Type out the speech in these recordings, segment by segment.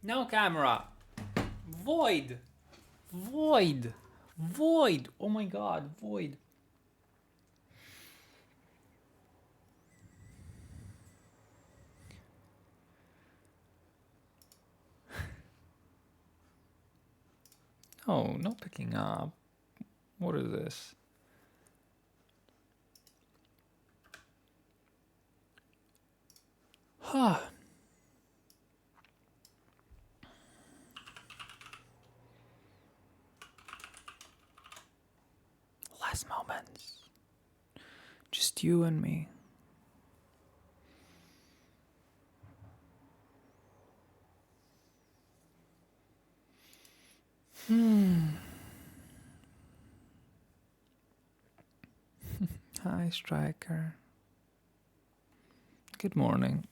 No camera. Void. Void. Void. Oh my god, void. Oh, no picking up. What is this? Huh. Last moments. Just you and me. Hi, Striker. Good morning.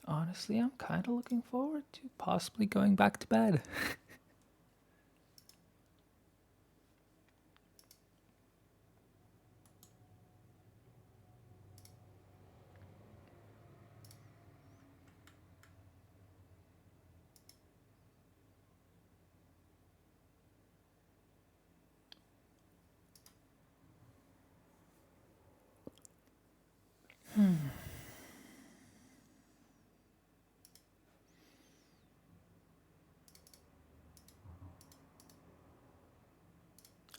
Honestly, I'm kind of looking forward to possibly going back to bed.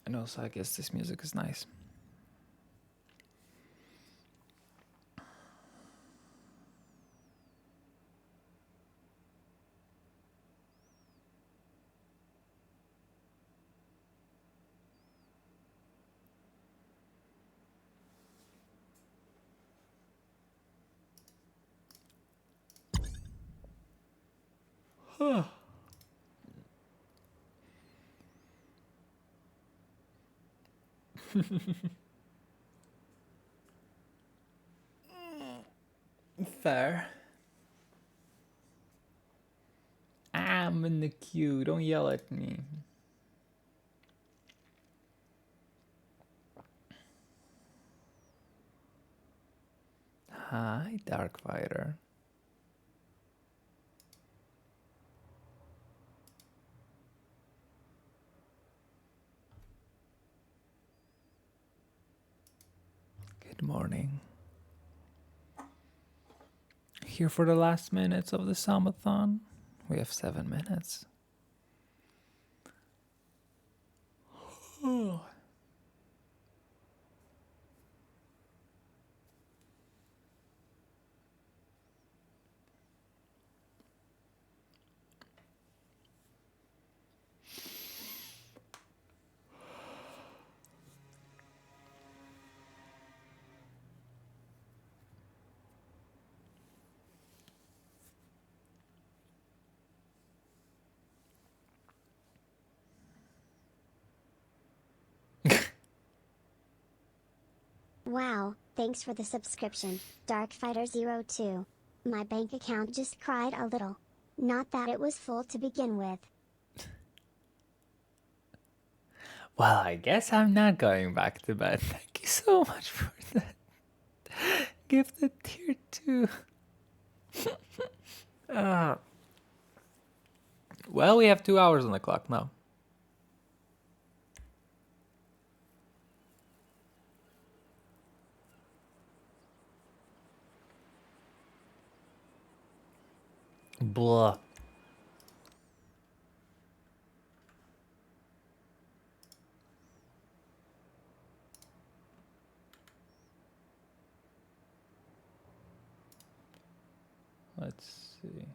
And also, I guess this music is nice. Fair. I'm in the queue. Don't yell at me. Hi, Dark Fighter. Good morning. Here for the last minutes of the summithon. We have 7 minutes. Wow, thanks for the subscription, Darkfighter02. My bank account just cried a little. Not that it was full to begin with. Well, I guess I'm not going back to bed. Thank you so much for that gifted tier 2. Well, we have 2 hours on the clock now. Blah. Let's see.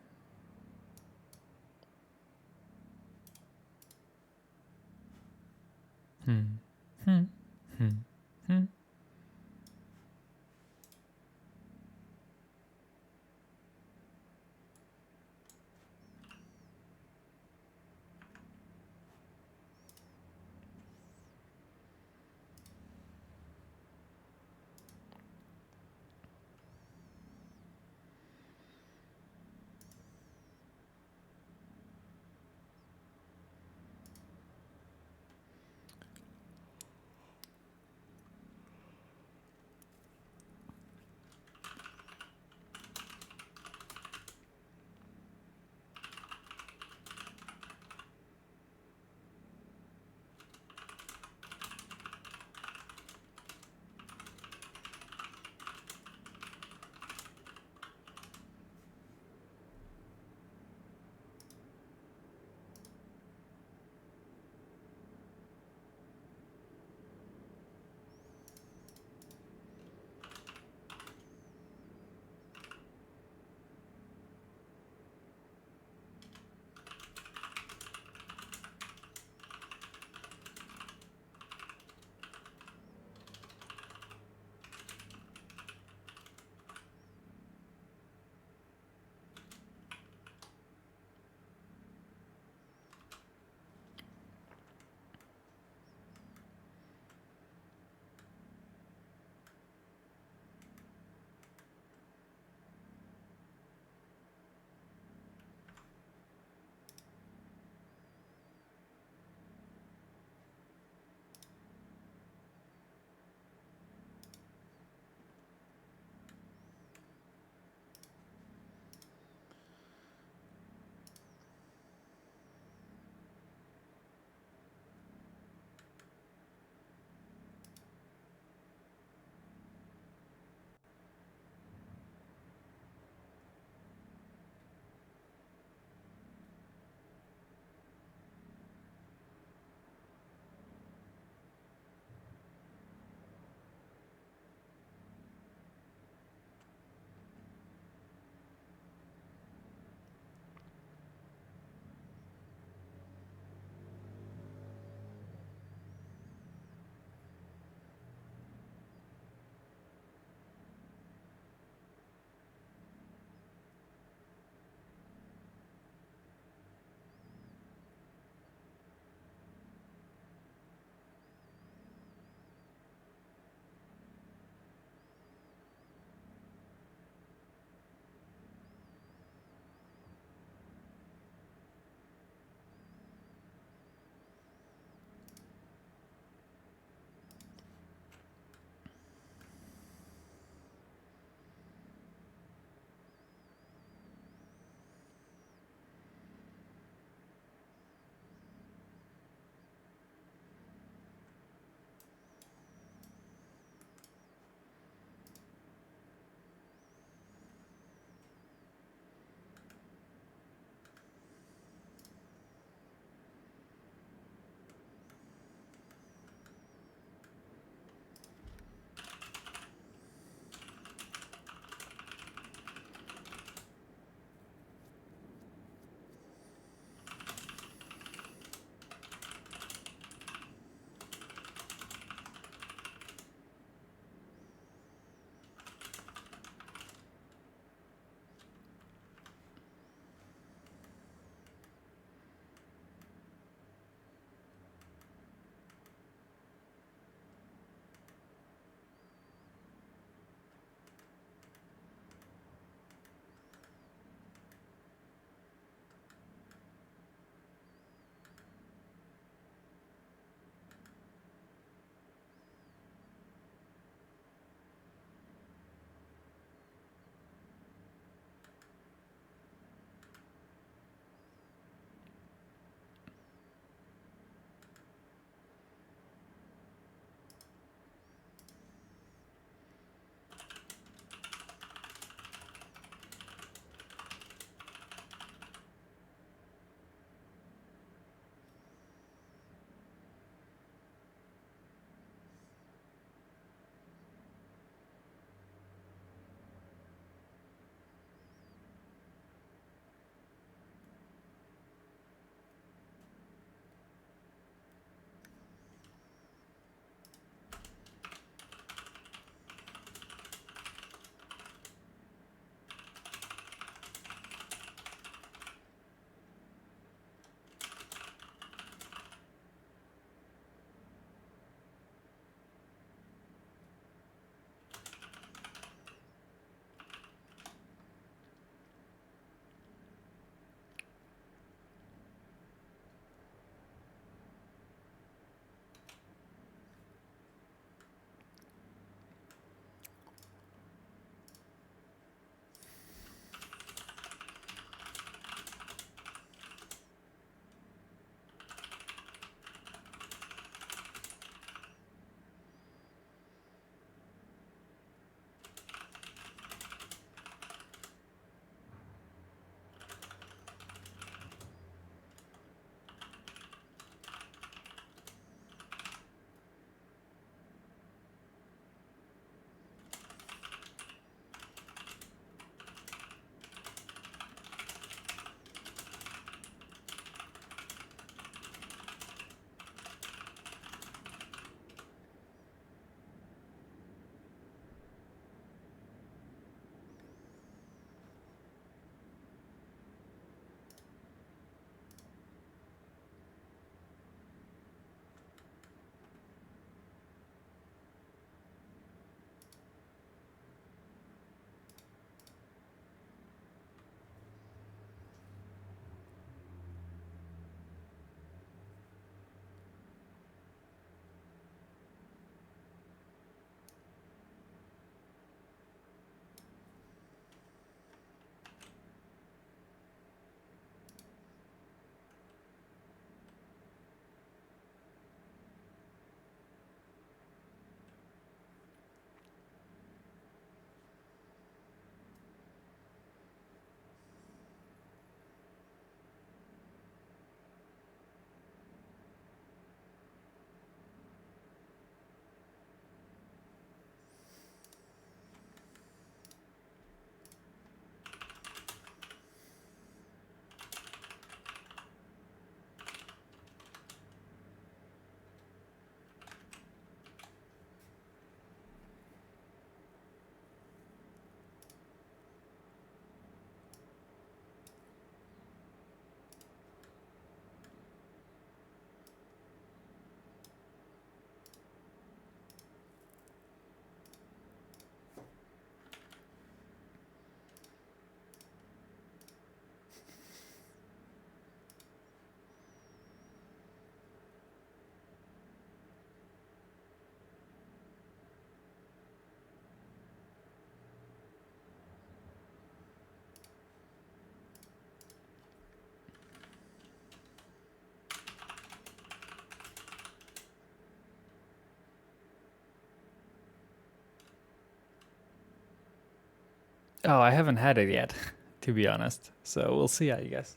Oh, I haven't had it yet, to be honest. So we'll see, I guess.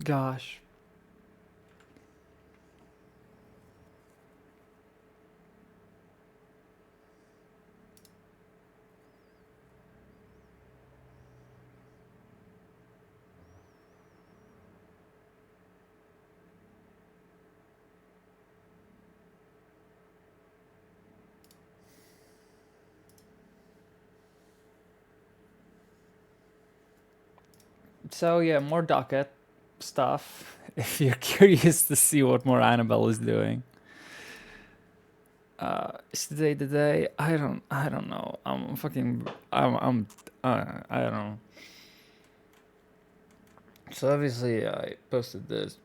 Gosh. So yeah, more docket stuff. If you're curious to see what more Annabelle is doing. Is today the day? I don't know. I don't know. So obviously I posted this.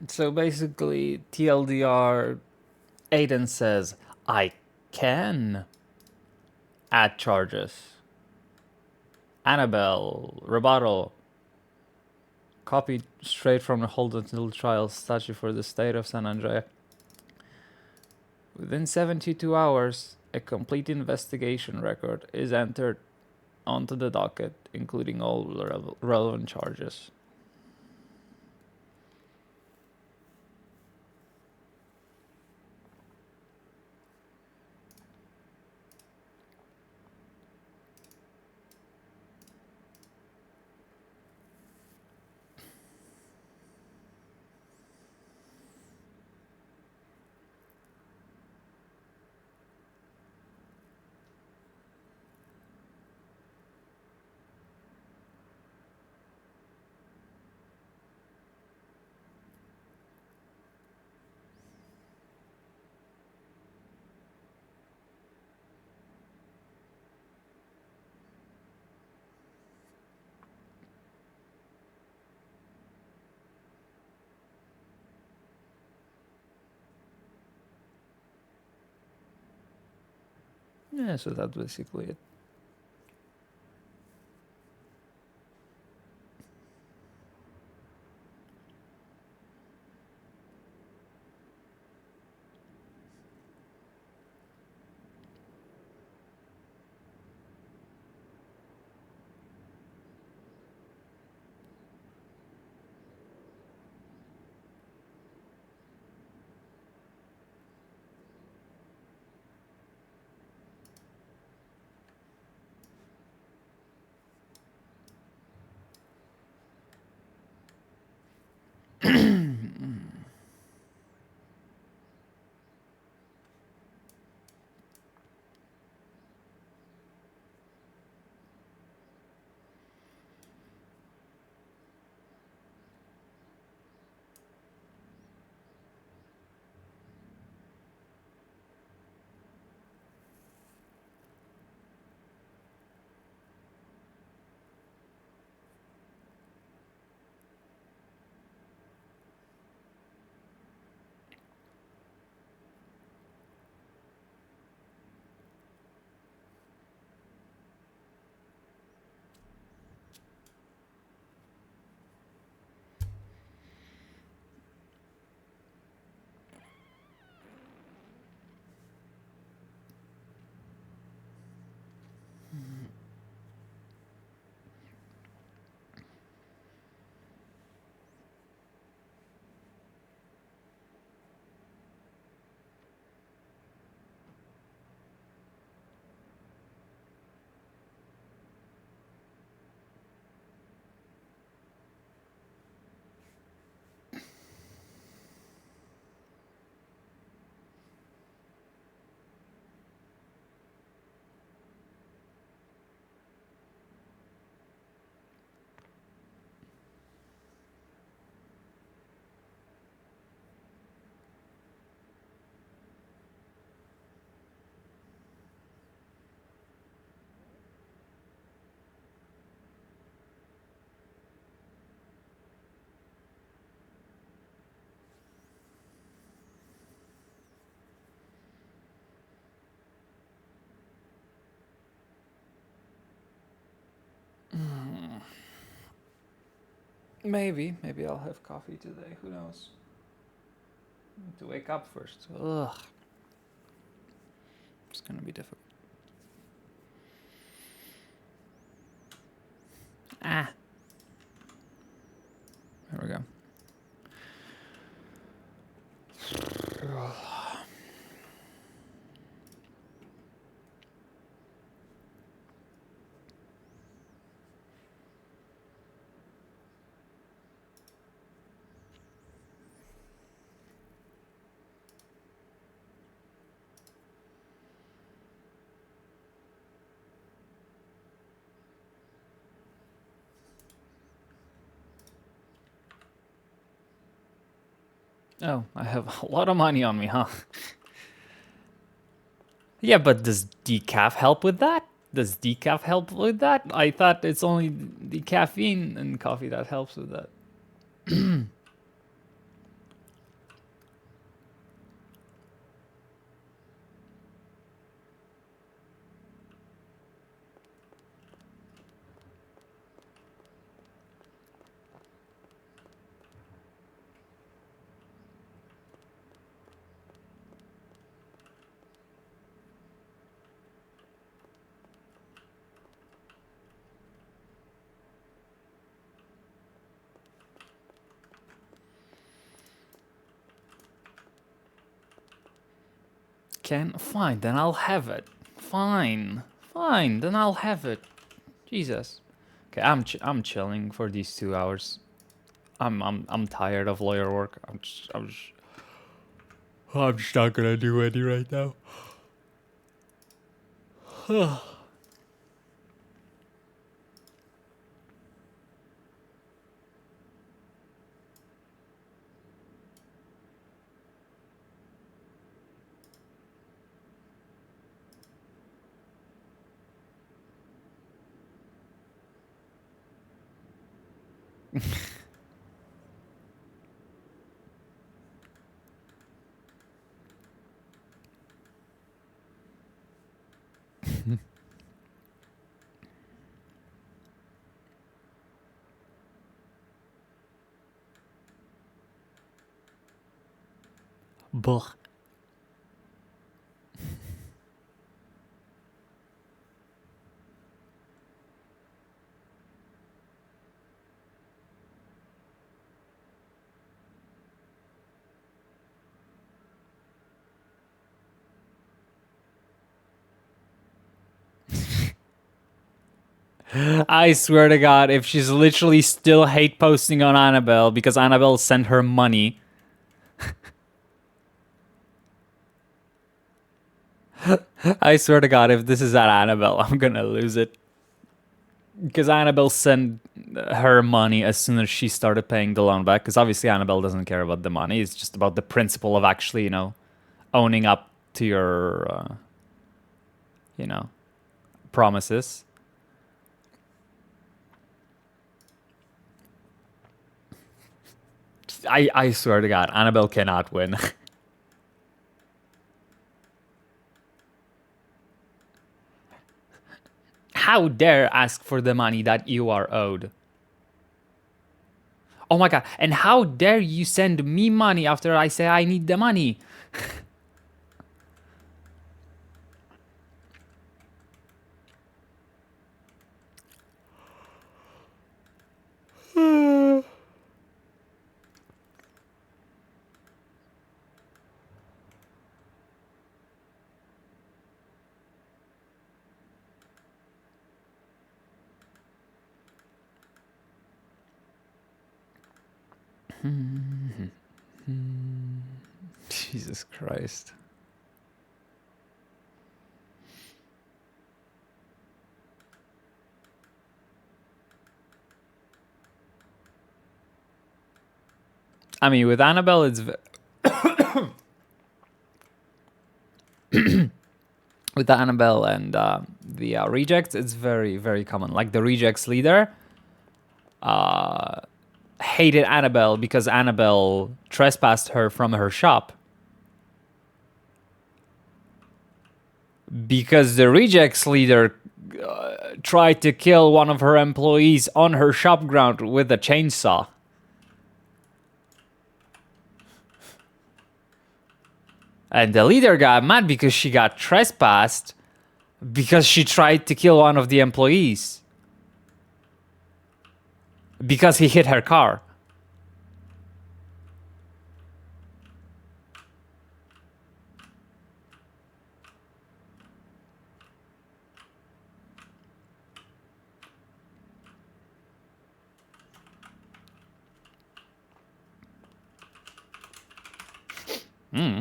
So basically, TLDR, Aiden says, I can add charges. Annabelle, rebuttal, copied straight from the Hold Until Trial statute for the state of San Andreas. Within 72 hours, a complete investigation record is entered onto the docket, including all relevant charges. Yeah, so that's basically it. Maybe I'll have coffee today. Who knows? Need to wake up first. Ugh, it's gonna be difficult. Ah, there we go. Oh, I have a lot of money on me, huh? Yeah, but does decaf help with that? Does decaf help with that? I thought it's only the caffeine in coffee that helps with that. can. Fine, then I'll have it. Fine, then I'll have it. Jesus. Okay, I'm chilling for these 2 hours. I'm tired of lawyer work. I'm just not gonna do any right now. Buh. I swear to God, if she's literally still hate posting on Annabelle because Annabelle sent her money. I swear to God, if this is at Annabelle, I'm gonna lose it. Because Annabelle sent her money as soon as she started paying the loan back. Because obviously Annabelle doesn't care about the money. It's just about the principle of actually, owning up to your, promises. I swear to God, Annabelle cannot win. How dare ask for the money that you are owed? Oh my God. And how dare you send me money after I say I need the money? Jesus Christ. I mean, with Annabelle, it's with the Annabelle and the rejects, it's very, very common. Like the rejects leader hated Annabelle because Annabelle trespassed her from her shop. Because the rejects leader tried to kill one of her employees on her shop ground with a chainsaw. And the leader got mad because she got trespassed because she tried to kill one of the employees. Because he hit her car. Hmm.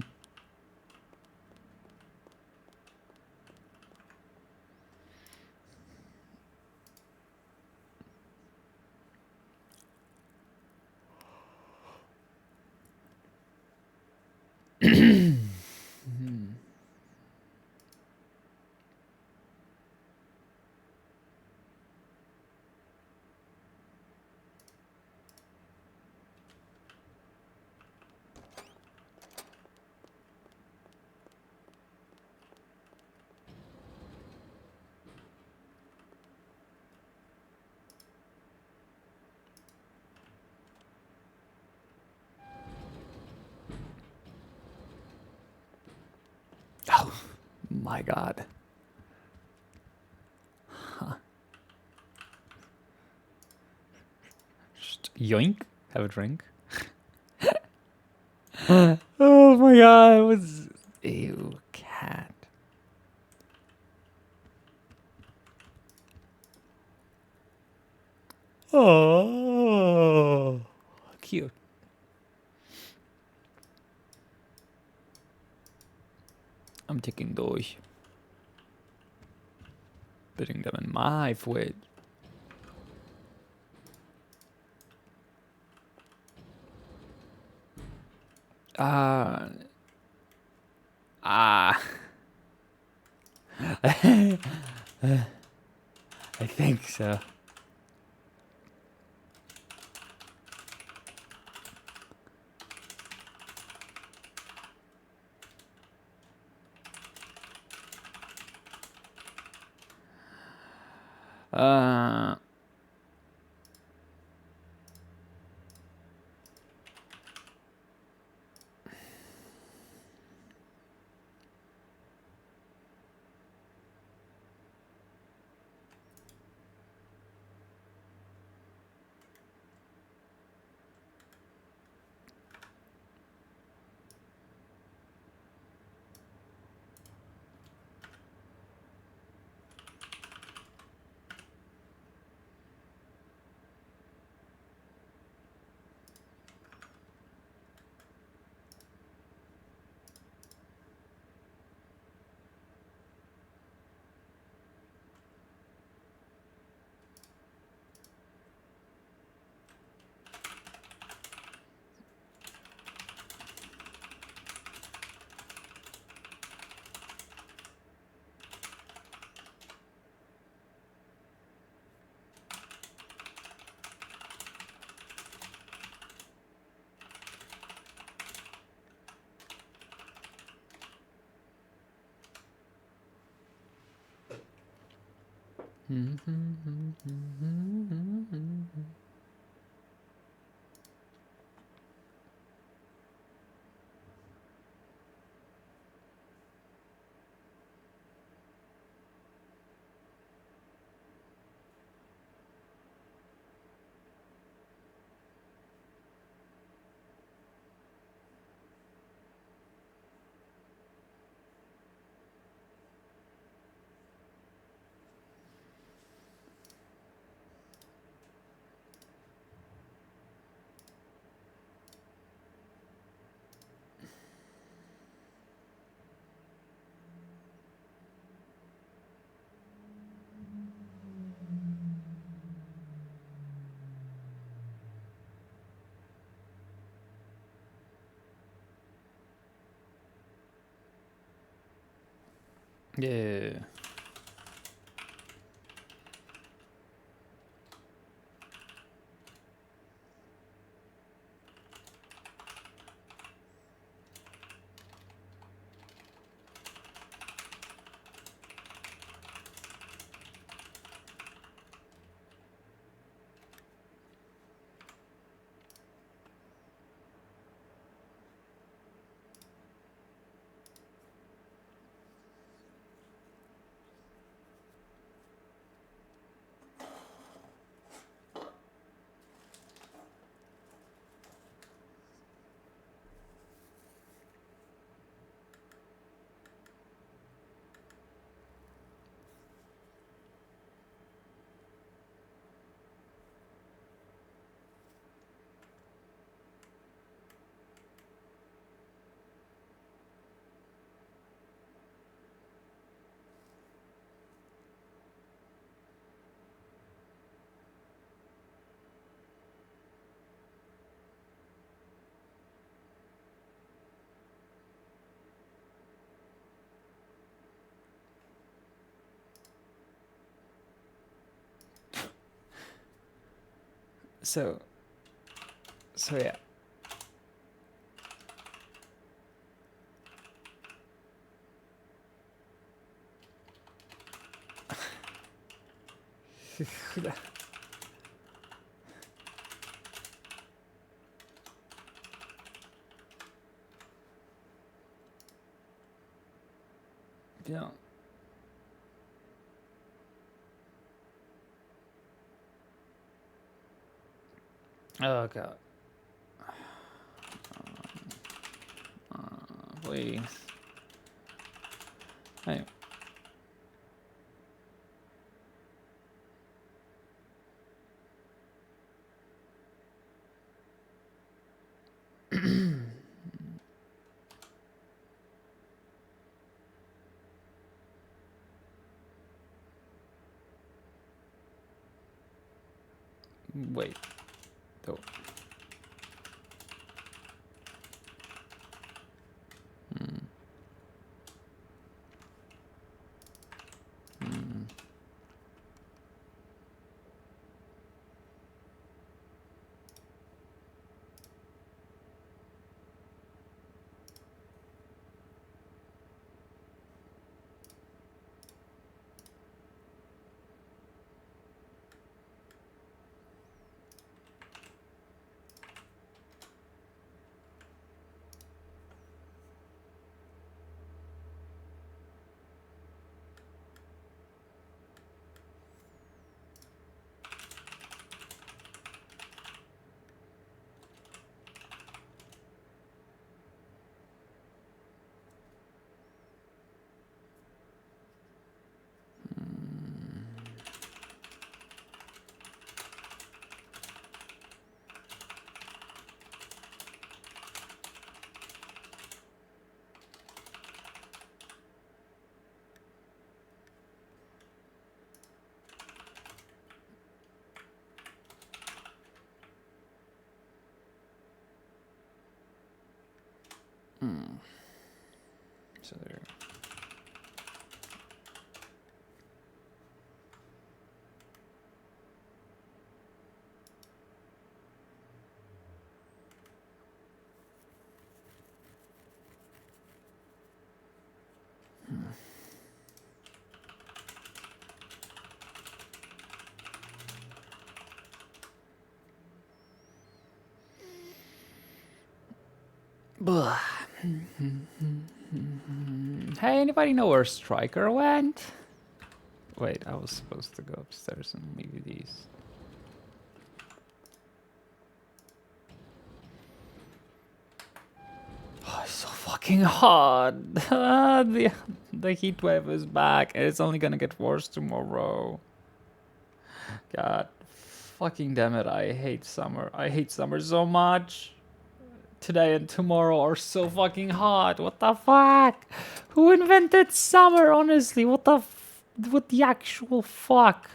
Oh my God. Huh. Just yoink. Have a drink. Oh my God. It was. Ew. Oh, cute. I'm taking those, putting them in my fridge. Ah, ah. I think so. Uh, yeah. So, so yeah. Yeah. Oh god. Please. Hey. Wait. Oh. So there. Blah. Hey, anybody know where Striker went? Wait, I was supposed to go upstairs and leave these. Oh, it's so fucking hot. The heat wave is back and it's only gonna get worse tomorrow. God fucking damn it, I hate summer. I hate summer so much. Today and tomorrow are so fucking hot. What the fuck? Who invented summer, honestly? What the actual fuck?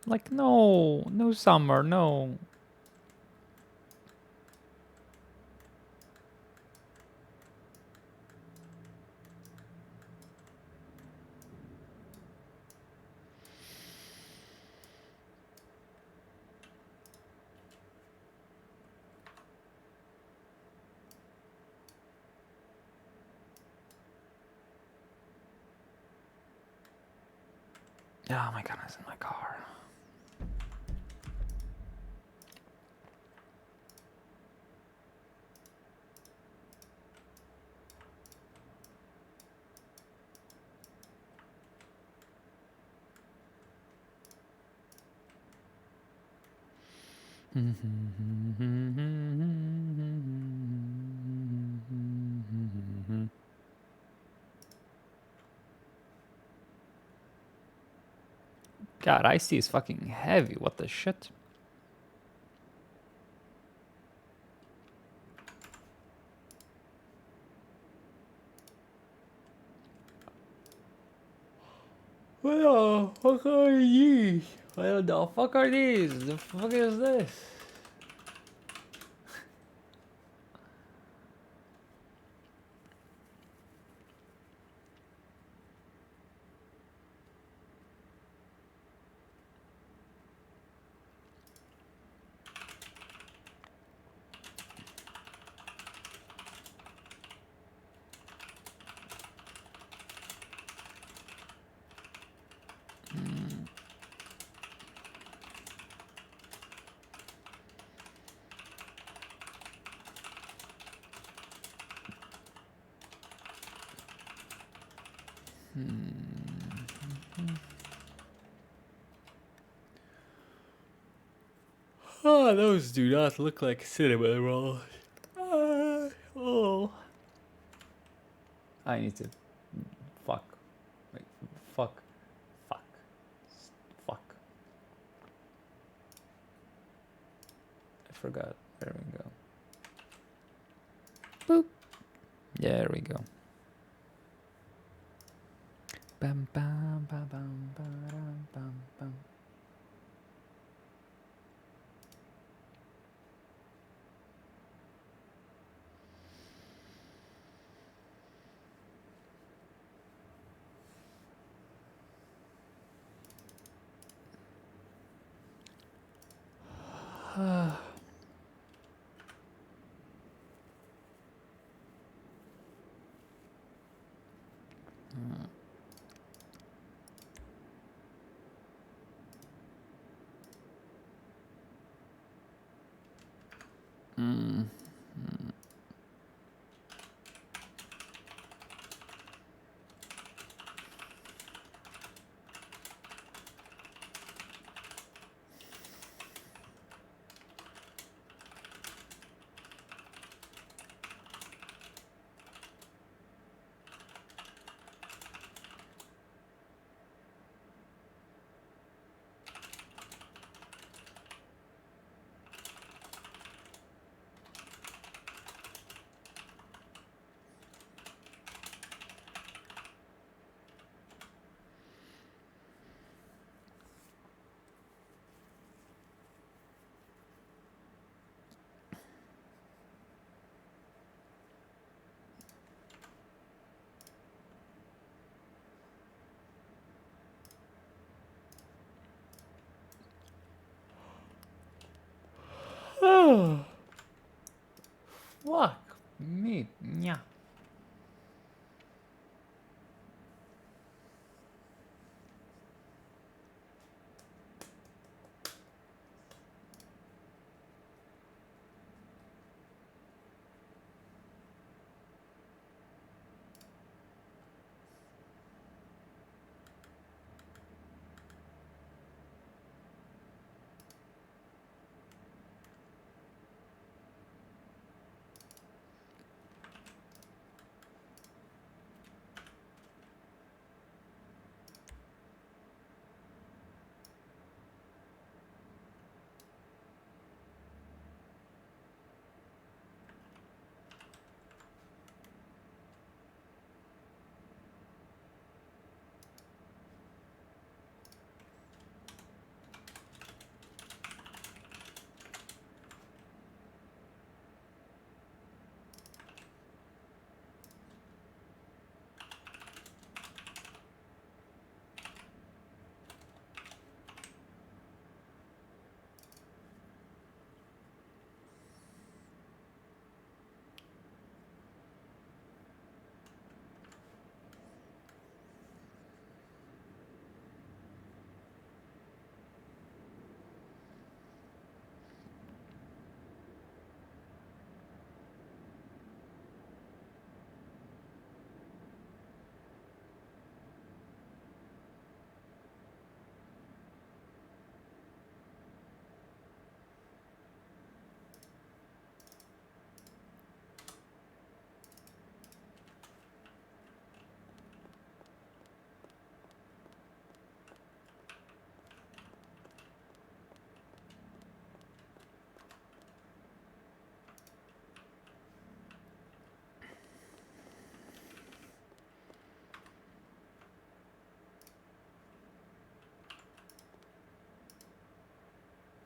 Like, no. No summer, no. Oh my goodness, in my car. God, Ice is fucking heavy. What the shit? What the fuck are these? What the fuck are these? The fuck is this? Oh, those do not look like cinnamon rolls. Oh. I need to. Fuck. Wait. Fuck. Fuck. Fuck. I forgot. There we go. Boop. There we go. Bam, bam, bam, bam, bam, bam, bam. Fuck me. Yeah.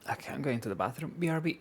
Okay, I'm going to the bathroom. BRB.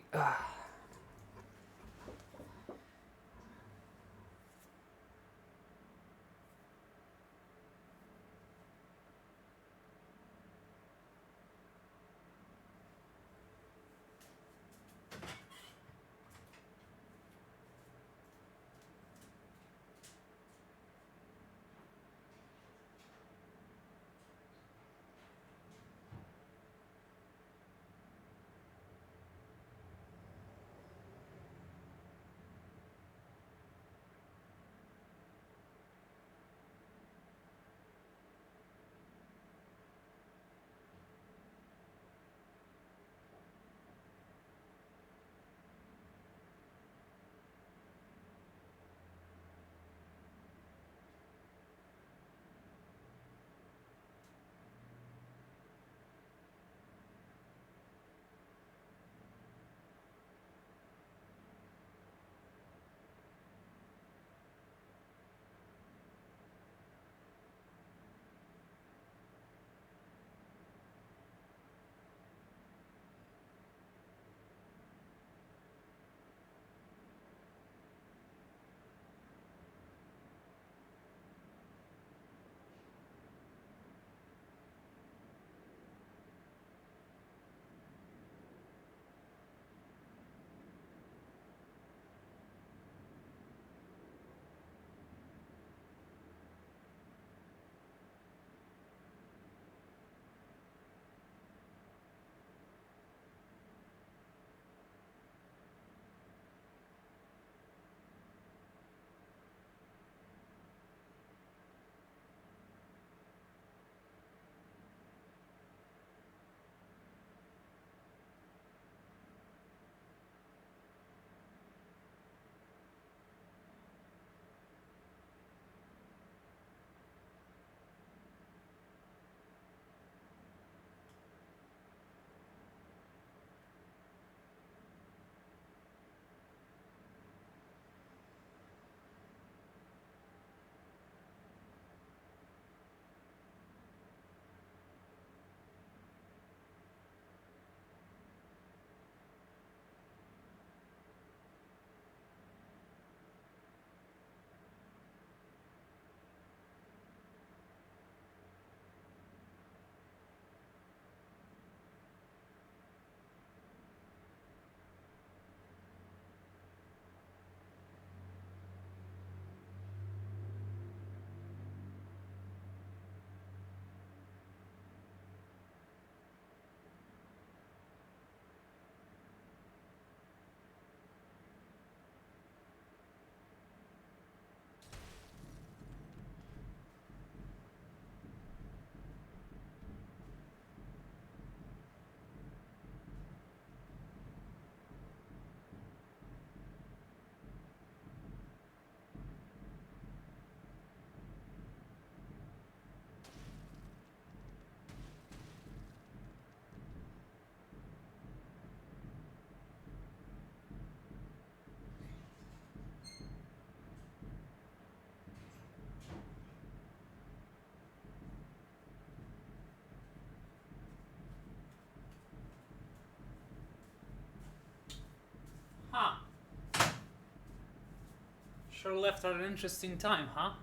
Sure left at an interesting time, huh?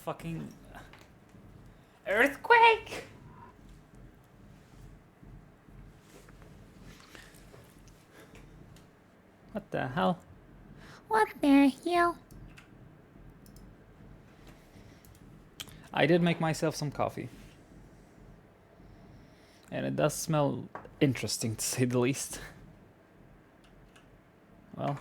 Fucking earthquake! What the hell? What the hell? I did make myself some coffee. And it does smell interesting, to say the least. Well.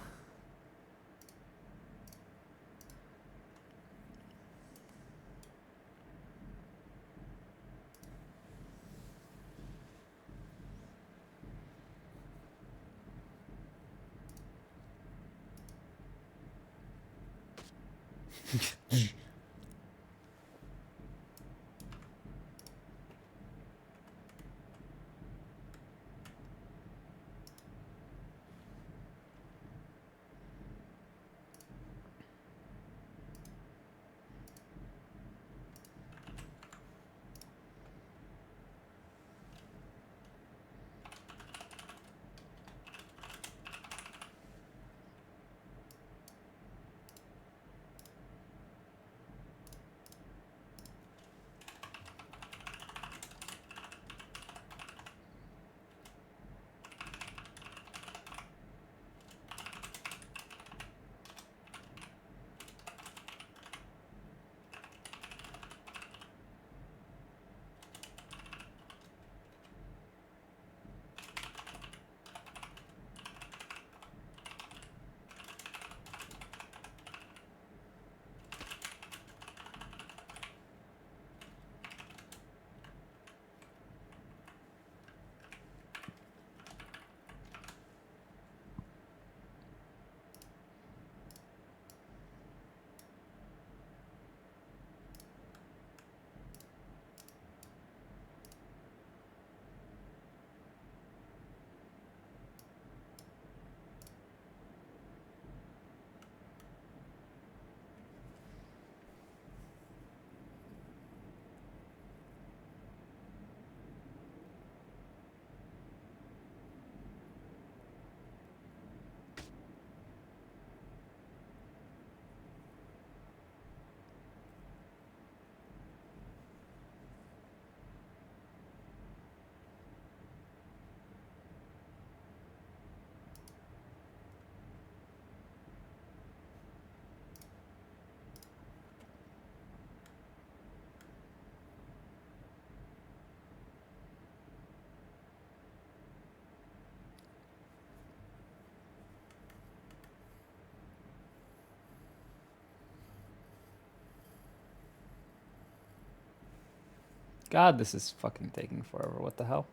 God, this is fucking taking forever. What the hell?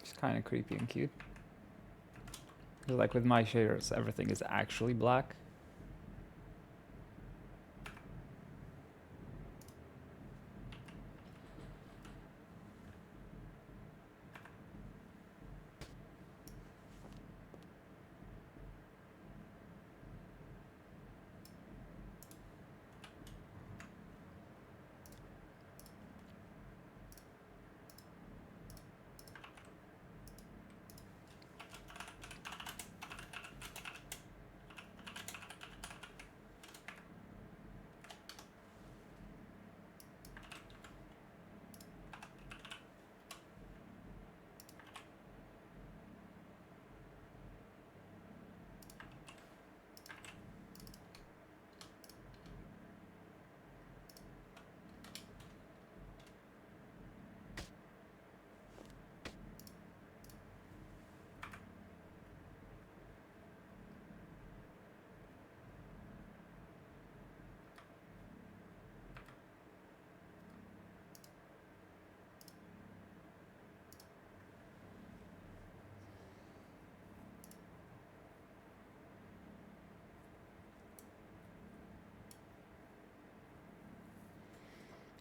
It's kind of creepy and cute. 'Cause like with my shaders, everything is actually black.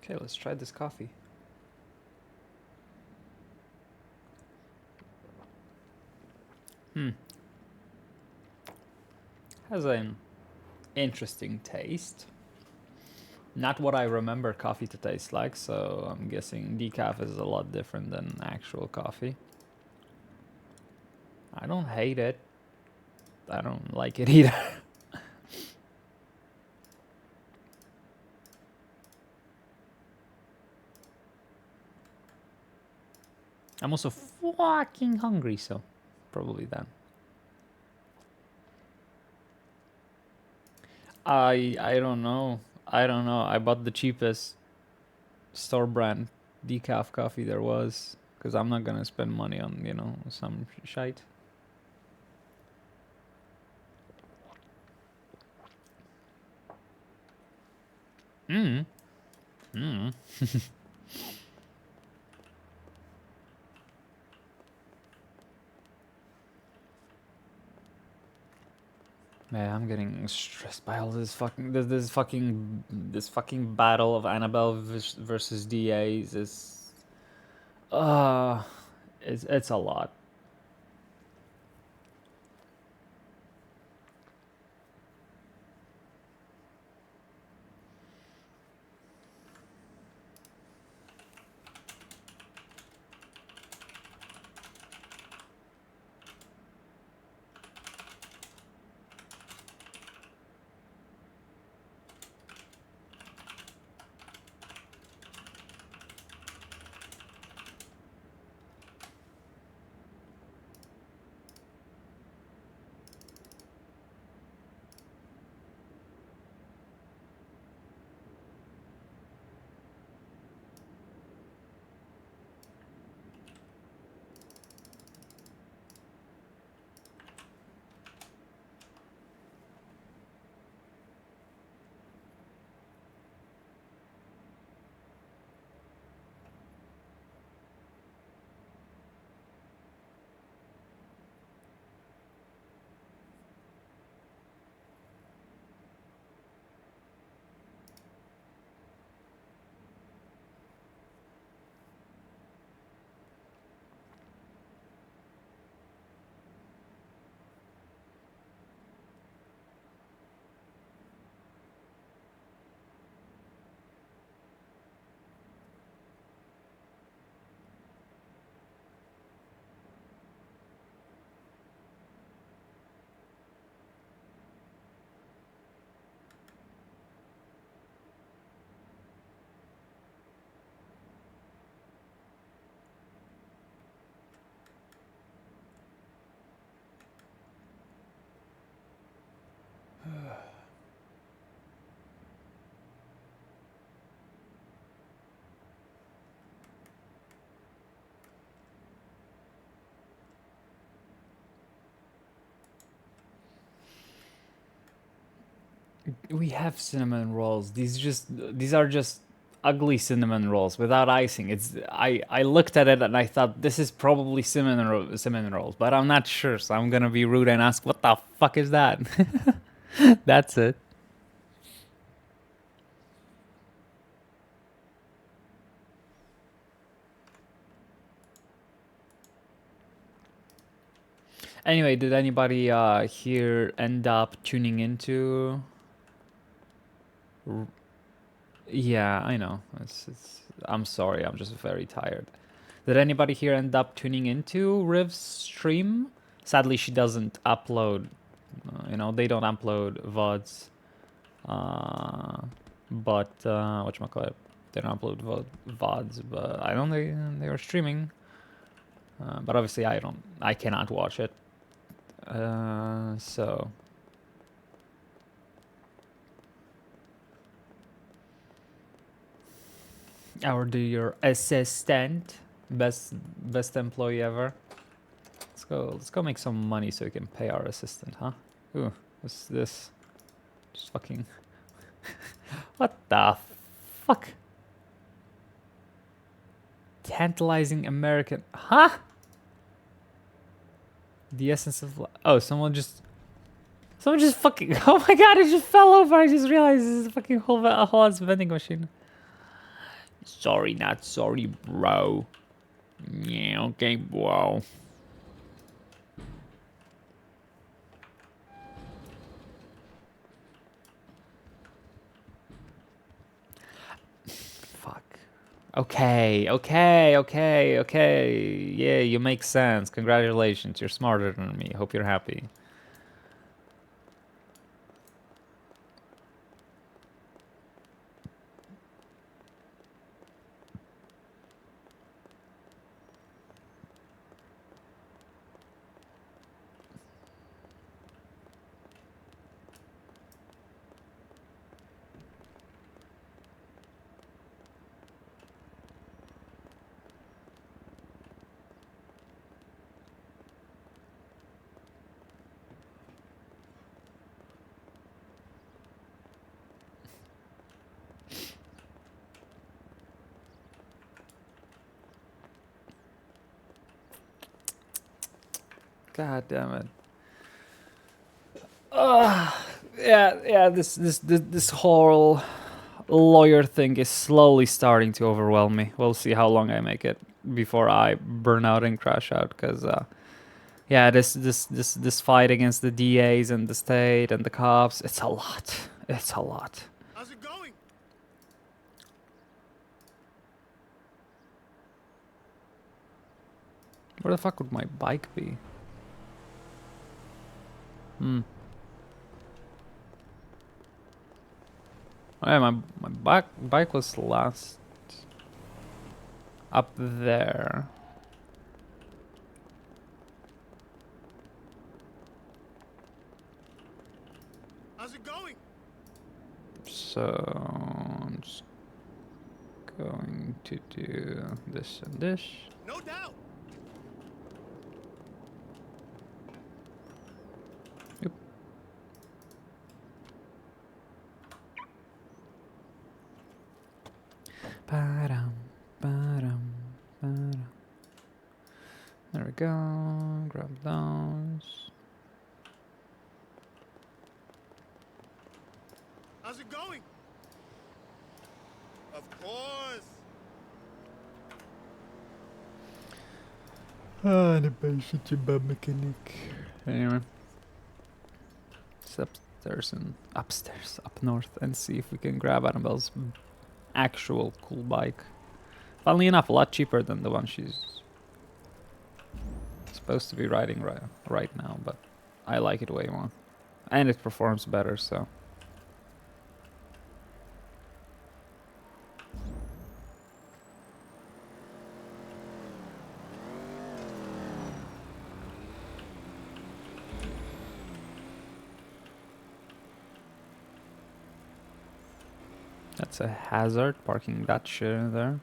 Okay, let's try this coffee. Has an interesting taste. Not what I remember coffee to taste like, so I'm guessing decaf is a lot different than actual coffee. I don't hate it. I don't like it either. I'm also fucking hungry, so probably that. I don't know. I don't know. I bought the cheapest store brand decaf coffee there was because I'm not gonna spend money on some shite. Mm. Mm. Man, I'm getting stressed by all this fucking battle of Annabelle versus DAs is uh it's a lot. We have cinnamon rolls. These are just ugly cinnamon rolls without icing. I looked at it and I thought this is probably cinnamon rolls, but I'm not sure, so I'm gonna be rude and ask what the fuck is that? That's it. Anyway, did anybody here end up tuning into? Yeah, I know. I'm sorry. I'm just very tired. Did anybody here end up tuning into Riv's stream? Sadly, she doesn't upload. They don't upload VODs. But whatchamacallit? They don't upload VODs. But I don't. They are streaming. But obviously, I don't. I cannot watch it. So. Or do your assistant, best employee ever. Let's go make some money so we can pay our assistant, huh? Ooh, what's this? Just fucking what the fuck? Tantalizing American, huh? The essence of oh, someone just fucking oh my god, it just fell over. I just realized this is a fucking whole ass vending machine. Sorry, not sorry, bro. Yeah, okay, bro. Okay, okay, okay, okay. Yeah, you make sense. Congratulations, you're smarter than me. Hope you're happy. God damn it. Yeah. This whole lawyer thing is slowly starting to overwhelm me. We'll see how long I make it before I burn out and crash out. Cause yeah, this fight against the DAs and the state and the cops, it's a lot. It's a lot. How's it going? Where the fuck would my bike be? Oh yeah, my bike was last up there. How's it going? So I'm just going to do this and this. No doubt. Yep. Ba-dum, ba-dum, ba-dum. There we go. Grab those. How's it going? Of course. Ah, the bike's such a bad mechanic. Anyway. It's upstairs, up north, and see if we can grab Annabelle's actual cool bike. Funnily enough, a lot cheaper than the one she's supposed to be riding right now, but I like it way more. And it performs better, so. That's a hazard, parking that shit in there.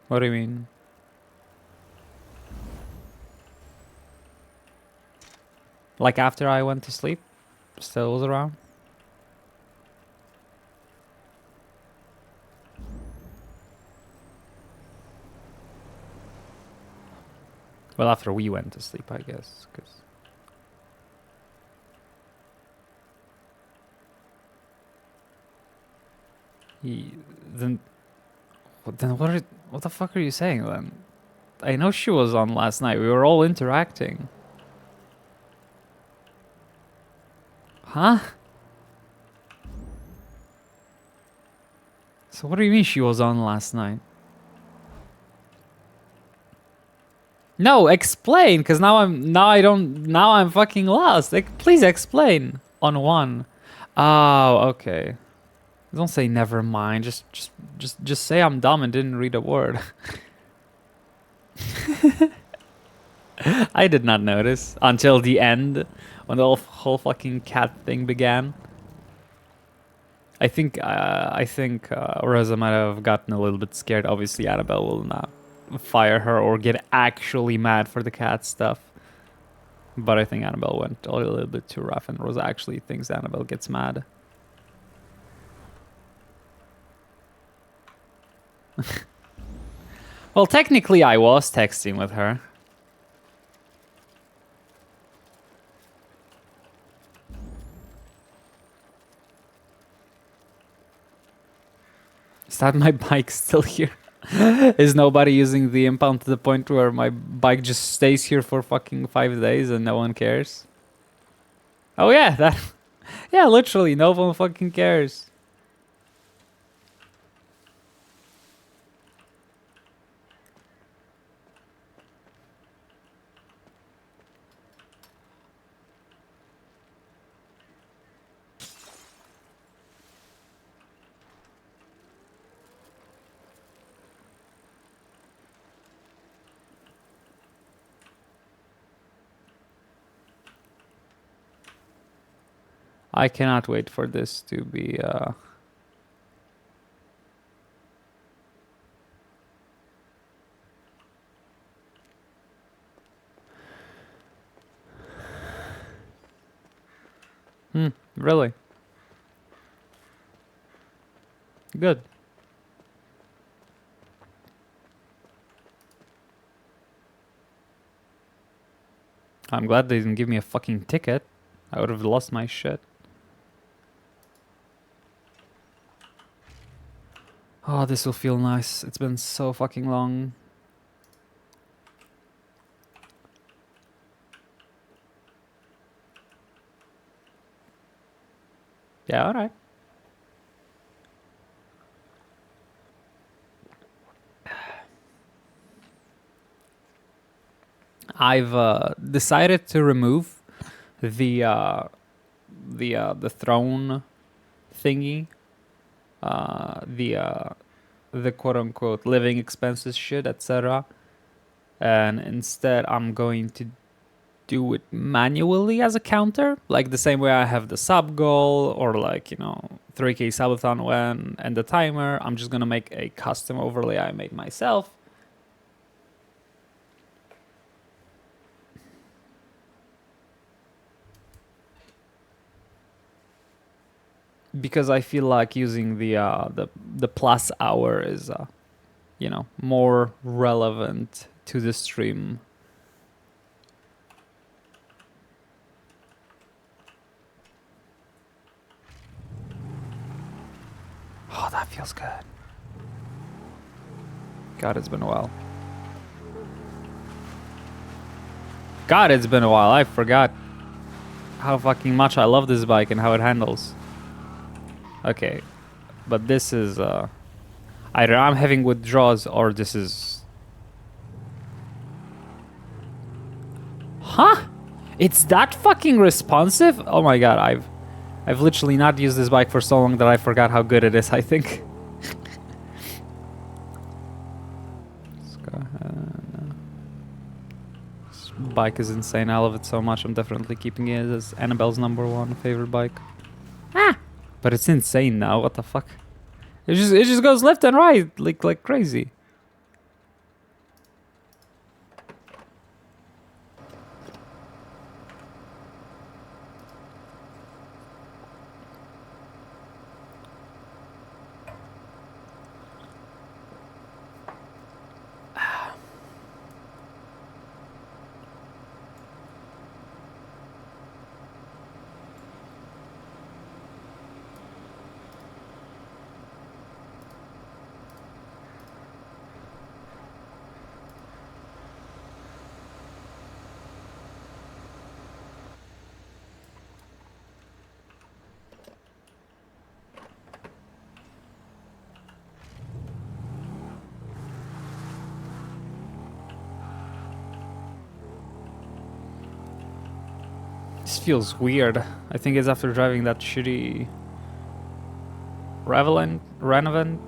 What do you mean? Like after I went to sleep? Still was around? Well, after we went to sleep, I guess, because... Then what the fuck are you saying then? I know she was on last night. We were all interacting. Huh? So what do you mean she was on last night? No, explain, because now I'm fucking lost. Like, please explain on one. Oh, okay. Don't say never mind. Just say I'm dumb and didn't read a word. I did not notice until the end when the whole fucking cat thing began. I think Rosa might have gotten a little bit scared. Obviously, Annabelle will not fire her or get actually mad for the cat stuff. But I think Annabelle went a little bit too rough, and Rosa actually thinks Annabelle gets mad. Well, technically, I was texting with her. Is that my bike still here? Is nobody using the impound to the point where my bike just stays here for fucking 5 days and no one cares? Oh yeah, that... Yeah, literally, no one fucking cares. I cannot wait for this to be, really? Good. I'm glad they didn't give me a fucking ticket. I would have lost my shit. Oh, this will feel nice. It's been so fucking long. Yeah, alright. I've decided to remove the throne thingy, the quote unquote living expenses shit, etc. And instead, I'm going to do it manually as a counter, like the same way I have the sub goal or like 3K subathon when and the timer. I'm just gonna make a custom overlay I made myself. Because I feel like using the plus hour is more relevant to the stream. Oh, that feels good. God, it's been a while. God, it's been a while. I forgot how fucking much I love this bike and how it handles. Okay, but this is either I'm having withdrawals or this is... Huh? It's that fucking responsive? Oh my god, I've literally not used this bike for so long that I forgot how good it is, I think. Let's go ahead. This bike is insane. I love it so much. I'm definitely keeping it as Annabelle's #1 favorite bike. Ah! But it's insane now. What the fuck? It just goes left and right like crazy. This feels weird. I think it's after driving that shitty Renovant,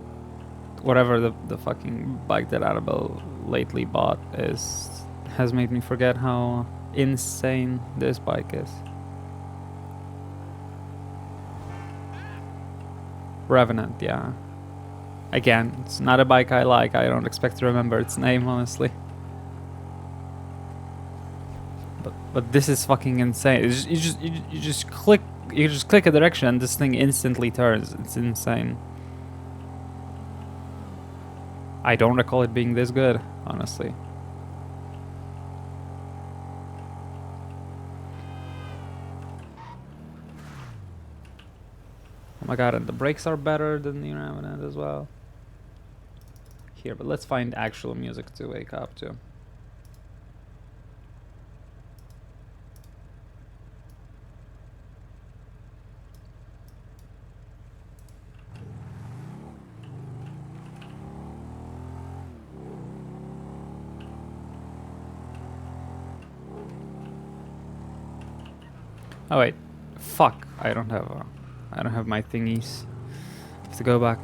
whatever the fucking bike that Annabelle lately bought has made me forget how insane this bike is. Revenant, yeah. Again, it's not a bike I like. I don't expect to remember its name, honestly. But this is fucking insane. You just click a direction and this thing instantly turns. It's insane. I don't recall it being this good, honestly. Oh my god, and the brakes are better than the Revenant as well. Here, but let's find actual music to wake up to. Oh wait, fuck! I don't have my thingies. I have to go back.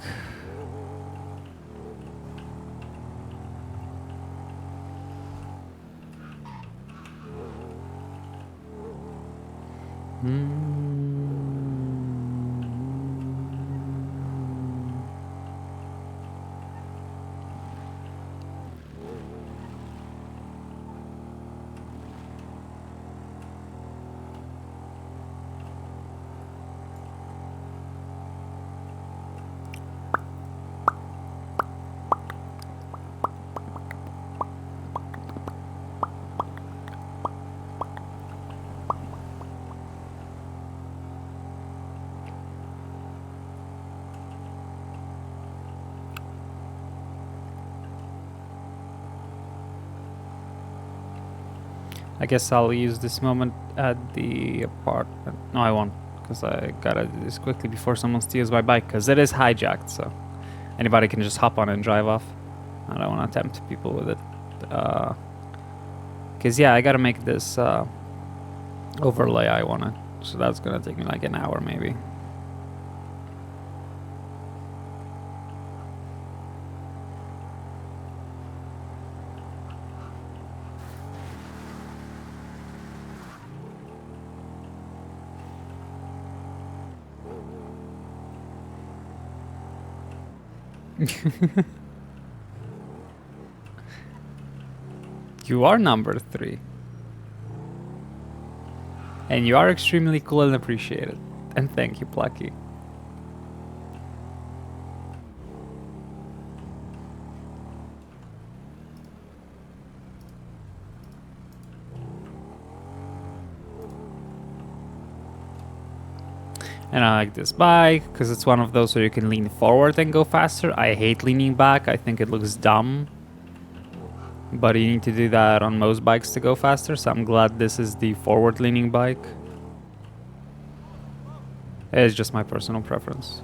I guess I'll use this moment at the apartment. No, I won't, because I gotta do this quickly before someone steals my bike, because it is hijacked, so anybody can just hop on and drive off. I don't want to tempt people with it. Because, yeah, I gotta make this overlay I wanted, so that's gonna take me like an hour maybe. You are number 3. And you are extremely cool and appreciated. And thank you, Plucky. And I like this bike because it's one of those where you can lean forward and go faster. I hate leaning back. I think it looks dumb. But you need to do that on most bikes to go faster, so I'm glad this is the forward-leaning bike. It's just my personal preference.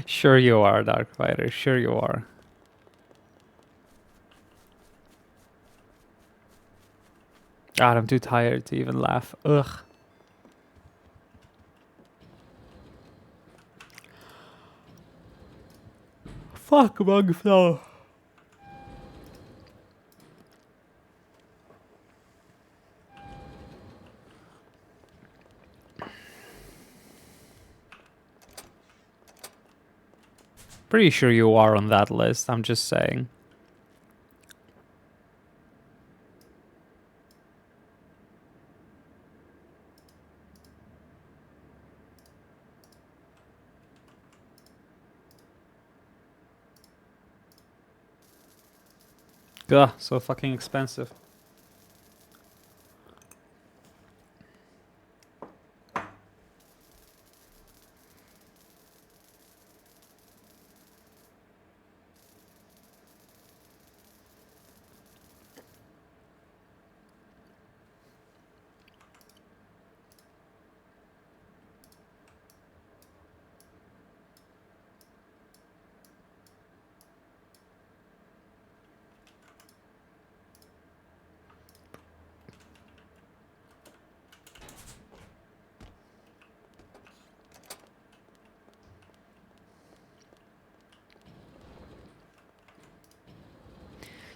Sure you are, Dark Fighter. Sure you are. God, I'm too tired to even laugh. Ugh. Fuck, Mugflow. Pretty sure you are on that list, I'm just saying. Ugh, so fucking expensive.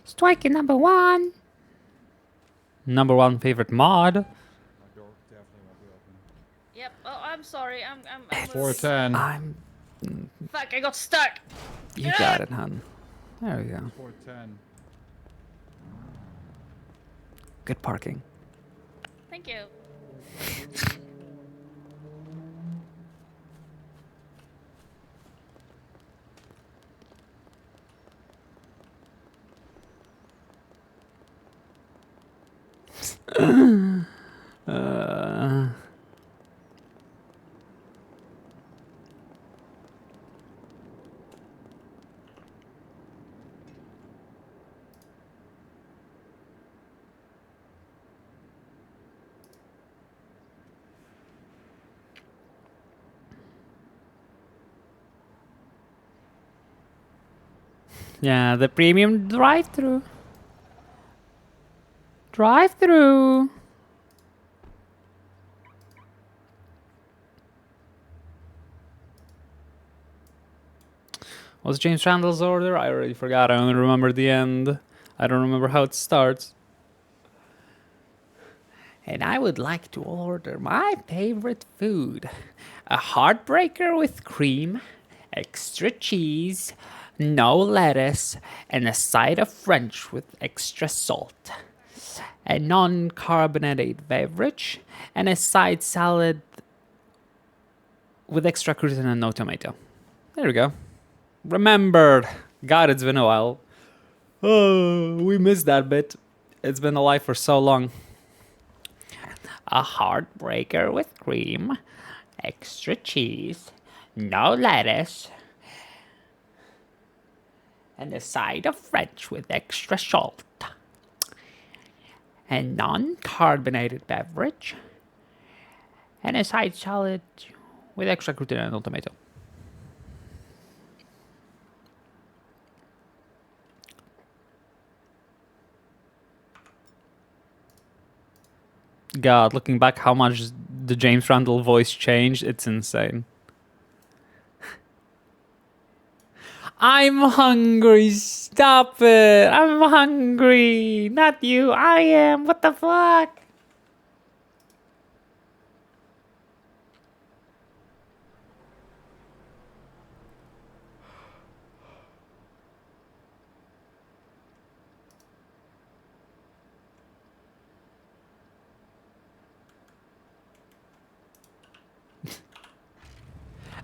Striker number 1. Number one favorite mod. Yep. Oh, I'm sorry. I'm 410. I'm. Fuck, I got stuck. You got it, hun. There we go. 410. Good parking. Thank you. Uh, yeah, the premium drive-through. Drive-through. What's James Randall's order? I already forgot. I only remember the end. I don't remember how it starts. And I would like to order my favorite food. A heartbreaker with cream, extra cheese, no lettuce, and a side of French with extra salt. A non-carbonated beverage, and a side salad with extra crouton and no tomato. There we go. Remembered. God, it's been a while. Oh, we missed that bit. It's been alive for so long. A heartbreaker with cream, extra cheese, no lettuce, and a side of French with extra salt. A non-carbonated beverage, and a side salad with extra crouton and no tomato. God, looking back how much the James Randall voice changed, it's insane. I'm hungry, stop it! I'm hungry! Not you, I am, what the fuck?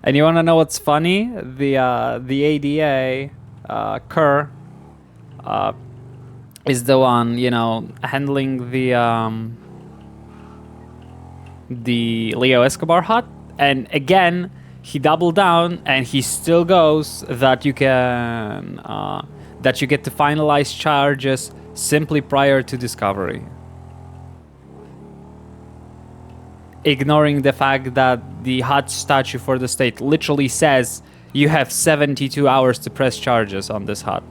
And you want to know what's funny? The ADA Kerr is the one, you know, handling the Leo Escobar hut, and again he doubled down and he still goes that you can that you get to finalize charges simply prior to discovery, ignoring the fact that the hut statute for the state literally says you have 72 hours to press charges on this hut,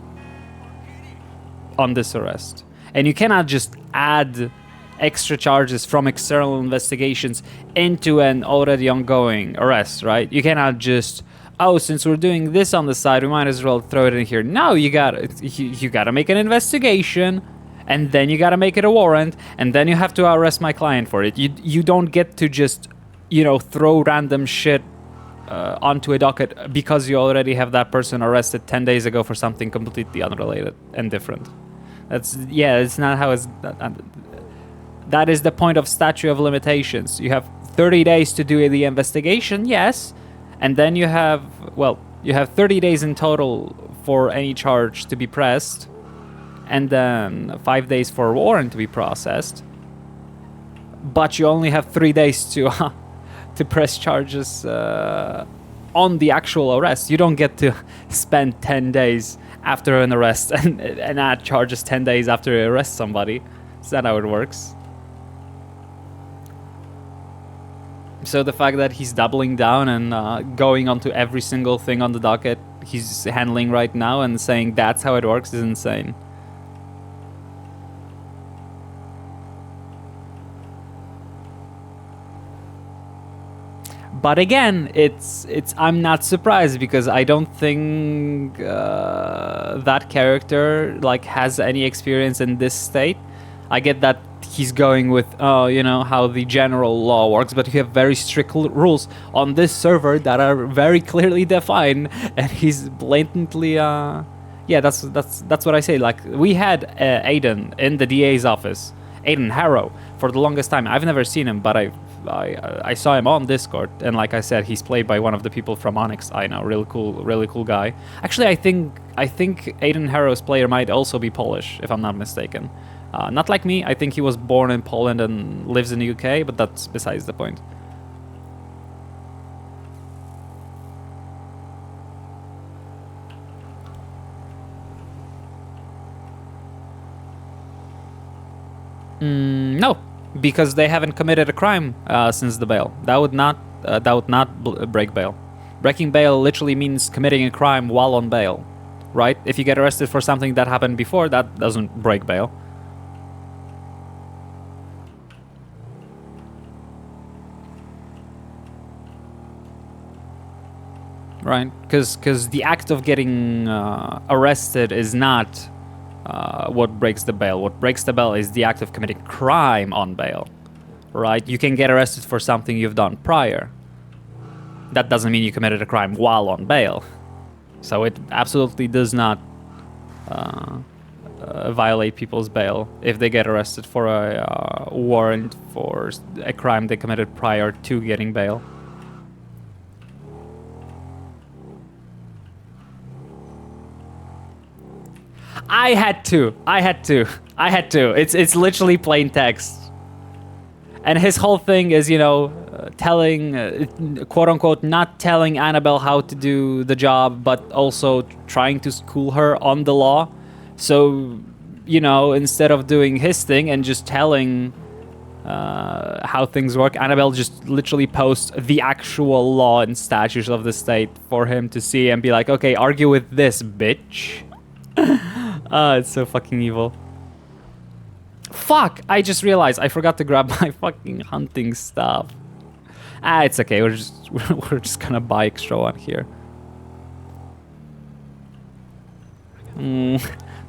on this arrest. And you cannot just add extra charges from external investigations into an already ongoing arrest, right? You cannot just, oh, since we're doing this on the side, we might as well throw it in here. No, you gotta make an investigation, and then you gotta make it a warrant, and then you have to arrest my client for it. You don't get to just, you know, throw random shit onto a docket because you already have that person arrested 10 days ago for something completely unrelated and different. It's not how it's... That is the point of statute of limitations. You have 30 days to do the investigation, yes, and then you have 30 days in total for any charge to be pressed, and then 5 days for a warrant to be processed. But you only have 3 days to press charges on the actual arrest. You don't get to spend 10 days after an arrest and add charges 10 days after you arrest somebody. Is that how it works? So the fact that he's doubling down and going onto every single thing on the docket he's handling right now and saying that's how it works is insane. But again, it's I'm not surprised because I don't think that character like has any experience in this state. I get that he's going with how the general law works, but you have very strict rules on this server that are very clearly defined, and he's blatantly yeah, that's what I say. Like, we had Aiden in the DA's office, Aiden Harrow, for the longest time. I've never seen him, but I saw him on Discord, and like I said, he's played by one of the people from Onyx. I know, really cool guy. Actually, I think Aiden Harrow's player might also be Polish, if I'm not mistaken. Not like me. I think he was born in Poland and lives in the UK, but that's besides the point. No, because they haven't committed a crime since the bail. That would not break bail. Breaking bail literally means committing a crime while on bail, right? If you get arrested for something that happened before, that doesn't break bail. Right? Because the act of getting arrested is not what breaks the bail. What breaks the bail is the act of committing crime on bail, right? You can get arrested for something you've done prior. That doesn't mean you committed a crime while on bail. So it absolutely does not violate people's bail if they get arrested for a warrant for a crime they committed prior to getting bail. I had to. It's literally plain text. And his whole thing is, telling, quote unquote, not telling Annabelle how to do the job, but also trying to school her on the law. So, instead of doing his thing and just telling how things work, Annabelle just literally posts the actual law and statutes of the state for him to see and be like, okay, argue with this, bitch. It's so fucking evil. Fuck! I just realized I forgot to grab my fucking hunting stuff. It's okay. We're just gonna buy extra one here.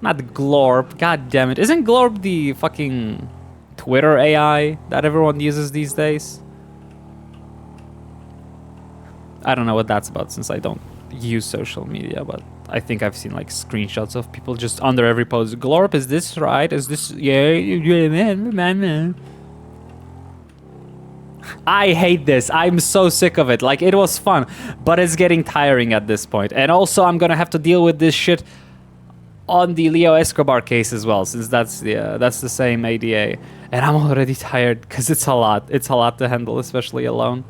Not Glorp. God damn it! Isn't Glorp the fucking Twitter AI that everyone uses these days? I don't know what that's about since I don't use social media, but I think I've seen like screenshots of people just under every post. Glorp, is this right? Is this man? I hate this. I'm so sick of it. Like, it was fun, but it's getting tiring at this point. And also, I'm gonna have to deal with this shit on the Leo Escobar case as well, since that's the same ADA. And I'm already tired because it's a lot. It's a lot to handle, especially alone.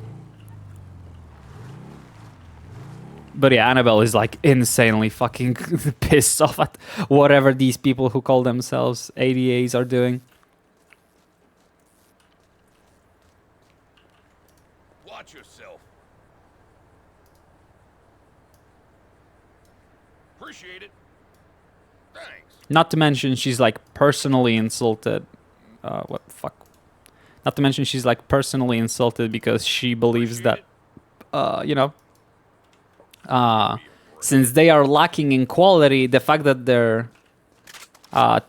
But yeah, Annabelle is like insanely fucking pissed off at whatever these people who call themselves ADAs are doing. Watch yourself. Appreciate it. Thanks. Not to mention she's like personally insulted. What the fuck? Not to mention she's like personally insulted because she believes that, since they are lacking in quality, the fact that they're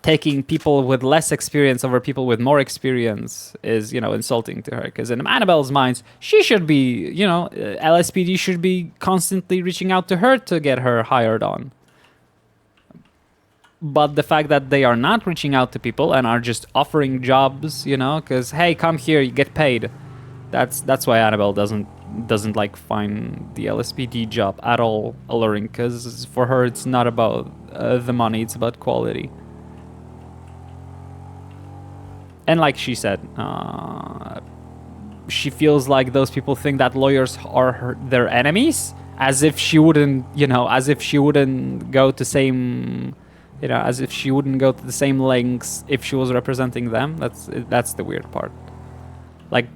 taking people with less experience over people with more experience is, insulting to her. Because in Annabelle's mind, she should be, LSPD should be constantly reaching out to her to get her hired on. But the fact that they are not reaching out to people and are just offering jobs, because, hey, come here, you get paid. That's why Annabelle doesn't like find the LSPD job at all alluring, because for her it's not about the money, it's about quality. And like she said, she feels like those people think that lawyers are their enemies, as if she wouldn't, as if she wouldn't go to the same lengths if she was representing them. That's the weird part. Like,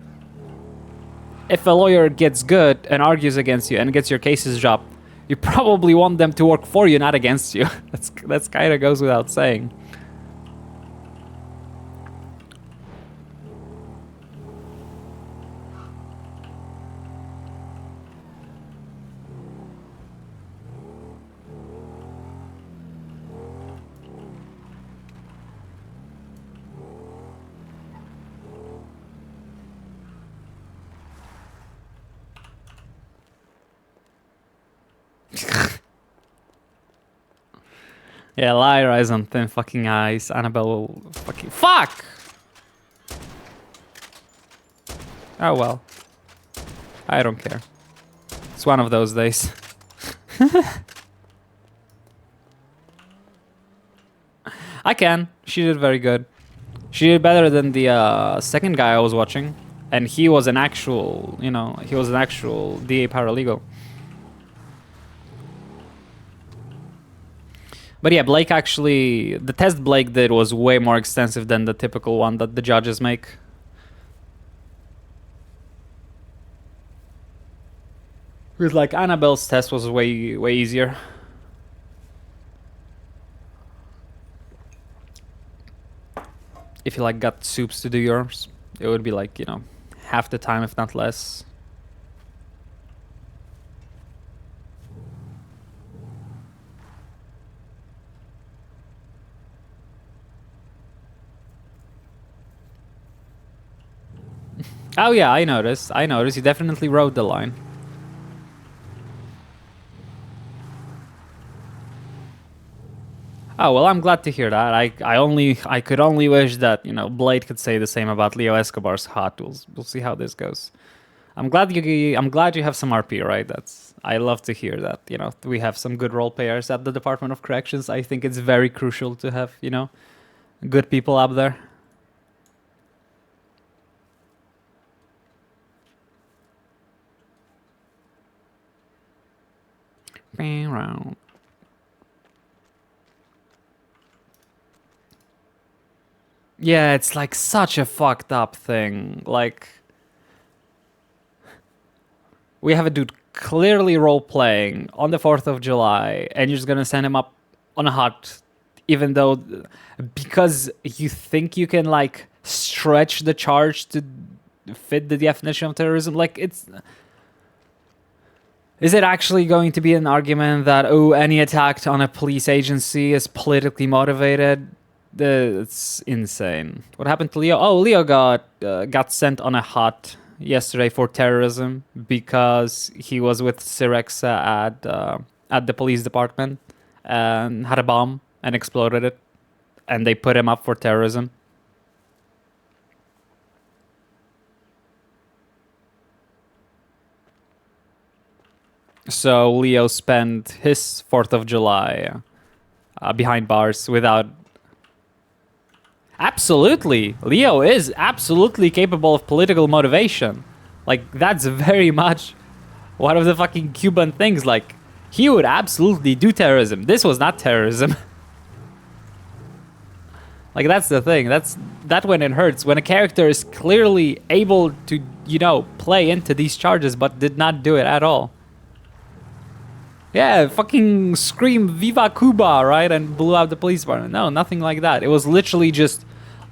if a lawyer gets good and argues against you and gets your cases dropped, you probably want them to work for you, not against you. That's kind of goes without saying. Yeah, Lyra is on thin fucking ice. Annabelle will fucking... Fuck! Oh well. I don't care. It's one of those days. I can. She did very good. She did better than the second guy I was watching. And he was an actual, you know, he was an actual DA paralegal. But yeah, Blake actually... The test Blake did was way more extensive than the typical one that the judges make. Because like Annabelle's test was way easier. If you like got soups to do yours, it would be like, you know, half the time if not less. Oh yeah, I noticed. You definitely wrote the line. Oh well, I'm glad to hear that. I could only wish that, you know, Blade could say the same about Leo Escobar's hot. We'll see how this goes. I'm glad you have some RP, right? I love to hear that. You know, we have some good role players at the Department of Corrections. I think it's very crucial to have, you know, good people up there. Yeah, it's like such a fucked up thing. Like, we have a dude clearly role playing on the 4th of July, and you're just gonna send him up on a hut, even though because you think you can like stretch the charge to fit the definition of terrorism. Like, is it actually going to be an argument that, oh, any attack on a police agency is politically motivated? It's insane. What happened to Leo? Oh, Leo got sent on a hut yesterday for terrorism because he was with Syrexa at the police department and had a bomb and exploded it, and they put him up for terrorism. So Leo spent his 4th of July behind bars without... Absolutely! Leo is absolutely capable of political motivation. Like, that's very much one of the fucking Cuban things. Like, he would absolutely do terrorism. This was not terrorism. Like, that's the thing. That's when it hurts. When a character is clearly able to, you know, play into these charges but did not do it at all. Yeah, fucking scream Viva Cuba, right? And blew out the police department. No, nothing like that. It was literally just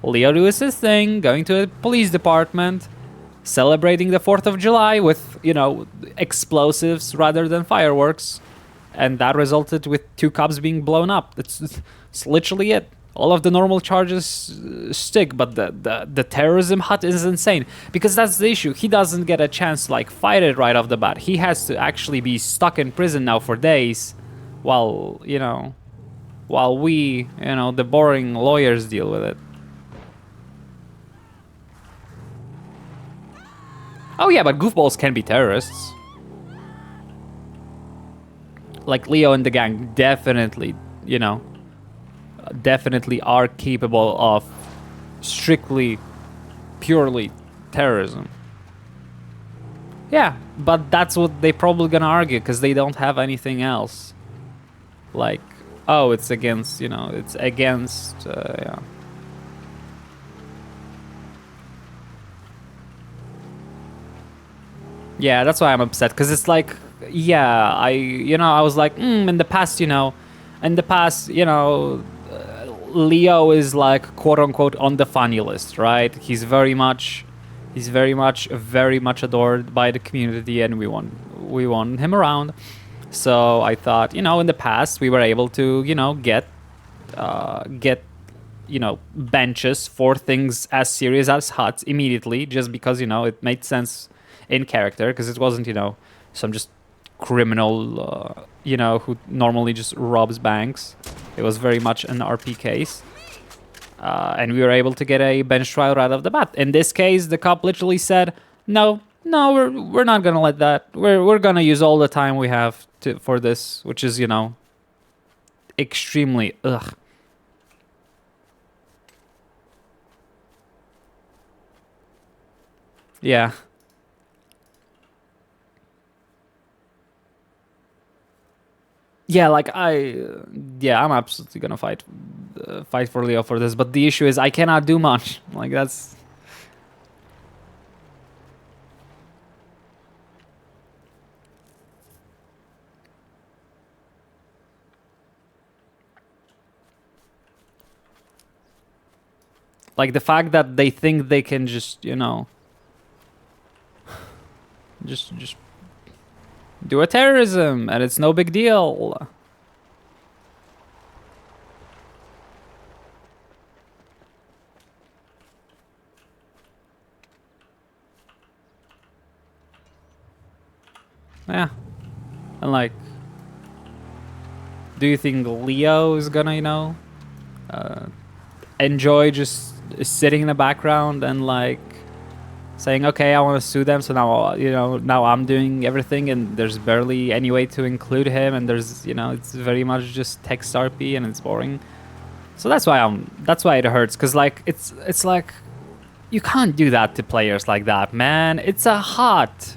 Leo doing his thing, going to a police department, celebrating the 4th of July with, you know, explosives rather than fireworks. And that resulted with 2 cops being blown up. It's literally it. All of the normal charges stick, but the terrorism hut is insane. Because that's the issue. He doesn't get a chance to, like, fight it right off the bat. He has to actually be stuck in prison now for days while, you know, while we, you know, the boring lawyers deal with it. Oh yeah, but goofballs can be terrorists. Like, Leo and the gang definitely, you know, definitely are capable of strictly, purely terrorism. Yeah, but that's what they probably gonna argue, because they don't have anything else. Like, oh, it's against, you know, it's against, yeah. Yeah, that's why I'm upset, because it's like, yeah, I was like, in the past, Leo is like, quote unquote, on the funny list, right? He's very much adored by the community, and we want him around. So I thought, in the past we were able to, get benches for things as serious as huts immediately, just because, it made sense in character, because it wasn't, some just criminal, who normally just robs banks. It was very much an RP case. And we were able to get a bench trial right off the bat. In this case, the cop literally said, no, we're not gonna let that. We're gonna use all the time we have for this, which is, you know, extremely ugh. Yeah. Yeah, like I'm absolutely gonna fight for Leo for this, but the issue is I cannot do much. Like that's. Like the fact that they think they can just, you know, just do a terrorism and it's no big deal. Yeah. And like, do you think Leo is gonna, you know, enjoy just sitting in the background and like saying, okay, I want to sue them, so now, you know, now I'm doing everything and there's barely any way to include him, and there's, you know, it's very much just text RP and it's boring. So that's why it hurts, because like it's like you can't do that to players like that, man. It's a hot.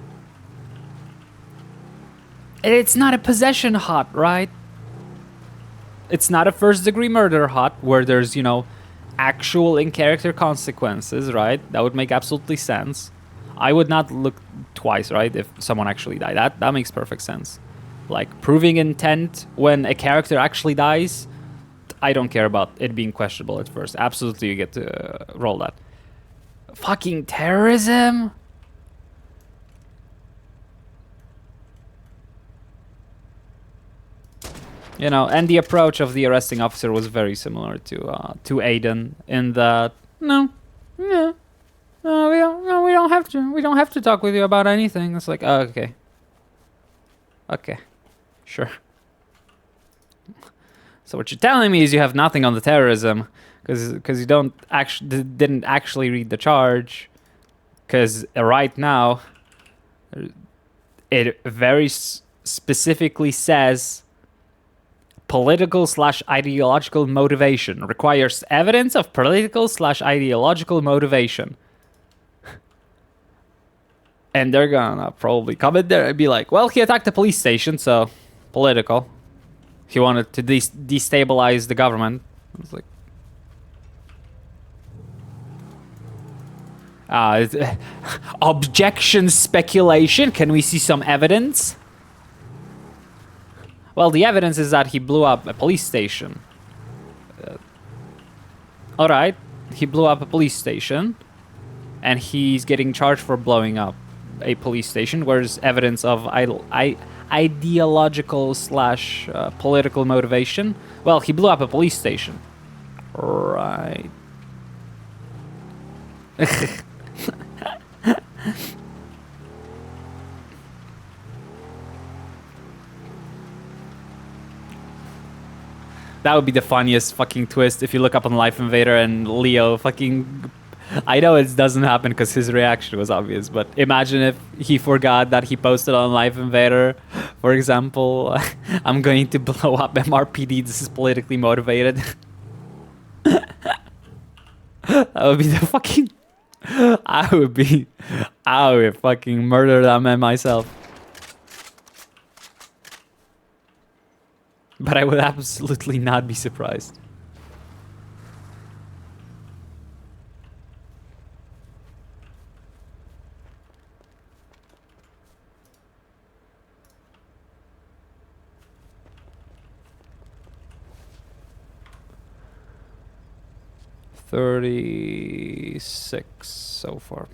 It's not a possession hot, right? It's not a first-degree murder hot where there's, you know, actual in-character consequences, right? That would make absolutely sense. I would not look twice, right, if someone actually died. That makes perfect sense. Like, proving intent when a character actually dies, I don't care about it being questionable at first. Absolutely, you get to roll that. Fucking terrorism? You know, and the approach of the arresting officer was very similar to Aiden in that we don't have to talk with you about anything. It's like, oh, okay, sure. So what you're telling me is you have nothing on the terrorism, because you didn't actually read the charge, because right now it very specifically says. Political/ideological motivation requires evidence of political/ideological motivation. And they're gonna probably come in there and be like, well, he attacked the police station, so political. He wanted to destabilize the government. It's like, objection, speculation. Can we see some evidence? Well, the evidence is that he blew up a police station. Alright, he blew up a police station, and he's getting charged for blowing up a police station. Where's evidence of ideological/political motivation? Well, he blew up a police station. Right. That would be the funniest fucking twist if you look up on Life Invader and Leo fucking... I know it doesn't happen because his reaction was obvious, but imagine if he forgot that he posted on Life Invader, for example, I'm going to blow up MRPD, this is politically motivated. That would be the fucking... I would fucking murder that man myself. But I would absolutely not be surprised. $36 so far.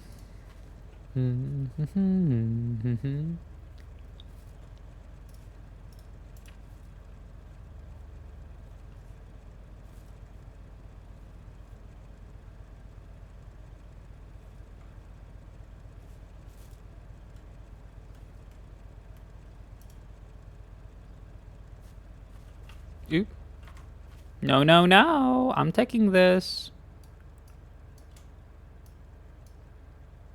Oop. No, no, no. I'm taking this.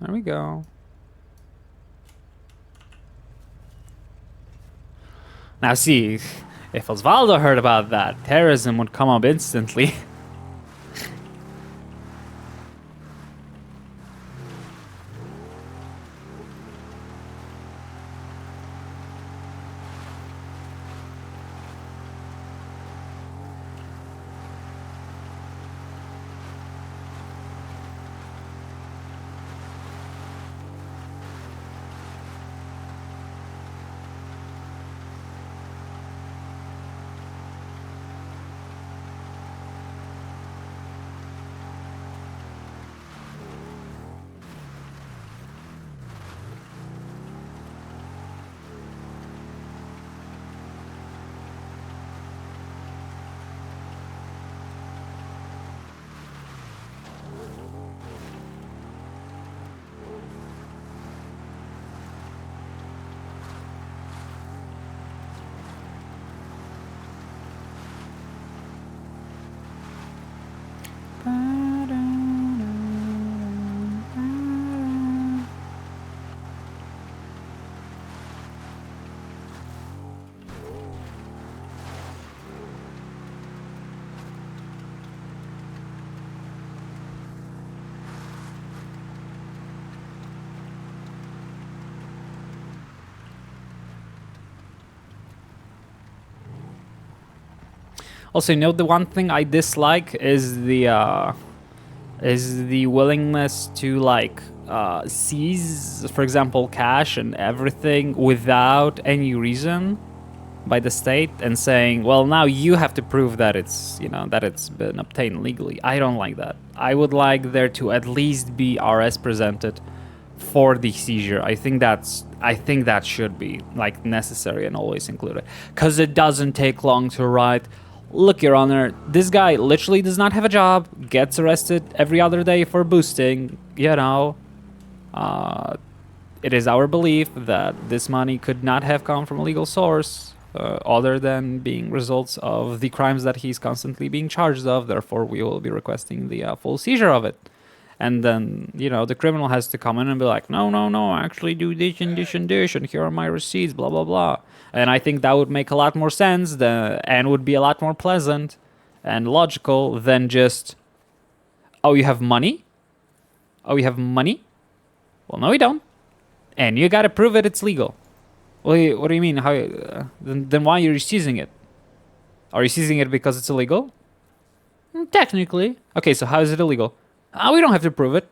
There we go. Now see, if Osvaldo heard about that, terrorism would come up instantly. Also, you know, the one thing I dislike is the willingness to like seize, for example, cash and everything without any reason by the state and saying, well, now you have to prove that it's, you know, that it's been obtained legally. I don't like that. I would like there to at least be RS presented for the seizure. I think that should be like necessary and always included, because it doesn't take long to write, look, Your Honor, this guy literally does not have a job, gets arrested every other day for boosting, you know. It is our belief that this money could not have come from a legal source other than being results of the crimes that he's constantly being charged of. Therefore, we will be requesting the full seizure of it. And then, you know, the criminal has to come in and be like, no, no, no, actually do this and this and this, and here are my receipts, blah, blah, blah. And I think that would make a lot more sense and would be a lot more pleasant and logical than just, oh, you have money? Oh, you have money? Well, no, you don't. And you gotta prove it, it's legal. Well, what do you mean? How? Then why are you seizing it? Are you seizing it because it's illegal? Technically. Okay, so how is it illegal? We don't have to prove it.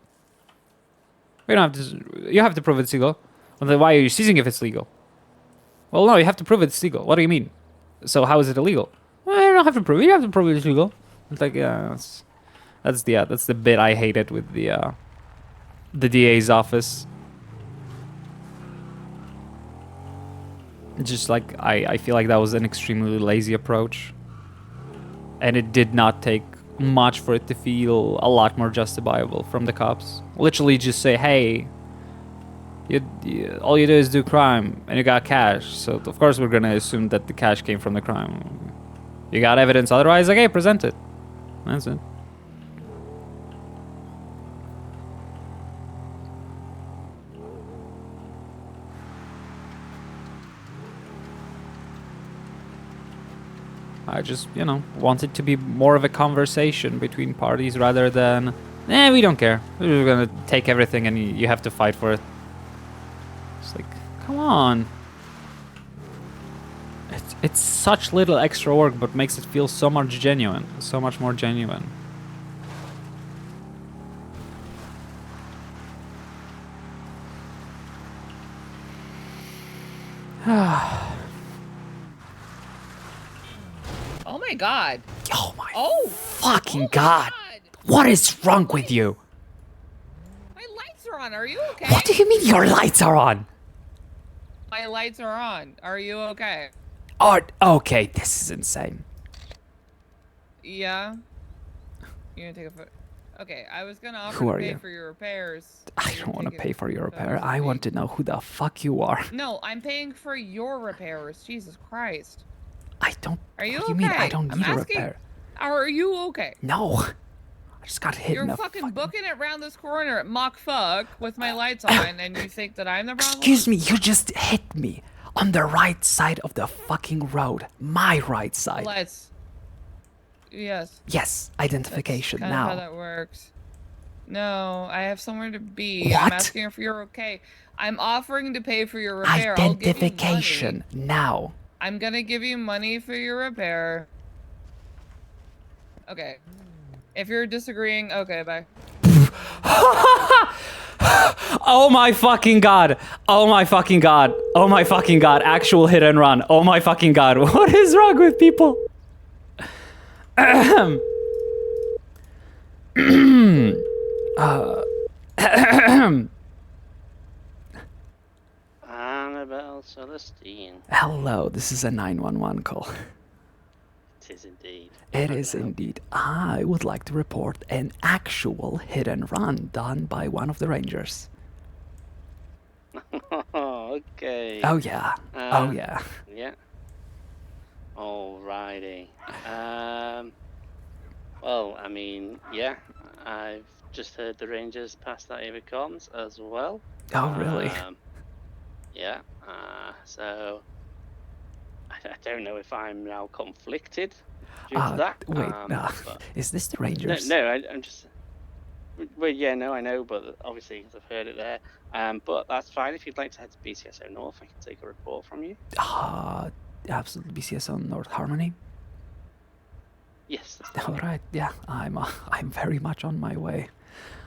We don't have to. You have to prove it's legal. Well, then why are you seizing if it's legal? Well, no, you have to prove it's legal. What do you mean? So how is it illegal? Well, you don't have to prove it. You have to prove it's legal. It's like, yeah, that's the bit I hated with the DA's office. Just like I feel like that was an extremely lazy approach, and it did not take much for it to feel a lot more justifiable from the cops. Literally just say, hey, all you do is do crime and you got cash, so of course we're gonna assume that the cash came from the crime. You got evidence otherwise? Okay, present it. That's it. I just, you know, want it to be more of a conversation between parties rather than, we don't care. We're gonna take everything and you have to fight for it. It's like, come on. It's such little extra work, but makes it feel so much genuine, so much more genuine. Oh my god. Oh my fucking god. What is wrong with you? My lights are on. Are you okay? What do you mean your lights are on? My lights are on. Are you okay? Okay, this is insane. Yeah. You're gonna take a photo. Okay, I was gonna offer Who to are pay you? for your repairs. I don't want to pay for your repair. I want to know who the fuck you are. No, I'm paying for your repairs. Jesus Christ. I don't. Are you What do you mean? I okay? don't I'm need a asking. repair. Are you okay? No. I just got hit You're in a fucking booking it round this corner at Mach fuck with my lights on, and you think that I'm the problem? Excuse me, you just hit me on the right side of the fucking road. My right side. Lights. Yes. Yes, That's identification kind of how now. that works. No, I have somewhere to be. What? I'm asking if you're okay. I'm offering to pay for your repair. I'll give you money. Identification now. I'm gonna give you money for your repair. Okay. If you're disagreeing, okay, bye. Oh my fucking god. Oh my fucking god. Oh my fucking god. Actual hit and run. Oh my fucking god. What is wrong with people? Annabelle Celestine. Hello, this is a 911 call. It is indeed. It is indeed. I would like to report an actual hit and run done by one of the Rangers. Okay. Oh yeah. Oh yeah. Yeah. Alrighty. Well, I mean, yeah. I've just heard the Rangers pass that over comms as well. Oh really? Yeah. So I don't know if I'm now conflicted due to that. Wait, but- is this the Rangers? No, I'm just. Well, yeah, no, I know, but obviously because I've heard it there. But that's fine. If you'd like to head to BCSO North, I can take a report from you. Absolutely. BCSO North Harmony. Yes. That's All right. Yeah, I'm very much on my way.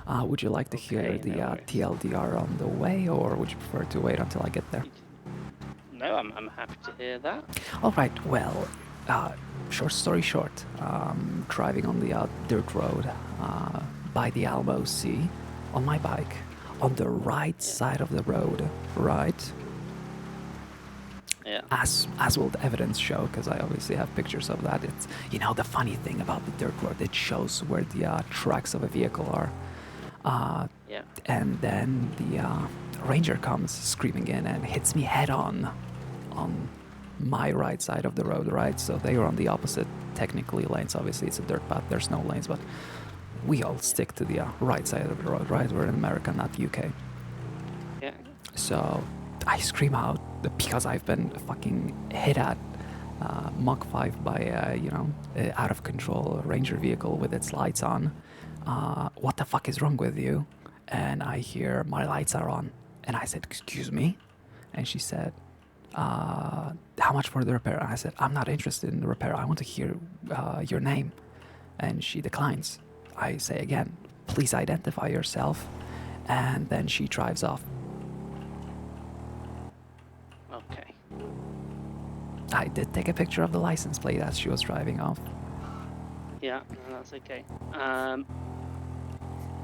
Would you like to hear Okay, the no worries. TLDR on the way, or would you prefer to wait until I get there? No, I'm happy to hear that. All right. Well, short story short, driving on the dirt road by the Alamo Sea on my bike on the right side of the road, right? Yeah. As will the evidence show, because I obviously have pictures of that. It's, you know, the funny thing about the dirt road, it shows where the tracks of a vehicle are. Yeah. And then the ranger comes screaming in and hits me head on my right side of the road, right? So they were on the opposite, technically, lanes. Obviously, it's a dirt path, there's no lanes, but we all stick to the right side of the road, right? We're in America, not UK. Yeah. So I scream out because I've been fucking hit at Mach 5 by a out of control ranger vehicle with its lights on. What the fuck is wrong with you? And I hear my lights are on. And I said, excuse me? And she said, how much for the repair? And I said, I'm not interested in the repair. I want to hear your name. And she declines. I say again, please identify yourself. And then she drives off. Okay. I did take a picture of the license plate as she was driving off. Yeah, no, that's okay.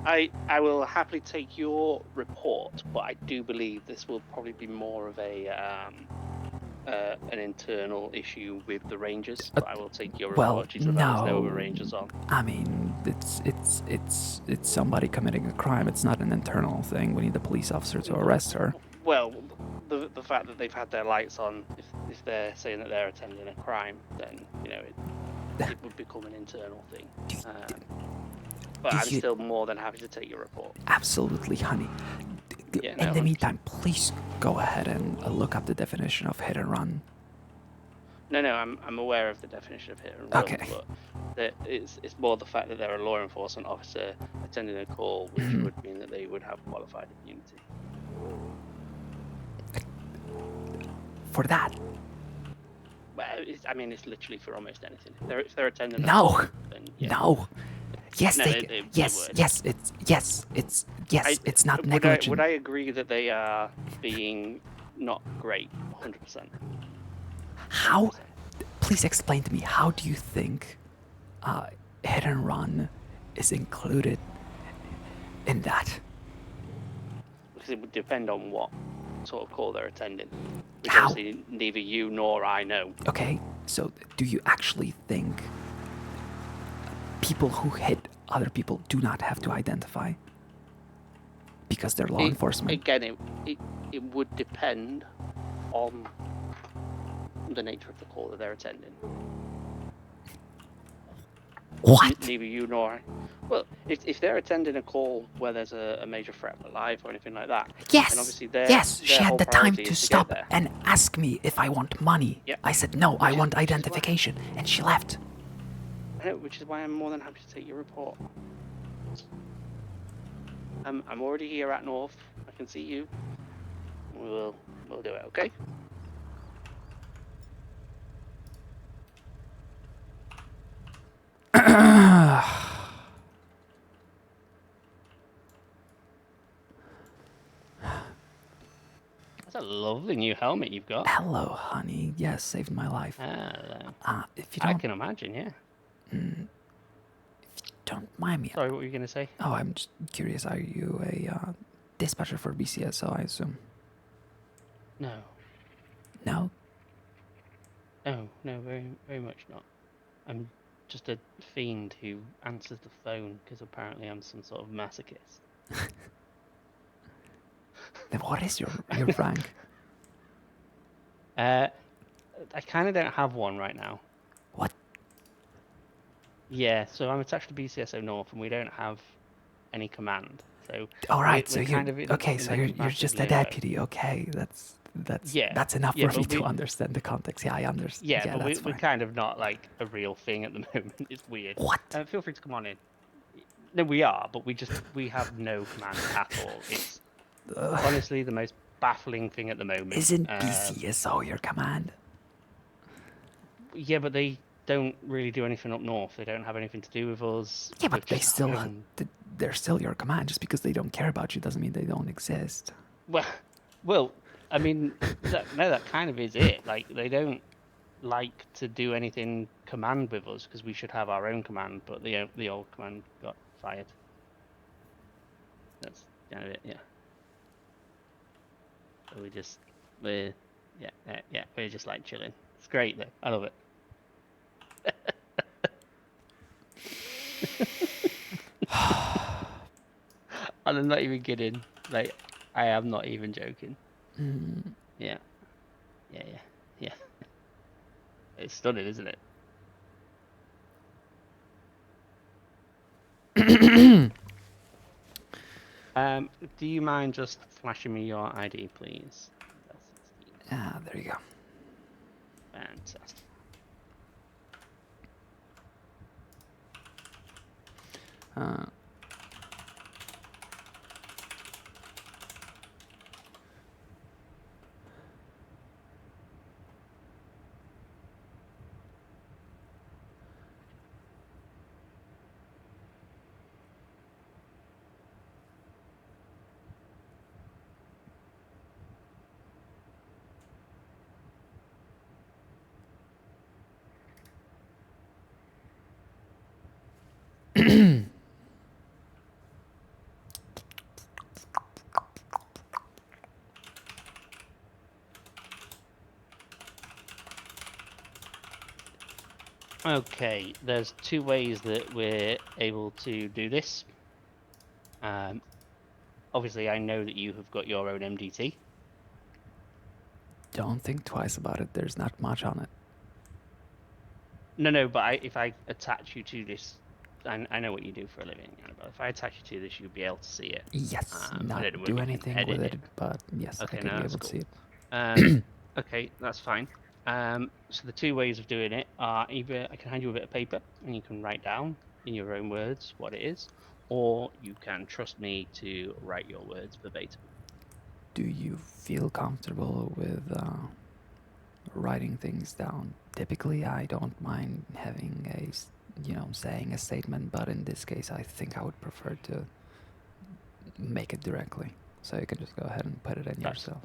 I will happily take your report, but I do believe this will probably be more of a an internal issue with the Rangers. But I will take your well, report due to the fact there's no no. other Rangers on. I mean, it's somebody committing a crime. It's not an internal thing. We need the police officer to arrest her. Well, the fact that they've had their lights on, if they're saying that they're attending a crime, then you know it would become an internal thing. But I'm still more than happy to take your report. Absolutely, honey. Yeah, In no, the meantime, please go ahead and look up the definition of hit and run. No, I'm aware of the definition of hit and run, Okay. but it's more the fact that they're a law enforcement officer attending a call, which would mean that they would have qualified immunity. For that? Well, it's literally for almost anything. If they're attending a No. call, then yeah. No. Yes, No, they would. it's not Would negligent. I agree that they are being not great, 100%. How? Please explain to me. How do you think hit and run is included in that? Because it would depend on what sort of call they're attending. Which How? obviously neither you nor I know. Okay, so do you actually think people who hit other people do not have to identify because they're law enforcement? Again, it would depend on the nature of the call that they're attending. What? Neither you nor I. Well, if they're attending a call where there's a major threat of their life or anything like that, Yes. then obviously their Yes, she their had whole the time priority to is to get stop there. and ask me if I want money. Yep. I said no, I want which is why- identification, and she left. I know, which is why I'm more than happy to take your report. I'm already here at North. I can see you. We'll do it, okay? That's a lovely new helmet you've got. Hello, honey. Yes, saved my life. Hello. If you I don't, can imagine, yeah. don't mind me. Sorry, what were you going to say? Oh, I'm just curious. Are you a dispatcher for BCSO, I assume? No. No? Oh, no, very, very much not. I'm just a fiend who answers the phone because apparently I'm some sort of masochist. Then what is your rank? I kind of don't have one right now. What? Yeah, so I'm attached to BCSO North and we don't have any command. So All right, we're so kind you're of in, okay. in So like you're massive just a limbo. deputy. Okay, Yeah, that's enough yeah, for me but to we- understand the context. Yeah, I understand. Yeah, but that's we're fine. kind of not like a real thing at the moment. It's weird. What? Feel free to come on in. No, we are, but we have no command at all. It's honestly the most baffling thing at the moment. Isn't BCSO your command? Yeah, but they don't really do anything up north. They don't have anything to do with us. Yeah, but They've they just still got own- they're still your command. Just because they don't care about you doesn't mean they don't exist. Well, I mean, that kind of is it. Like they don't like to do anything command with us because we should have our own command, but the old command got fired. That's kind of it, yeah. So we're just like chilling. It's great though. I love it. And I'm not even kidding. Like, I am not even joking. Yeah. Yeah. It's stunning, isn't it? Do you mind just flashing me your ID, please? Ah, there you go. Fantastic. Okay, there's two ways that we're able to do this. Obviously, I know that you have got your own MDT. Don't think twice about it. There's not much on it. No, but if I attach you to this, I know what you do for a living, but if I attach you to this, you'll be able to see it. Yes, I not don't know if do you can anything edit with it, it. but yes, Okay, I no, can be that's able to cool. see it. Okay, that's fine. So the two ways of doing it are either I can hand you a bit of paper and you can write down in your own words what it is, or you can trust me to write your words verbatim. Do you feel comfortable with writing things down? Typically, I don't mind having saying a statement, but in this case, I think I would prefer to make it directly, so you can just go ahead and put it in yourself.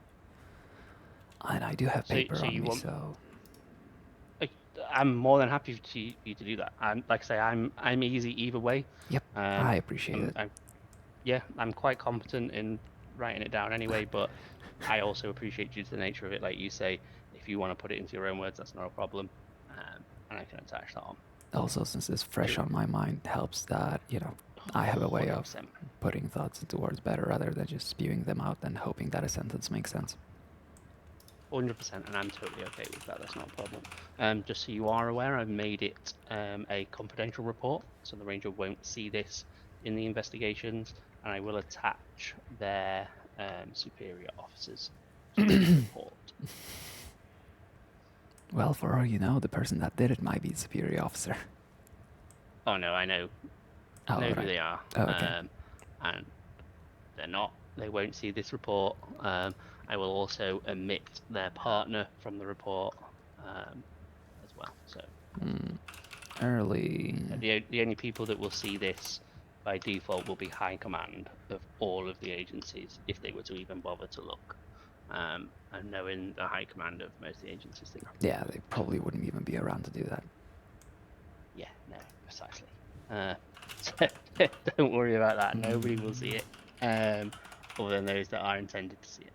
And I do have paper on me, so I'm more than happy for you to do that. Like I say, I'm easy either way. Yep, I appreciate it. I'm quite competent in writing it down anyway, but I also appreciate due to the nature of it, like you say, if you want to put it into your own words, that's not a problem, and I can attach that on. Also, since it's fresh on my mind, helps that, I have a way of 100%. putting thoughts into words better rather than just spewing them out and hoping that a sentence makes sense. 100%, and I'm totally okay with that. That's not a problem. Just so you are aware, I've made it a confidential report, so the ranger won't see this in the investigations, and I will attach their superior officers to the report. Well, for all you know, the person that did it might be the superior officer. Oh no, I know. Oh, Know who right. they are. Oh, okay. And they're not. They won't see this report. I will also omit their partner from the report as well. So Early. the only people that will see this by default will be high command of all of the agencies if they were to even bother to look. And knowing the high command of most of the agencies, they probably Yeah, they probably wouldn't even be around to do that. Yeah, no, precisely. So don't worry about that. Nobody will see it, other than those that are intended to see it.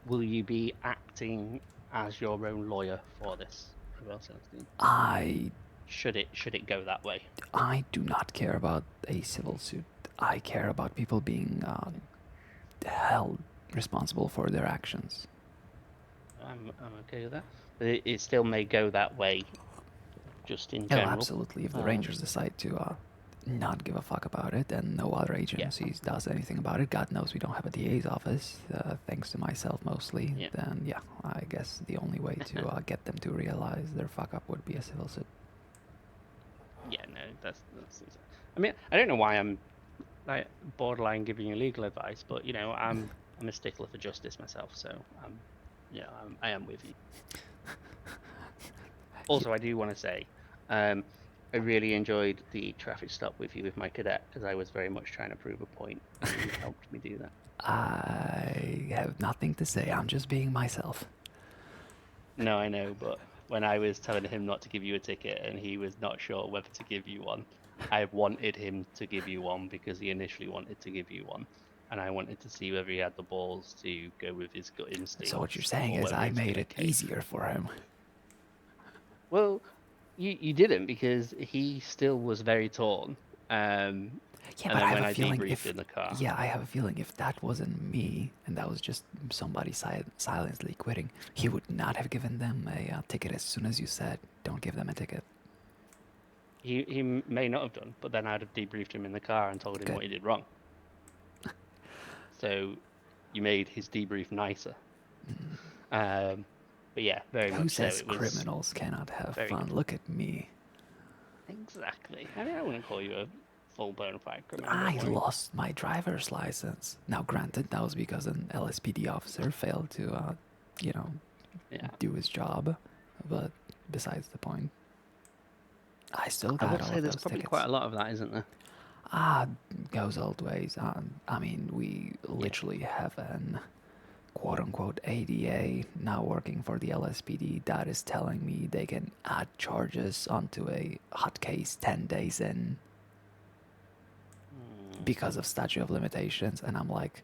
Will you be acting as your own lawyer for this, Rebel Celestine? Should it go that way? I do not care about a civil suit. I care about people being held responsible for their actions. I'm okay with that. But it still may go that way, just in Oh, general. absolutely. If the Rangers decide to not give a fuck about it and no other agencies does anything about it, God knows we don't have a DA's office, thanks to myself mostly, then yeah, I guess the only way to get them to realize their fuck up would be a civil suit. Yeah, no, that's. I mean, I don't know why I'm like borderline giving you legal advice, but you know, I'm a stickler for justice myself, so I am with you. Also, I do want to say, I really enjoyed the traffic stop with you with my cadet because I was very much trying to prove a point, and you helped me do that. I have nothing to say. I'm just being myself. No, I know, but when I was telling him not to give you a ticket and he was not sure whether to give you one, I wanted him to give you one because he initially wanted to give you one. And I wanted to see whether he had the balls to go with his gut instinct. So what you're saying is I made it easier for him. Well, you didn't because he still was very torn. Yeah, but I have a feeling in the car. Yeah, I have a feeling if that wasn't me and that was just somebody silently quitting, he would not have given them a ticket as soon as you said, "Don't give them a ticket." He may not have done, but then I'd have debriefed him in the car and told him what he did wrong. So you made his debrief nicer. But yeah, very Who much so. says criminals cannot have fun? Good. Look at me. Exactly. I mean, I wouldn't call you a full bona fide criminal. I lost my driver's license. Now, granted, that was because an LSPD officer failed to, do his job. But besides the point, I still got all of those tickets. There's probably quite a lot of that, isn't there? Goes old ways. I mean, we literally have an quote-unquote ADA now working for the LSPD that is telling me they can add charges onto a hot case 10 days in because of statute of limitations, and I'm like,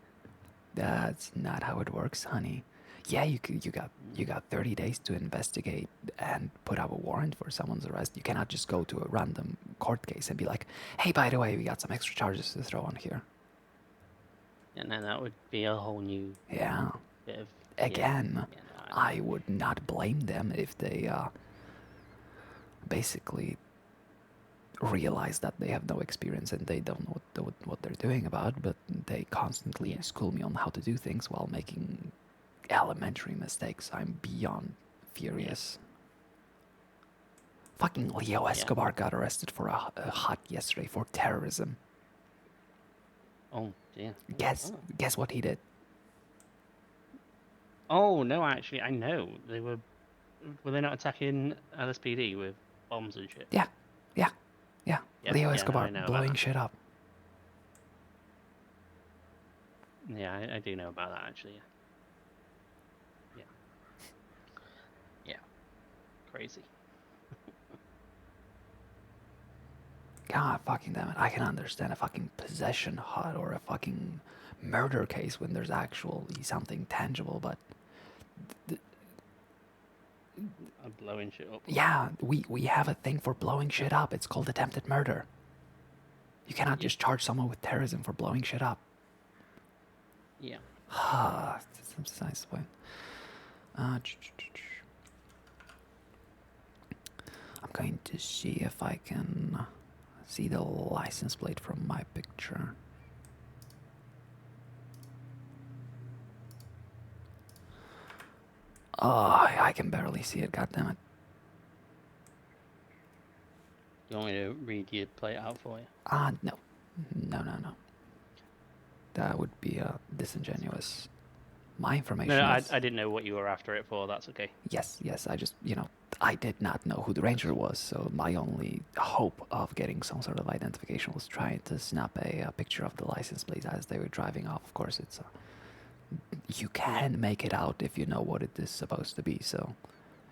that's not how it works, honey. Yeah, you got 30 days to investigate and put out a warrant for someone's arrest. You cannot just go to a random court case and be like, hey, by the way, we got some extra charges to throw on here. And then that would be a whole new bit of... Again, I would not blame them if they basically realize that they have no experience and they don't know what they're doing about, but they constantly school me on how to do things while making elementary mistakes. I'm beyond furious. Fucking Leo Escobar got arrested for a hut yesterday for terrorism. Oh dear. Guess what he did? Oh no, actually, I know they were they not attacking LSPD with bombs and shit? Yeah. Yep, Leo Escobar no, blowing shit up. Yeah, I do know about that actually. Yeah. Crazy. God fucking damn it. I can understand a fucking possession hut or a fucking murder case when there's actually something tangible, but blowing shit up. Yeah, we have a thing for blowing shit up. It's called attempted murder. You cannot just charge someone with terrorism for blowing shit up. Yeah. That's a nice point. I'm going to see if I can see the license plate from my picture. Oh, I can barely see it, goddammit. You want me to read your plate out for you? No. No. That would be disingenuous. My information No, is... I didn't know what you were after it for. That's okay. Yes, I just, I did not know who the ranger was, so my only hope of getting some sort of identification was trying to snap a picture of the license plate as they were driving off. Of course, it's you can make it out if you know what it is supposed to be, so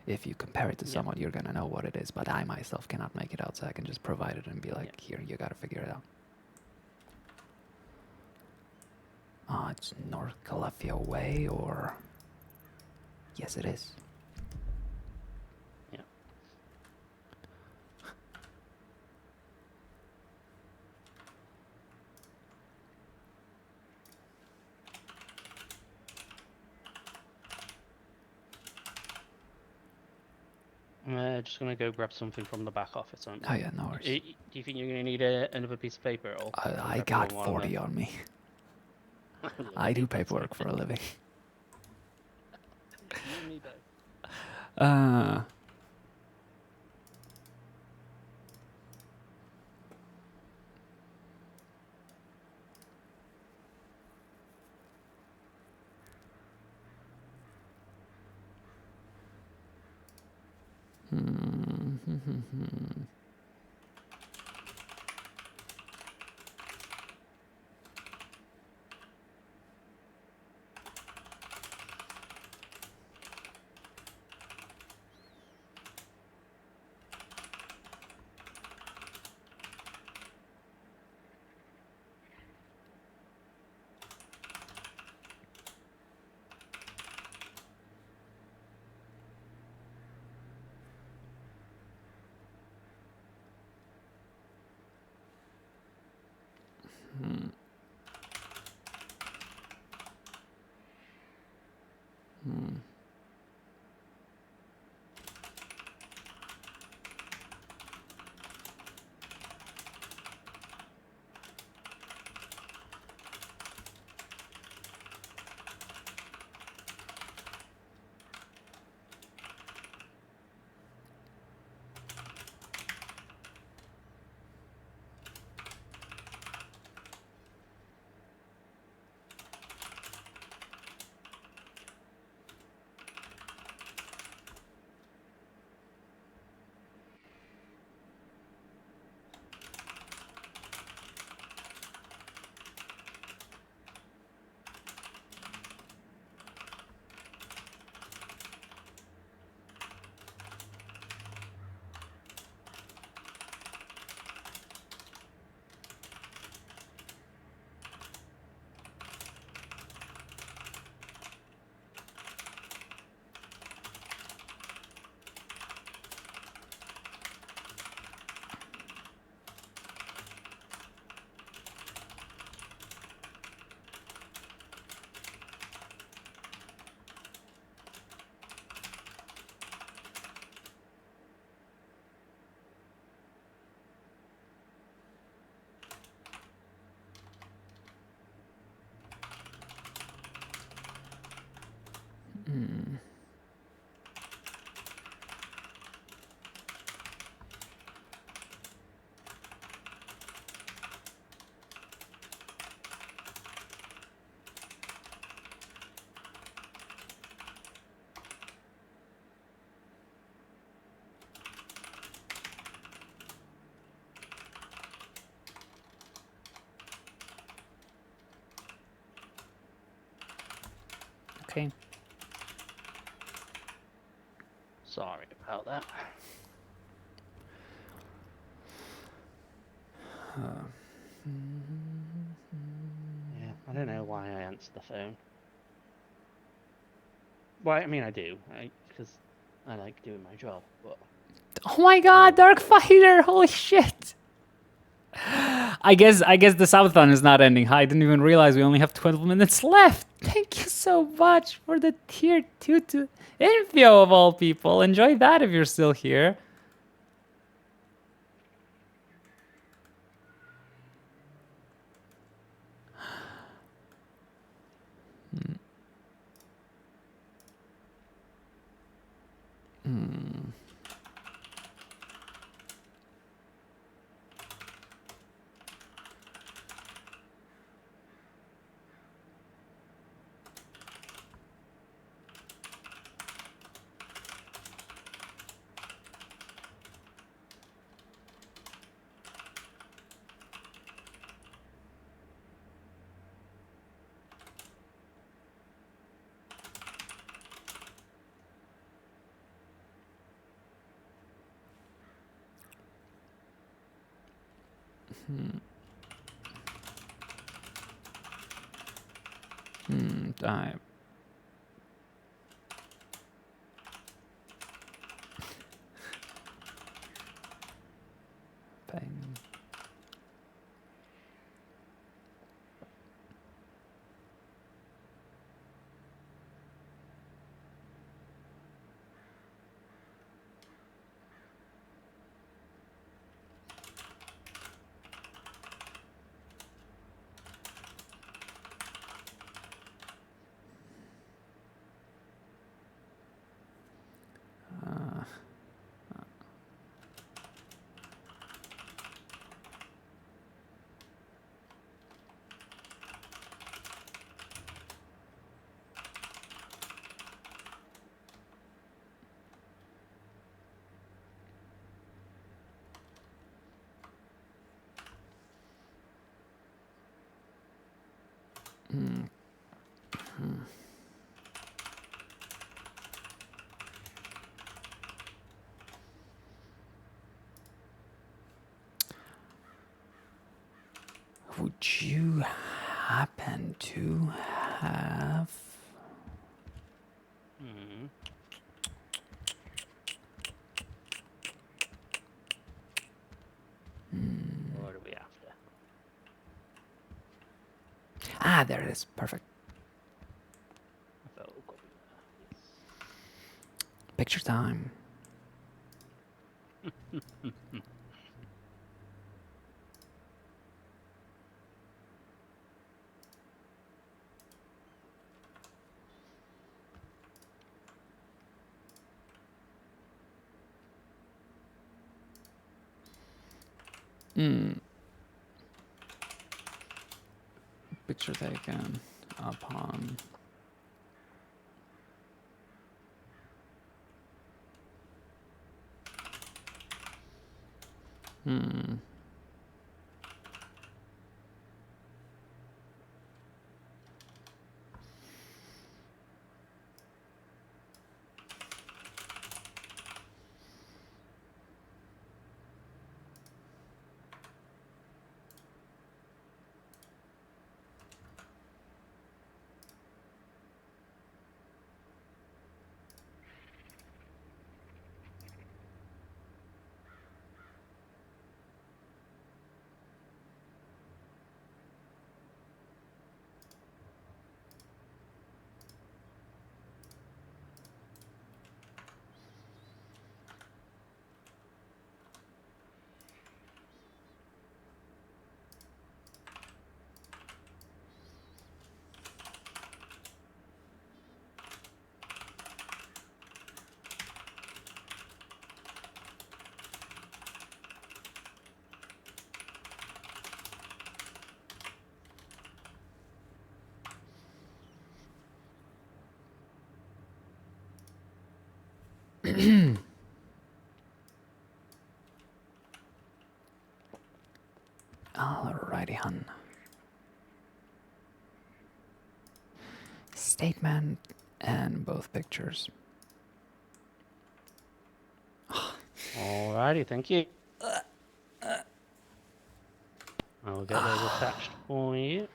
if you compare it to someone, you're gonna know what it is, but I myself cannot make it out, so I can just provide it and be like, here, you gotta figure it out. It's North Calafia Way, or... Yes, it is. Yeah. I'm just gonna go grab something from the back office. Oh yeah, no worries. Do you think you're gonna need another piece of paper? Or I got 40 on me. I do paperwork for a living. You and me both. Okay. Sorry about that. Yeah, I don't know why I answered the phone. Why? I mean, I do, because I like doing my job, but Oh my god, Dark Fighter! Holy shit! I guess the subathon is not ending. I didn't even realize we only have 12 minutes left. Thank you so much for the tier 2 to Infio of all people. Enjoy that if you're still here. Time. Bang. Would you happen to have... what are we after? Ah, there it is. Perfect. I thought we'll go there. Picture time. Picture taken upon... Alrighty, hun. Statement and both pictures. Alrighty, thank you. I'll get those attached for you.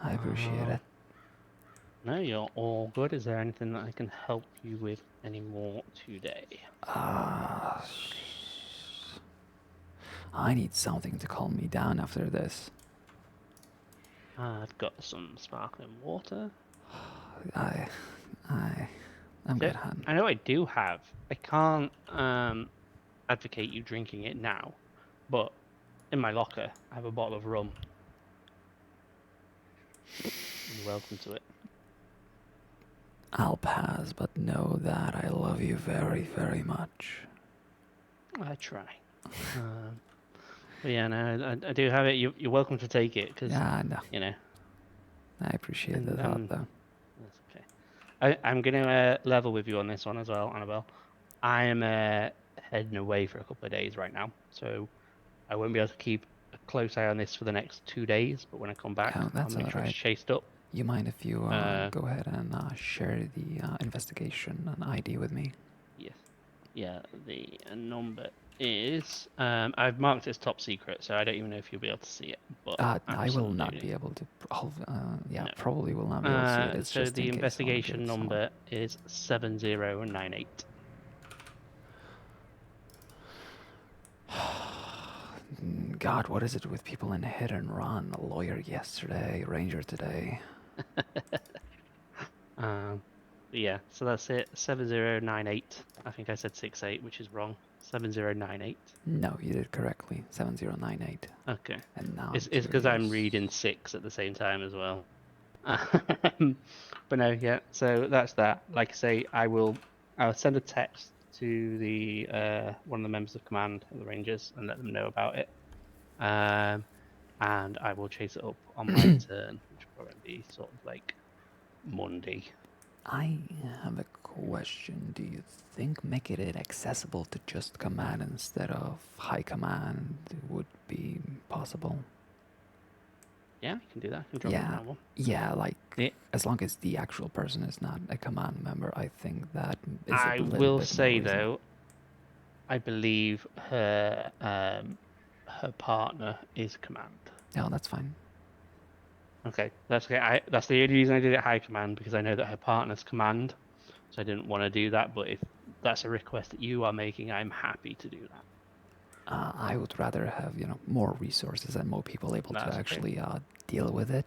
I appreciate it. No, you're all good. Is there anything that I can help you with anymore today? I need something to calm me down after this. I've got some sparkling water. I, I'm So, good, hun. I know I do have. I can't advocate you drinking it now, but in my locker, I have a bottle of rum. You're welcome to it. I'll pass, but know that I love you very, very much. I try. But yeah, no, I do have it. You're welcome to take it because Yeah, no, you know. I appreciate the And thought, though. that's okay. I'm gonna level with you on this one as well, Annabelle. I am heading away for a couple of days right now, so I won't be able to keep a close eye on this for the next 2 days. But when I come back, Oh, I'll that's make sure it's alright. chased up. You mind if you Uh, go ahead and share the investigation and ID with me? yes, yeah. The number is I've marked it as top secret, so I don't even know if you'll be able to see it. But I will not absolutely be able to. Yeah, no. probably will not be able to see it. It's So just the in case I want to give investigation it to someone. number is 7098. God, what is it with people in hit and run? A lawyer yesterday, ranger today. Yeah, so that's it. 7098. I think I said 68, which is wrong. 7098. No, you did correctly. 7098. Okay. And now It's I'm because I'm curious. reading 6 at the same time as well. But no, yeah. So that's that. Like I say, I'll send a text to the one of the members of command of the Rangers and let them know about it. And I will chase it up on my return, which will probably be sort of like Monday. I have a question. Do you think making it accessible to just command instead of high command would be possible? Yeah, you can do that. You can drop it Yeah, down one. yeah, like Yeah. as long as the actual person is not a command member, I think that is I a little will bit more say reasonable. though, I believe her partner is command. No, that's fine. Okay, that's okay. That's the only reason I did it high command because I know that her partner's command, so I didn't want to do that. But if that's a request that you are making, I'm happy to do that. I would rather have more resources and more people able to That's okay. actually deal with it,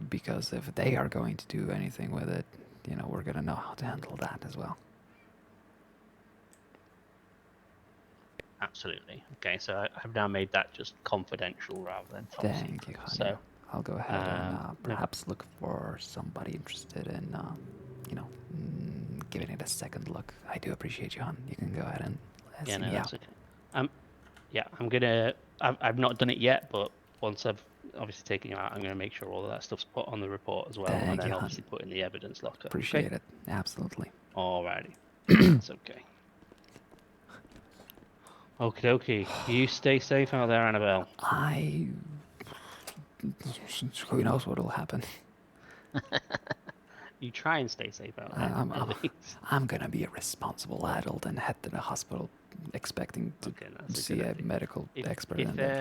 because if they are going to do anything with it, we're gonna know how to handle that as well. Absolutely. Okay, so I've now made that just confidential rather than top Thank secret. you, honey. So I'll go ahead and no, perhaps look for somebody interested in, giving it a second look. I do appreciate you, hon. You can go ahead and yeah, see no, me that's out. okay. Yeah, I'm gonna. I've not done it yet, but once I've obviously taken you out, I'm gonna make sure all of that stuff's put on the report as well, and Thank then you, hon. obviously put in the evidence locker. Appreciate it. Absolutely. Alrighty, that's okay. Okie dokie. You stay safe out there, Annabelle. Who knows what'll happen? You try and stay safe out there, I'm, at I'm, least. I'm gonna be a responsible adult and head to the hospital expecting to Okay, that's a see good a idea. medical If expert if in there.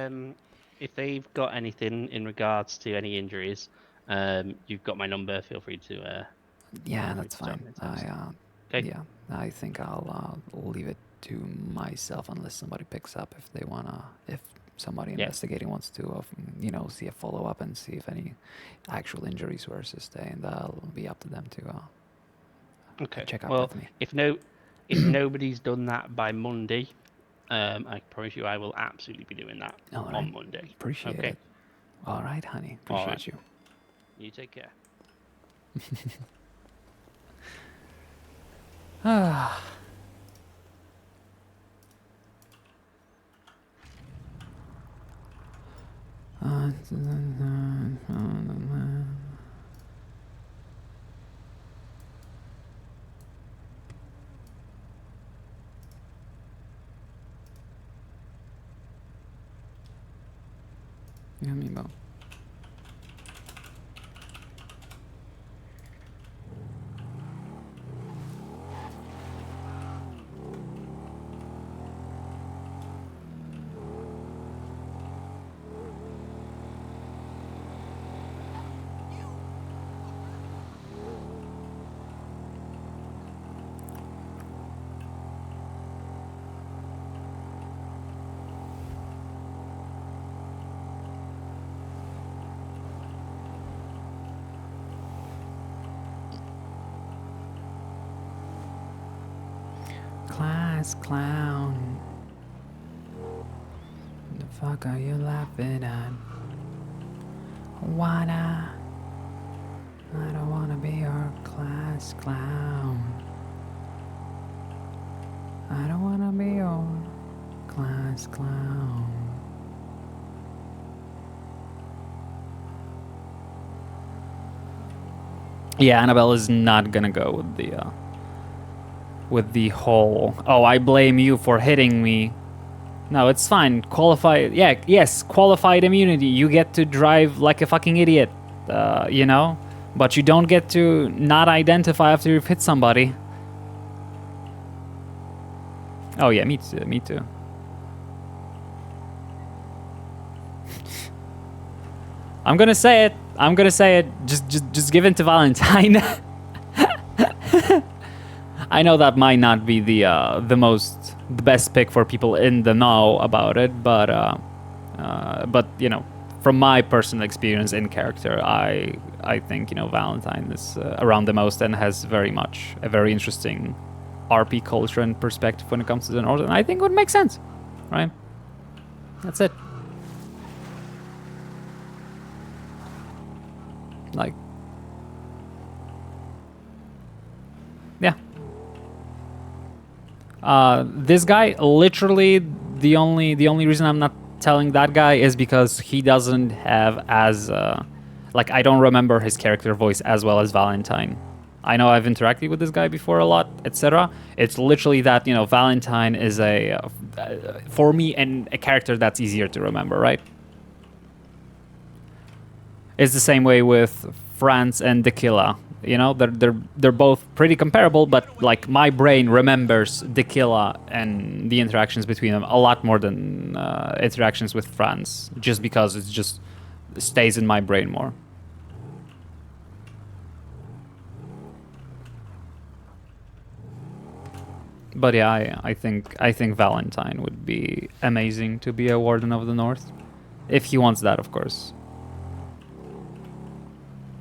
if they've got anything in regards to any injuries, you've got my number. Feel free to Yeah, feel free that's to drop fine. me a text. Okay. Yeah, I think I'll leave it to myself unless somebody picks up if somebody Yeah. investigating wants to, see a follow up and see if any actual injuries were sustained. That'll be up to them to Okay. check up Well, with me. if nobody's done that by Monday, I promise you I will absolutely be doing that All right, on Monday. appreciate Okay. it. All right, honey, All right. appreciate you. You take care. Ah. Yeah, me, Bo. class clown. The fuck are you laughing at? Wanna? I don't wanna be your class clown. I don't wanna be your class clown. Yeah, Annabelle is not gonna go with the whole, oh, I blame you for hitting me. No, it's fine. Qualified, yeah, yes, qualified immunity. You get to drive like a fucking idiot, you know? But you don't get to not identify after you've hit somebody. Oh yeah, me too, me too. I'm gonna say it. I'm gonna say it. Just give it to Valentine. I know that might not be the best pick for people in the know about it, but you know, from my personal experience in character, I think, you know, Valentine is around the most and has very much a very interesting RP culture and perspective when it comes to the North, and I think it would make sense, right? That's it. Like, yeah. This guy, literally, the only reason I'm not telling that guy is because he doesn't have as like, I don't remember his character voice as well as Valentine. I know I've interacted with this guy before a lot, etc. It's literally that, you know, Valentine is a for me, and a character that's easier to remember, right? It's the same way with France and Tequila. You know, they're both pretty comparable, but like my brain remembers Tequila and the interactions between them a lot more than interactions with France, just because it just stays in my brain more. But yeah, I think Valentine would be amazing to be a Warden of the North, if he wants that, of course.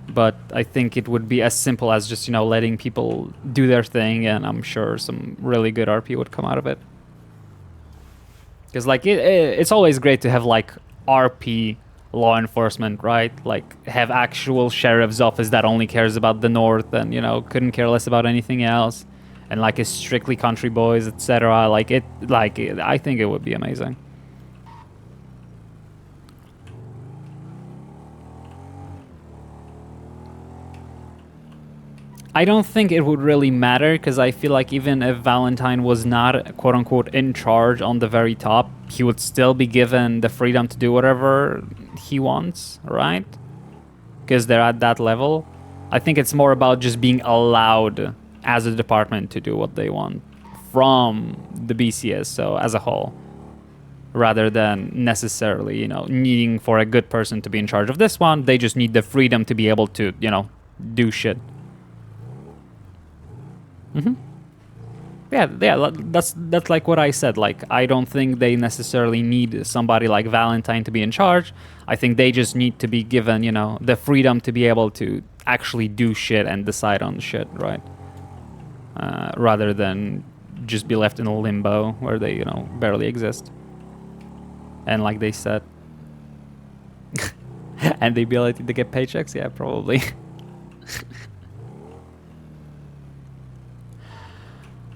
But I think it would be as simple as just, you know, letting people do their thing, and I'm sure some really good RP would come out of it. Because like it's always great to have like RP law enforcement, right? Like have actual sheriff's office that only cares about the North and, you know, couldn't care less about anything else, and like is strictly country boys, etc. Like I think it would be amazing. I don't think it would really matter, because I feel like even if Valentine was not, quote-unquote, in charge on the very top, he would still be given the freedom to do whatever he wants, right? Because they're at that level. I think it's more about just being allowed as a department to do what they want from the BCS, so as a whole, rather than necessarily, you know, needing for a good person to be in charge of this one. They just need the freedom to be able to, you know, do shit. Yeah, that's like what I said. Like, I don't think they necessarily need somebody like Valentine to be in charge. I think they just need to be given, you know, the freedom to be able to actually do shit and decide on shit, right? Rather than just be left in a limbo where they, you know, barely exist. And like they said, and the ability to get paychecks, yeah, probably.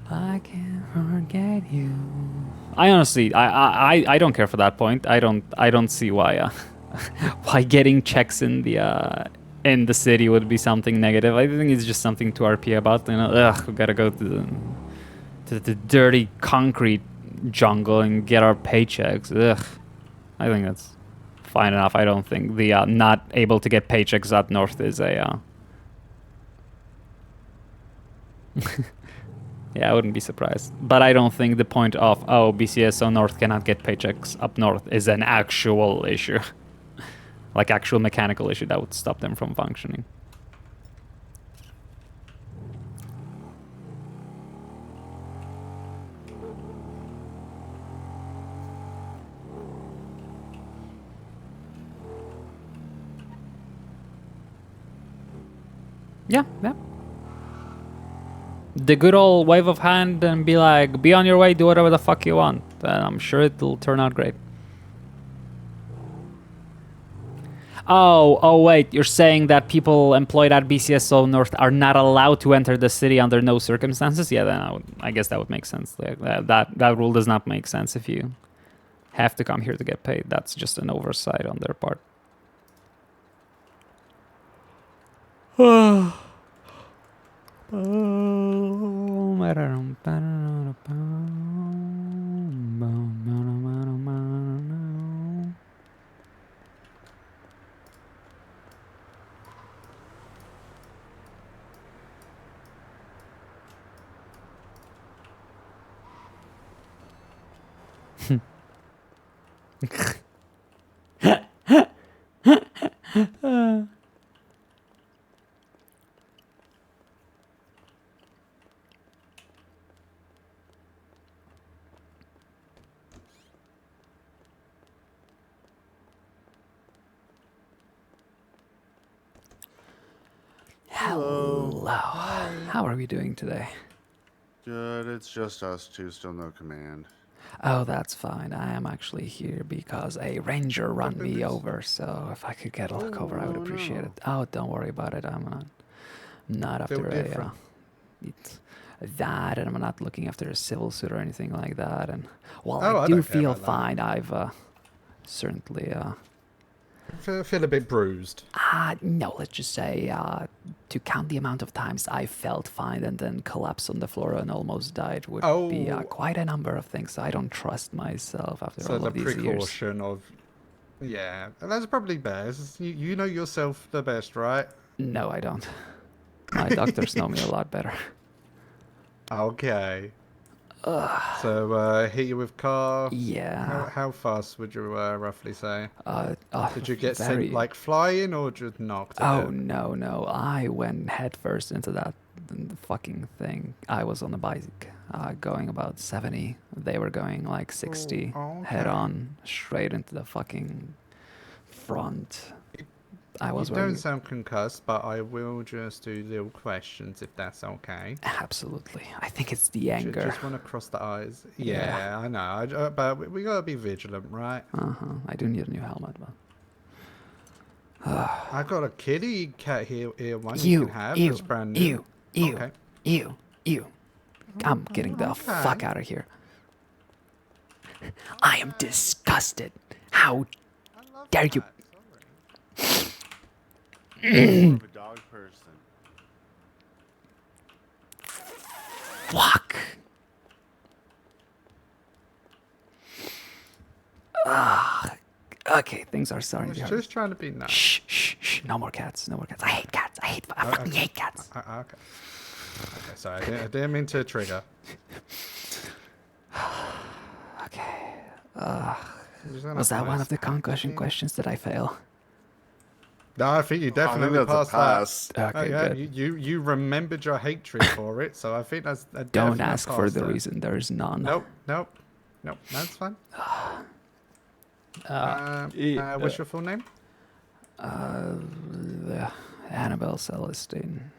I can't forget you. I honestly, I don't care for that point. I don't see why why getting checks in the city would be something negative. I think it's just something to RP about. You know, ugh, we gotta go to the dirty concrete jungle and get our paychecks. Ugh, I think that's fine enough. I don't think the not able to get paychecks up north is a. Yeah, I wouldn't be surprised. But I don't think the point of, oh, BCSO North cannot get paychecks up north is an actual issue. Like, actual mechanical issue that would stop them from functioning. Yeah. the good old wave of hand and be like, be on your way, do whatever the fuck you want. And I'm sure it'll turn out great. Oh, wait, you're saying that people employed at BCSO North are not allowed to enter the city under no circumstances? Yeah, then I guess that would make sense. Like, that rule does not make sense if you have to come here to get paid. That's just an oversight on their part. Hello. How are we doing today? Good, it's just us two, still no command. Oh, that's fine. I am actually here because a ranger ran me over, so if I could get a look over, I would appreciate it. Oh, don't worry about it. I'm not after that, and I'm not looking after a civil suit or anything like that. And while I do feel fine, I've certainly I feel a bit bruised. no, let's just say to count the amount of times I felt fine and then collapsed on the floor and almost died would be quite a number of things. So I don't trust myself after all of these years. So the precaution of, yeah, that's probably best. You know yourself the best, right? No, I don't. My doctors know me a lot better. Okay. So hit you with car. Yeah. How fast would you roughly say? Did you get very... sent like flying or just knocked? Oh no! I went head first into that fucking thing. I was on a bike, going about 70. They were going like 60, head on, straight into the fucking front. You don't sound concussed, but I will just do little questions if that's okay. Absolutely. I think it's the anger. Just want to cross the eyes. Yeah, I know. But we gotta be vigilant, right? I do need a new helmet, but... I got a kitty cat here one you can have. It's brand new. You. I'm getting the fuck out of here. I am disgusted. How dare you... I'm a dog person. Fuck. Okay, things are starting to hurt. Just trying to be nice. Shh. No more cats. I hate cats. I fucking hate cats. Okay, sorry. I didn't mean to trigger. Okay. Was that one of the concussion questions? Did I fail? No, I think you definitely passed that. Okay, good. You remembered your hatred for it, so I think that's a Don't ask for the reason. There is none. Nope. That's fine. What's your full name? Annabelle Celestine.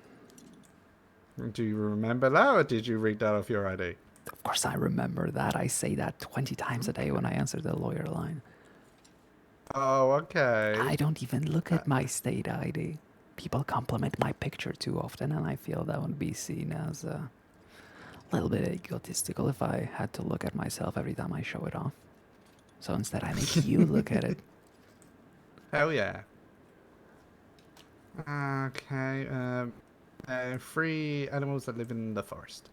Do you remember that, or did you read that off your ID? Of course I remember that. I say that 20 times a day when I answer the lawyer line. Oh, okay. I don't even look at my state ID. People compliment my picture too often, and I feel that would be seen as a little bit egotistical if I had to look at myself every time I show it off. So instead I make you look at it. Hell yeah. Okay, 3 animals that live in the forest.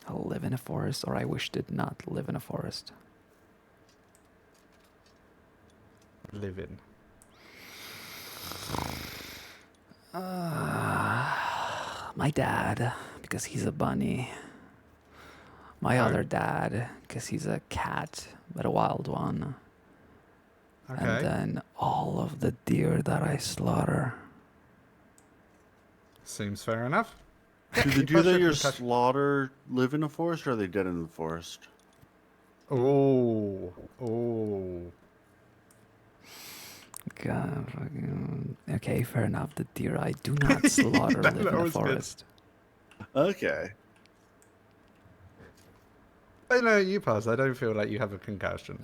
I'll live in a forest, or I wish did not live in a forest. Live in. My dad, because he's a bunny. My other dad, because he's a cat, but a wild one. Okay. And then all of the deer that I slaughter. Seems fair enough. Do the deer that you slaughter live in the forest, or are they dead in the forest? Oh. God, fucking... Okay, fair enough. The deer I do not slaughter That live in the was good. forest. Okay. I know you pass. I don't feel like you have a concussion.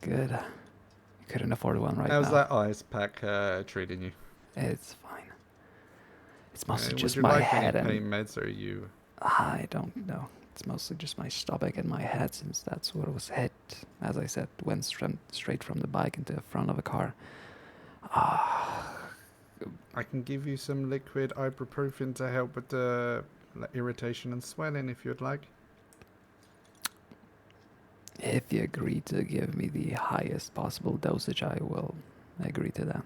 Good. You couldn't afford one right How's now. that ice pack treating you? It's fine. It's mostly Would just you my like head any and... pain meds, or are you? I don't know. It's mostly just my stomach and my head, since that's what was hit. As I said, went straight from the bike into the front of a car. I can give you some liquid ibuprofen to help with the irritation and swelling if you'd like. If you agree to give me the highest possible dosage, I will agree to that.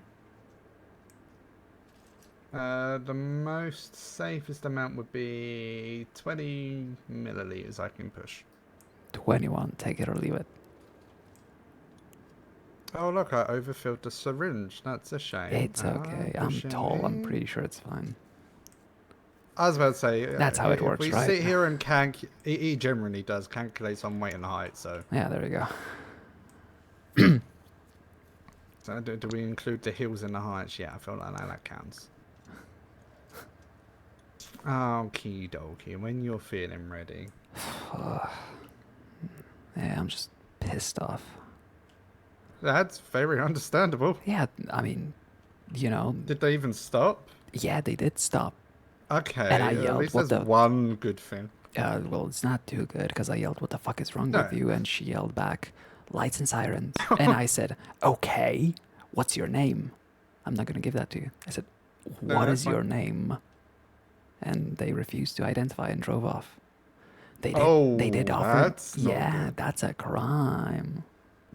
The most safest amount would be 20 milliliters I can push. 21, take it or leave it. Oh look, I overfilled the syringe. That's a shame. It's okay. I'm pushing tall. I'm in. pretty sure it's fine. I was about to say, That's how it works, we right? sit here and he generally does calculates on weight and height, so. Yeah, there we go. So do we include the hills and the heights? Yeah, I feel like that counts. Okie dokie, when you're feeling ready. Yeah, I'm just pissed off. That's very understandable. Yeah, I mean, you know... Did they even stop? Yeah, they did stop. Okay, And I at yelled, least what there's the... one good thing. Well, it's not too good, because I yelled, what the fuck is wrong No. with you? And she yelled back, lights and sirens. And I said, okay, what's your name? I'm not going to give that to you. I said, No, what that's is fine. your name? And they refused to identify and drove off. They did, Oh, they did offer... that's not Yeah, good. that's a crime.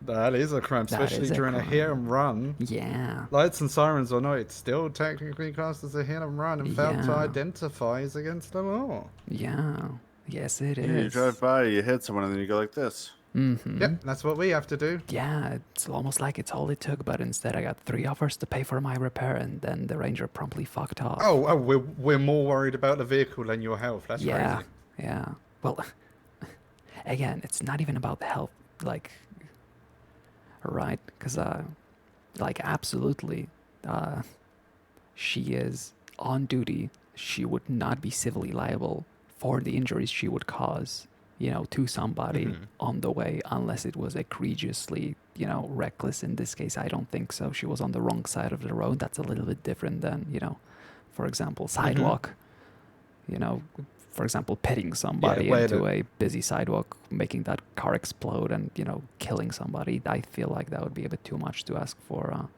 That is a crime, That especially is a during a hit and run. Yeah. Lights and sirens or not, it's still technically classed as a hit and run and failed to Yeah. identify is against the law. Yeah. Yes, it You is. drive by, you hit someone, and then you go like this. Mm-hmm. Yep, that's what we have to do. Yeah, it's almost like it's all it took, but instead I got 3 offers to pay for my repair, and then the ranger promptly fucked off. Oh, we're more worried about the vehicle than your health. That's yeah, crazy. yeah. Well, again, it's not even about the health, like, right? Because, like, absolutely, she is on duty. She would not be civilly liable for the injuries she would cause, you know, to somebody on the way, unless it was egregiously, you know, reckless. In this case, I don't think so. She was on the wrong side of the road. That's a little bit different than, you know, for example, sidewalk. You know, for example, pitting somebody into a busy sidewalk, making that car explode and, you know, killing somebody. I feel like that would be a bit too much to ask for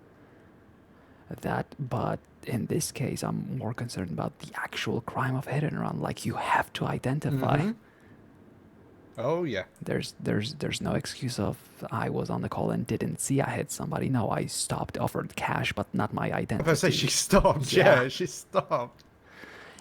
that. But in this case, I'm more concerned about the actual crime of hit and run. Like, you have to identify. Oh yeah. There's no excuse of I was on the call and didn't see I hit somebody. No, I stopped, offered cash, but not my identity. I was about to say she stopped. Yeah, she stopped.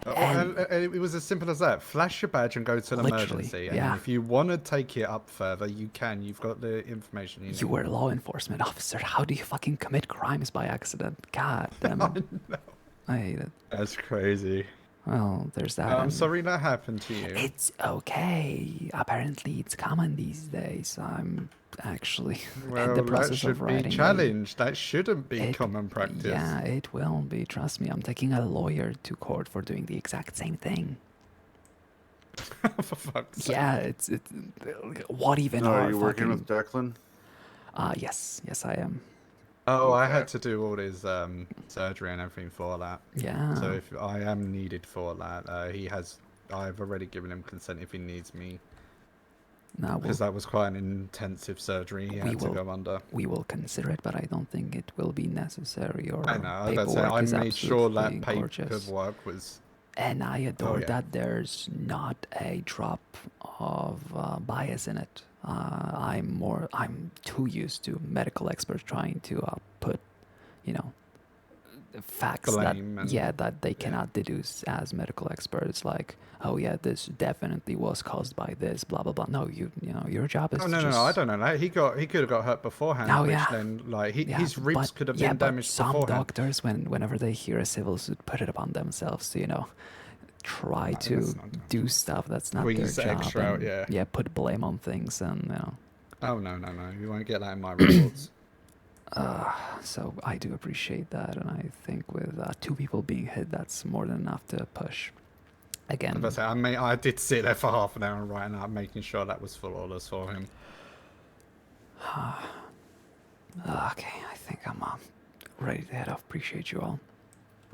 And it was as simple as that. Flash your badge and go to the emergency. And yeah. if you want to take it up further, you can. You've got the information you need. You were a law enforcement officer. How do you fucking commit crimes by accident? God damn it. I hate it. That's crazy. Well, there's that. I'm sorry that happened to you. It's okay. Apparently, it's common these days. I'm actually in the process of writing. That should be challenged. That shouldn't be common practice. Yeah, it will be. Trust me. I'm taking a lawyer to court for doing the exact same thing. For fuck's sake. Yeah, it's what even Are are you working fucking... with Declan? Yes, I am. Oh, I had to do all his surgery and everything for that. Yeah. So if I am needed for that, I've already given him consent if he needs me. No, because that was quite an intensive surgery he had to go under. We will consider it, but I don't think it will be necessary. Or I know. I made sure that paperwork was. And I adore that there's not a drop of bias in it. I'm too used to medical experts trying to put, you know, facts that they cannot deduce as medical experts. Like, oh yeah, this definitely was caused by this, blah blah blah. No, you know, your job is. Oh no, I don't know. Like, he could have got hurt beforehand. Oh, which then, like, his ribs could have been damaged some beforehand. doctors, whenever they hear a civil suit, put it upon themselves to, you know, try to do stuff that's not their job. Extra out, yeah, put blame on things and, you know. Oh no, you won't get that in my reports. So I do appreciate that, and I think with 2 people being hit, that's more than enough to push. Again, I did sit there for half an hour writing up, making sure that was full orders for him. okay, I think I'm ready to head off. Appreciate you all.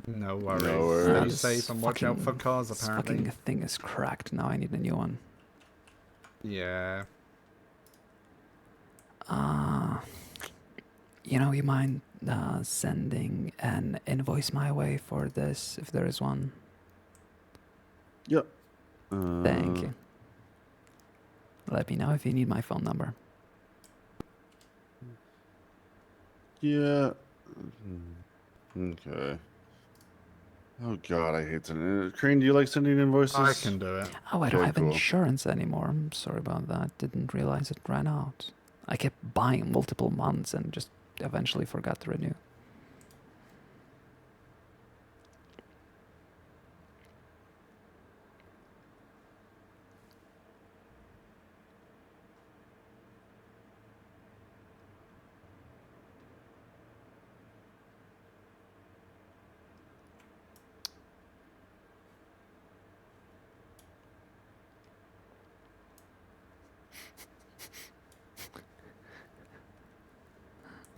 No worries. No worries. Stay safe and watch out for cars, This apparently. fucking thing is cracked. Now I need a new one. Yeah. You mind sending an invoice my way for this, if there is one? Yep. Thank you. Let me know if you need my phone number. Yeah. Okay. Oh god, I hate sending. Crane, do you like sending invoices? I can do it. Oh, I don't Okay, have cool. insurance anymore. I'm sorry about that. Didn't realize it ran out. I kept buying multiple months and just eventually forgot to renew.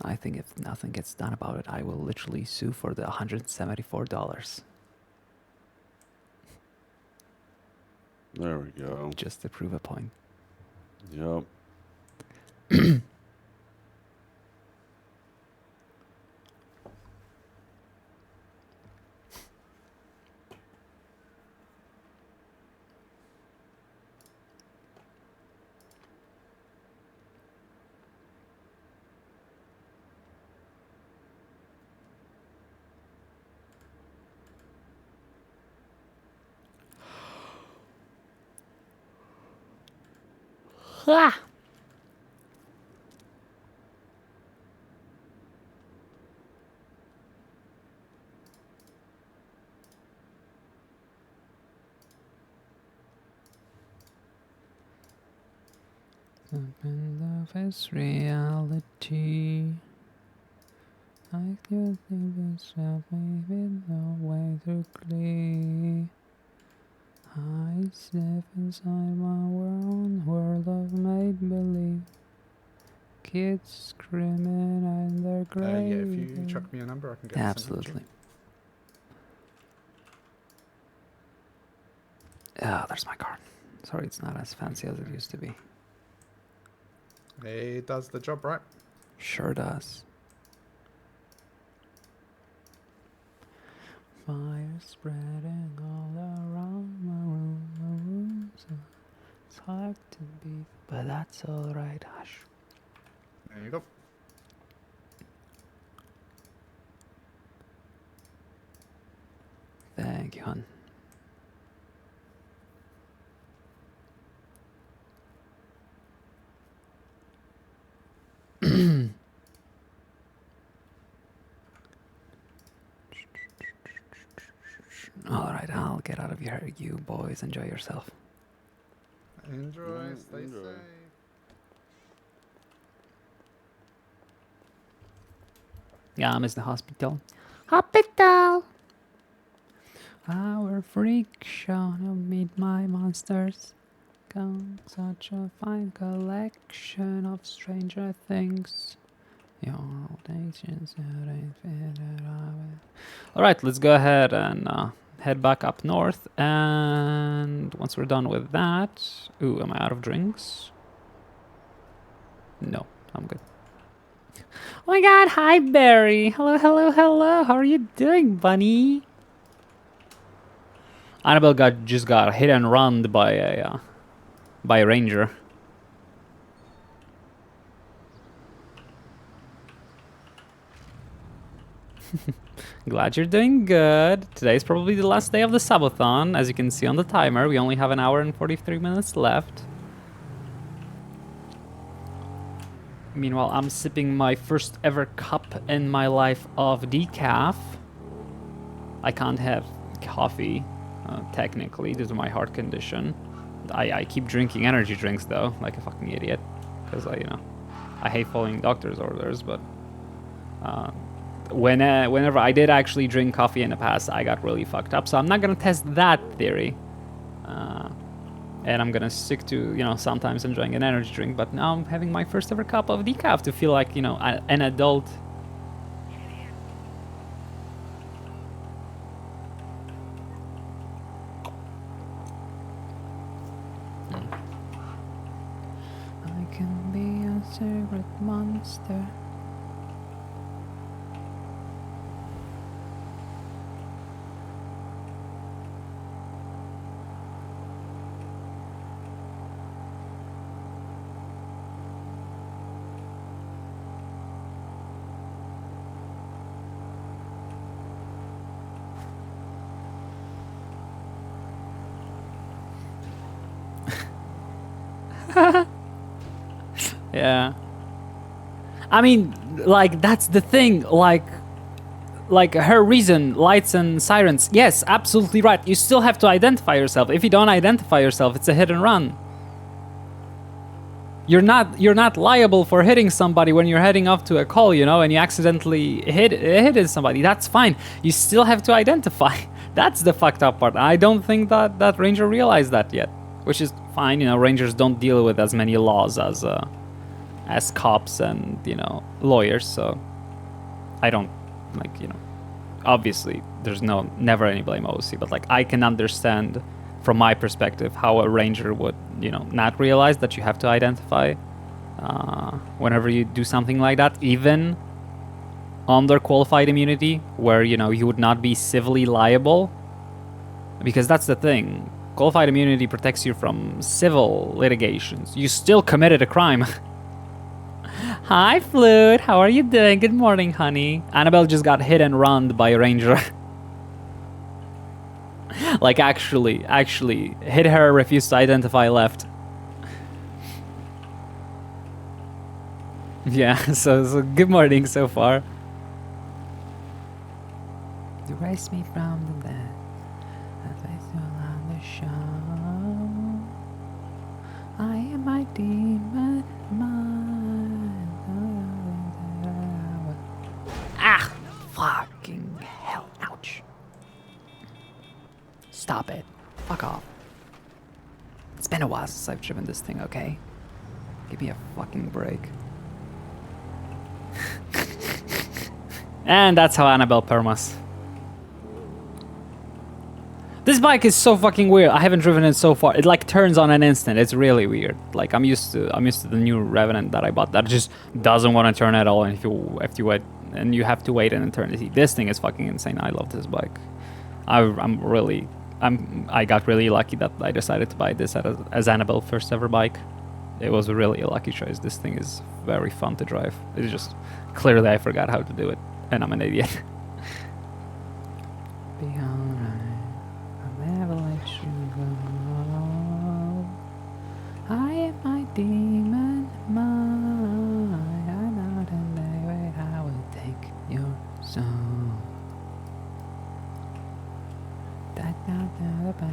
I think if nothing gets done about it, I will literally sue for the $174. There we go. Just to prove a point. Yep. Ah! Something of its reality. I could think myself maybe no way to clear. I sniff inside my world of make-believe. Kids screaming in their Yeah, grave. if you chuck me a number, I can get it sent to you. Absolutely. Ah, there's my card. Sorry, it's not as fancy as it used to be. It does the job, right? Sure does. Fire spreading all around my room. So it's hard to breathe, but that's alright, hush. There you go. Thank you, hon. Alright, I'll get out of here. You boys enjoy yourself. Enjoy, stay enjoy. safe. Yeah, I'm in the hospital. Hospital! Our freak show to meet my monsters. Come, such a fine collection of stranger things. Your audacious Alright, let's go ahead and head back up north. And once we're done with that... Ooh, am I out of drinks? No, I'm good. Oh my god, hi Barry! Hello, hello, hello! How are you doing, bunny? Annabelle just got hit and run by a ranger. Glad you're doing good. Today's probably the last day of the subathon. As you can see on the timer, we only have an hour and 43 minutes left. Meanwhile, I'm sipping my first ever cup in my life of decaf. I can't have coffee, technically, due to my heart condition. I keep drinking energy drinks, though, like a fucking idiot. Because, I hate following doctor's orders, but Whenever I did actually drink coffee in the past, I got really fucked up. So I'm not gonna test that theory. And I'm gonna stick to, you know, sometimes enjoying an energy drink. But now I'm having my first ever cup of decaf to feel like, you know, an adult. I can be a secret monster. Yeah. I mean, like, that's the thing. Like her reason, lights and sirens. Yes, absolutely right. You still have to identify yourself. If you don't identify yourself, it's a hit and run. You're not liable for hitting somebody when you're heading off to a call, you know, and you accidentally hit somebody. That's fine. You still have to identify. That's the fucked up part. I don't think that Ranger realized that yet, which is fine. You know, Rangers don't deal with as many laws as cops and, you know, lawyers. So I don't, like, you know, obviously there's never any blame OC, but like I can understand from my perspective how a Ranger would, you know, not realize that you have to identify whenever you do something like that, even under qualified immunity, where, you know, you would not be civilly liable, because that's the thing. Qualified immunity protects you from civil litigations. You still committed a crime. Hi, Flute. How are you doing? Good morning, honey. Annabelle just got hit and run by a Ranger. Like, actually hit her, refused to identify, left. Yeah, so good morning so far. You raised me from the dead. On the show. I am my demon mind. Ah! Fucking hell. Ouch. Stop it. Fuck off. It's been a while since I've driven this thing, okay? Give me a fucking break. And that's how Annabelle permas. This bike is so fucking weird. I haven't driven it so far. It like turns on an instant. It's really weird. Like I'm used to the new Revenant that I bought that just doesn't want to turn at all. And if you wait, and you have to wait an eternity. This thing is fucking insane. I love this bike. I got really lucky that I decided to buy this as Annabelle's first ever bike. It was really a lucky choice. This thing is very fun to drive. It's just clearly I forgot how to do it, and I'm an idiot. Be alright. I'll never let you go. I am my demon mind. I know the day when I will take your soul. That down the bed,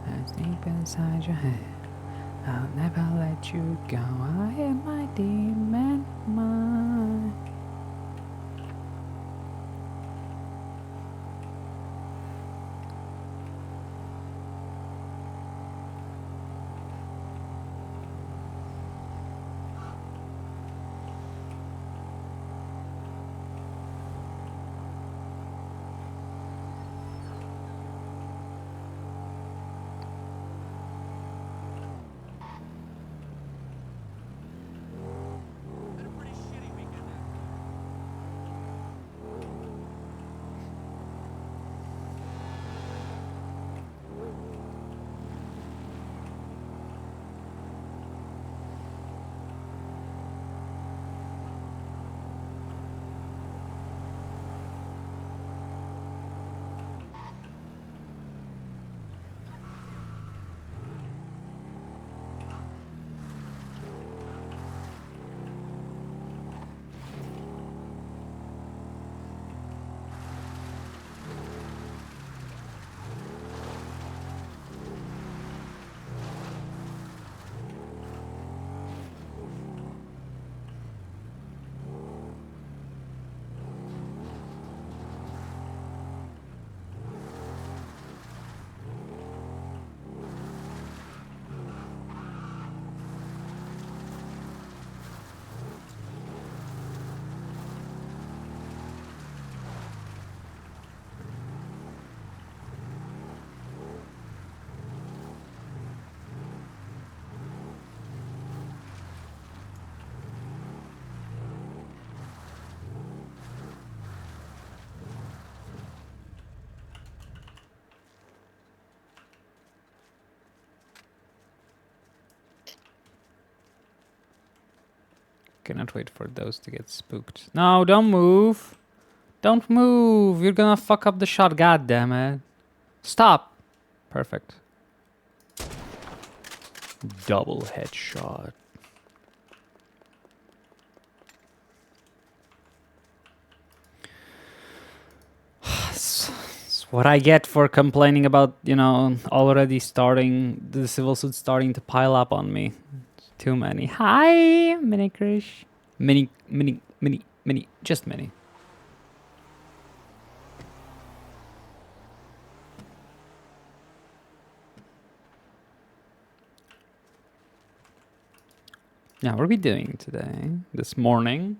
I sleep inside your head. I'll never let you go. I am my demon mind. cannot wait for those to get spooked. No, don't move. Don't move. You're gonna fuck up the shot. God damn it. Stop. Perfect. Double headshot. It's what I get for complaining about, you know, already starting, the civil suits starting to pile up on me. Too many. Hi, Mini Krish. Mini, just mini. Now, what are we doing today? This morning?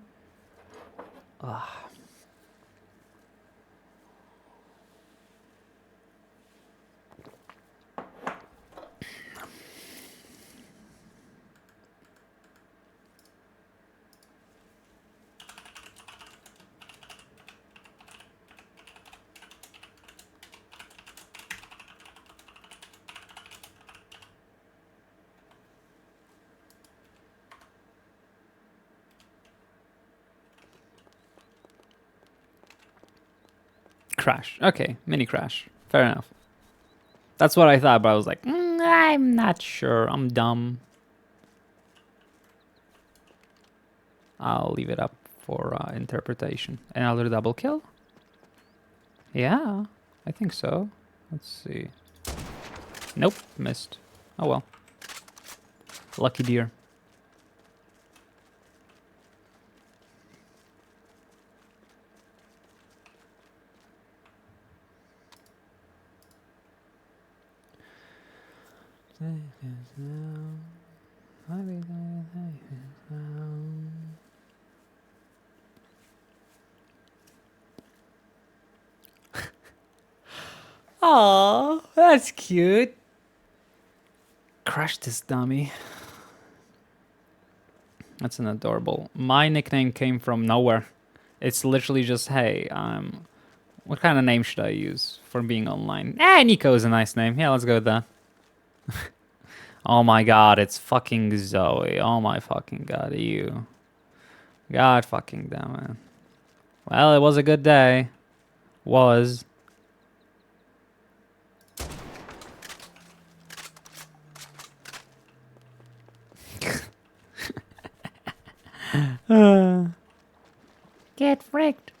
Crash. Okay, mini crash. Fair enough. That's what I thought, but I was like, I'm not sure. I'm dumb. I'll leave it up for interpretation. Another double kill? Yeah, I think so. Let's see. Nope, missed. Oh well. Lucky deer. Oh, that's cute. Crush this dummy. That's an adorable. My nickname came from nowhere. It's literally just, hey, what kind of name should I use for being online? Nico is a nice name. Yeah, let's go with that. Oh my god, it's fucking Zoe. Oh my fucking god, you. God fucking damn it. Well, it was a good day. Was. Get fricked.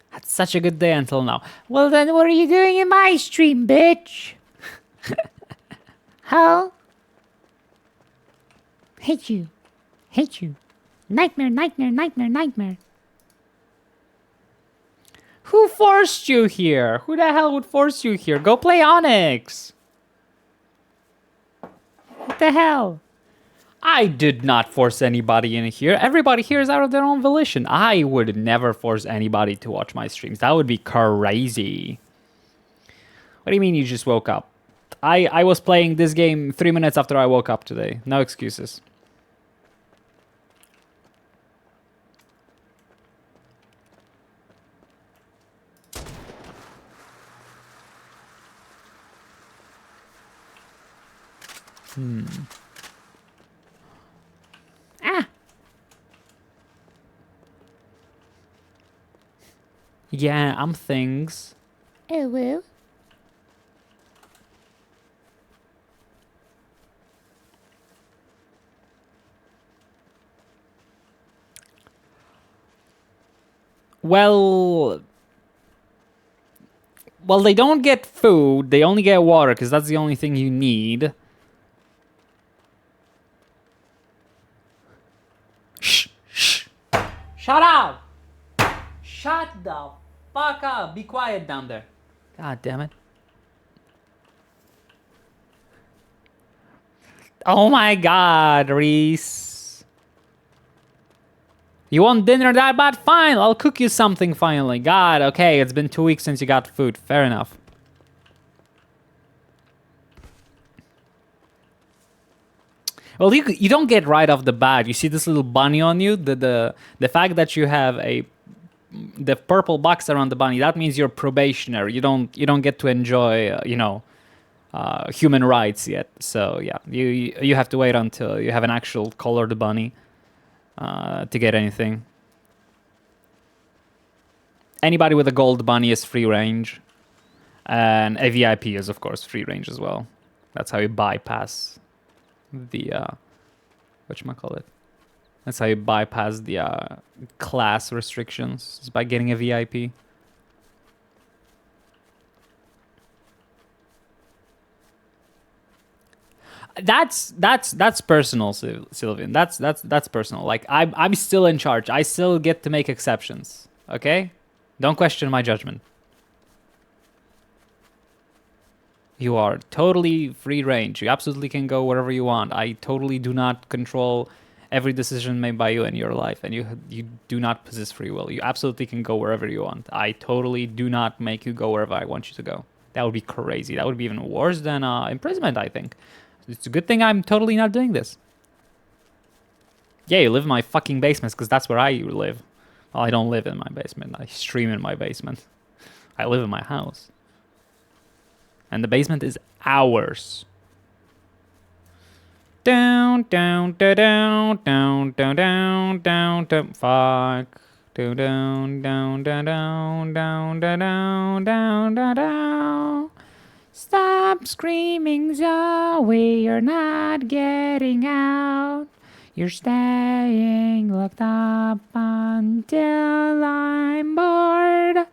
Had such a good day until now. Well then, what are you doing in my stream, bitch? Huh? Hate you. Hate you. Nightmare, nightmare, nightmare, nightmare. Who forced you here? Who the hell would force you here? Go play Onyx. What the hell? I did not force anybody in here. Everybody here is out of their own volition. I would never force anybody to watch my streams. That would be crazy. What do you mean you just woke up? I was playing this game 3 minutes after I woke up today. No excuses. Yeah, I'm things. Oh, well. Well, they don't get food. They only get water, because that's the only thing you need. Shh, shh. Shut up! Shut the fuck up. Be quiet down there. God damn it. Oh my god, Reese. You want dinner that bad? Fine, I'll cook you something finally. God, okay, it's been 2 weeks since you got food. Fair enough. Well, you don't get right off the bat. You see this little bunny on you? The fact that you have a the purple box around the bunny, that means you're probationary. You don't get to enjoy, human rights yet. So yeah, you have to wait until you have an actual colored bunny to get anything. Anybody with a gold bunny is free range, and a VIP is of course free range as well. That's how you bypass the whatchamacallit. That's how you bypass the class restrictions, is by getting a VIP. That's personal, Sylvian. That's personal. Like I'm still in charge. I still get to make exceptions. Okay? Don't question my judgment. You are totally free range. You absolutely can go wherever you want. I totally do not control every decision made by you in your life, and you do not possess free will. You absolutely can go wherever you want. I totally do not make you go wherever I want you to go. That would be crazy. That would be even worse than imprisonment, I think. It's a good thing I'm totally not doing this. Yeah, you live in my fucking basement because that's where I live. Well, I don't live in my basement. I stream in my basement. I live in my house. And the basement is ours. Down, down, down, down, down, down, down, down, down, fuck. Down, down, down, down, down, down, down, down, down, down. Stop screaming, Zoe, you're not getting out. You're staying locked up until I'm bored.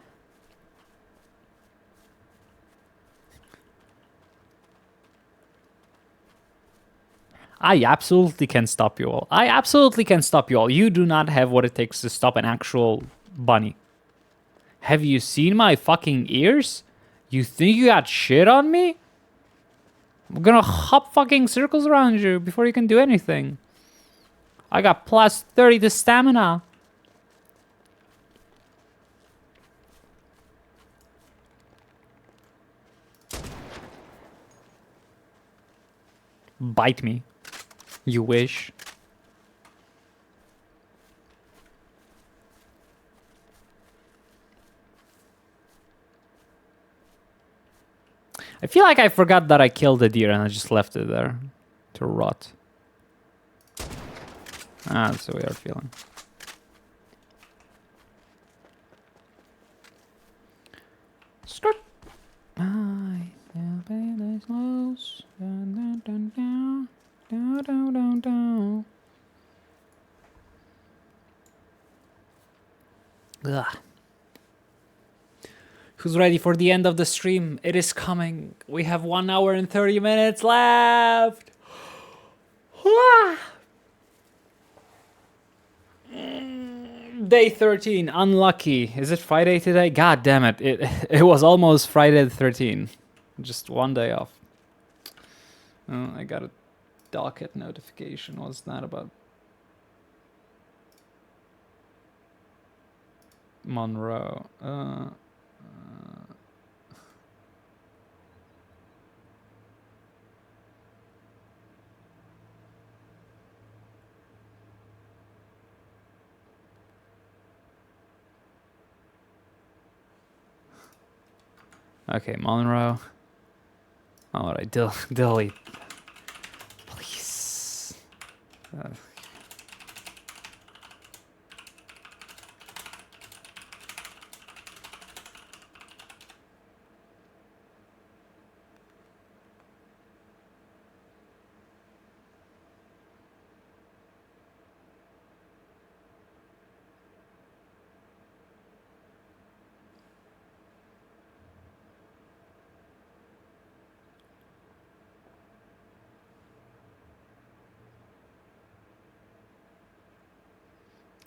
I absolutely can stop you all. I absolutely can stop you all. You do not have what it takes to stop an actual bunny. Have you seen my fucking ears? You think you got shit on me? I'm gonna hop fucking circles around you before you can do anything. I got plus 30 to stamina. Bite me. You wish. I feel like I forgot that I killed the deer and I just left it there to rot. Ah, that's a weird feeling. Skirt. Ugh. Who's ready for the end of the stream? It is coming. We have 1 hour and 30 minutes left. Day 13, unlucky. Is it Friday today? God damn it. It was almost Friday the 13th. Just 1 day off. Oh, I got a docket notification. What's that about? Monroe. Okay, Monroe. Alright, delete. Please.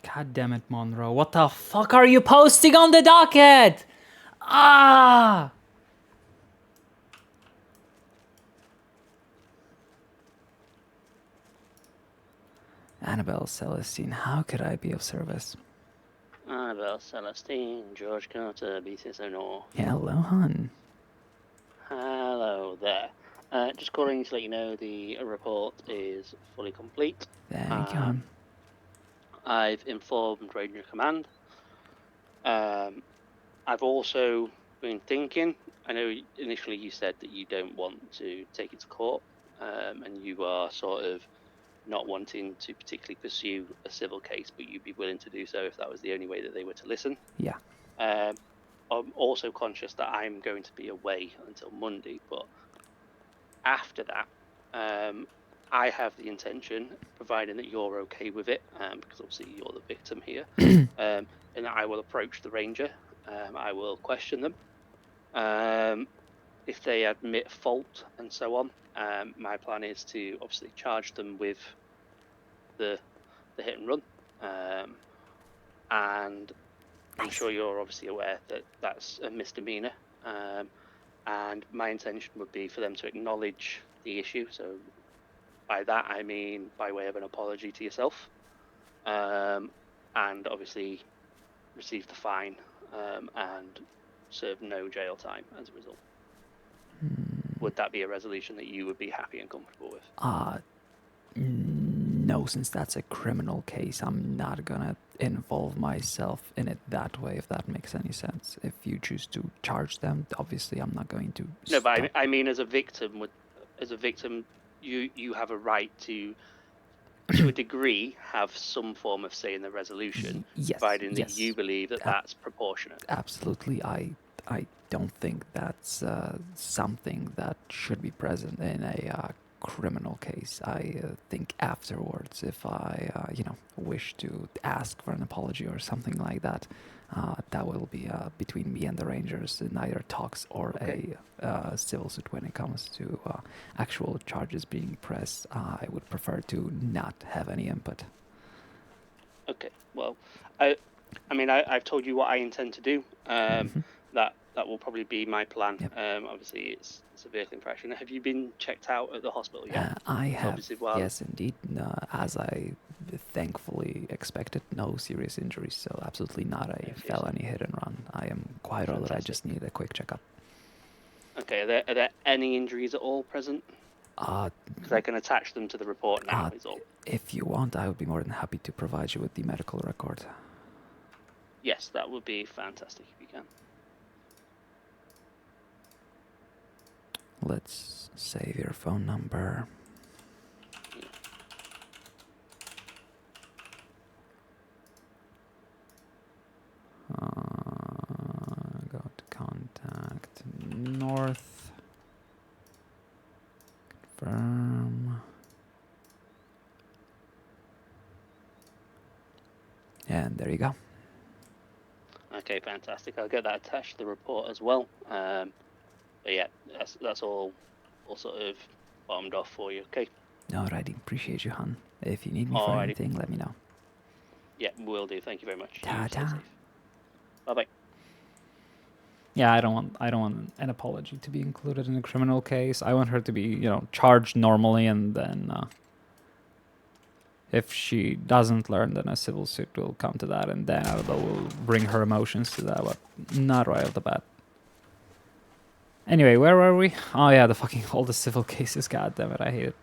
God damn it, Monroe. What the fuck are you posting on the docket? Ah! Annabelle Celestine, how could I be of service? Annabelle Celestine, George Carter, B609. Hello, hon. Hello there. Just calling to let you know the report is fully complete. Thank you, hon. I've informed Ranger Command. I've also been thinking. I know initially you said that you don't want to take it to court, and you are sort of not wanting to particularly pursue a civil case, but you'd be willing to do so if that was the only way that they were to listen. Yeah. I'm also conscious that I'm going to be away until Monday, but after that, I have the intention, providing that you're okay with it, because obviously you're the victim here, and I will approach the ranger. I will question them. If they admit fault and so on, my plan is to obviously charge them with the hit and run. And I'm sure you're obviously aware that that's a misdemeanor. And my intention would be for them to acknowledge the issue. So by that, I mean by way of an apology to yourself. And obviously receive the fine and serve no jail time as a result. Would that be a resolution that you would be happy and comfortable with? No, since that's a criminal case, I'm not gonna involve myself in it that way, if that makes any sense. If you choose to charge them, obviously I'm not going to No, but stop. I mean, as a victim, you have a right to a degree, have some form of say in the resolution, Yes, providing that yes. you believe that that's proportionate. Absolutely, I don't think that's something that should be present in a criminal case. I think afterwards, if I wish to ask for an apology or something like that, that will be between me and the Rangers in either talks or a civil suit. When it comes to actual charges being pressed, I would prefer to not have any input. Okay, well, I've told you what I intend to do. That will probably be my plan. Yep. Obviously, it's a vehicle infraction. Have you been checked out at the hospital yet? I have, Obviously, well, yes, indeed. As I thankfully expected, no serious injuries, so absolutely not a felony hit and run. I am quite all right. I just need a quick checkup. Okay, are there any injuries at all present? Because I can attach them to the report now, is all. If you want, I would be more than happy to provide you with the medical record. Yes, that would be fantastic if you can. Let's save your phone number. Go to contact North. Confirm. And there you go. Okay, fantastic. I'll get that attached to the report as well. But yeah, that's all sort of bottomed off for you. Okay. Alrighty, appreciate you, hon. If you need me for anything, let me know. Yeah, will do. Thank you very much. Ta-ta. Bye bye. Yeah, I don't want an apology to be included in a criminal case. I want her to be, charged normally, and then if she doesn't learn, then a civil suit will come to that, and then Annabelle will bring her emotions to that, but not right off the bat. Anyway, where were we? Oh yeah, all the civil cases. God damn it, I hate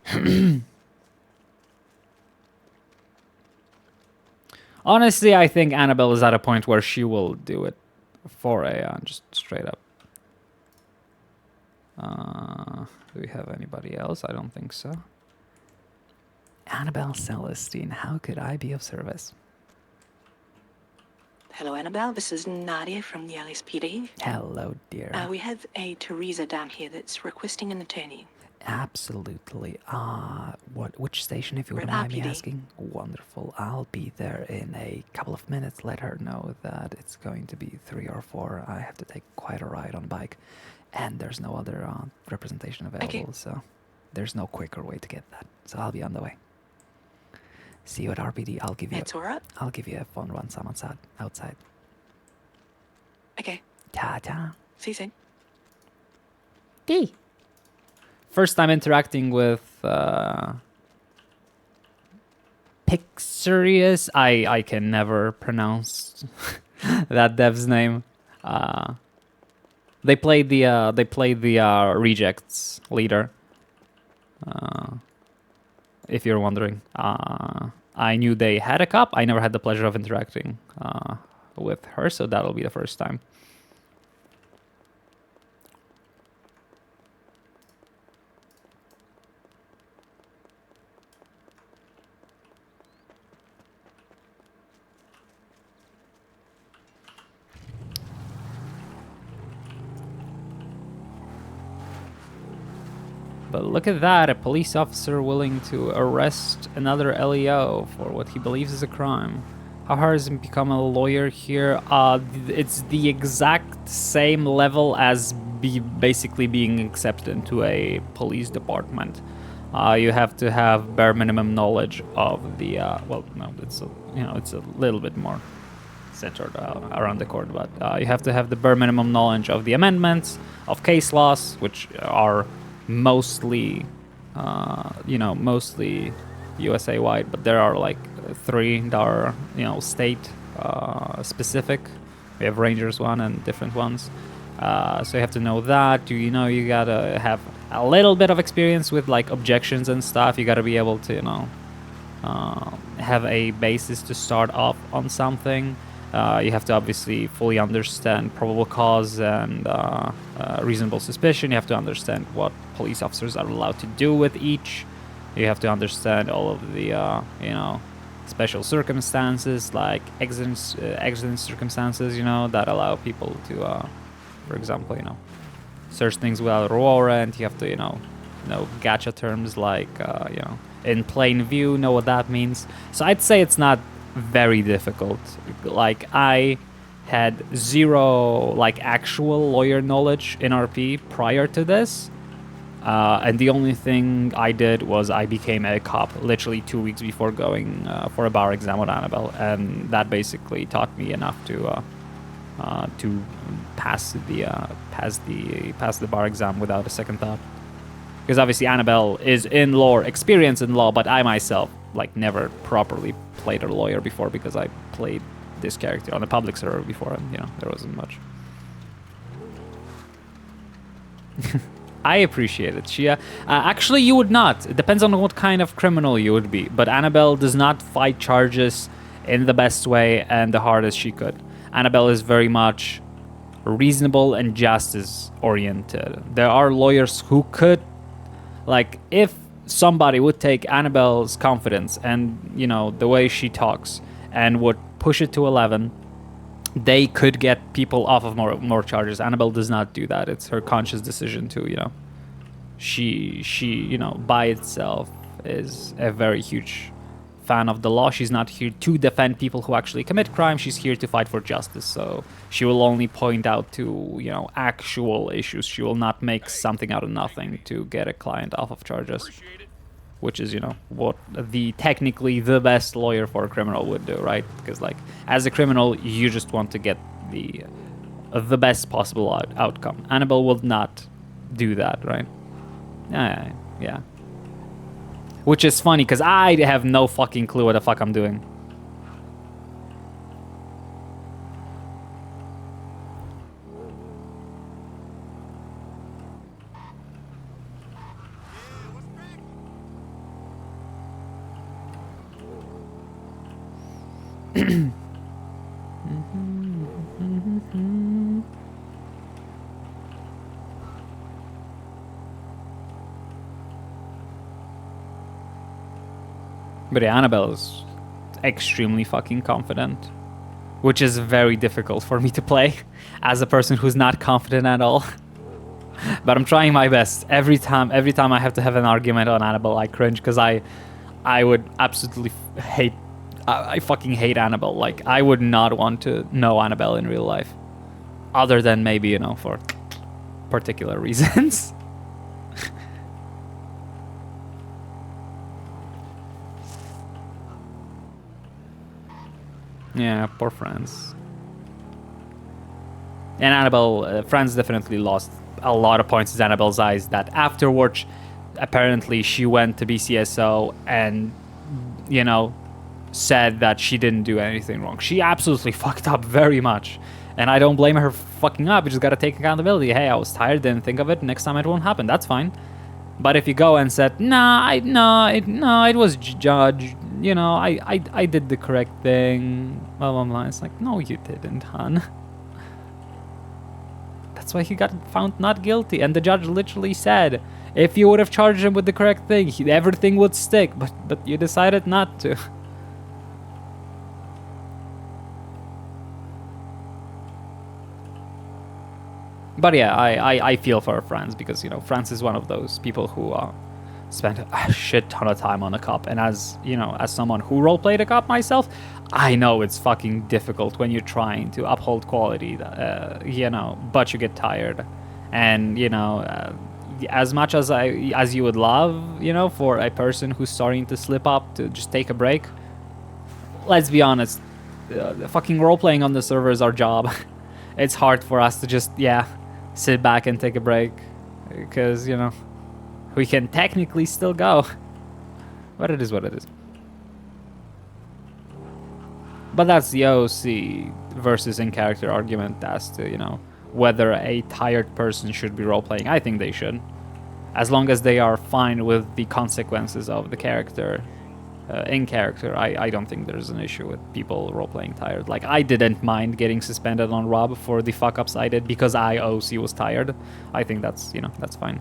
it. Honestly, I think Annabelle is at a point where she will do it for just straight up. Do we have anybody else? I don't think so. Annabelle Celestine, how could I be of service? Hello, Annabelle. This is Nadia from the LSPD. Hello, dear. We have a Teresa down here that's requesting an attorney. Absolutely. Which station, if you wouldn't mind me asking? Wonderful. I'll be there in a couple of minutes. Let her know that it's going to be 3 or 4. I have to take quite a ride on bike, and there's no other representation available, so there's no quicker way to get that. So I'll be on the way. See you at RPD. I'll give you. It's alright. I'll give you a phone once I'm outside. Okay. Ta-ta. See you soon. D. First time interacting with Pixarius. I can never pronounce that dev's name. They played the Rejects leader. if you're wondering. I knew they had a cop. I never had the pleasure of interacting with her, so that'll be the first time. But look at that, a police officer willing to arrest another LEO for what he believes is a crime. How hard is it to become a lawyer here? It's the exact same level as basically being accepted into a police department. You have to have bare minimum knowledge of the, well, no, it's a, it's a little bit more centered around the court, but you have to have the bare minimum knowledge of the amendments, of case laws, which are mostly, mostly USA wide, but there are like 3 that are, state specific. We have Rangers one and different ones. So you have to know that. You gotta have a little bit of experience with like objections and stuff. You gotta be able to, have a basis to start off on something. You have to obviously fully understand probable cause and reasonable suspicion. You have to understand what police officers are allowed to do with each. You have to understand all of the, special circumstances, like exigent circumstances, that allow people to, for example, search things without a warrant. You have to, know gacha terms like, in plain view, know what that means. So I'd say it's not very difficult. Like, I had 0 like actual lawyer knowledge in RP prior to this, and the only thing I did was I became a cop literally 2 weeks before going for a bar exam with Annabelle, and that basically taught me enough to pass the bar exam without a second thought. Because obviously Annabelle is in lore, experienced in law, but I myself like never properly played a lawyer before because I played this character on the public server before, and there wasn't much. I appreciate it, Shia. Actually, you would not. It depends on what kind of criminal you would be. But Annabelle does not fight charges in the best way and the hardest she could. Annabelle is very much reasonable and justice oriented. There are lawyers who could, like, if somebody would take Annabelle's confidence and, the way she talks and would push it to 11, they could get people off of more charges. Annabelle does not do that. It's her conscious decision to, she by itself is a very huge fan of the law. She's not here to defend people who actually commit crime. She's here to fight for justice. So she will only point out to, actual issues. She will not make something out of nothing to get a client off of charges. Which is, what technically the best lawyer for a criminal would do, right? Because, like, as a criminal, you just want to get the best possible outcome. Annabelle will not do that, right? Yeah. Which is funny, because I have no fucking clue what the fuck I'm doing. But yeah, Annabelle is extremely fucking confident, which is very difficult for me to play as a person who's not confident at all. But I'm trying my best. Every time I have to have an argument on Annabelle, I cringe because I would absolutely hate. I fucking hate Annabelle. Like, I would not want to know Annabelle in real life, other than maybe for particular reasons. Yeah, poor Franz. And Annabelle, Franz definitely lost a lot of points in Annabelle's eyes. That afterwards, apparently she went to BCSO and, said that she didn't do anything wrong. She absolutely fucked up very much. And I don't blame her for fucking up. You just gotta take accountability. Hey, I was tired, didn't think of it. Next time it won't happen. That's fine. But if you go and said, nah, it was judge, you know, I did the correct thing, blah, blah, blah. It's like, no, you didn't, hon. That's why he got found not guilty. And the judge literally said, if you would have charged him with the correct thing, everything would stick. But you decided not to. But yeah, I feel for our friends because, you know, France is one of those people who spent a shit ton of time on a cop. And as, you know, as someone who roleplayed a cop myself, I know it's fucking difficult when you're trying to uphold quality, you know, but you get tired. And, you know, as much as you would love, you know, for a person who's starting to slip up to just take a break, let's be honest, fucking roleplaying on the server is our job. It's hard for us to just, yeah, sit back and take a break because, you know, we can technically still go, but it is what it is. But that's the OC versus in character argument as to, you know, whether a tired person should be role-playing. I think they should, as long as they are fine with the consequences of the character. In character, I don't think there's an issue with people role-playing tired. Like, I didn't mind getting suspended on Rob for the fuck-ups I did because I OC was tired. I think that's, you know, that's fine.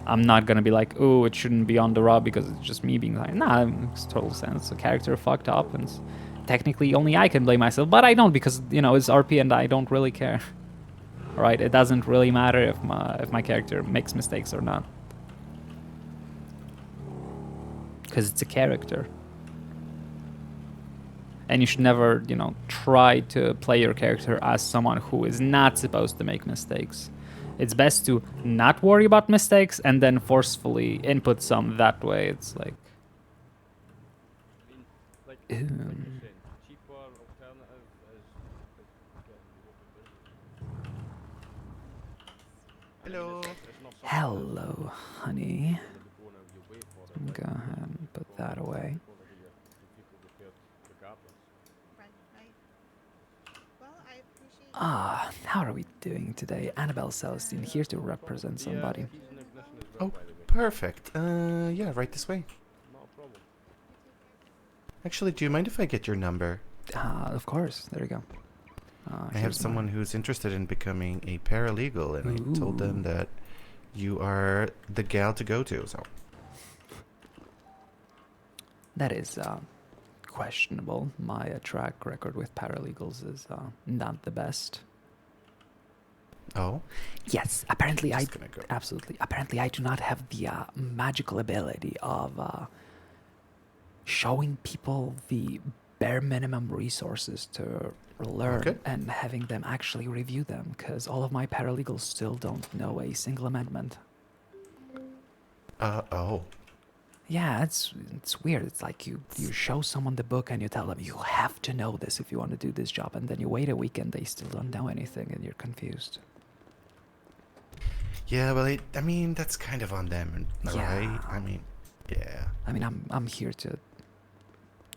I'm not gonna be like, oh, it shouldn't be on the Rob because it's just me being tired. Nah, it makes total sense. The character fucked up, and technically only I can blame myself, but I don't because, you know, it's RP and I don't really care. Right? It doesn't really matter if my character makes mistakes or not. Because it's a character. And you should never, you know, try to play your character as someone who is not supposed to make mistakes. It's best to not worry about mistakes and then forcefully input some that way. It's like... Hello. Hello, honey. Go ahead and put that away. How are we doing today? Annabelle Celestine here to represent somebody. Oh, perfect. Yeah, right this way. Actually, do you mind if I get your number? Of course. There you go. I have someone who's interested in becoming a paralegal, and I told them that you are the gal to go to, so... That is questionable. My track record with paralegals is not the best. Oh? Yes, apparently absolutely. Apparently I do not have the magical ability of showing people the bare minimum resources to learn and having them actually review them, because all of my paralegals still don't know a single amendment. Oh. Yeah, it's weird. It's like you show someone the book and you tell them you have to know this if you want to do this job, and then you wait a week and they still don't know anything and you're confused. Yeah, well, I mean, that's kind of on them, right? I mean, yeah. I mean, I'm here to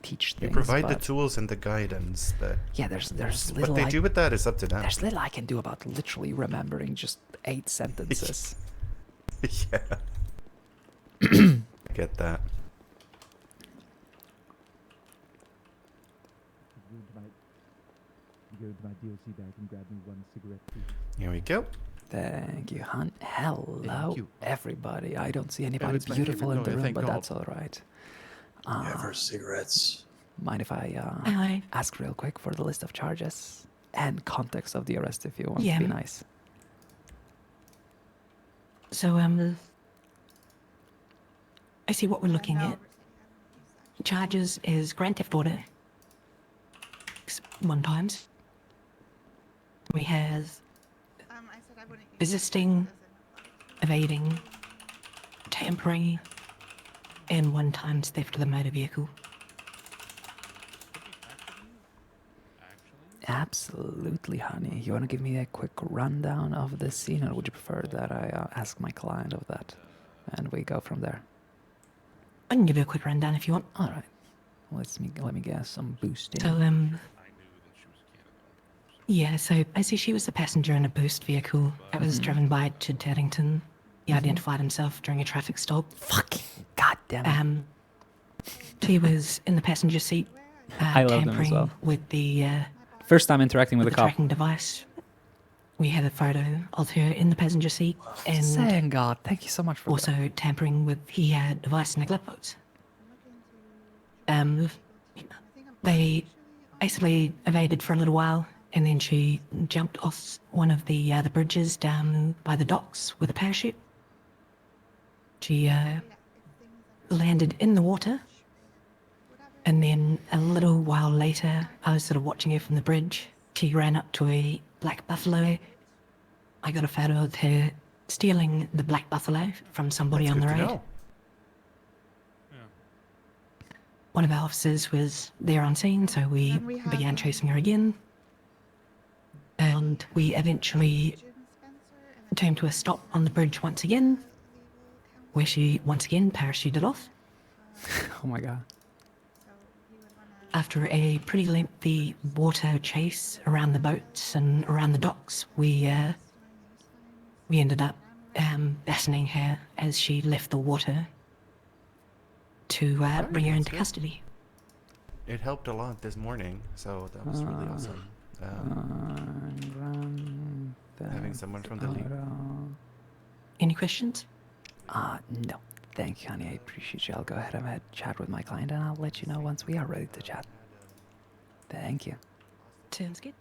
teach things. You provide the tools and the guidance, but... Yeah, there's little... What they do with that is up to them. There's little I can do about literally remembering just 8 sentences. Yeah. I get that. Here we go. Thank you, hon. Hello, everybody. I don't see anybody beautiful in the room, but that's all right. Never cigarettes. Mind if I ask real quick for the list of charges and context of the arrest if you want to be nice? So, I see what we're looking at. Charges is Grand Theft Auto. 1 times. We have resisting, evading, tampering, and 1 times theft of the motor vehicle. Absolutely, honey. You want to give me a quick rundown of the scene, or would you prefer that I ask my client of that, and we go from there? I can give you a quick rundown if you want. All right. Let me guess. Some boosting. So, yeah, so basically she was the passenger in a boost vehicle that was driven by to Teddington. He identified himself during a traffic stop. Fucking goddamn it. He was in the passenger seat, I love them as tampering well. with the First time interacting with a cop. tracking device. We have a photo of her in the passenger seat and Thank God. Thank you so much for also that. tampering with the device in the glove box. They basically evaded for a little while, and then she jumped off one of the bridges down by the docks with a parachute. She landed in the water, and then a little while later, I was sort of watching her from the bridge. She ran up to a black buffalo. I got a photo of her stealing the black buffalo from somebody on the road. One of our officers was there on scene, so we began chasing her again. And we eventually came to a stop on the bridge once again, where she once again parachuted off. Oh my God. After a pretty lengthy water chase around the boats and around the docks, we ended up bassining her as she left the water to bring her into custody. It helped a lot this morning, so that was really awesome. Having someone from the league. Any questions? No. Thank you, honey. I appreciate you. I'll go ahead and have a chat with my client, and I'll let you know once we are ready to chat. Thank you. Sounds good.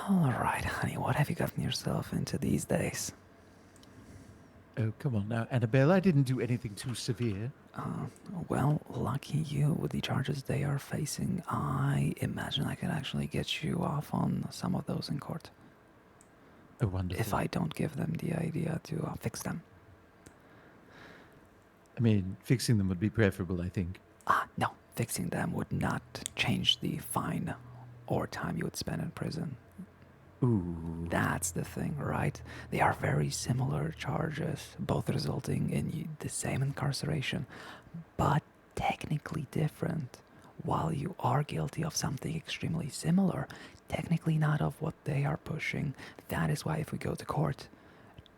All right, honey. What have you gotten yourself into these days? Oh, come on now, Annabelle. I didn't do anything too severe. Well, lucky you with the charges they are facing. I imagine I can actually get you off on some of those in court. Oh, wonderful. If I don't give them the idea to fix them. I mean, fixing them would be preferable, I think. No. Fixing them would not change the fine or time you would spend in prison. Ooh. That's the thing, right? They are very similar charges, both resulting in the same incarceration, but technically different. While you are guilty of something extremely similar, technically not of what they are pushing. That is why if we go to court,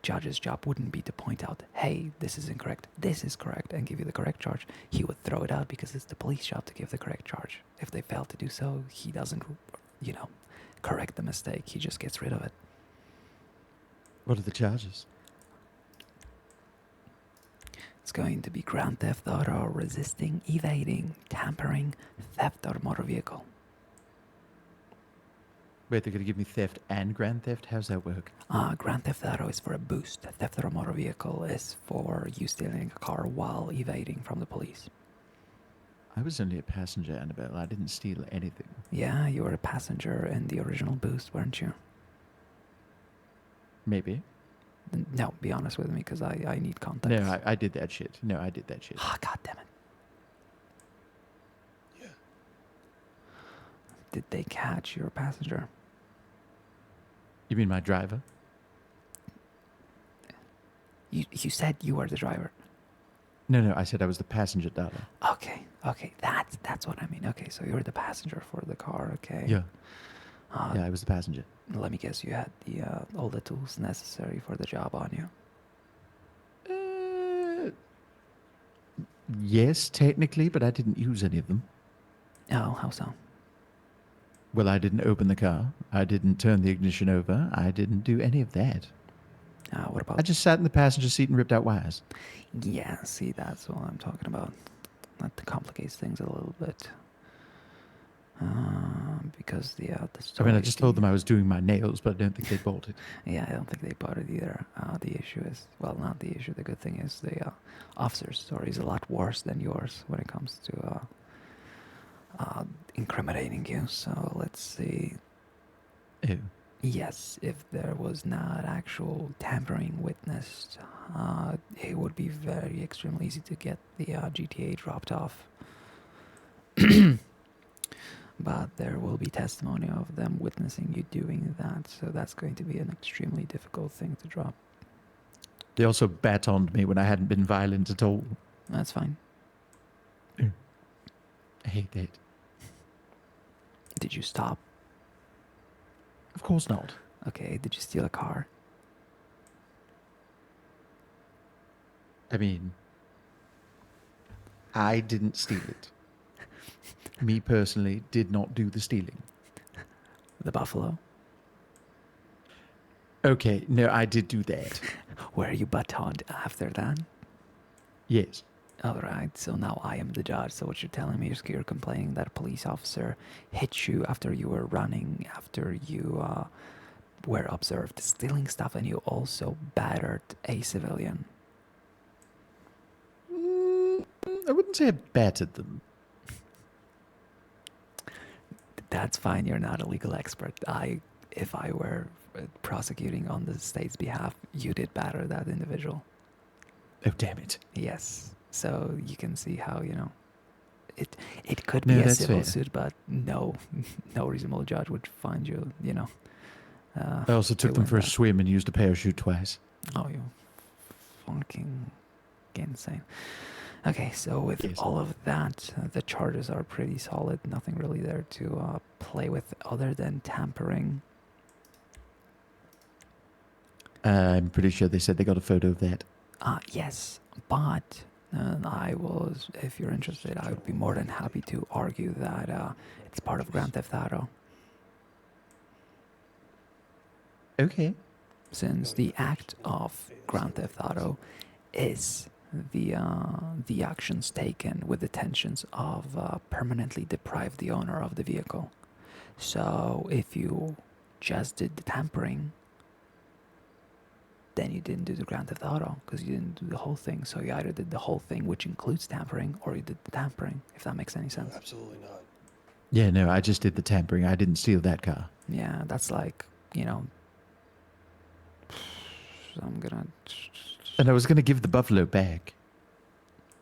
judge's job wouldn't be to point out, hey, this is incorrect, this is correct, and give you the correct charge. He would throw it out because it's the police job to give the correct charge. If they fail to do so, he doesn't, correct the mistake. He just gets rid of it. What are the charges? It's going to be grand theft auto, resisting, evading, tampering, theft of motor vehicle. Wait, they're going to give me theft and grand theft? How's that work? Grand theft auto is for a boost. Theft of a motor vehicle is for you stealing a car while evading from the police. I was only a passenger, Annabelle. I didn't steal anything. Yeah, you were a passenger in the original boost, weren't you? Maybe. No, be honest with me, because I need context. No, I did that shit. No, I did that shit. God damn it. Yeah. Did they catch your passenger? You mean my driver? You said you were the driver. No, I said I was the passenger, darling. Okay, that's what I mean. Okay, so you were the passenger for the car, okay? Yeah. Yeah, I was the passenger. Let me guess, you had all the tools necessary for the job on you? Yes, technically, but I didn't use any of them. Oh, how so? Well, I didn't open the car. I didn't turn the ignition over. I didn't do any of that. What about... I just sat in the passenger seat and ripped out wires. Yeah, see, that's what I'm talking about. That complicates things a little bit. Because the story... I mean, I just told them I was doing my nails, but I don't think they bought it. Yeah, I don't think they bought it either. The issue is... Well, not the issue. The good thing is the officer's story is a lot worse than yours when it comes to incriminating you. So let's see. Ew. Yes, if there was not actual tampering witnessed, it would be very extremely easy to get the GTA dropped off. But there will be testimony of them witnessing you doing that, so that's going to be an extremely difficult thing to drop. They also batoned me when I hadn't been violent at all. That's fine. I hate that. Did you stop? Of course not. Okay, did you steal a car? I mean, I didn't steal it. Me personally did not do the stealing. The buffalo. Okay, no, I did do that. Were you butthunted after that? Yes. Alright, so now I am the judge. So what you're telling me is you're complaining that a police officer hit you after you were running, after you were observed stealing stuff, and you also battered a civilian. I wouldn't say I battered them. That's fine, you're not a legal expert. If I were prosecuting on the state's behalf, you did batter that individual. Oh, damn it. Yes. So you can see how, it could No, be a that's civil fair. suit, but no reasonable judge would find you, I also took them doing for a that. swim and used a parachute twice. Oh, you fucking insane. Okay, so with all of that, the charges are pretty solid. Nothing really there to play with other than tampering. I'm pretty sure they said they got a photo of that. Yes, but if you're interested, I would be more than happy to argue that it's part of Grand Theft Auto. Okay. Since the act of Grand Theft Auto is the actions taken with intentions of permanently deprive the owner of the vehicle. So if you just did the tampering, then you didn't do the Grand Theft Auto because you didn't do the whole thing. So you either did the whole thing, which includes tampering, or you did the tampering, if that makes any sense. Absolutely not. Yeah, no, I just did the tampering. I didn't steal that car. Yeah, that's like, I'm gonna... And I was going to give the buffalo back.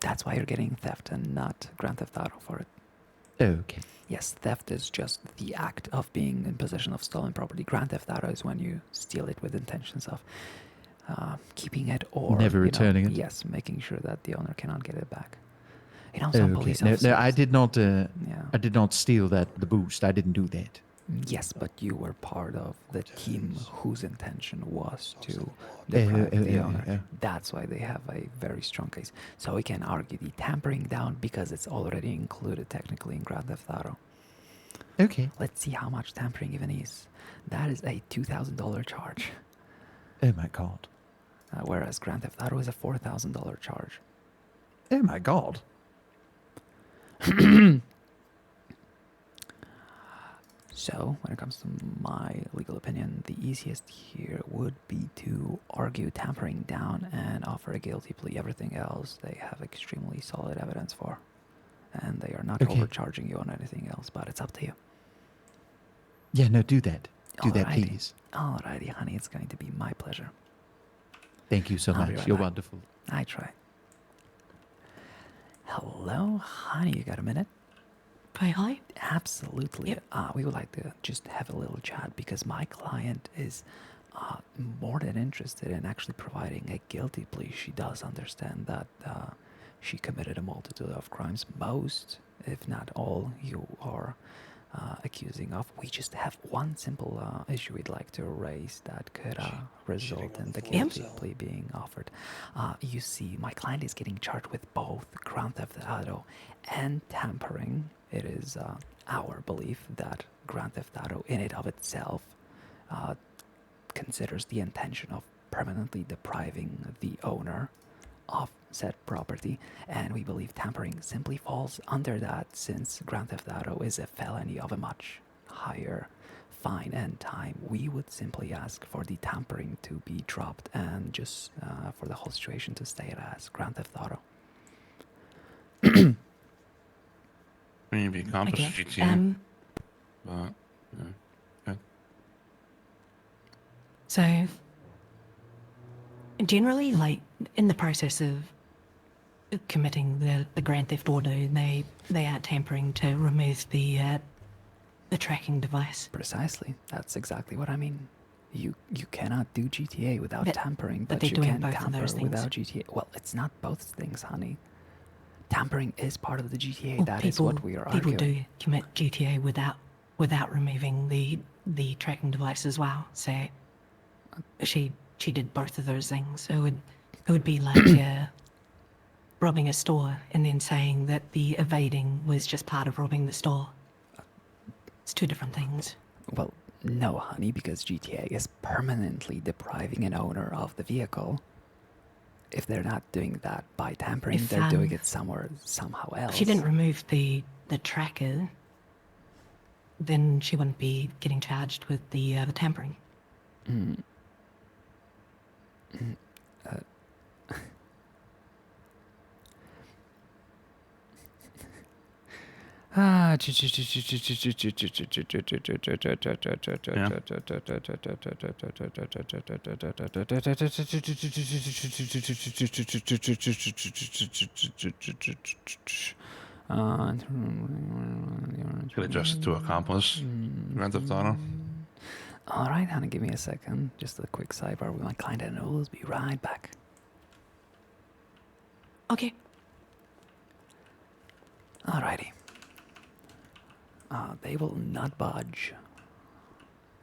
That's why you're getting theft and not Grand Theft Auto for it. Okay. Yes, theft is just the act of being in possession of stolen property. Grand Theft Auto is when you steal it with intentions of keeping it or... Never returning it? Yes, making sure that the owner cannot get it back. Some Okay. police No, officers... I did not. Yeah. I did not steal the boost. I didn't do that. Yes, but you were part of the team whose intention was to deprive the owner. That's why they have a very strong case. So we can argue the tampering down because it's already included technically in Grand Theft Auto. Okay. Let's see how much tampering even is. That is a $2,000 charge. Oh my god. Whereas Grand Theft Auto is a $4,000 charge. Oh my god. So, when it comes to my legal opinion, the easiest here would be to argue tampering down and offer a guilty plea. Everything else they have extremely solid evidence for. And they are not Okay. overcharging you on anything else, but it's up to you. Yeah, no, do that. Do that, Alrighty. please. Alrighty, honey, it's going to be my pleasure. Thank you so I'll be much. right You're back. wonderful. I try. Hello, honey, you got a minute? Hi. Absolutely. We would like to just have a little chat because my client is more than interested in actually providing a guilty plea. She does understand that she committed a multitude of crimes. Most, if not all, you are accusing of. We just have one simple issue we'd like to raise that could result in the guilty plea being offered. You see, my client is getting charged with both Grand Theft Auto and tampering. It is our belief that Grand Theft Auto in and of itself considers the intention of permanently depriving the owner of said property, and we believe tampering simply falls under that since Grand Theft Auto is a felony of a much higher fine and time. We would simply ask for the tampering to be dropped and just for the whole situation to stay as Grand Theft Auto. I mean, if you accomplish Okay. GTA, but yeah. Okay. So, generally, like in the process of committing the Grand Theft Auto, they are tampering to remove the tracking device. Precisely. That's exactly what I mean. You cannot do GTA without But- tampering, but but they're you doing can both of tamper those things. without GTA. Well, it's not both things, honey. Tampering is part of the GTA. Well, That is what we are people arguing. do commit GTA without removing the tracking device as well. So she did both of those things. So it would be like robbing a store and then saying that the evading was just part of robbing the store. It's two different things. Well, no, honey, because GTA is permanently depriving an owner of the vehicle. If they're not doing that by tampering, they're doing it somehow else. If she didn't remove the tracker, then she wouldn't be getting charged with the tampering. Could adjust to accomplice. Grand Theft Auto. All right, honey, give me a second. Just a quick sidebar with my client, and we'll be right back. Okay. Alrighty. They will not budge.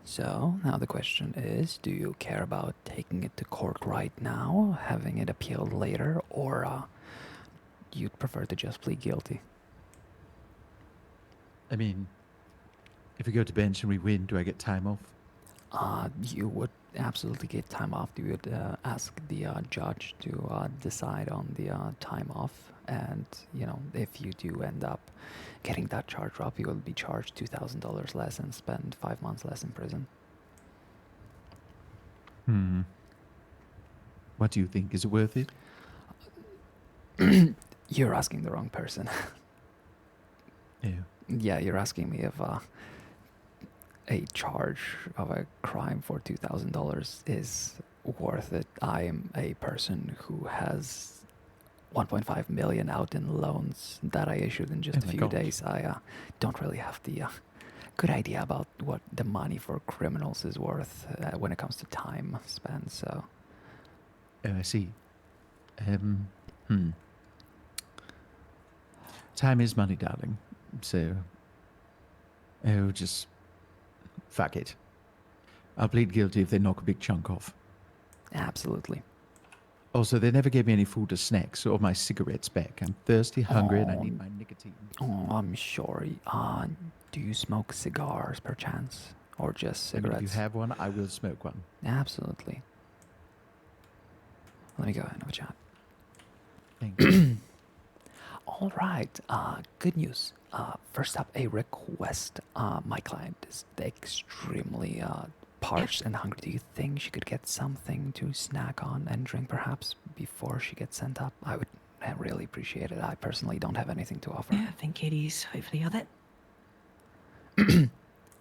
So, now the question is, do you care about taking it to court right now, having it appealed later, or you'd prefer to just plead guilty? I mean, if we go to bench and we win, do I get time off? You would absolutely get time off. You would ask the judge to decide on the time off. And, you know, if you do end up getting that charge drop, you will be charged $2,000 less and spend 5 months less in prison. What do you think? Is it worth it? You're asking the wrong person. Yeah. Yeah, you're asking me if a charge of a crime for $2,000 is worth it. I am a person who has 1.5 million out in loans that I issued in just a few days. I don't really have the good idea about what the money for criminals is worth when it comes to time spent. So, I see. Time is money, darling. So, just fuck it. I'll plead guilty if they knock a big chunk off. Absolutely. Also, they never gave me any food or snacks or my cigarettes back. I'm thirsty, hungry, and I need my nicotine. Oh, I'm sorry. Do you smoke cigars, perchance? Or just cigarettes? If you have one, I will smoke one. Absolutely. Let me go ahead and have a chat. Thank you. All right. Good news. First up, a request. My client is extremely parched and hungry. Do you think she could get something to snack on and drink, perhaps, before she gets sent up? I would really appreciate it. I personally don't have anything to offer. Yeah, I think Katie's hopefully got it.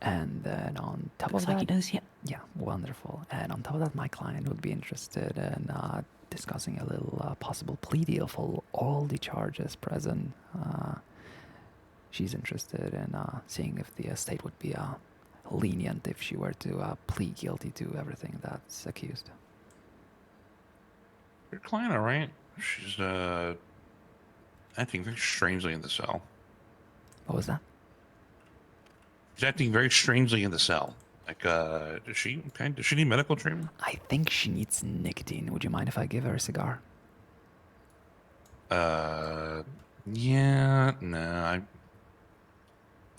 And then on top Looks of like that, he does, yeah. Yeah, wonderful. And on top of that, my client would be interested in discussing a little possible plea deal for all the charges present. She's interested in seeing if the estate would be lenient if she were to plead guilty to everything that's accused. Your client, all right? She's acting very strangely in the cell. What was that? She's acting very strangely in the cell. Like, does she need medical treatment? I think she needs nicotine. Would you mind if I give her a cigar? Yeah, no,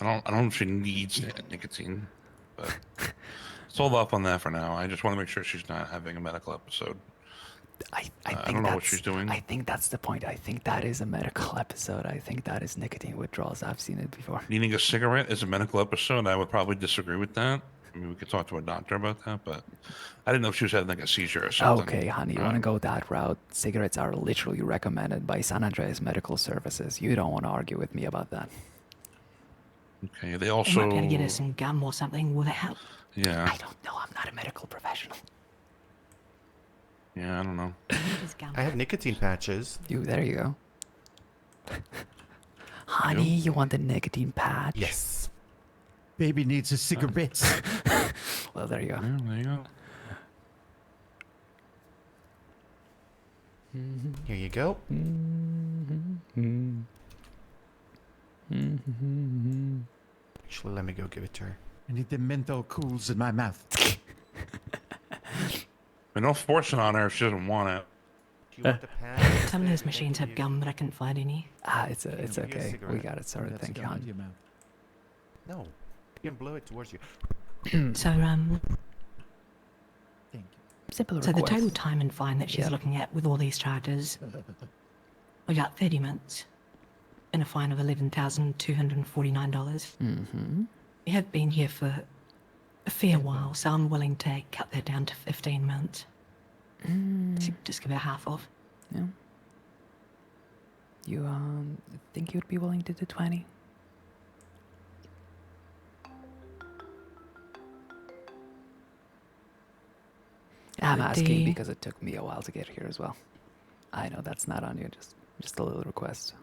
I don't know if she needs nicotine, but let's hold off on that for now. I just want to make sure she's not having a medical episode. I don't know what she's doing. I think that's the point. I think that is a medical episode. I think that is nicotine withdrawals. I've seen it before. Needing a cigarette is a medical episode. I would probably disagree with that. I mean, we could talk to a doctor about that, but I didn't know if she was having like a seizure or something. Okay, honey, you want to go that route? Cigarettes are literally recommended by San Andreas Medical Services. You don't want to argue with me about that. Okay, they They also... might be able to get us some gum or something. Will that help? Yeah. I don't know. I'm not a medical professional. Yeah, I don't know. I have nicotine patches. There you go. Honey, you want the nicotine patch? Yes. Baby needs a cigarette. Well, there you go. Yeah, there you go. Here you go. Actually, let me go give it to her. I need the menthol cools in my mouth. But don't force it on her if she doesn't want it. Do you want the patch? Some of those machines have gum, but I couldn't find any. It's give me a okay. We cigarette. got it sorted. That's Thank you, gone hon. into your mouth. No, you can blow it towards you. So, Thank you. Simple so the request. total time and fine that she's Yep. looking at with all these charges, we got 30 months and a fine of $11,249. Mm-hmm. We have been here for a fair while, so I'm willing to cut that down to 15 months. Just give her half off. Yeah. You think you'd be willing to do 20? I'm asking because it took me a while to get here as well. I know that's not on you, just a little request.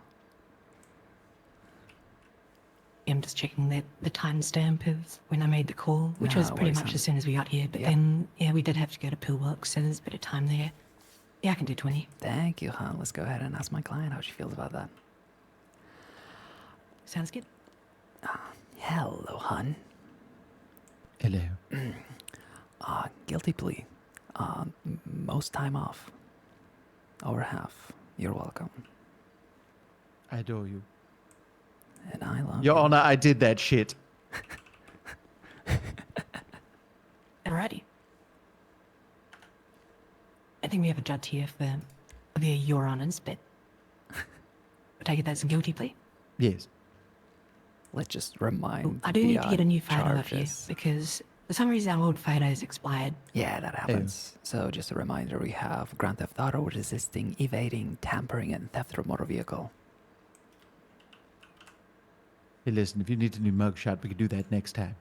I'm just checking the timestamp of when I made the call, which No was pretty worries, much hon. as soon as we got here. But Yep. then, yeah, we did have to go to Pillwork, so there's a bit of time there. Yeah, I can do 20. Thank you, hon. Let's go ahead and ask my client how she feels about that. Sounds good. Hello, hon. Hello. Guilty plea. Most time off. Over half. You're welcome. I adore you. And I love Your you. Honor, I did that shit. Alrighty. I think we have a judge here for Your Honors, but I take it that's a guilty plea. Yes. Let's just remind I do the, need to get a new photo of you charges. because for some reason our old photo's expired. Yeah, that happens. So just a reminder, we have Grand Theft Auto, resisting, evading, tampering, and theft of motor vehicle. Hey, listen, if you need a new mugshot, we could do that next time.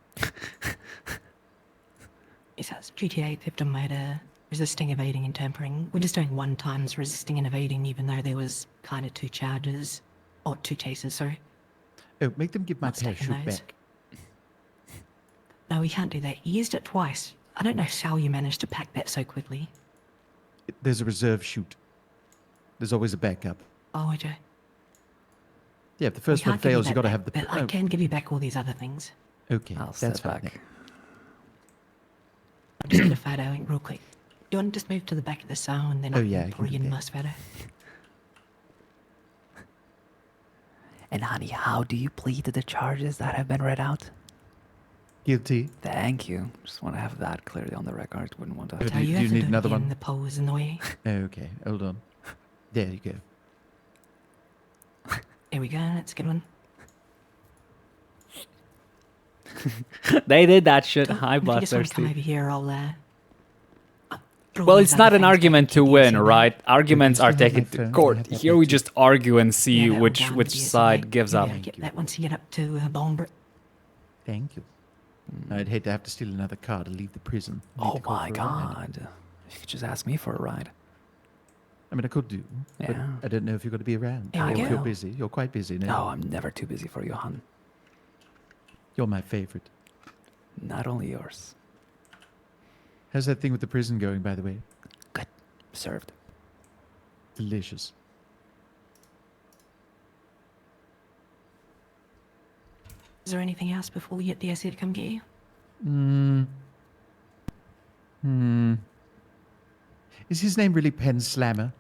It says GTA theft of motor, resisting, evading, and tampering. We're just doing 1 times resisting and evading, even though there was kind of 2 charges. Or 2 chases, sorry. Oh, make them give my Not stacking parachute those. back. No, we can't do that. You used it twice. I don't know how you managed to pack that so quickly. There's a reserve chute. There's always a backup. Oh, okay. Yeah, if the first We one can't give fails, you that got to back, have the... But I can give you back all these other things. Okay, I'll that's step fine. back. I'll just get a photo real quick. Do you want to just move to the back of the cell and then Oh, I yeah, I can can pull do you in that. my photo? And honey, how do you plead to the charges that have been read out? Guilty. Thank you. Just want to have that clearly on the record. Wouldn't want to... Do So you you have to need do it another again, one? the pole is in the way. Okay, hold on. There you go. There we go, that's a good one. They did that shit. Cool. Hi, If you just want to come Bloodthirsty. over here, I'll draw Well, these it's other not an things argument back to the win, DSA. right? Arguments still are have my taken to phone. I court. have that Here we back just argue and see Yeah, that will which down which the DSA. side gives You'll up. be able to get that once you get up to Bombrit. Thank you. I'd hate to have to steal another car to leave the prison. Need Oh to call my for a ride. god. You could just ask me for a ride. I mean, I could do, but Yeah. I don't know if you're going to be around. There we Or if go. you're busy. You're quite busy now. No, I'm never too busy for you, hon. You're my favorite. Not only yours. How's that thing with the prison going, by the way? Good. Served. Delicious. Is there anything else before we get DSA to come get you? Is his name really Pen Slammer?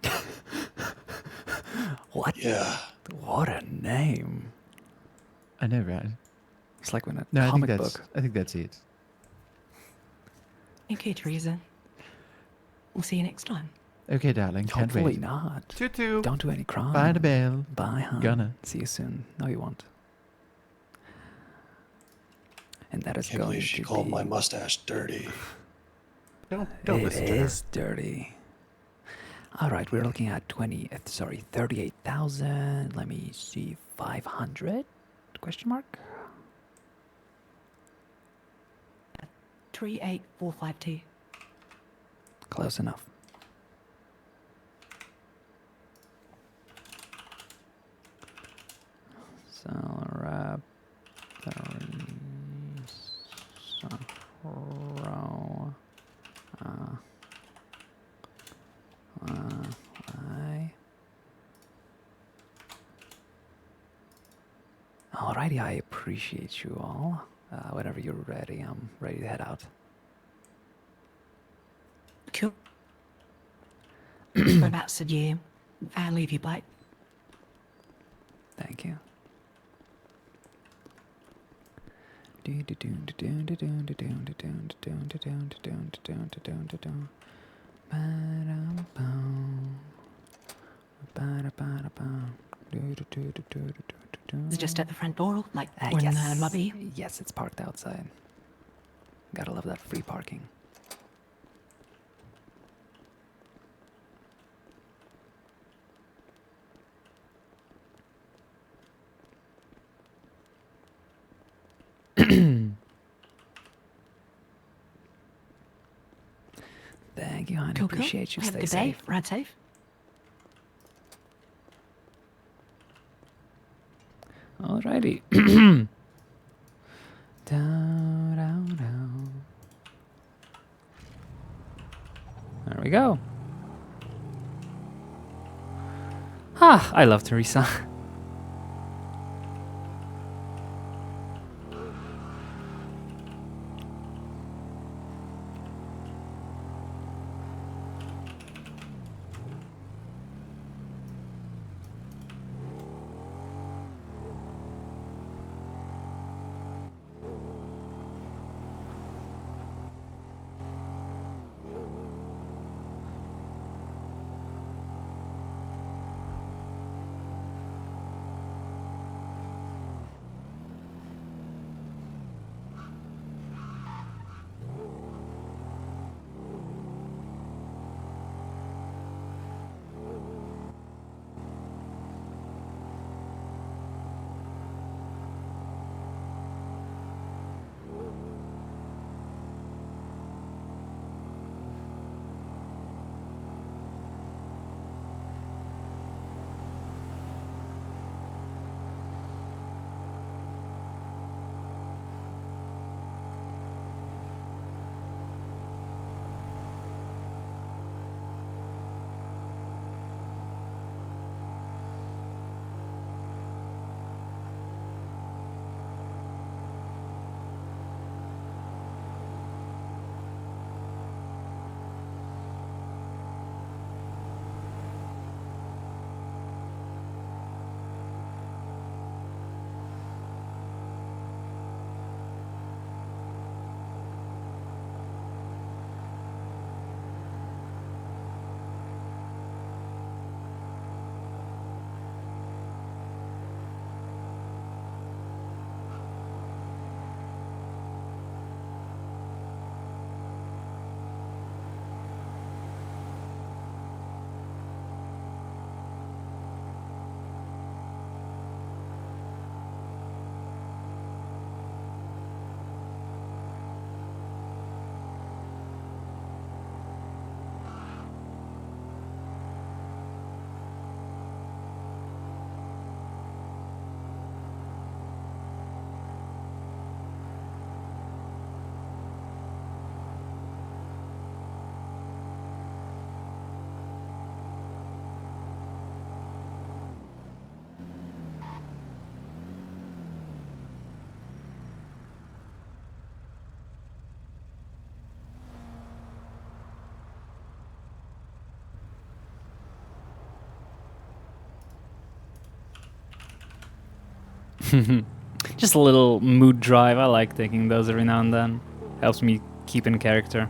What? Yeah. What a name. I know, right? It's like when a No, comic I think that's. book. I think that's it. Okay, Teresa. We'll see you next time. Okay, darling. Can't Hopefully wait. not. Toot Don't do any crime. Bye, Annabelle. Bye, hon. Gonna. See you soon. No, you won't. And that is Can't going believe she to called be... my mustache dirty. Don't It listen to her. is dirty. All right, we're looking at 38,000. Let me see, 500? Question mark? 38452. Close enough. Salary, Alrighty, I appreciate you all. Whenever you're ready, I'm ready to head out. Cool. Whereabouts did you I'll leave you, Blake. Thank you. It's just at the front door, like we're in the lobby. Yes, it's parked outside. Gotta love that free parking. Thank you, honey. Cool, Appreciate you. Have a Stay good safe. day. Ride safe. Alrighty. Down, down, down. There we go. Ah, I love Teresa. Just a little mood drive. I like taking those every now and then. Helps me keep in character.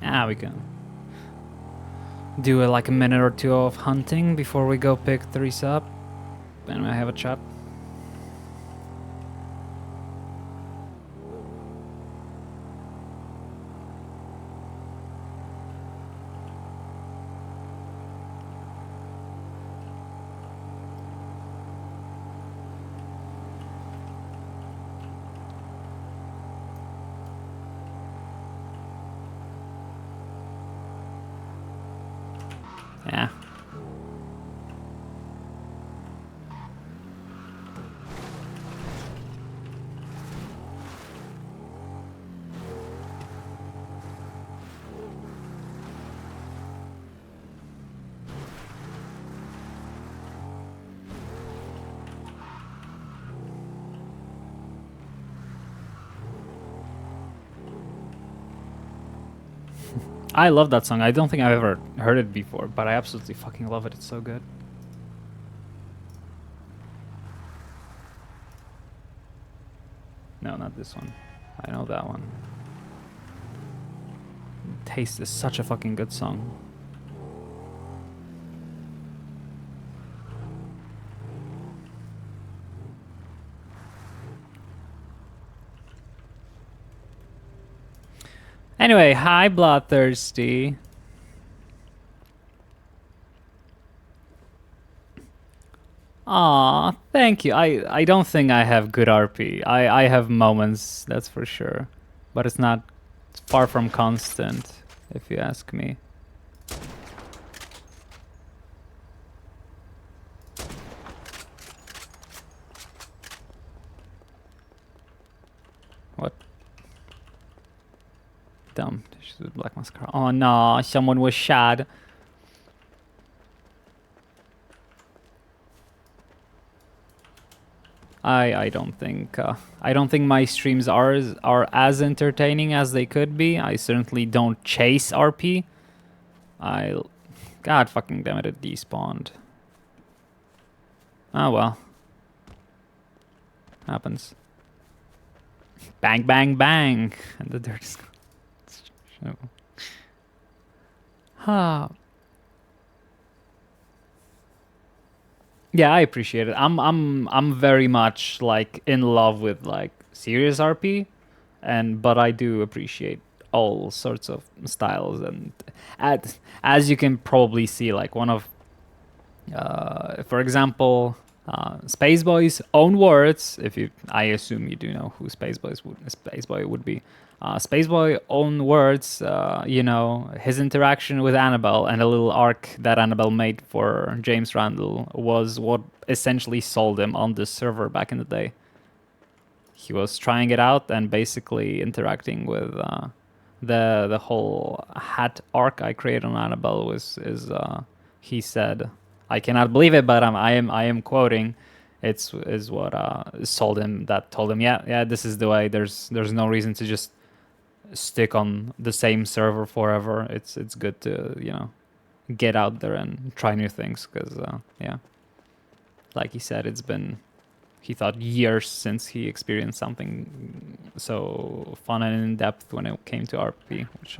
Ah, we can do like a minute or two of hunting before we go pick Teresa up. And I have a chat. Yeah. I love that song. I don't think I've ever heard it before, but I absolutely fucking love it. It's so good. No, not this one. I know that one. Taste is such a fucking good song. Anyway, hi Bloodthirsty. Aw, thank you. I don't think I have good RP. I have moments, that's for sure. But it's not, it's far from constant, if you ask me. What? Dumb. She's with Black Mascara. Oh no, someone was shot. I don't think my streams are as entertaining as they could be. I certainly don't chase RP. God fucking damn it despawned. Oh well. Happens. Bang bang bang and the dirt is gone. Huh. Yeah, I appreciate it. I'm very much like in love with like serious RP, but I do appreciate all sorts of styles, and as you can probably see, like one of for example, Spaceboy's own words, I assume you do know who Spaceboy would be. Spaceboy own words, you know, his interaction with Annabelle and a little arc that Annabelle made for James Randall was what essentially sold him on this server back in the day. He was trying it out and basically interacting with the whole hat arc I created on Annabelle he said, I cannot believe it, but I am quoting. Is what sold him. That told him, yeah, this is the way. There's no reason to just stick on the same server forever. It's good to, you know, get out there and try new things, because yeah, like he said, it's been, he thought, years since he experienced something so fun and in depth when it came to RP, which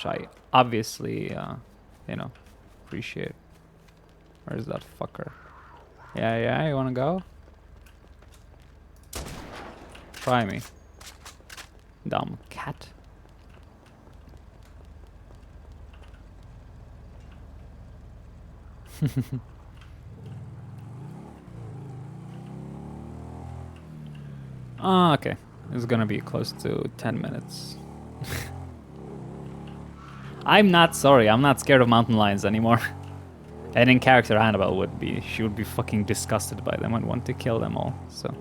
I obviously you know, appreciate. Where's that fucker? Yeah, you wanna go? Try me. Dumb cat. Ah, okay. It's gonna be close to 10 minutes. I'm not sorry. I'm not scared of mountain lions anymore. And in character, Annabelle would be. She would be fucking disgusted by them and want to kill them all. So,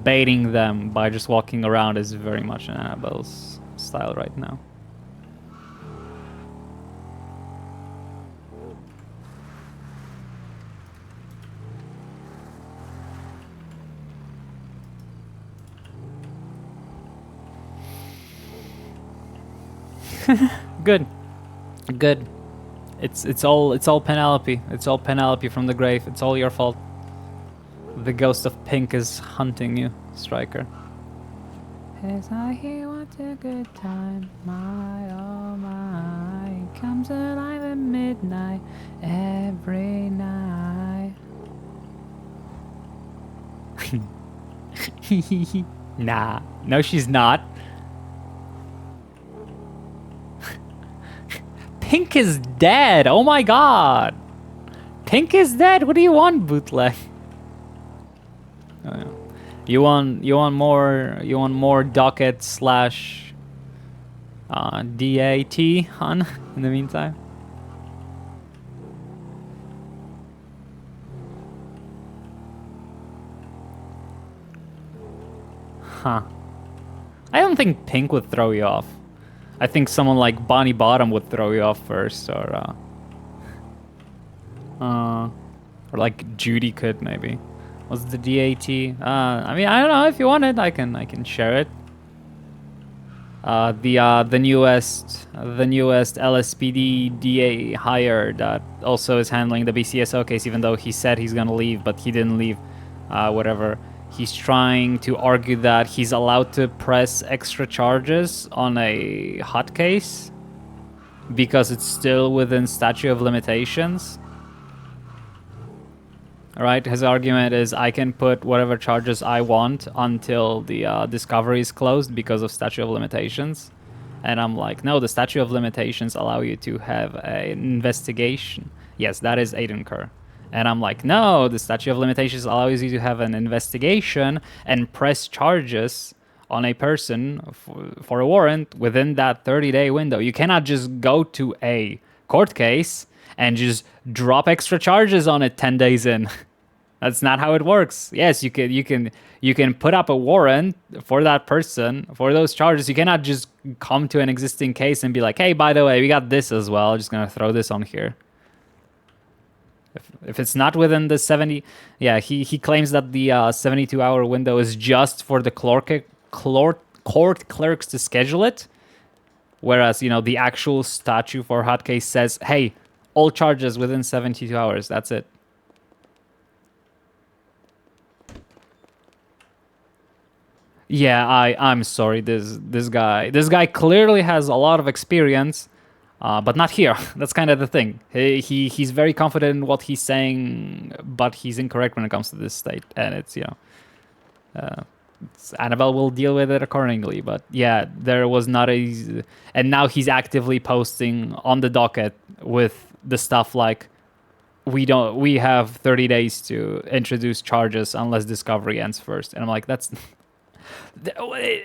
baiting them by just walking around is very much in Annabelle's style right now. Good. It's all Penelope. It's all Penelope from the grave. It's all your fault. The ghost of Pink is hunting you, Striker. As I hear what a good time, my oh my, comes alive at midnight every night. Nah, no, she's not. Pink is dead. Oh my god. Pink is dead. What do you want, bootleg? Oh, yeah. You want more docket slash DAT, hun, in the meantime? Huh. I don't think Pink would throw you off. I think someone like Bonnie Bottom would throw you off first, or like Judy could maybe. What's the DAT? I mean, I don't know. If you want it, I can share it. The newest LSPD DA hire that also is handling the BCSO case, even though he said he's gonna leave, but he didn't leave. Whatever. He's trying to argue that he's allowed to press extra charges on a hot case because it's still within statute of limitations. Right? His argument is I can put whatever charges I want until the discovery is closed because of statute of limitations. And I'm like, no, the statute of limitations allow you to have an investigation. Yes, that is Aiden Kerr. And I'm like, no, the statute of limitations allows you to have an investigation and press charges on a person for a warrant within that 30-day window. You cannot just go to a court case and just drop extra charges on it 10 days in. That's not how it works. Yes, you can put up a warrant for that person for those charges. You cannot just come to an existing case and be like, hey, by the way, we got this as well. Just gonna throw this on here. If it's not within the 70, yeah, he claims that the 72-hour window is just for the court clerks to schedule it, whereas the actual statute for hot case says, hey, all charges within 72 hours. That's it. Yeah, I'm sorry. This guy clearly has a lot of experience. But not here. That's kind of the thing. He's very confident in what he's saying, but he's incorrect when it comes to this state. And it's, Annabelle will deal with it accordingly. But yeah, there was not a... And now he's actively posting on the docket with the stuff like, we have 30 days to introduce charges unless discovery ends first. And I'm like, that's...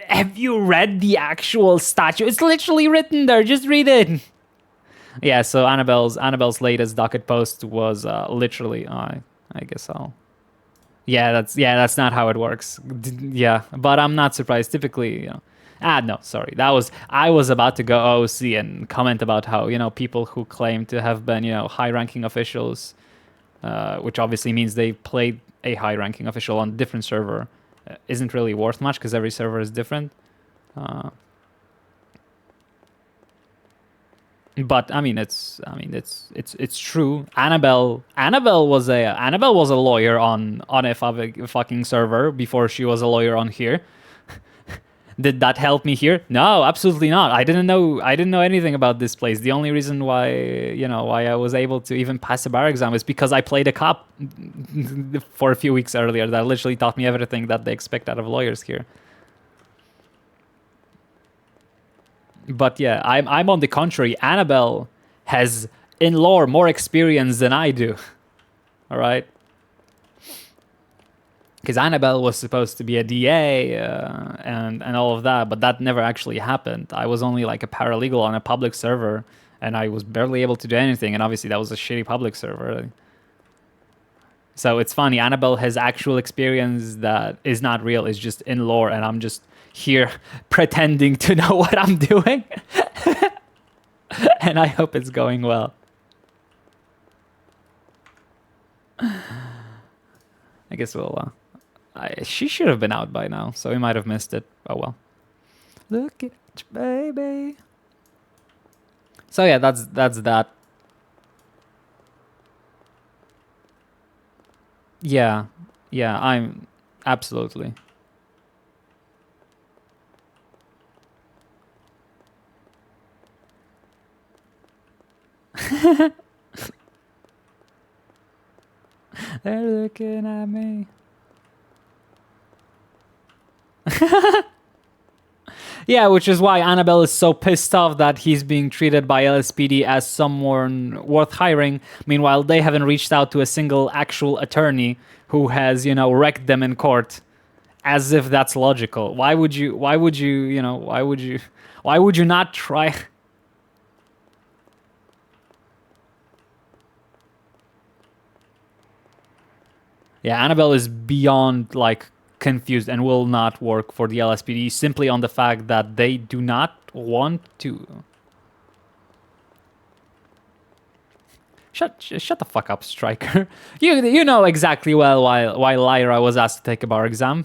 Have you read the actual statute? It's literally written there. Just read it. Yeah, so Annabelle's latest docket post was literally. I guess I'll. Yeah, that's not how it works. Yeah, but I'm not surprised. Typically, no, sorry. I was about to go OC and comment about how people who claim to have been high-ranking officials, which obviously means they played a high-ranking official on a different server, isn't really worth much because every server is different. But it's true. Annabelle was a lawyer on a fucking server before she was a lawyer on here. Did that help me here? No, absolutely not. I didn't know anything about this place. The only reason why I was able to even pass a bar exam is because I played a cop for a few weeks earlier that literally taught me everything that they expect out of lawyers here. But yeah, I'm on the contrary. Annabelle has, in lore, more experience than I do. All right? Because Annabelle was supposed to be a DA and all of that, but that never actually happened. I was only like a paralegal on a public server, and I was barely able to do anything, and obviously that was a shitty public server. So it's funny, Annabelle has actual experience that is not real, it's just in lore, and I'm just here pretending to know what I'm doing. And I hope it's going well. I guess we'll... she should have been out by now, so we might have missed it. Oh well. Look at you, baby. So yeah, that's that. Yeah, I'm absolutely. They're looking at me. Yeah, which is why Annabelle is so pissed off that he's being treated by LSPD as someone worth hiring. Meanwhile, they haven't reached out to a single actual attorney who has, wrecked them in court. As if that's logical. Why would you not try? Yeah, Annabelle is beyond, confused and will not work for the LSPD simply on the fact that they do not want to. Shut the fuck up, Striker. You know exactly well why Lyra was asked to take a bar exam.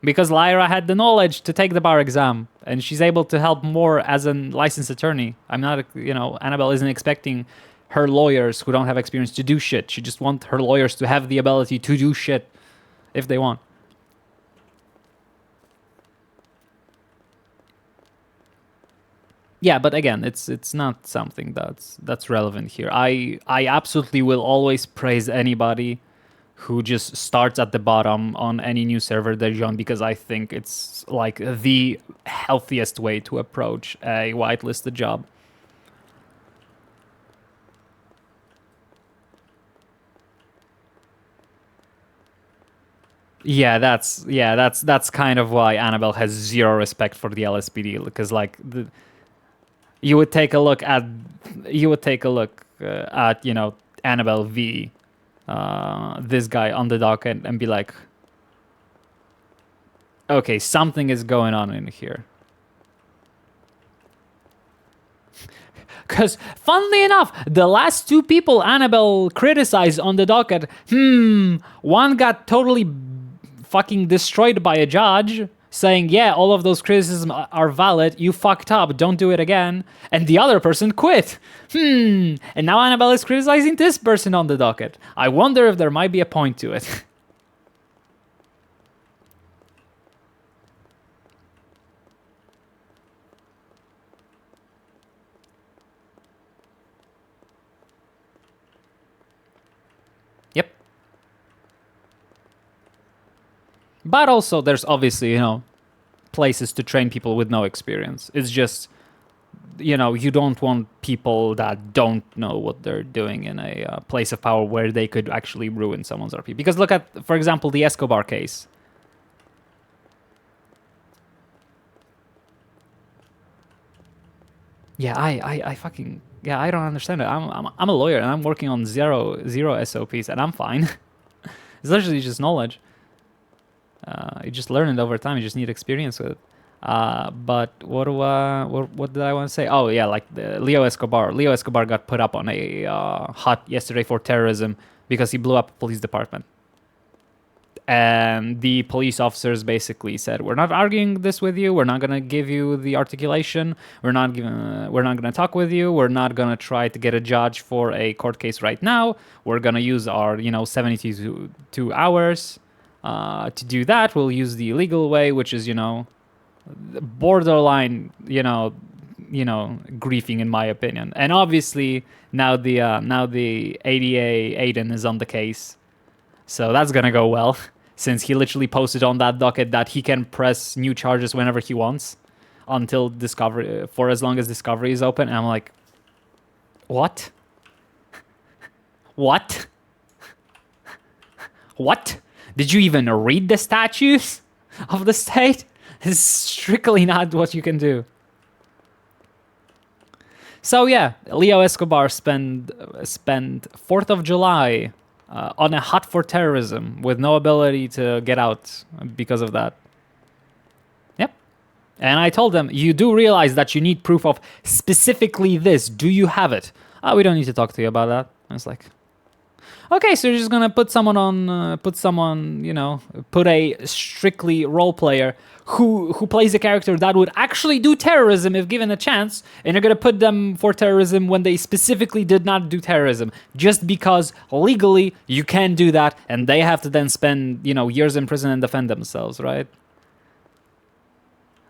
because Lyra had the knowledge to take the bar exam, and she's able to help more as a licensed attorney. I'm not, Annabelle isn't expecting her lawyers who don't have experience to do shit. She just wants her lawyers to have the ability to do shit if they want. Yeah, but again, it's not something that's relevant here. I absolutely will always praise anybody who just starts at the bottom on any new server they join, because I think it's like the healthiest way to approach a whitelisted job. Yeah, that's kind of why Annabelle has zero respect for the LSPD, because like you would take a look at Annabelle V, this guy on the docket, and be like, okay, something is going on in here. Because, funnily enough, the last two people Annabelle criticized on the docket, one got totally fucking destroyed by a judge, saying, yeah, all of those criticisms are valid, you fucked up, don't do it again. And the other person quit. And now Annabelle is criticizing this person on the docket. I wonder if there might be a point to it. Yep. But also, there's obviously, places to train people with no experience. It's just, you don't want people that don't know what they're doing in a place of power where they could actually ruin someone's RP. Because look at, for example, the Escobar case. Yeah, I fucking, I don't understand it. I'm a lawyer and I'm working on zero SOPs and I'm fine. It's literally just knowledge. You just learn it over time. You just need experience with it. But what did I want to say? Oh yeah, like Leo Escobar. Leo Escobar got put up on a hot yesterday for terrorism because he blew up a police department. And the police officers basically said, "We're not arguing this with you. We're not gonna give you the articulation. We're not gonna talk with you. We're not gonna try to get a judge for a court case right now. We're gonna use our 72 hours to do that. We'll use the legal way, which is borderline griefing in my opinion. And obviously now the ADA Aiden is on the case, so that's gonna go well." Since he literally posted on that docket that he can press new charges whenever he wants until discovery, for as long as discovery is open. And I'm like, what? What? What? Did you even read the statutes of the state? It's strictly not what you can do. So yeah, Leo Escobar spent 4th of July on a hot for terrorism with no ability to get out because of that. Yep. And I told them, you do realize that you need proof of specifically this. Do you have it? We don't need to talk to you about that. I was like, okay, so you're just gonna put a strictly role player who plays a character that would actually do terrorism if given a chance, and you're gonna put them for terrorism when they specifically did not do terrorism, just because legally you can do that, and they have to then spend years in prison and defend themselves, right?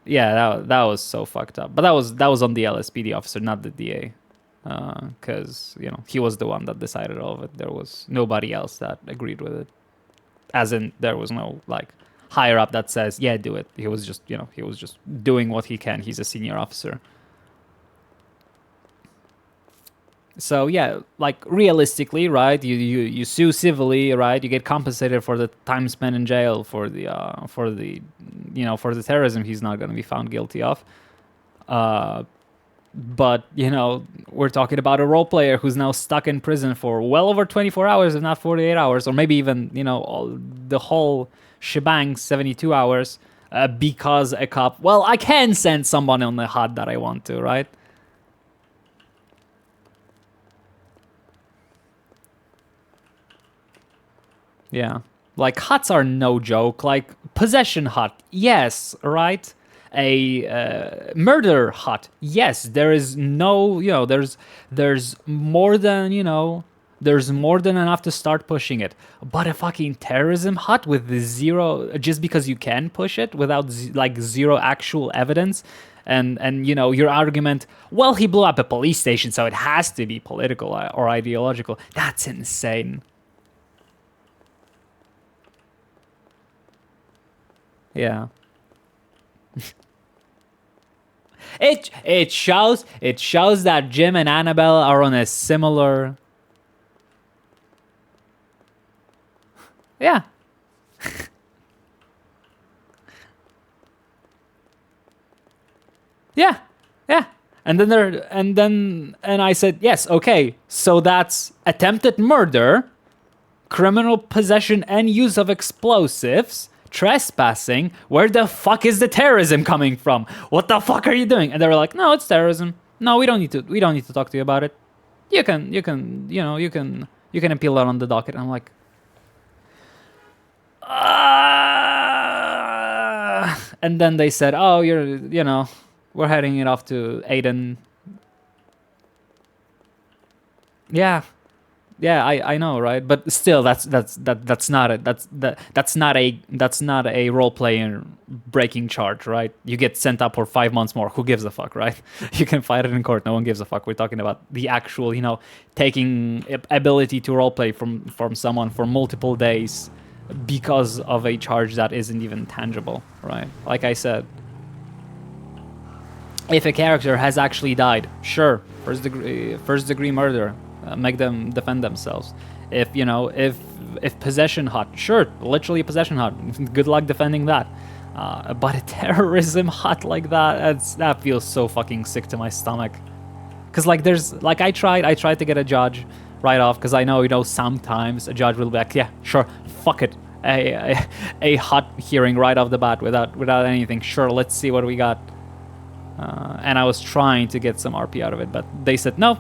Yeah, that was so fucked up. But that was on the LSPD officer, not the DA. Because he was the one that decided all of it. There was nobody else that agreed with it. As in, there was no higher up that says, "Yeah, do it." He was just doing what he can. He's a senior officer. So yeah, realistically, right? You sue civilly, right? You get compensated for the time spent in jail for the terrorism he's not going to be found guilty of. But, we're talking about a role player who's now stuck in prison for well over 24 hours, if not 48 hours, or maybe even, the whole shebang, 72 hours, because a cop, well, I can send someone on the hot that I want to, right? Yeah. Like, huts are no joke. Like, possession hut, yes, right? A murder hut, yes. There is no, there's more than, there's more than enough to start pushing it. But a fucking terrorism hut with the zero, just because you can push it without like zero actual evidence, and your argument, well, he blew up a police station, so it has to be political or ideological. That's insane. Yeah. It shows that Jim and Annabelle are on a similar. Yeah. Yeah. Yeah. And I said, yes, okay, so that's attempted murder, criminal possession and use of explosives, trespassing. Where the fuck is the terrorism coming from? What the fuck are you doing? And they were like, no, it's terrorism. No, we don't need to talk to you about it. You can appeal that on the docket. And I'm like, and then they said, oh, we're heading it off to Aiden. Yeah, I know, right? But still, that's not a role playing breaking charge, right? You get sent up for 5 months more. Who gives a fuck, right? You can fight it in court. No one gives a fuck. We're talking about the actual, taking ability to role play from someone for multiple days because of a charge that isn't even tangible, right? Like I said, if a character has actually died, sure, first degree murder. Make them defend themselves. If possession hut, sure, literally a possession hut. Good luck defending that. But a terrorism hut like that feels so fucking sick to my stomach. Cause I tried to get a judge right off, cause I know sometimes a judge will be like, yeah, sure, fuck it, a hut hearing right off the bat without anything. Sure, let's see what we got. And I was trying to get some RP out of it, but they said no,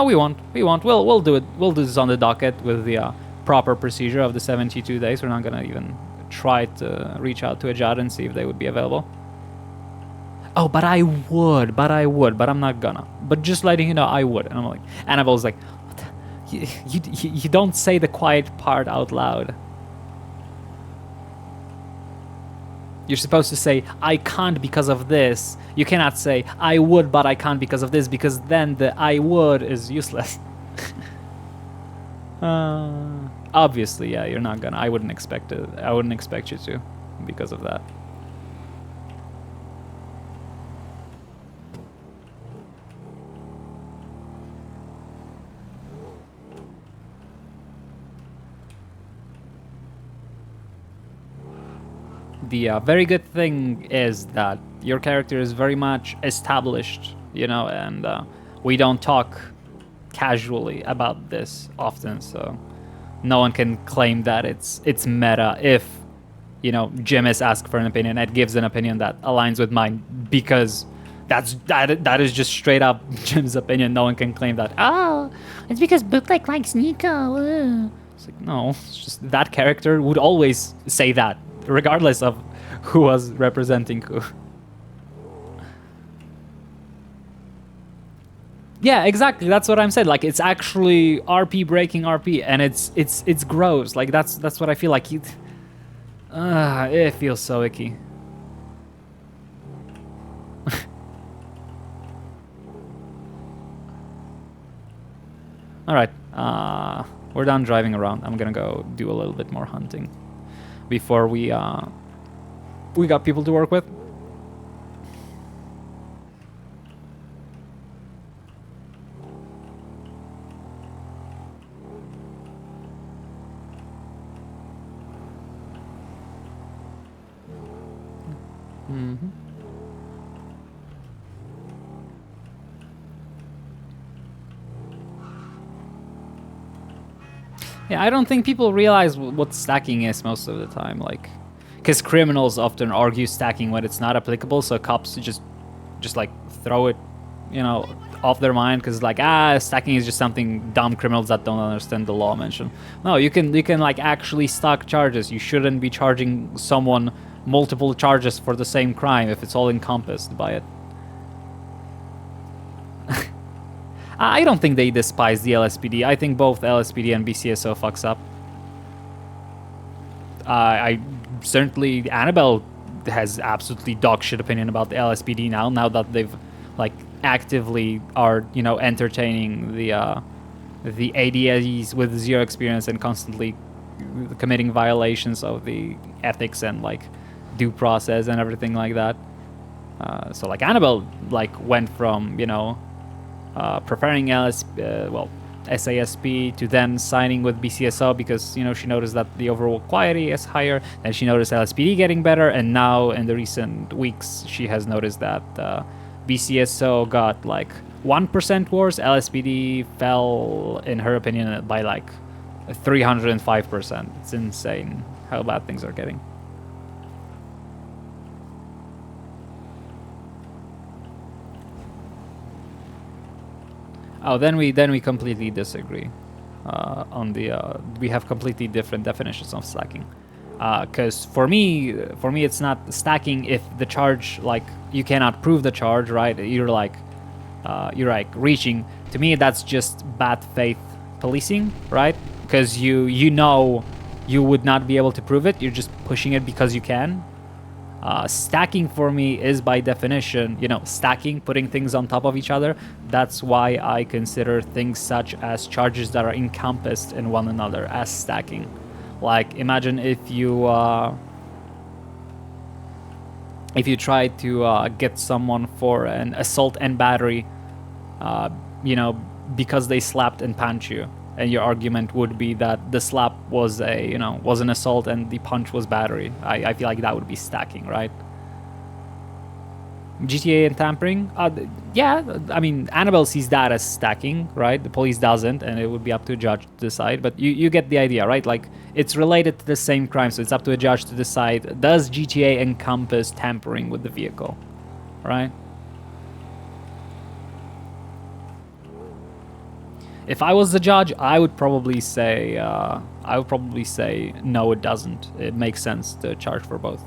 we won't. We'll do it. We'll do this on the docket with the proper procedure of the 72 days. We're not gonna even try to reach out to a judge and see if they would be available. Oh, but I would. But I'm not gonna. But just letting you know, I would. And I'm like, Annabelle's like, what you don't say the quiet part out loud. You're supposed to say, I can't because of this. You cannot say, I would, but I can't because of this, because then the I would is useless. Obviously, yeah, you're not gonna. I wouldn't expect it. I wouldn't expect you to, because of that. The very good thing is that your character is very much established, and we don't talk casually about this often, so no one can claim that it's meta if, Jim is asked for an opinion and gives an opinion that aligns with mine, because that is just straight up Jim's opinion. No one can claim that. Oh, it's because Bootleg likes Nico. It's like, no, it's just that character would always say that, regardless of who was representing who. Yeah, exactly. That's what I'm saying. Like, it's actually RP breaking RP, and it's gross. Like, that's what I feel like. It feels so icky. All right. We're done driving around. I'm gonna go do a little bit more hunting before we got people to work with. Mm-hmm. Yeah, I don't think people realize what stacking is most of the time, like, because criminals often argue stacking when it's not applicable, so cops just like throw it, off their mind because like stacking is just something dumb criminals that don't understand the law mention. No, you can like actually stack charges. You shouldn't be charging someone multiple charges for the same crime if it's all encompassed by it. I don't think they despise the LSPD. I think both LSPD and BCSO fucks up. I certainly, Annabelle has absolutely dog shit opinion about the LSPD now that they've like actively are, you know, entertaining the ADAs with zero experience and constantly committing violations of the ethics and like due process and everything like that. So like Annabelle like went from, you know, preferring SASP to then signing with BCSO because, you know, she noticed that the overall quality is higher, and she noticed LSPD getting better, and now in the recent weeks she has noticed that BCSO got like 1% worse, LSPD fell, in her opinion, by like 305%. It's insane how bad things are getting. Oh, then we completely disagree on the we have completely different definitions of stacking. Because for me it's not stacking if the charge, like, you cannot prove the charge, right? You're like reaching. To me, that's just bad faith policing, right? Because you know you would not be able to prove it. You're just pushing it because you can. Stacking for me is by definition, you know, stacking, putting things on top of each other. That's why I consider things such as charges that are encompassed in one another as stacking. Like, imagine if you try to get someone for an assault and battery, you know, because they slapped and punched you, and your argument would be that the slap was an assault and the punch was battery. I feel like that would be stacking, right? GTA and tampering, yeah, I mean, Annabelle sees that as stacking, right? The police doesn't, and it would be up to a judge to decide, but you get the idea, right? Like, it's related to the same crime, so it's up to a judge to decide, does GTA encompass tampering with the vehicle, right? If I was the judge, I would probably say no, it doesn't. It makes sense to charge for both.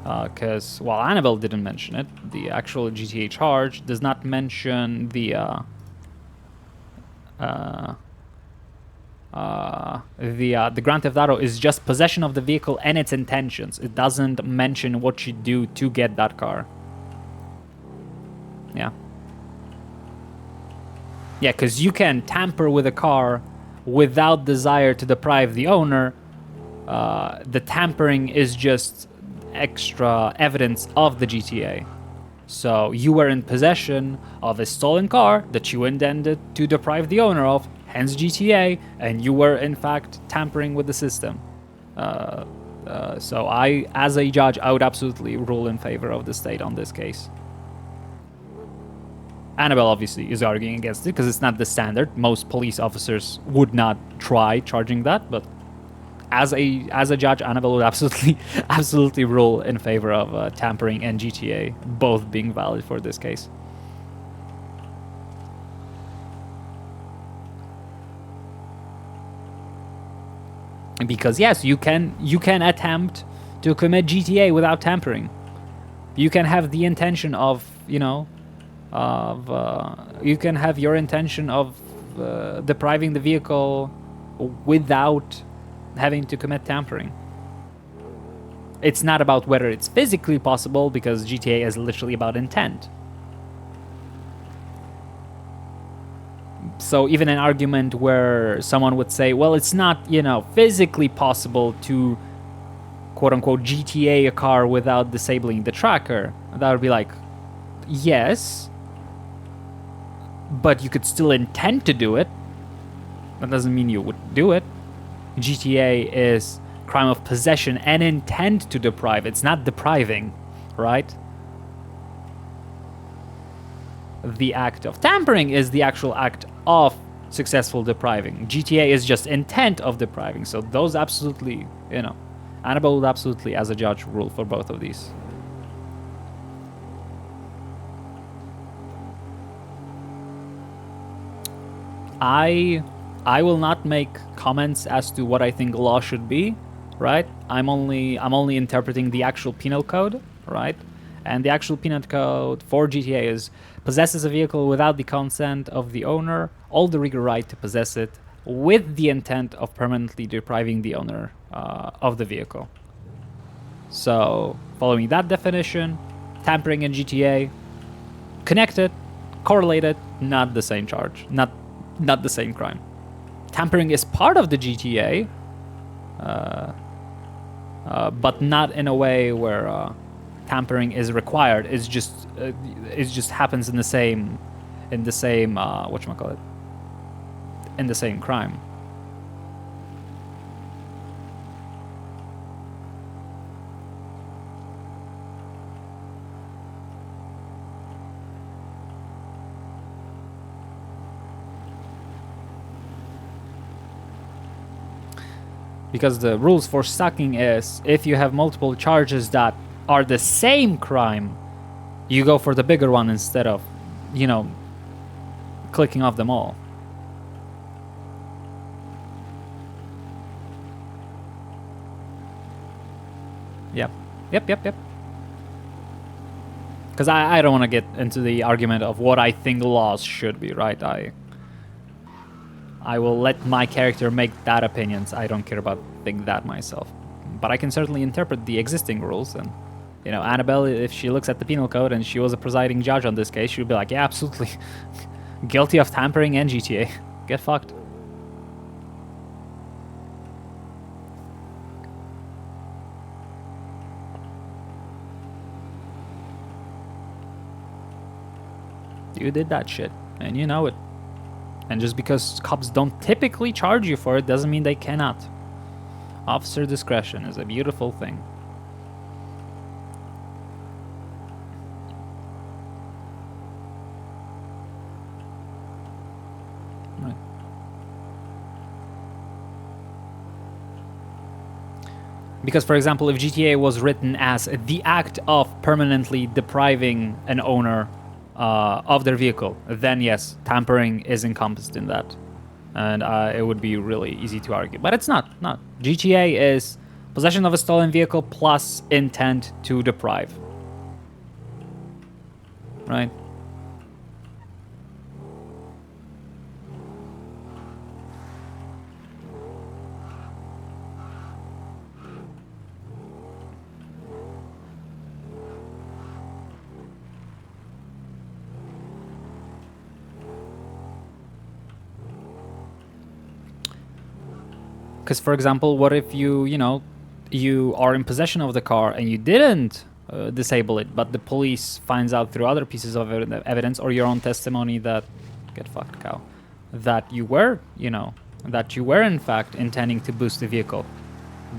Because while Annabelle didn't mention it, the actual GTA charge does not mention the Grand Theft Auto is just possession of the vehicle and its intentions. It doesn't mention what you do to get that car. Yeah. Yeah, because you can tamper with a car without desire to deprive the owner. The tampering is just extra evidence of the GTA. So you were in possession of a stolen car that you intended to deprive the owner of, hence GTA, and you were in fact tampering with the system. So I, as a judge, I would absolutely rule in favor of the state on this case. Annabelle obviously is arguing against it because it's not the standard. Most police officers would not try charging that, but as a judge, Annabelle would absolutely rule in favor of tampering and GTA both being valid for this case. Because yes, you can attempt to commit GTA without tampering. You can have the intention of, you know, you can have your intention of depriving the vehicle without having to commit tampering. It's not about whether it's physically possible, because GTA is literally about intent. So even an argument where someone would say, well, it's not, you know, physically possible to quote-unquote GTA a car without disabling the tracker, that would be like, yes, but you could still intend to do it. That doesn't mean you would do it. GTA is crime of possession and intent to deprive. It's not depriving, right? The act of tampering is the actual act of successful depriving. GTA is just intent of depriving. So those absolutely, you know, Annabelle would absolutely, as a judge, rule for both of these. I will not make comments as to what I think law should be, right? I'm only interpreting the actual penal code, right? And the actual penal code for GTA is possesses a vehicle without the consent of the owner, all the legal right to possess it, with the intent of permanently depriving the owner of the vehicle. So, following that definition, tampering in GTA, connected, correlated, not the same charge, not the same crime. Tampering is part of the GTA, but not in a way where tampering is required. It just happens in the same whatchamacallit, in the same crime. Because the rules for stacking is if you have multiple charges that are the same crime, you go for the bigger one instead of, you know, clicking off them all. Yep. Because I don't want to get into the argument of what I think laws should be, right? I will let my character make that opinions. I don't care about think that myself. But I can certainly interpret the existing rules. And, you know, Annabelle, if she looks at the penal code and she was a presiding judge on this case, she would be like, yeah, absolutely. Guilty of tampering and GTA. Get fucked. You did that shit, and you know it. And just because cops don't typically charge you for it doesn't mean they cannot. Officer discretion is a beautiful thing. Right. Because, for example, if GTA was written as the act of permanently depriving an owner of their vehicle, then yes, tampering is encompassed in that, and it would be really easy to argue. But it's not. GTA is possession of a stolen vehicle plus intent to deprive. Right? Because, for example, what if you are in possession of the car and you didn't disable it, but the police finds out through other pieces of evidence or your own testimony that, get fucked, cow, that you were in fact intending to boost the vehicle.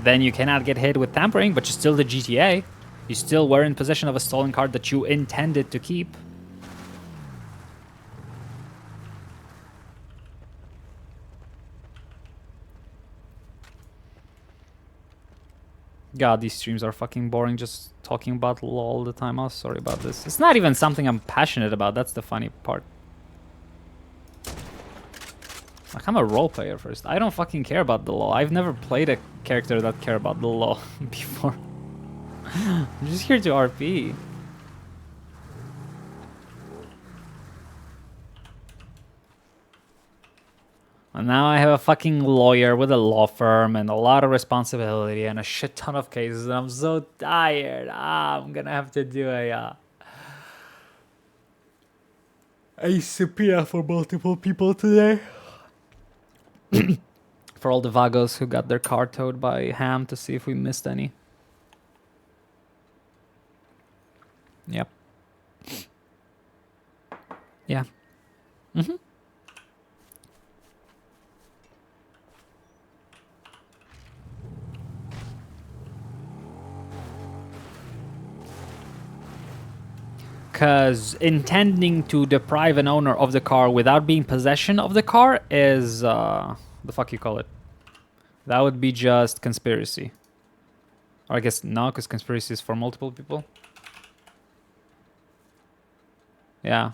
Then you cannot get hit with tampering, but you're still the GTA. You still were in possession of a stolen car that you intended to keep. God, these streams are fucking boring, just talking about law all the time. Oh, sorry about this. It's not even something I'm passionate about. That's the funny part. Like, I'm a role player first. I don't fucking care about the law. I've never played a character that cared about the law before. I'm just here to RP. And now I have a fucking lawyer with a law firm and a lot of responsibility and a shit ton of cases, and I'm so tired. I'm gonna have to do a subpoena for multiple people today. For all the vagos who got their car towed by Ham, to see if we missed any. Yep. Yeah. Mm-hmm. Because intending to deprive an owner of the car without being possession of the car is, the fuck you call it? That would be just conspiracy. Or I guess no, because conspiracy is for multiple people. Yeah.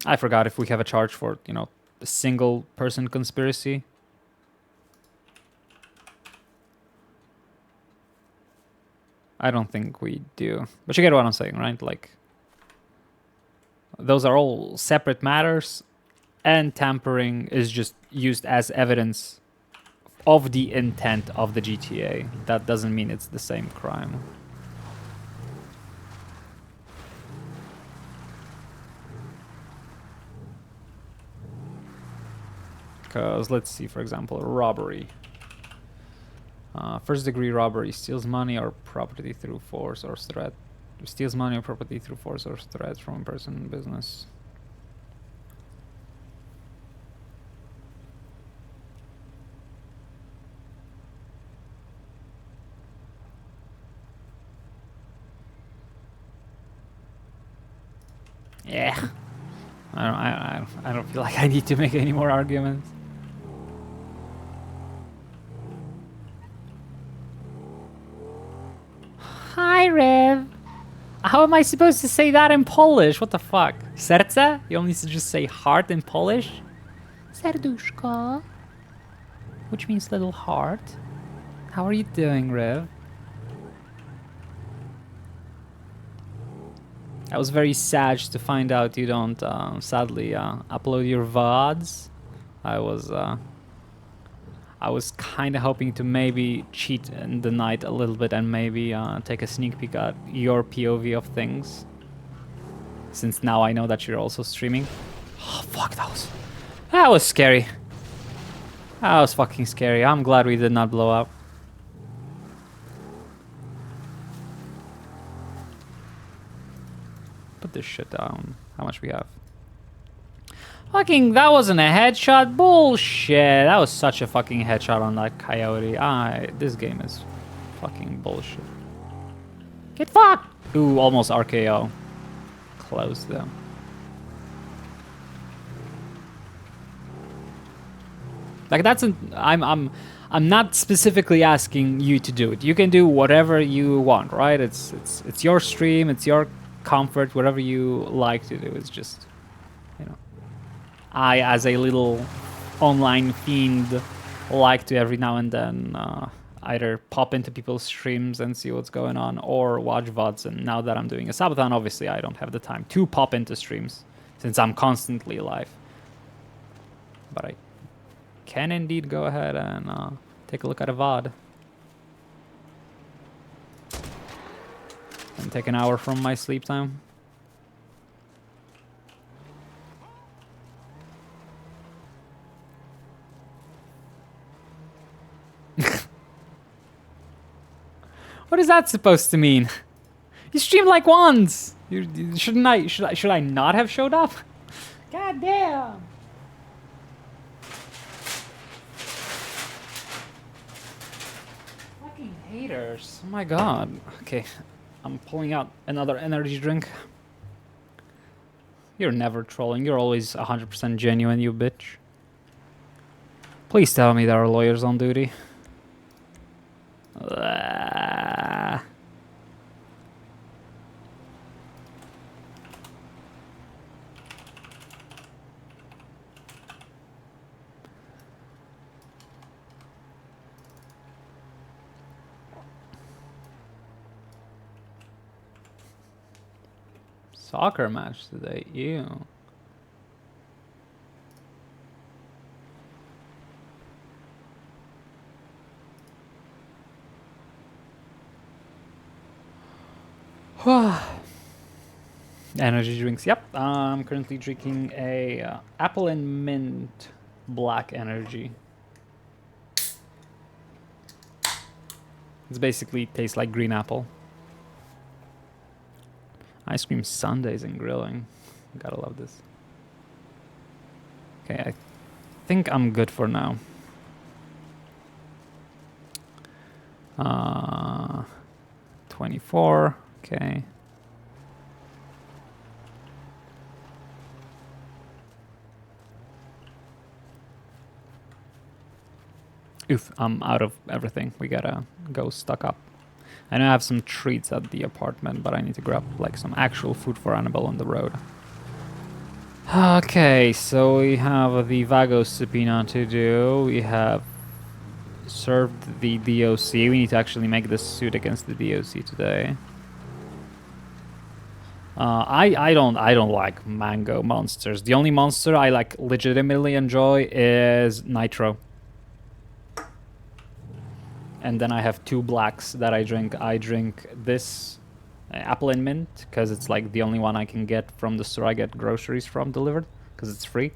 I forgot if we have a charge for, you know, a single person conspiracy. I don't think we do. But you get what I'm saying, right? Like, those are all separate matters, and tampering is just used as evidence of the intent of the GTA. That doesn't mean it's the same crime. Because let's see, for example, robbery. First degree robbery steals money or property through force or threat. Steals money or property through force or threat from a person in business. Yeah. I don't feel like I need to make any more arguments. Hi, Rev. How am I supposed to say that in Polish? What the fuck? Serce? You only just say heart in Polish? Serduszko. Which means little heart. How are you doing, Rev? I was very sad to find out you don't, sadly, upload your VODs. I was kind of hoping to maybe cheat in the night a little bit and maybe take a sneak peek at your POV of things. Since now I know that you're also streaming. Oh, fuck, that was scary. That was fucking scary. I'm glad we did not blow up. Put this shit down. How much we have? Fucking, that wasn't a headshot. Bullshit. That was such a fucking headshot on that coyote. This game is fucking bullshit. Get fucked. Ooh, almost RKO. Close though. Like that's I'm not specifically asking you to do it. You can do whatever you want, right? It's your stream, it's your comfort, whatever you like to do. It's just, you know, I, as a little online fiend, like to every now and then either pop into people's streams and see what's going on, or watch VODs. And now that I'm doing a subathon, obviously I don't have the time to pop into streams since I'm constantly live. But I can indeed go ahead and take a look at a VOD. And take an hour from my sleep time. What is that supposed to mean? You streamed like once. Should I not have showed up? God damn. Fucking haters. Oh my god. Okay, I'm pulling out another energy drink. You're never trolling. You're always 100% genuine, you bitch. Please tell me there are lawyers on duty. Soccer match today, ew. Energy drinks, yep. I'm currently drinking a apple and mint black energy. It basically tastes like green apple. Ice cream sundaes and grilling. Gotta love this. Okay, I think I'm good for now. 24, okay. Oof, I'm out of everything. We gotta go stock up. I know I have some treats at the apartment, but I need to grab like some actual food for Annabelle on the road. Okay, so we have the Vago subpoena to do. We have served the DOC. We need to actually make this suit against the DOC today. I don't like mango monsters. The only monster I like legitimately enjoy is Nitro. And then I have 2 blacks that I drink. I drink this apple and mint because it's like the only one I can get from the store I get groceries from delivered because it's free.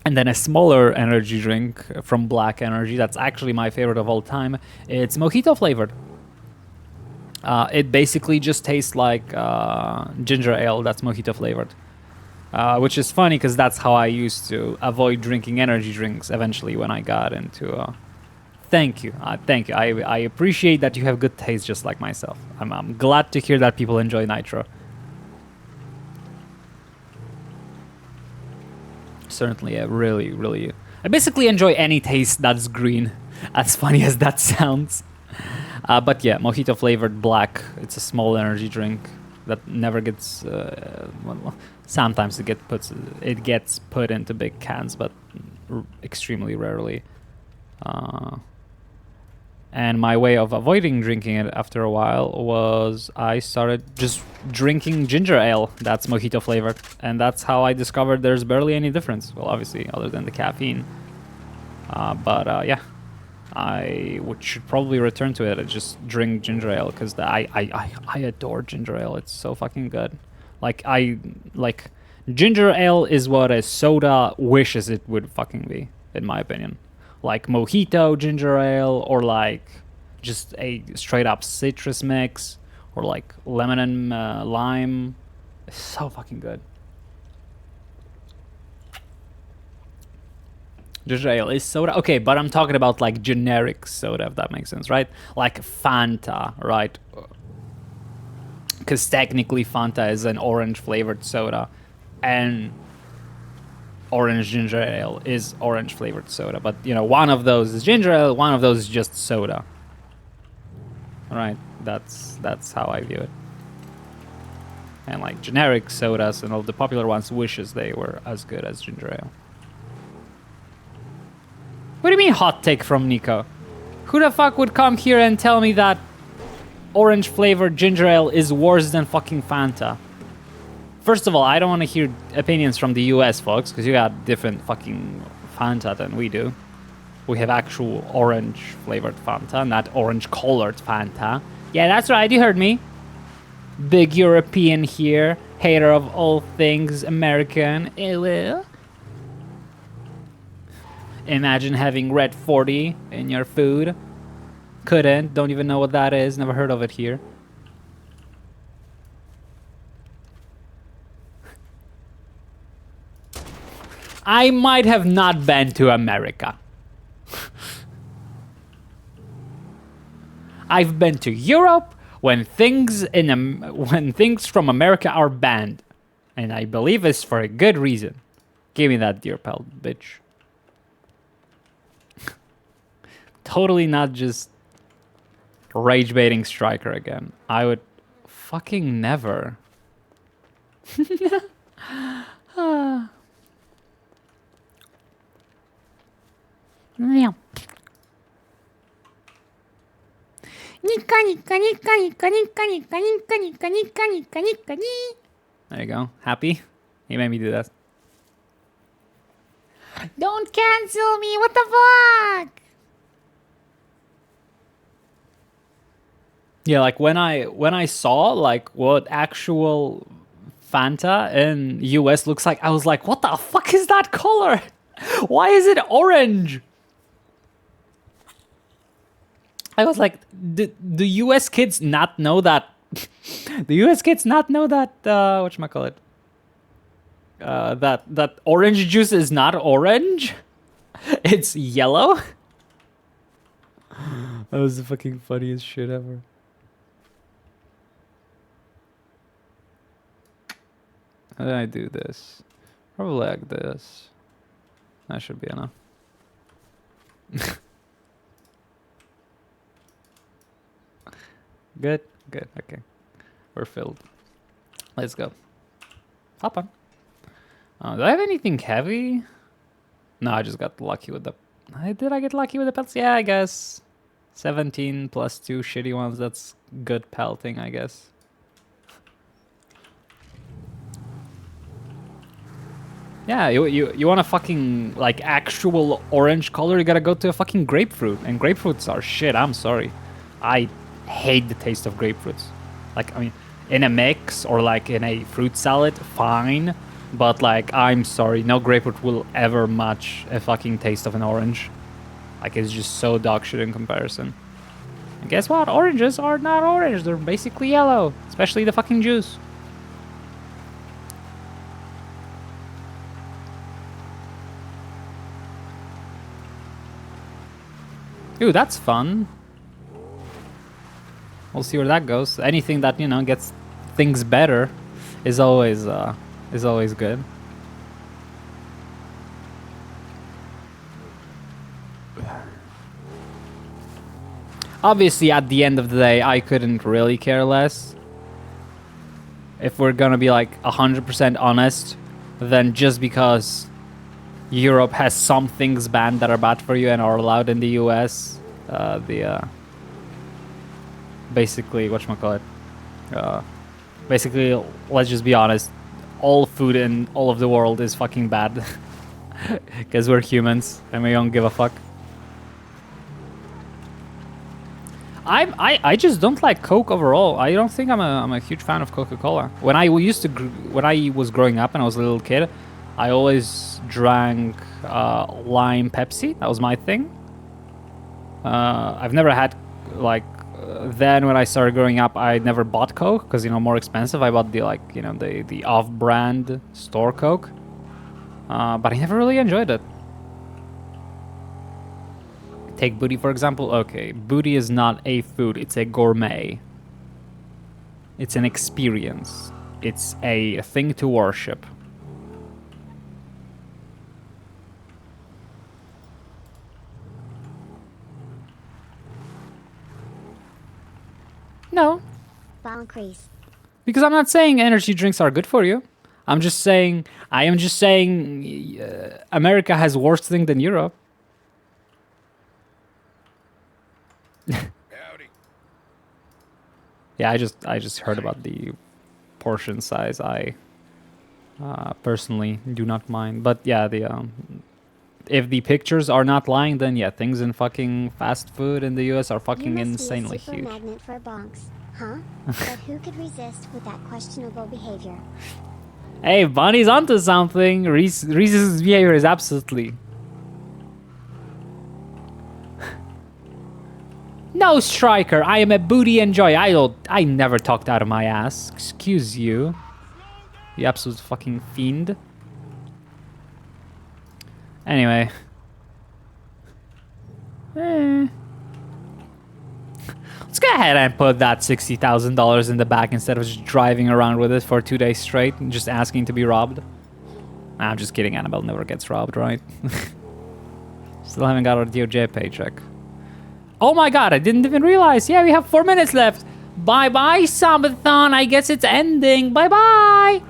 And then a smaller energy drink from Black Energy. That's actually my favorite of all time. It's mojito flavored. It basically just tastes like ginger ale that's mojito flavored. Which is funny because that's how I used to avoid drinking energy drinks eventually when I got into... Thank you. Thank you. I appreciate that you have good taste just like myself. I'm glad to hear that people enjoy Nitro. Certainly, I really... I basically enjoy any taste that's green. As funny as that sounds. But yeah, mojito flavored black. It's a small energy drink that never gets... well, sometimes it gets put into big cans, but extremely rarely. And my way of avoiding drinking it after a while was I started just drinking ginger ale that's mojito flavored. And that's how I discovered there's barely any difference. Well, obviously, other than the caffeine. Yeah, I should probably return to it and just drink ginger ale because I adore ginger ale. It's so fucking good. Like ginger ale is what a soda wishes it would fucking be, in my opinion. Like mojito ginger ale, or like just a straight up citrus mix, or like lemon and lime. It's so fucking good. Ginger ale is soda. Okay, but I'm talking about like generic soda, if that makes sense, right? Like Fanta, right? Because technically Fanta is an orange flavored soda, and orange ginger ale is orange flavored soda, but you know, one of those is ginger ale, one of those is just soda. All right, that's how I view it. And like generic sodas and all the popular ones wishes they were as good as ginger ale. What do you mean hot take from Nico? Who the fuck would come here and tell me that orange flavored ginger ale is worse than fucking Fanta? First of all, I don't want to hear opinions from the US, folks, because you got different fucking Fanta than we do. We have actual orange-flavored Fanta, not orange-colored Fanta. Yeah, that's right, you heard me. Big European here, hater of all things American. Ew. Imagine having Red 40 in your food. Couldn't, don't even know what that is, never heard of it here. I might have not been to America. I've been to Europe when things from America are banned, and I believe it's for a good reason. Give me that deer pelt, bitch. Totally not just rage baiting Striker again. I would fucking never. Yeah. Nika, nika, nika, nika, nika, nika, nika, nika, nika, nika, nika, There you go. Happy? You made me do that. Don't cancel me, what the fuck? Yeah, like when I saw like what actual Fanta in US looks like, I was like, what the fuck is that color? Why is it orange? I was like, the US kids not know that? The US kids not know that, whatchamacallit? That orange juice is not orange? It's yellow? That was the fucking funniest shit ever. How did I do this? Probably like this. That should be enough. Good, good, okay. We're filled. Let's go. Hop on. Do I have anything heavy? No, I just got lucky with the... Did I get lucky with the pelts? Yeah, I guess. 17 plus 2 shitty ones. That's good pelting, I guess. Yeah, you want a fucking, like, actual orange color, you gotta go to a fucking grapefruit. And grapefruits are shit, I'm sorry. I hate the taste of grapefruits. Like, I mean, in a mix or, like, in a fruit salad, fine. But, like, I'm sorry, no grapefruit will ever match a fucking taste of an orange. Like, it's just so dog shit in comparison. And guess what? Oranges are not orange, they're basically yellow. Especially the fucking juice. Ooh, that's fun. We'll see where that goes. Anything that, you know, gets things better is always good. Obviously, at the end of the day, I couldn't really care less. If we're gonna be like 100% honest, then just because Europe has some things banned that are bad for you and are allowed in the US, basically, whatchamacallit, basically, let's just be honest, all food in all of the world is fucking bad. Because we're humans and we don't give a fuck. I just don't like Coke overall. I don't think I'm a huge fan of Coca-Cola. When I was growing up and I was a little kid, I always drank lime Pepsi. That was my thing. I've never had, like, then when I started growing up, I never bought Coke because, you know, more expensive. I bought the, like, you know, the off-brand store Coke. But I never really enjoyed it. Take booty, for example. Okay, booty is not a food. It's a gourmet. It's an experience. It's a thing to worship. No. Ball increase. Because I'm not saying energy drinks are good for you. I am just saying America has worse thing than Europe. Howdy. Yeah, I just heard about the portion size. I personally do not mind, but yeah, if the pictures are not lying, then yeah, things in fucking fast food in the US are fucking insanely super huge. magnet for bonks, huh? But who could resist with that questionable behavior? Hey, Bonnie's onto something. Reese's behavior is absolutely... No, Striker, I am a booty enjoyer. I never talked out of my ass. Excuse you. You absolute fucking fiend. Anyway. Let's go ahead and put that $60,000 in the back instead of just driving around with it for 2 days straight and just asking to be robbed. Nah, I'm just kidding. Annabelle never gets robbed, right? Still haven't got our DOJ paycheck. Oh my god, I didn't even realize. Yeah, we have 4 minutes left. Bye-bye, Subathon. I guess it's ending. Bye-bye.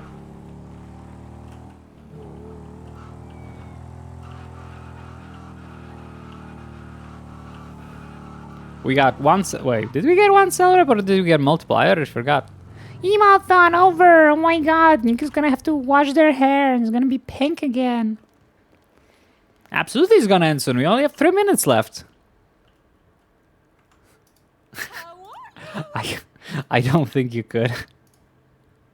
We got one... Wait, did we get one cell rep or did we get multiple? I already forgot. EMOTHON over. Oh my god. Nika's gonna have to wash their hair and it's gonna be pink again. Absolutely, it's gonna end soon. We only have 3 minutes left. I don't think you could.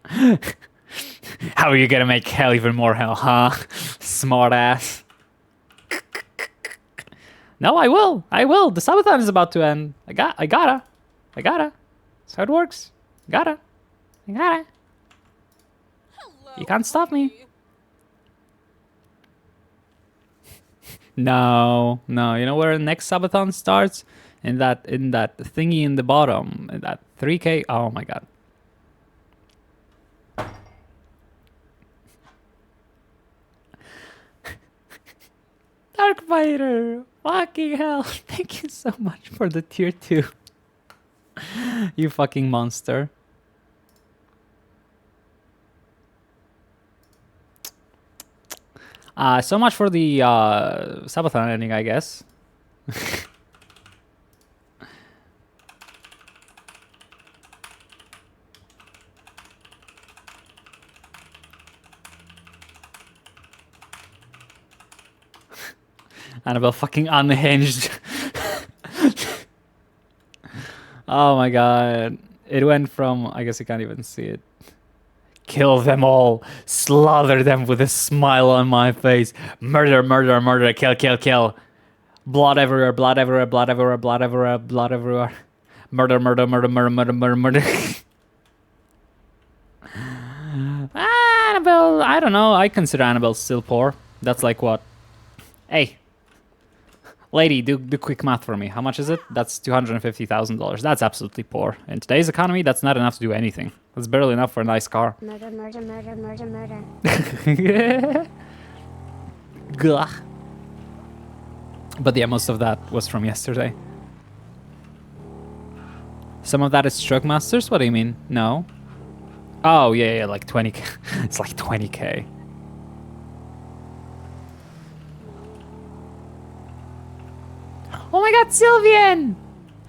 How are you gonna make hell even more hell, huh? Smart ass. No, I will. I will. The subathon is about to end. I gotta. That's how it works. I gotta. You can't stop me. No. You know where the next subathon starts? In that thingy in the bottom. In that 3K. Oh my god. Dark Fighter. Fucking hell. Thank you so much for the tier 2. You fucking monster. So much for the subathon ending, I guess. Annabelle fucking unhinged. Oh my god. It went from, I guess you can't even see it. Kill them all. Slaughter them with a smile on my face. Murder, murder, murder. Kill, kill, kill. Blood everywhere, blood everywhere, blood everywhere, blood everywhere, blood everywhere. Murder, murder, murder, murder, murder, murder, murder. Annabelle, I don't know. I consider Annabelle still poor. That's like what? Hey. Lady, do quick math for me. How much is it? That's $250,000. That's absolutely poor. In today's economy, that's not enough to do anything. That's barely enough for a nice car. Murder, murder, murder, murder, murder. Gah. But yeah, most of that was from yesterday. Some of that is Stroke Masters? What do you mean? No. Oh, yeah, like 20k. It's like 20k. Oh my god, Sylvian!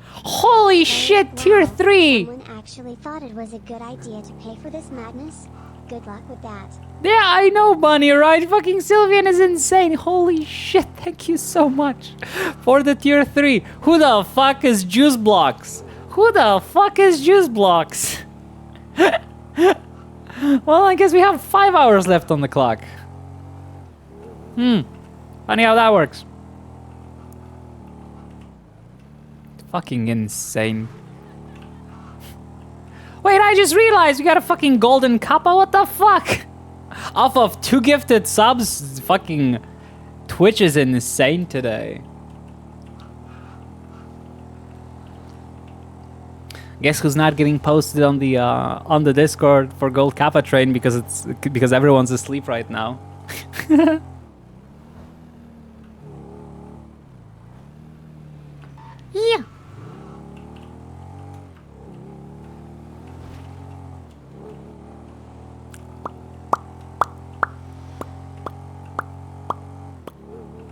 Holy shit, tier 3! Someone actually thought it was a good idea to pay for this madness. Good luck with that. Yeah, I know, Bunny, right? Fucking Sylvian is insane. Holy shit, thank you so much for the tier 3. Who the fuck is Juice Blocks? Who the fuck is Juice Blocks? Well, I guess we have 5 hours left on the clock. Funny how that works. Fucking insane. Wait, I just realized we got a fucking golden kappa. What the fuck? Off of 2 gifted subs, fucking Twitch is insane today. Guess who's not getting posted on the Discord for Gold Kappa train because everyone's asleep right now. Yeah.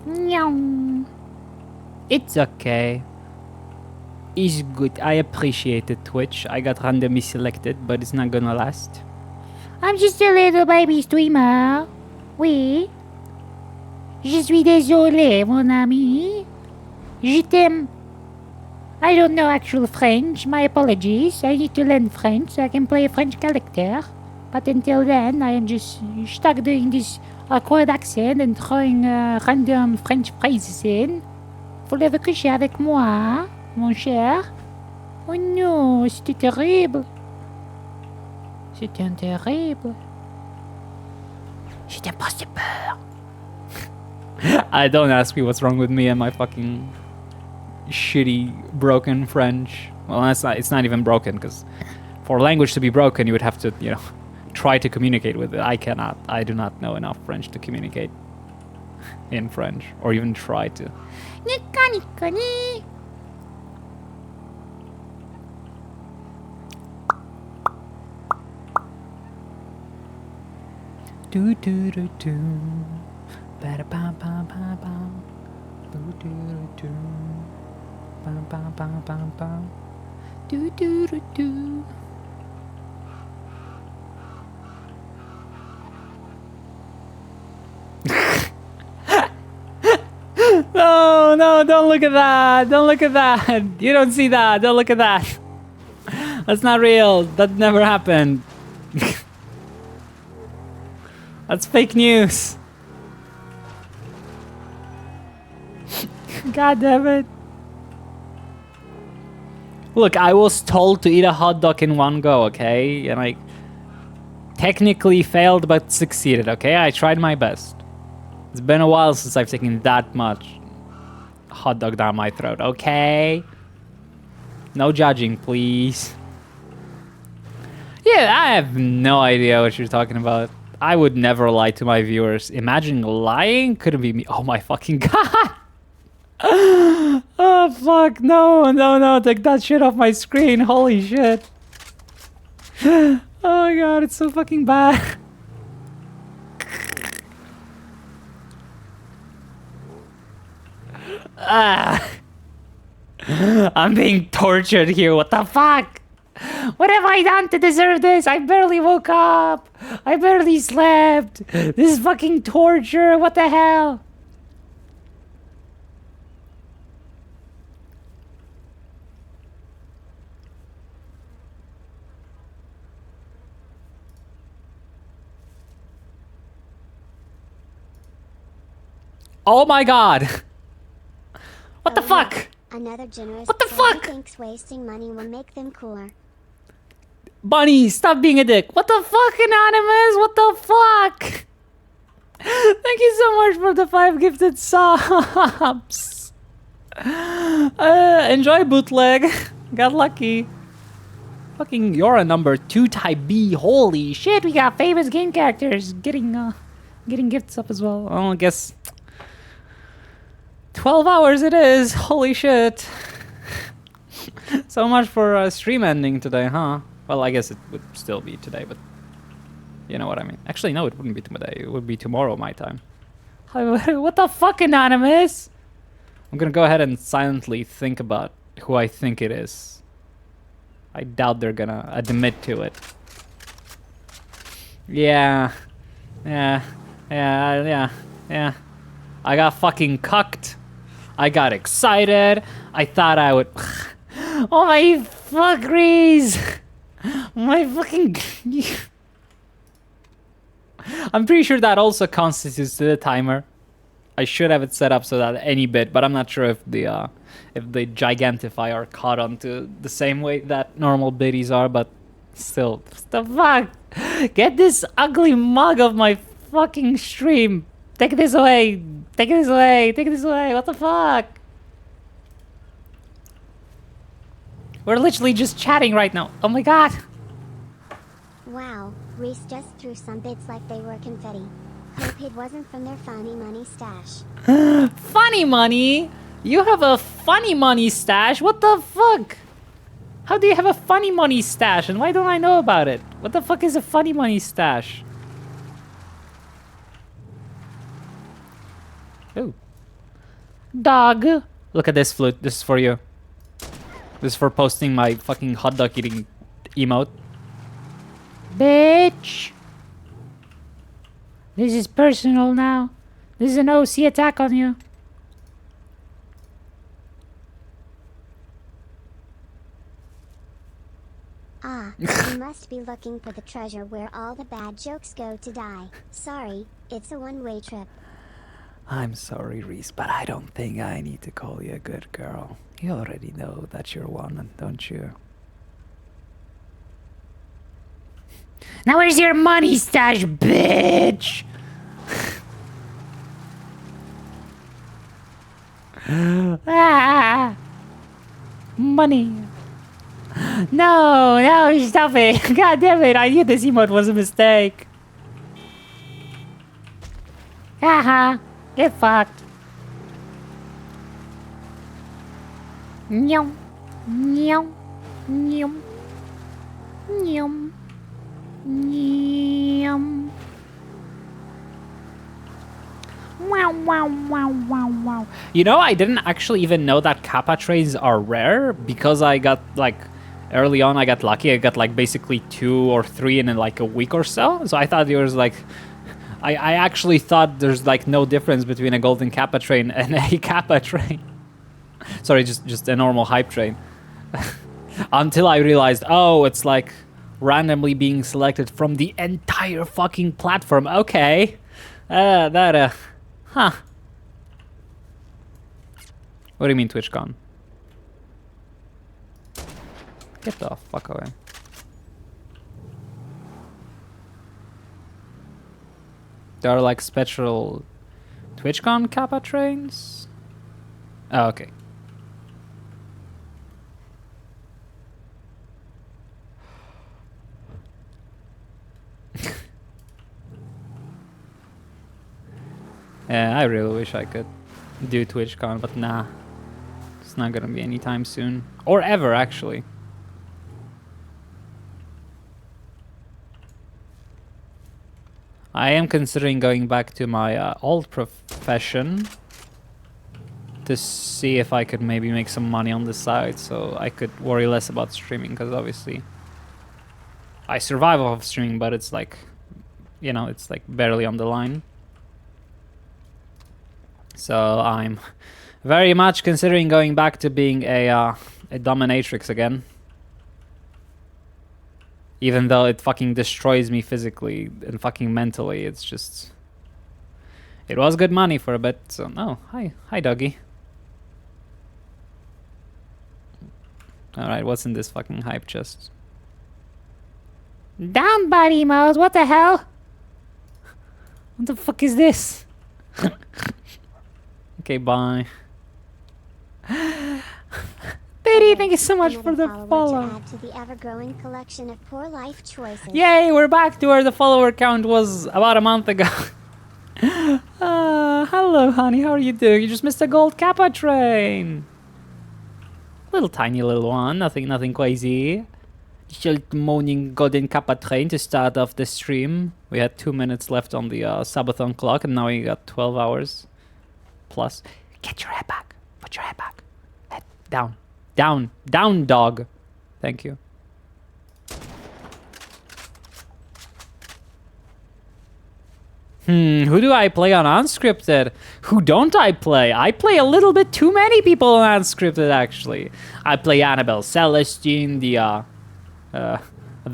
Meow. It's okay. It's good. I appreciate it, Twitch. I got randomly selected, but it's not gonna last. I'm just a little baby streamer. Oui. Je suis désolé, mon ami. Je t'aime. I don't know actual French. My apologies. I need to learn French so I can play a French character. But until then, I am just stuck doing this awkward accent and throwing random French phrases in. Voulez-vous coucher avec moi, mon cher? Oh non, c'était terrible. C'était terrible. C'est impossible. I don't ask me what's wrong with me and my fucking shitty broken French. Well, it's not even broken, because for language to be broken, you would have to, you know, try to communicate with it. I cannot. I do not know enough French to communicate in French, or even try to. Do do do do. Ba ba ba ba ba. Do do do do. Ba ba ba ba ba. Do do do do. No, no, don't look at that. Don't look at that. You don't see that. Don't look at that. That's not real. That never happened. That's fake news. God damn it. Look, I was told to eat a hot dog in one go, okay? And I technically failed but succeeded, okay? I tried my best. It's been a while since I've taken that much hot dog down my throat, okay? No judging, please. Yeah, I have no idea what you're talking about. I would never lie to my viewers. Imagine lying? Couldn't be me. Oh my fucking god! Oh fuck, no, no, no, take that shit off my screen, holy shit. Oh my god, it's so fucking bad. I'm being tortured here. What the fuck? What have I done to deserve this? I barely woke up. I barely slept. This is fucking torture. What the hell? Oh my god! What the fuck? Another generous What the player fuck? thinks wasting money will make them cooler. Bunny, stop being a dick. What the fuck, Anonymous? What the fuck? Thank you so much for the 5 gifted subs. Enjoy bootleg. Got lucky. Fucking, you're a number 2 type B. Holy shit, we got famous game characters getting gifts up as well. Well, I guess 12 hours it is. Holy shit. So much for stream ending today, huh? Well, I guess it would still be today, but you know what I mean. Actually, no, it wouldn't be today. It would be tomorrow my time. What the fuck, Anonymous? I'm gonna go ahead and silently think about who I think it is. I doubt they're gonna admit to it. Yeah. I got fucking cucked. I got excited. I thought I would... Oh my fuckeries! My fucking... I'm pretty sure that also constitutes to the timer. I should have it set up so that any bit, but I'm not sure if the Gigantify are caught onto the same way that normal biddies are, but still, what the fuck? Get this ugly mug of my fucking stream. Take this away. Take this away. Take this away. What the fuck? We're literally just chatting right now. Oh my god. Wow, Reese just threw some bits like they were confetti. Hope it wasn't from their funny money stash. Funny money? You have a funny money stash? What the fuck? How do you have a funny money stash and why don't I know about it? What the fuck is a funny money stash? Ooh. Dog. Look at this flute. This is for you. This is for posting my fucking hot dog eating emote. Bitch. This is personal now. This is an OC attack on you. Ah, you must be looking for the treasure where all the bad jokes go to die. Sorry, it's a one-way trip. I'm sorry, Reese, but I don't think I need to call you a good girl. You already know that you're one, don't you? Now where's your money stash, bitch? Ah, money. No, stop it. God damn it, I knew this emote was a mistake. Haha, get fucked. Nyum, nyum, nyum, nyum, nyum. Wow, wow, wow, wow, wow. You know, I didn't actually even know that kappa trains are rare because I got like early on I got lucky. I got like basically 2 or 3 in like a week or so. So I thought there was like I actually thought there's like no difference between a golden kappa train and a kappa train. Sorry, just a normal hype train. Until I realized, oh, it's like randomly being selected from the entire fucking platform. Okay. Huh. What do you mean TwitchCon? Get the fuck away. There are like special TwitchCon kappa trains? Oh, okay. Yeah, I really wish I could do TwitchCon, but nah. It's not gonna be anytime soon. Or ever, actually. I am considering going back to my old profession to see if I could maybe make some money on the side, so I could worry less about streaming, because obviously I survive off streaming, but it's like, you know, it's like barely on the line. So I'm very much considering going back to being a dominatrix again. Even though it fucking destroys me physically and fucking mentally, it's just... It was good money for a bit, so no. Hi, doggy. Alright, what's in this fucking hype chest? Down body mode, what the hell? What the fuck is this? Okay, bye. Betty, thank you so much for the To follow. add to the ever-growing collection of poor life choices. Yay, we're back to where the follower count was about a month ago. Hello, honey, how are you doing? You just missed a gold Kappa train. Little tiny little one, nothing crazy. Just a little moaning golden Kappa train to start off the stream. We had 2 minutes left on the subathon clock, and now we got 12 hours plus. Get your head back. Put your head back. Head down. Down, dog. Thank you. Who do I play on Unscripted? Who don't I play? I play a little bit too many people on Unscripted, actually. I play Annabelle Celestine, the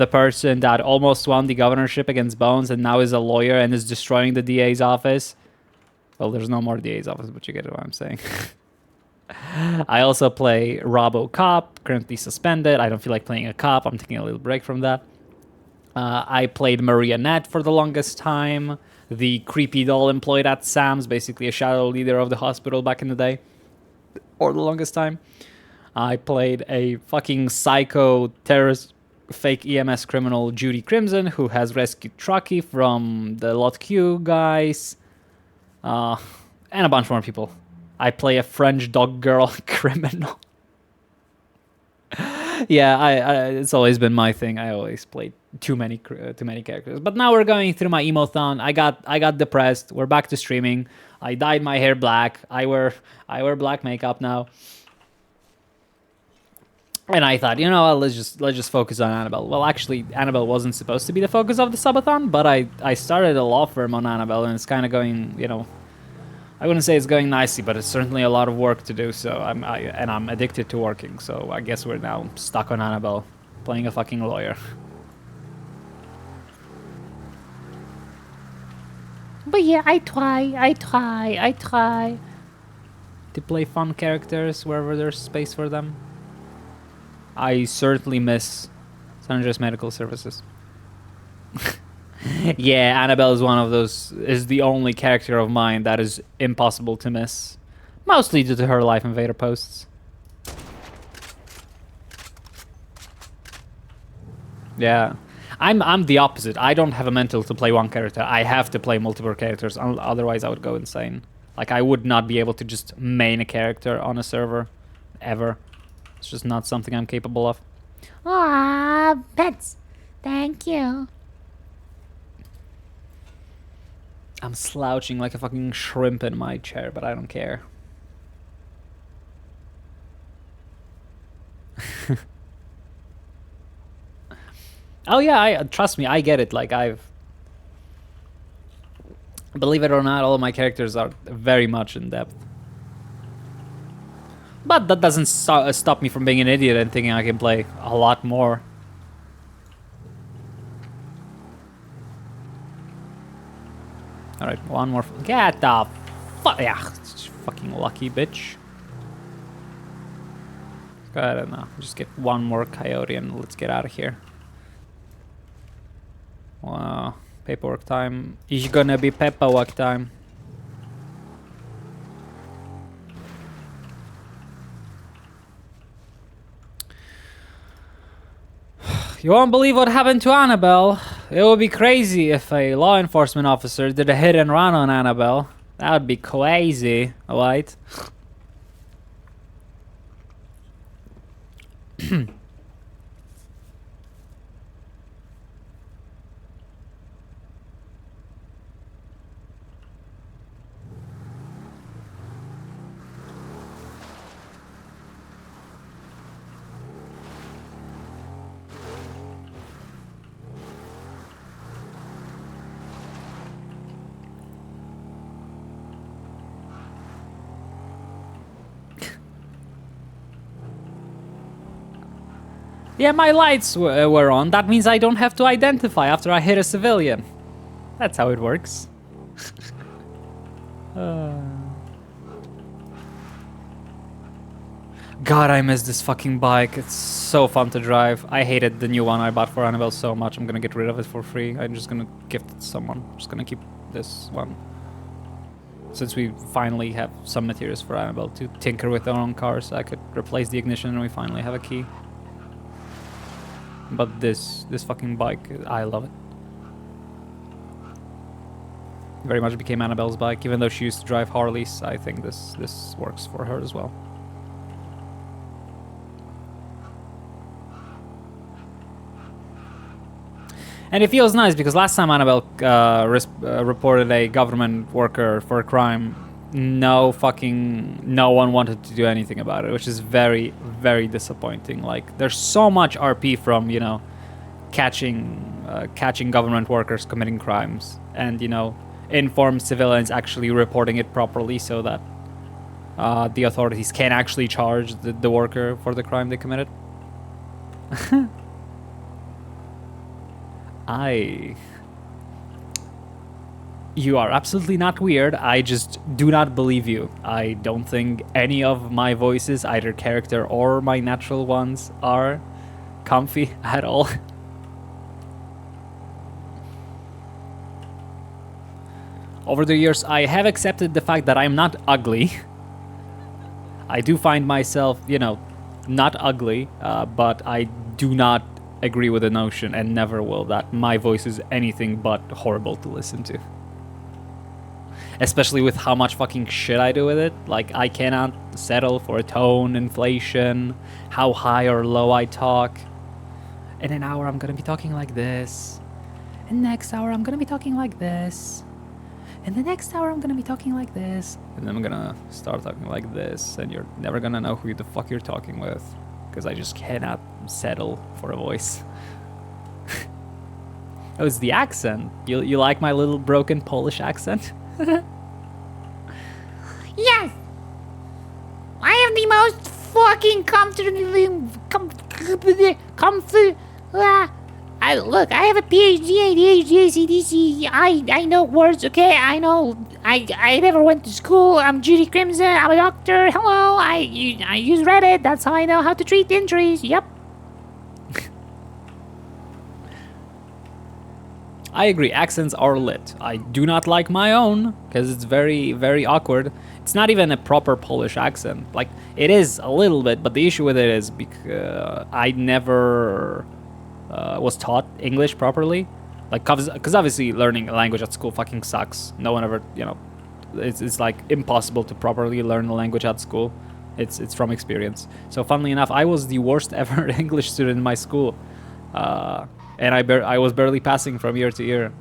person that almost won the governorship against Bones and now is a lawyer and is destroying the DA's office. Well, there's no more DA's office, but you get what I'm saying. I also play Robo Cop, currently suspended. I don't feel like playing a cop. I'm taking a little break from that. I played Marionette for the longest time. The creepy doll employed at Sam's, basically a shadow leader of the hospital back in the day. Or the longest time. I played a fucking psycho terrorist fake EMS criminal, Judy Crimson, who has rescued Trucky from the Lot Q guys. And a bunch more people. I play a French dog girl criminal. Yeah, it's always been my thing. I always played too many characters. But now we're going through my emothon. I got depressed. We're back to streaming. I dyed my hair black. I wear black makeup now. And I thought, you know what, let's just focus on Annabelle. Well, actually, Annabelle wasn't supposed to be the focus of the subathon, but I started a law firm on Annabelle, and it's kind of going, you know, I wouldn't say it's going nicely, but it's certainly a lot of work to do. So I'm addicted to working. So I guess we're now stuck on Annabelle, playing a fucking lawyer. But yeah, I try to play fun characters wherever there's space for them. I certainly miss San Andreas Medical Services. Yeah, Annabelle is one of those, is the only character of mine that is impossible to miss. Mostly due to her Life Invader posts. Yeah. I'm the opposite. I don't have a mental to play one character. I have to play multiple characters, otherwise I would go insane. Like, I would not be able to just main a character on a server. Ever. It's just not something I'm capable of. Aw, pets. Thank you. I'm slouching like a fucking shrimp in my chair, but I don't care. Oh yeah, trust me, I get it. Like, believe it or not, all of my characters are very much in depth. But that doesn't stop me from being an idiot and thinking I can play a lot more. Alright, one more. Get the fuck. Yeah, fucking lucky bitch. Go ahead and just get one more coyote and let's get out of here. Wow, paperwork time. It's gonna be paperwork time. You won't believe what happened to Annabelle. It would be crazy if a law enforcement officer did a hit and run on Annabelle. That would be crazy, alright? Yeah, my lights were on. That means I don't have to identify after I hit a civilian. That's how it works. God, I miss this fucking bike. It's so fun to drive. I hated the new one I bought for Annabelle so much. I'm gonna get rid of it for free. I'm just gonna gift it to someone. I'm just gonna keep this one. Since we finally have some materials for Annabelle to tinker with our own cars, I could replace the ignition and we finally have a key. But this fucking bike, I love it. Very much became Annabelle's bike. Even though she used to drive Harleys, I think this works for her as well. And it feels nice because last time Annabelle reported a government worker for a crime, no one wanted to do anything about it, which is very, very disappointing. Like, there's so much RP from, you know, catching government workers committing crimes and, you know, informed civilians actually reporting it properly so that the authorities can actually charge the worker for the crime they committed. You are absolutely not weird. I just do not believe you. I don't think any of my voices, either character or my natural ones, are comfy at all. Over the years, I have accepted the fact that I'm not ugly. I do find myself, you know, not ugly, but I do not agree with the notion, and never will, that my voice is anything but horrible to listen to. Especially with how much fucking shit I do with it. Like, I cannot settle for a tone, inflation, how high or low I talk. In an hour I'm gonna be talking like this. And next hour I'm gonna be talking like this. And the next hour I'm gonna be talking like this. And then I'm gonna start talking like this, and you're never gonna know who the fuck you're talking with. Because I just cannot settle for a voice. Oh, it's the accent. You like my little broken Polish accent? Yes! I have the most fucking look, I have a PhD, ADHD, ACDC. I know words, okay? I know. I never went to school. I'm Judy Crimson. I'm a doctor. Hello. I use Reddit. That's how I know how to treat injuries. Yep. I agree, accents are lit. I do not like my own, because it's very, very awkward. It's not even a proper Polish accent. Like, it is a little bit, but the issue with it is because I never was taught English properly. Like, because obviously learning a language at school fucking sucks. No one ever, you know, it's like impossible to properly learn a language at school. It's from experience. So funnily enough, I was the worst ever English student in my school. And I was barely passing from year to year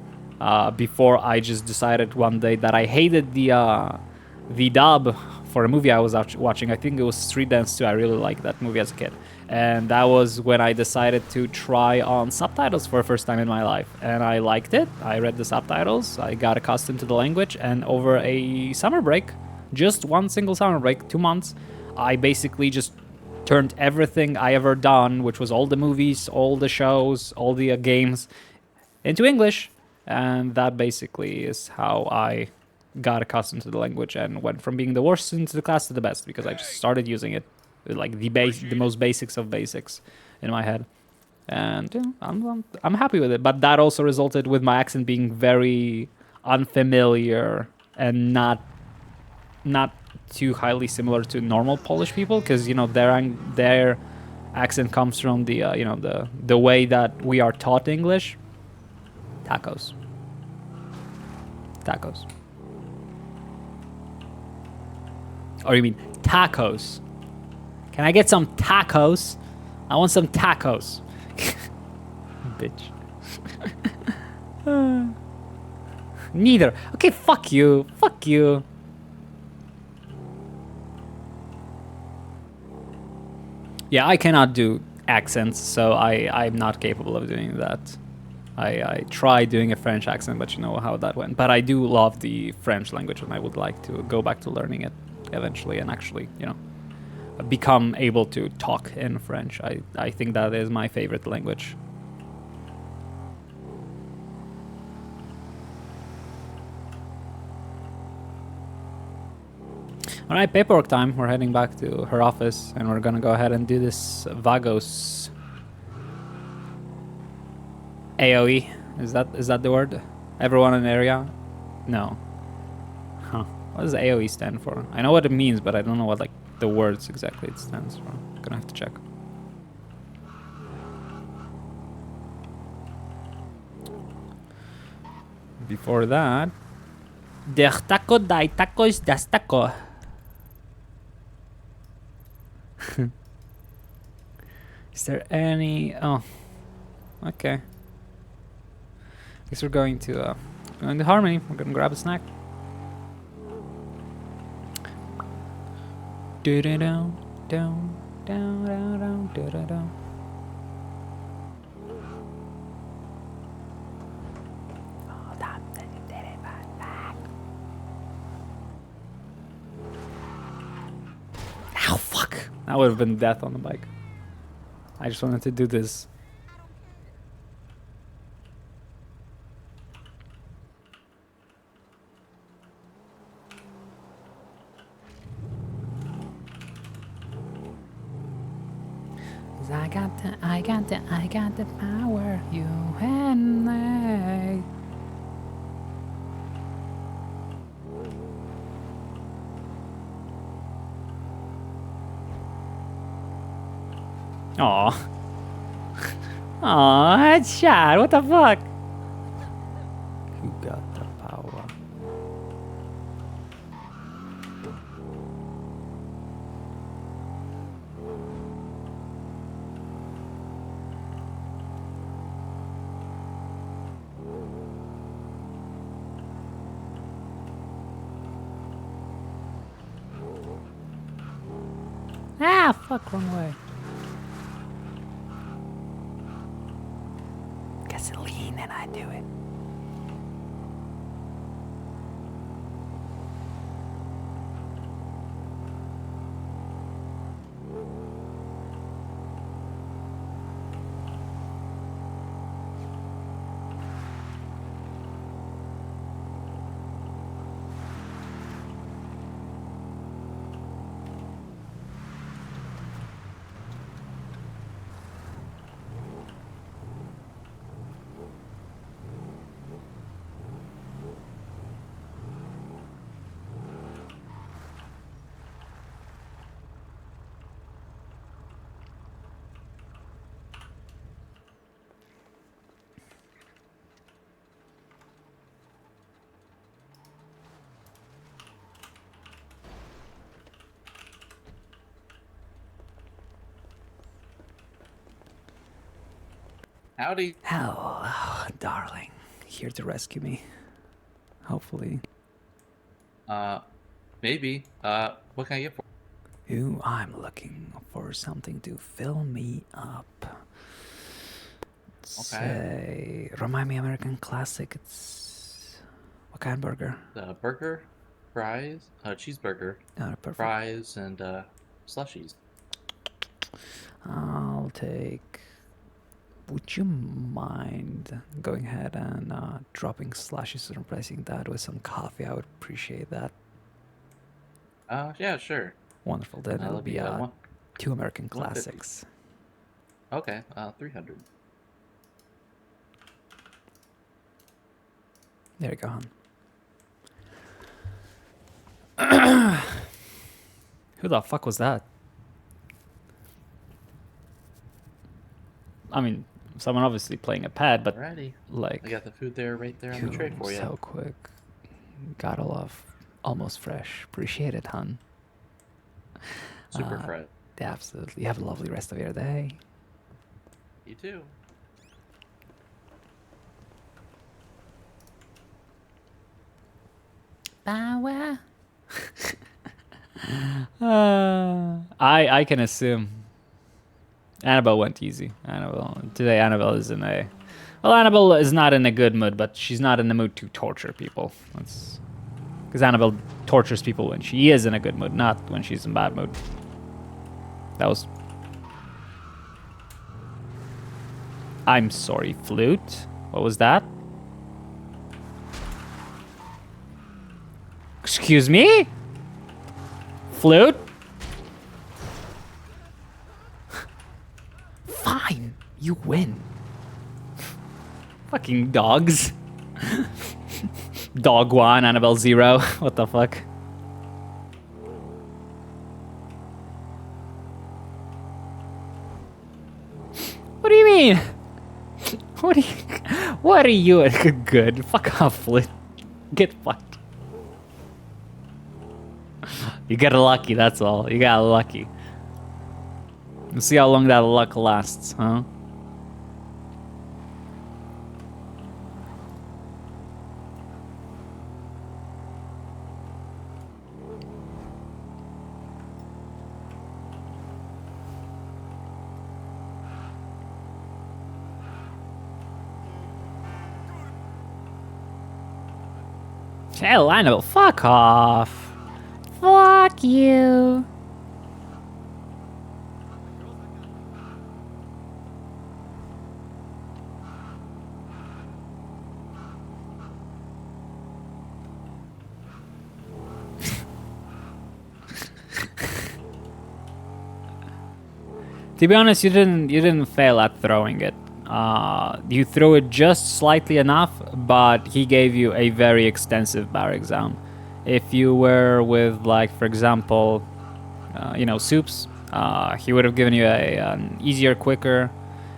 before I just decided one day that I hated the dub for a movie I was watching. I think it was Street Dance 2. I really liked that movie as a kid. And that was when I decided to try on subtitles for the first time in my life. And I liked it. I read the subtitles. I got accustomed to the language. And over a summer break, just one single summer break, 2 months, I basically just turned everything I ever done, which was all the movies, all the shows, all the games, into English. And that basically is how I got accustomed to the language and went from being the worst student to the class to the best, because I just started using it, like the most basics of basics in my head. And you know, I'm happy with it. But that also resulted with my accent being very unfamiliar and not too highly similar to normal Polish people, because you know their accent comes from the you know the way that we are taught English. Tacos. Or you mean tacos? Can I get some tacos? I want some tacos. Bitch. Neither. Okay, fuck you. Fuck you. Yeah, I cannot do accents, so I'm not capable of doing that. I tried doing a French accent, but you know how that went. But I do love the French language, and I would like to go back to learning it eventually and actually, you know, become able to talk in French. I think that is my favorite language. Alright, paperwork time. We're heading back to her office and we're gonna go ahead and do this Vagos AoE. Is that the word? Everyone in the area? No. Huh. What does AoE stand for? I know what it means, but I don't know what like the words exactly it stands for. Gonna have to check. Before that, der taco dai tacos das taco. Is there any? Oh, okay. Guess we're going to Harmony. We're gonna grab a snack. Do do do down down down down do do do. Ow, fuck. That would have been death on the bike. I just wanted to do this. I got the power, you and I. Aw. Aw, headshot, what the fuck? Who got the power? Ah, fuck, wrong way. Gasoline and I do it. Howdy. Hello, darling. Here to rescue me. Hopefully. Maybe. What can I get for you? I'm looking for something to fill me up. Okay. Say, remind me American classic. It's what kind of burger? Burger, fries, cheeseburger, perfect. fries, and slushies. I'll take. Would you mind going ahead and dropping slushies and replacing that with some coffee? I would appreciate that. Yeah, sure. Wonderful. Then it'll be 2 American classics. Okay, 300. There you go, hon. Who the fuck was that? I mean, someone obviously playing a pad, but Alrighty. like I got the food right there on the tray for you. So quick. Gotta love. Almost fresh. Appreciate it, hun. Super fresh. Yeah, absolutely. Have a lovely rest of your day. You too. Power. I can assume. Annabelle went easy. Today Annabelle is in a... Well, Annabelle is not in a good mood, but she's not in the mood to torture people. Because Annabelle tortures people when she is in a good mood, not when she's in bad mood. That was... I'm sorry, flute. What was that? Excuse me? Flute? Fine, you win. Fucking dogs. Dog 1, Annabelle 0. What the fuck? What do you mean? What are you good? Fuck off, Flint. Get fucked. You got lucky, that's all. You got lucky. Let's see how long that luck lasts, huh? Hell, Annabelle, fuck off. Fuck you. To be honest, you didn't fail at throwing it. You threw it just slightly enough, but he gave you a very extensive bar exam. If you were with, like, for example, you know, soups, he would have given you an easier, quicker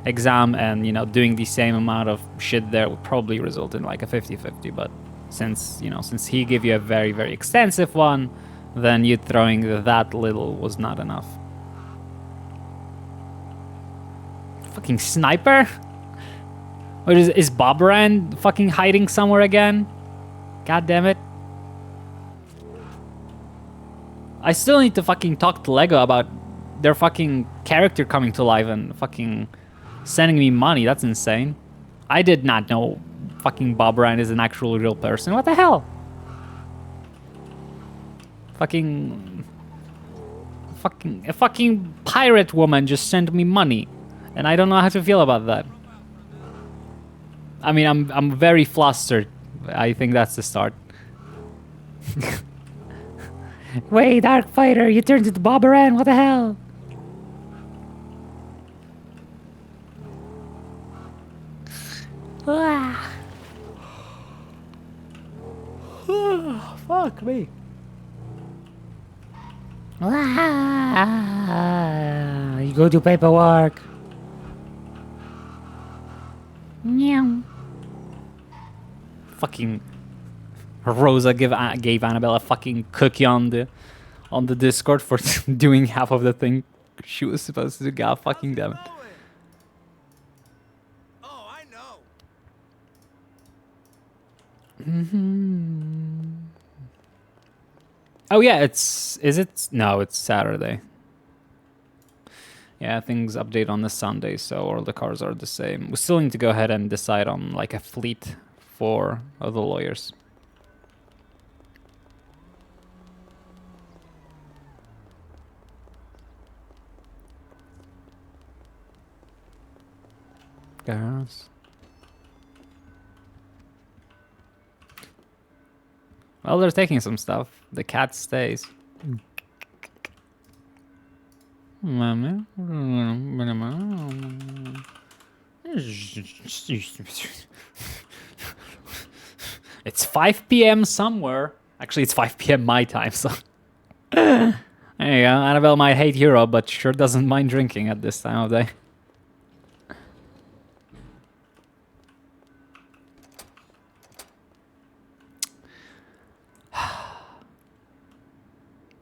exam, and, you know, doing the same amount of shit there would probably result in like a 50-50. But since, you know, since he gave you a very, very extensive one, then you throwing that little was not enough. Fucking sniper? Or is Bob Rand fucking hiding somewhere again? God damn it. I still need to fucking talk to Lego about their fucking character coming to life and fucking sending me money. That's insane. I did not know fucking Bob Rand is an actual real person. What the hell? A fucking pirate woman just sent me money. And I don't know how to feel about that. I mean, I'm very flustered. I think that's the start. Wait, Dark Fighter, you turned into Bob Moran, what the hell? Ah. Fuck me. Ah. You go do paperwork. Meow. Fucking Rosa gave Annabelle a fucking cookie on the Discord for doing half of the thing she was supposed to do. God fucking damn it. Oh, I know. Oh yeah, is it? No, it's Saturday. Yeah, things update on the Sunday, so all the cars are the same. We still need to go ahead and decide on like a fleet for the lawyers. Girls. Well, they're taking some stuff. The cat stays. It's 5 p.m. somewhere. Actually, it's 5 p.m. my time, so... There you go. Annabelle might hate Hero, but sure doesn't mind drinking at this time of day.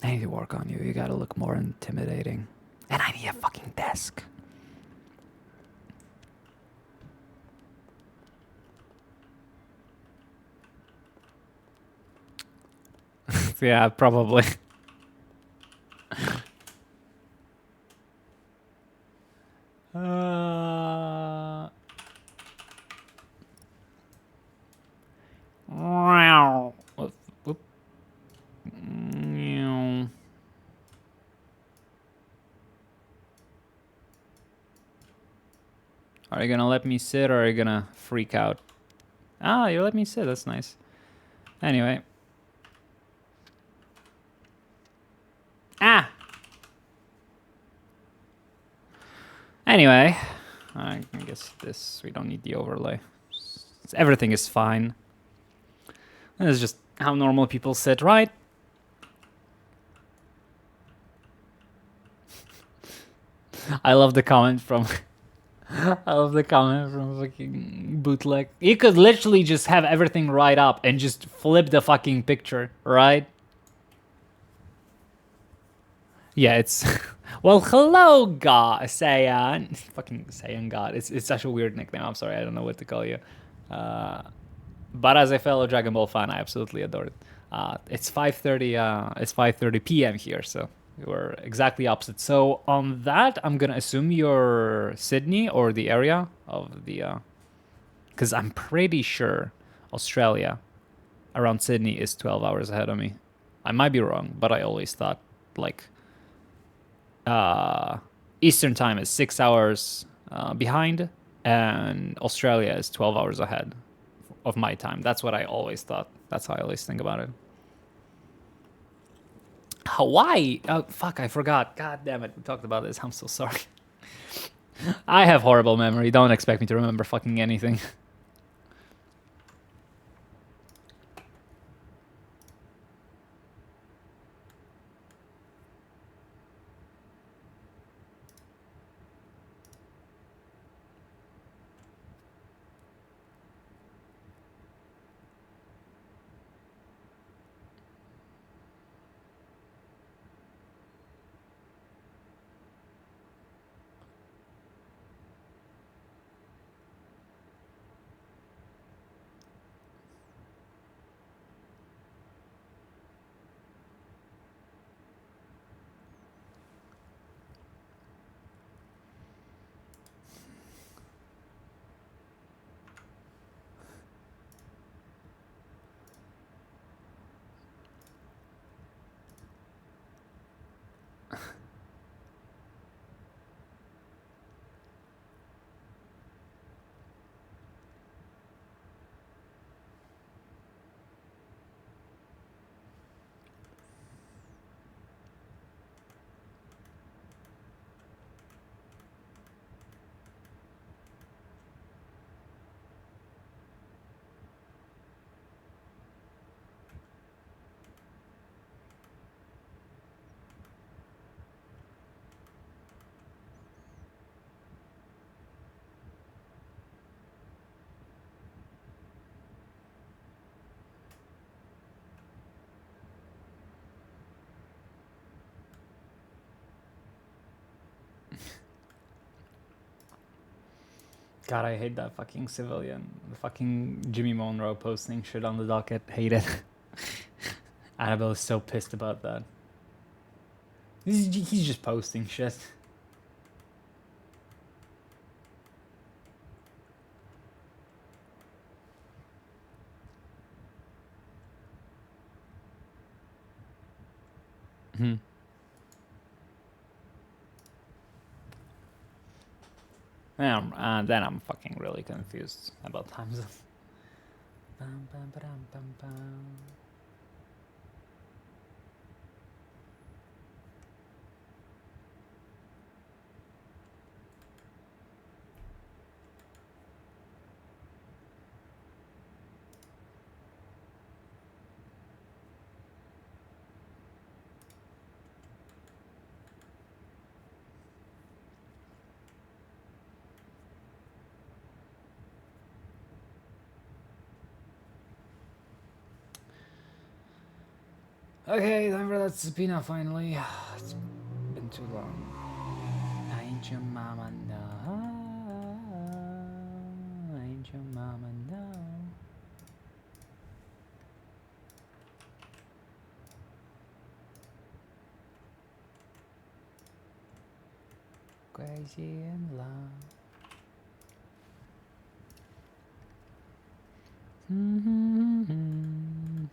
I need to work on you. You gotta look more intimidating. And I need a fucking desk. Yeah, probably. Whoop. Are you gonna let me sit or are you gonna freak out? Ah, you let me sit. That's nice. Anyway. Ah! Anyway. I guess this, we don't need the overlay. Everything is fine. This is just how normal people sit, right? I love the comment from... I love the comment from fucking Bootleg. You could literally just have everything right up and just flip the fucking picture, right? Yeah, it's... Well, hello, God, Saiyan. Fucking Saiyan God. It's such a weird nickname. I'm sorry, I don't know what to call you. But as a fellow Dragon Ball fan, I absolutely adore it. It's 5:30. It's 5:30 p.m. here, so we're exactly opposite. So on that, I'm gonna assume you're Sydney or the area of the, because I'm pretty sure Australia, around Sydney, is 12 hours ahead of me. I might be wrong, but I always thought like Eastern time is 6 hours behind, and Australia is 12 hours ahead of my time. That's what I always thought. That's how I always think about it. Hawaii! Oh, fuck, I forgot. God damn it, we talked about this. I'm so sorry. I have horrible memory. Don't expect me to remember fucking anything. God, I hate that fucking civilian. The fucking Jimmy Monroe posting shit on the docket. Hate it. Annabelle is so pissed about that. He's just posting shit. Hmm. Then I'm fucking really confused about time zone. Bum, bum, ba-dum, bum, bum. Okay, time for that subpoena finally. It's been too long. Ain't your mama no? Ain't your mama no? Crazy in love.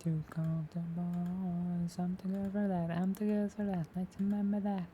Too comfortable. I'm too good for that. I'm too good for that. Let's remember that.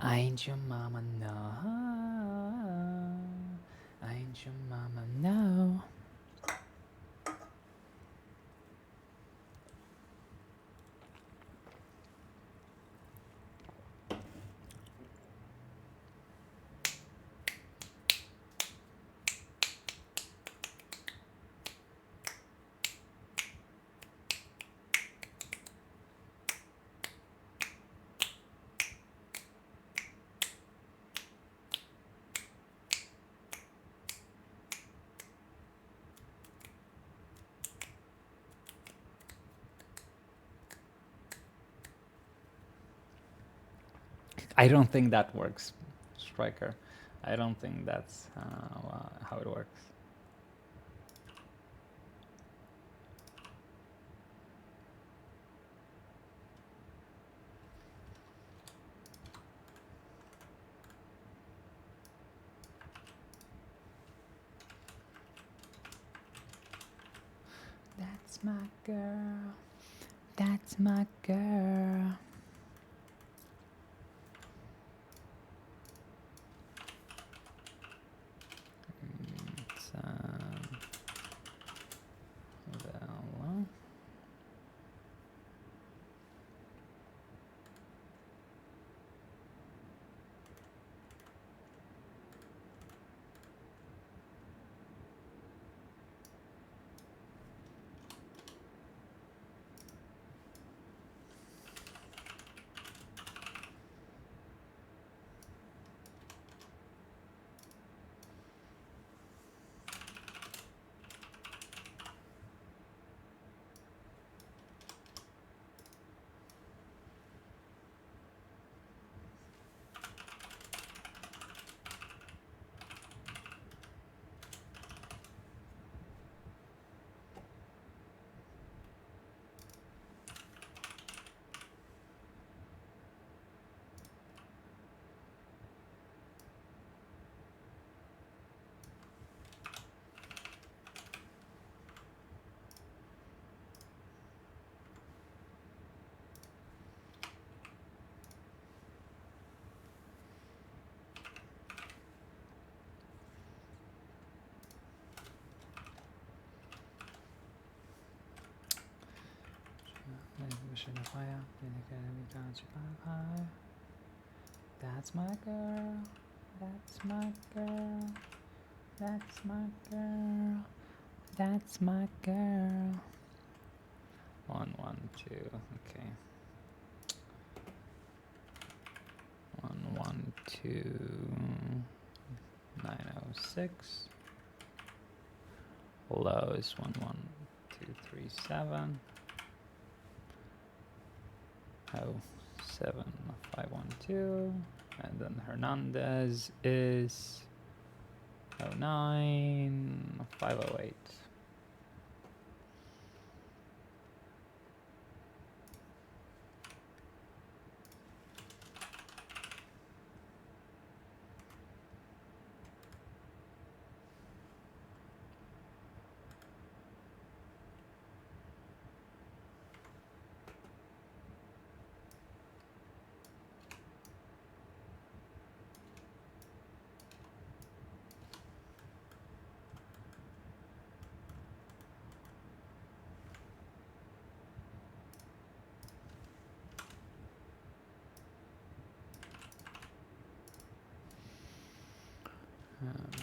Ain't your mama no? Ain't your mama no? I don't think that works, Striker. I don't think that's how it works. That's my girl. That's my girl. It's, well, that's my girl. That's my girl. That's my girl. That's my girl. 1, 1, 2. Okay. 1, 1, 2. 906. Low is 1, 1, 2, 3, 7. Oh, 7, 5, 1, 2. And then Hernandez is 09, 508.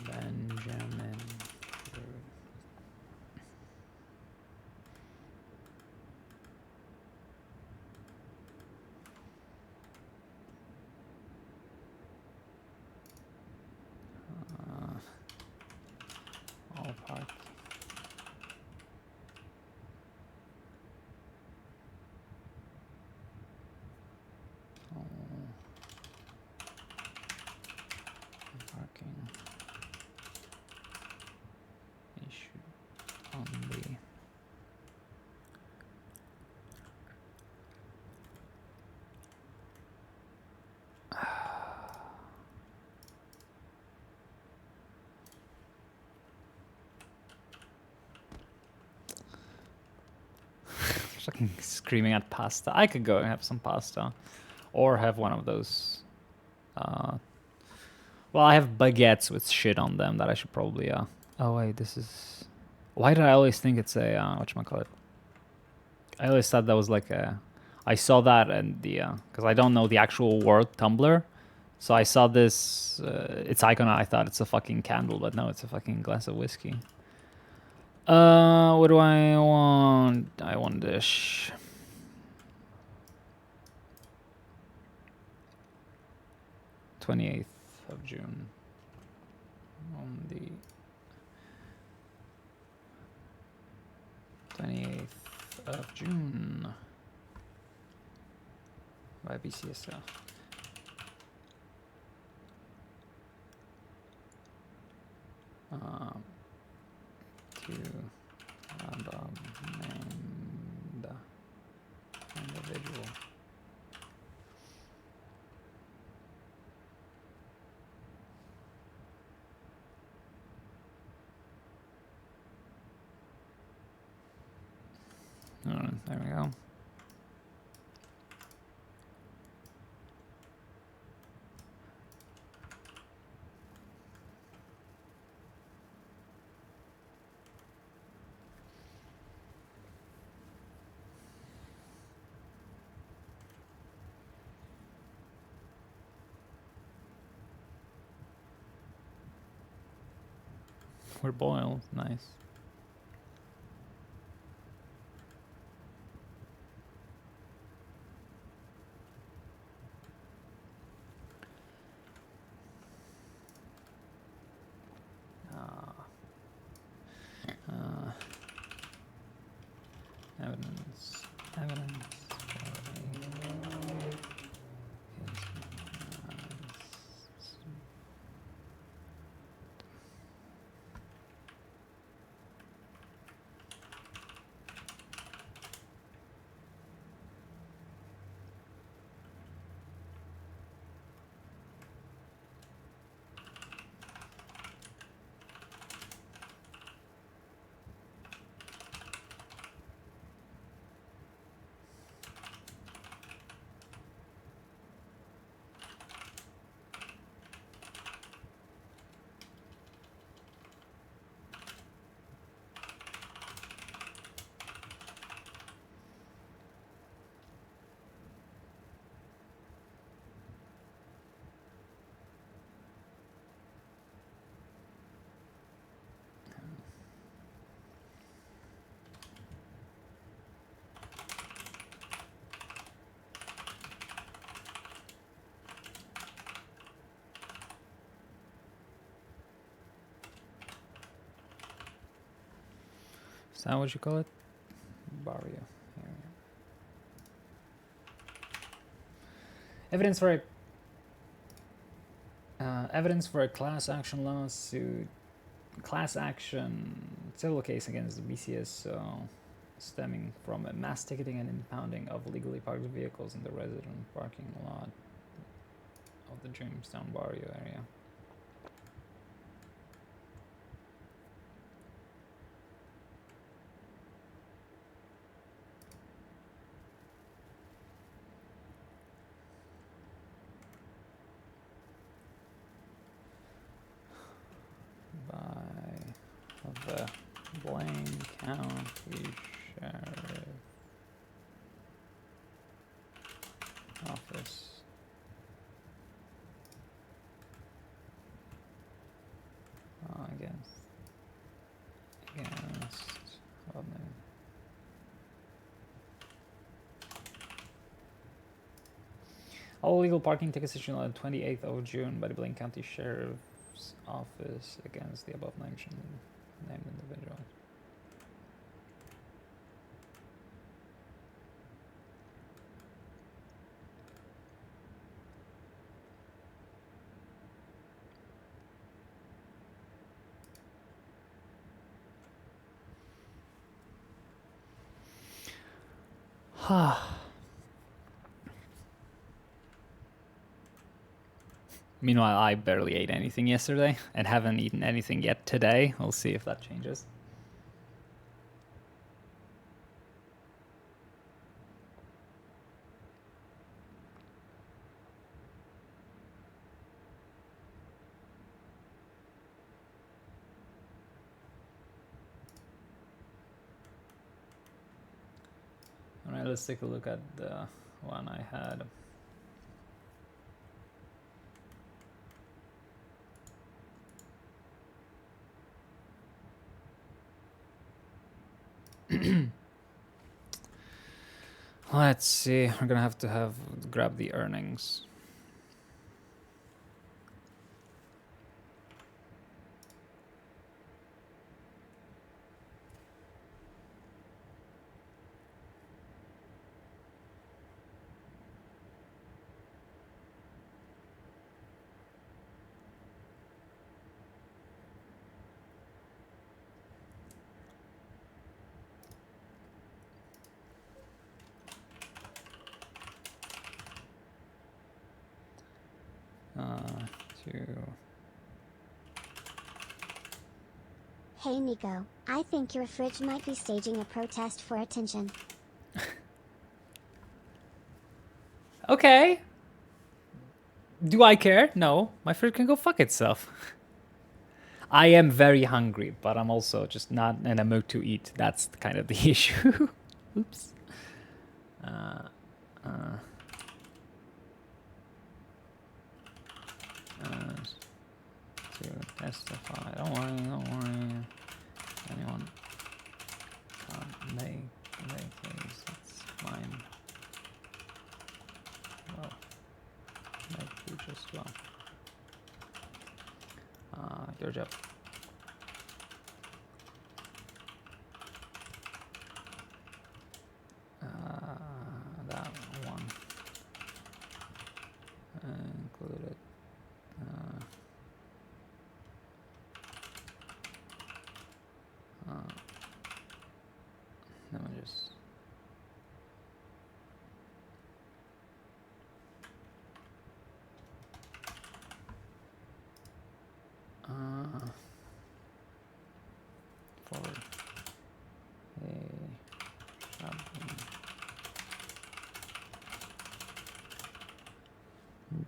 Benjamin. All park. Parking issue only. Fucking screaming at pasta. I could go and have some pasta, or have one of those Well, I have baguettes with shit on them that I should probably. Oh wait, this is. Why did I always think it's a whatchamacallit? I always thought that was like a. I saw that and the because I don't know the actual word Tumblr, so I saw this its icon. I thought it's a fucking candle, but no, it's a fucking glass of whiskey. What do I want? I want this. '28th of June. On the 28th of June by BCSL. To named individual. There we go. We're boiled. Nice. Evidence. Is that what you call it? Barrio. Evidence for a class action lawsuit, class action civil case against the BCS stemming from a mass ticketing and impounding of illegally parked vehicles in the resident parking lot of the Jamestown Barrio area. By the Blaine County Sheriff Office. Against all illegal parking tickets issued on the 28th of June by the Blaine County Sheriff's Office against the above mentioned named individual. Meanwhile, I barely ate anything yesterday and haven't eaten anything yet today. We'll see if that changes. let's take a look at the one I had. Let's see. We're gonna have to grab the earnings. Two. Hey Nico, I think your fridge might be staging a protest for attention. Okay. Do I care? No. My fridge can go fuck itself. I am very hungry, but I'm also just not in a mood to eat. That's kind of the issue. Oops. To testify. Don't worry, don't worry. Anyone? May, please. It's fine. Well, make you just well. Your job. That one included. Let me just. For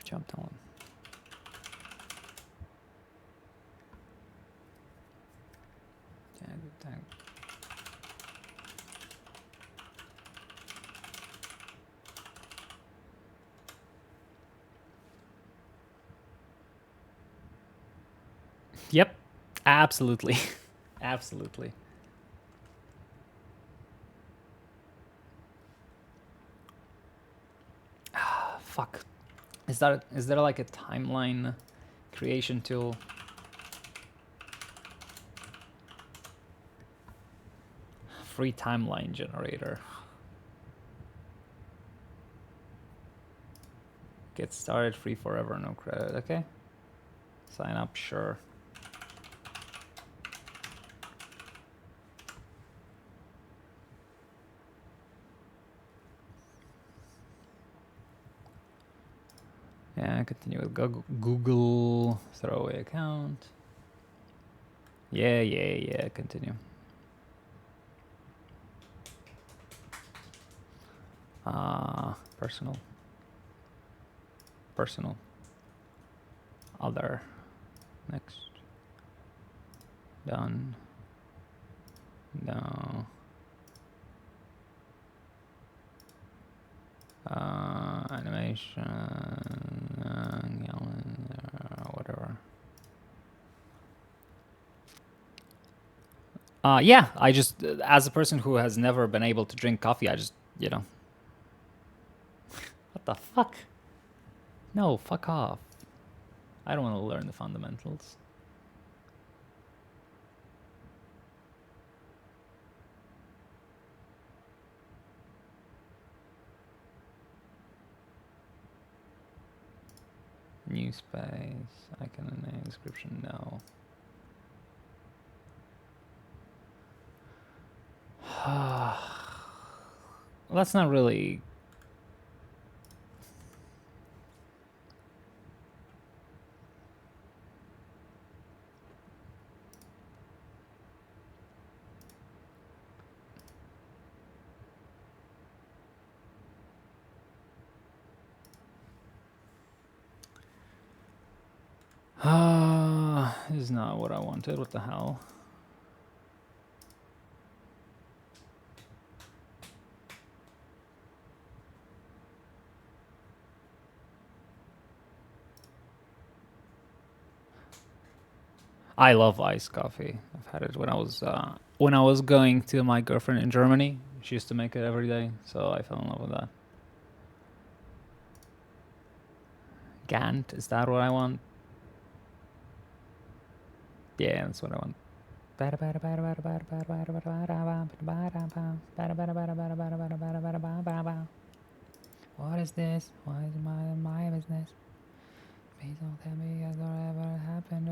jumped on. Tag. Yep, absolutely, absolutely. Fuck. Is there like a timeline creation tool? Free timeline generator. Get started, free forever, no credit. Okay. Sign up, sure. Yeah, continue with Google throwaway account. Yeah, continue. Personal. Other. Next. Done. No. Animation. Whatever. Yeah, I just, as a person who has never been able to drink coffee, I just, you know. What the fuck? No, fuck off. I don't want to learn the fundamentals. New space, icon and name, description, no. Well, that's not really... This is not what I wanted. What the hell? I love iced coffee. I've had it when I was going to my girlfriend in Germany. She used to make it every day, so I fell in love with that. Gant, is that what I want? Yeah, that's what I want. What is this? Why is my business? Please don't tell me whatever happened.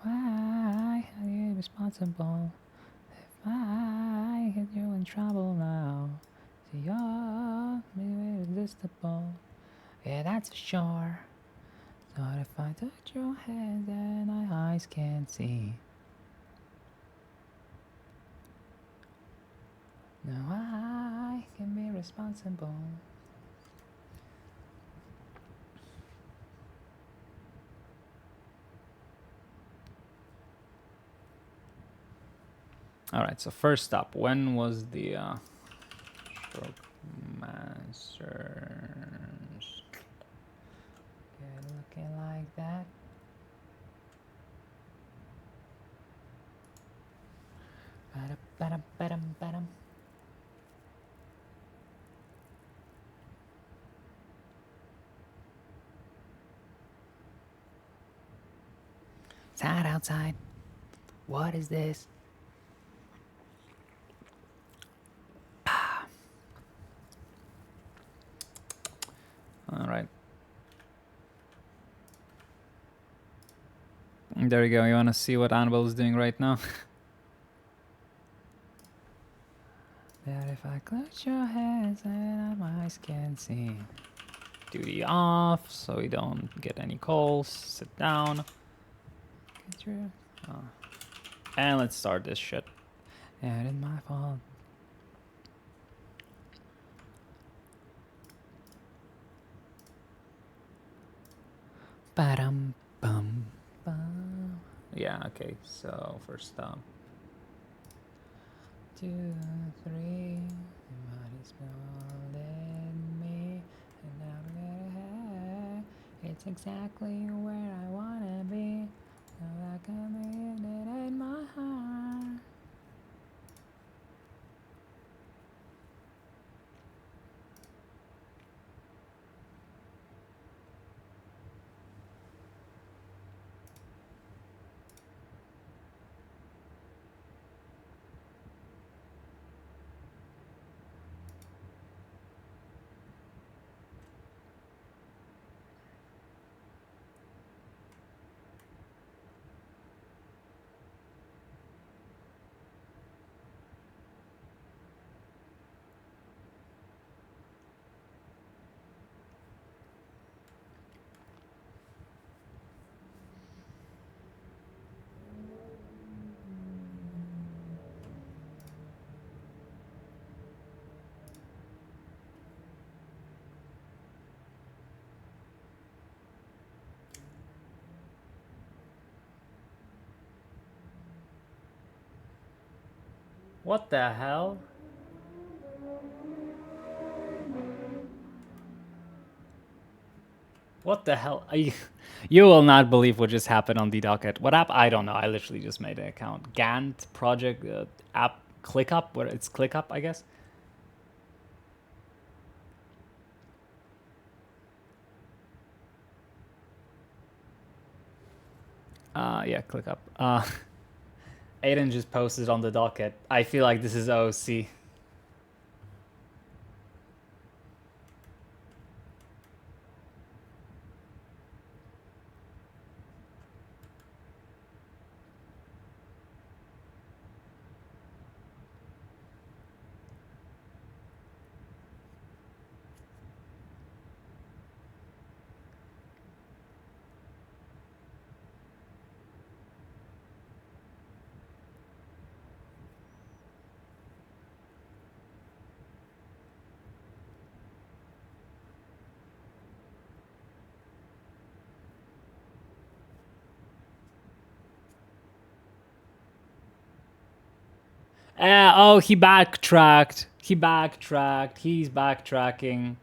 Why are you responsible? If I get you in trouble now, so you're irresistible. Yeah, that's for sure. So if I touch your head, then my eyes can't see. Now I can be responsible. Alright, so first up, when was the Stroke Masters? Good looking like that. Ba-dum. It's hot outside. What is this? All right. There we go. You want to see what Annabelle is doing right now? That if I close your hands and my eyes can see. Duty off, so we don't get any calls. Sit down. Get your... Oh. And let's start this shit. Yeah, it is my fault. Ba-dum, bum, bum. Yeah, okay, so first up. 2, 3, your body's calling me, and now it's exactly where I wanna be. So I can leave it in my heart. What the hell? What the hell? You will not believe what just happened on the docket. What app? I don't know. I literally just made an account. Gantt project app ClickUp. Where it's ClickUp, I guess. Yeah, ClickUp. Aiden just posted on the docket. I feel like this is OC. Oh, he backtracked. He backtracked. He's backtracking.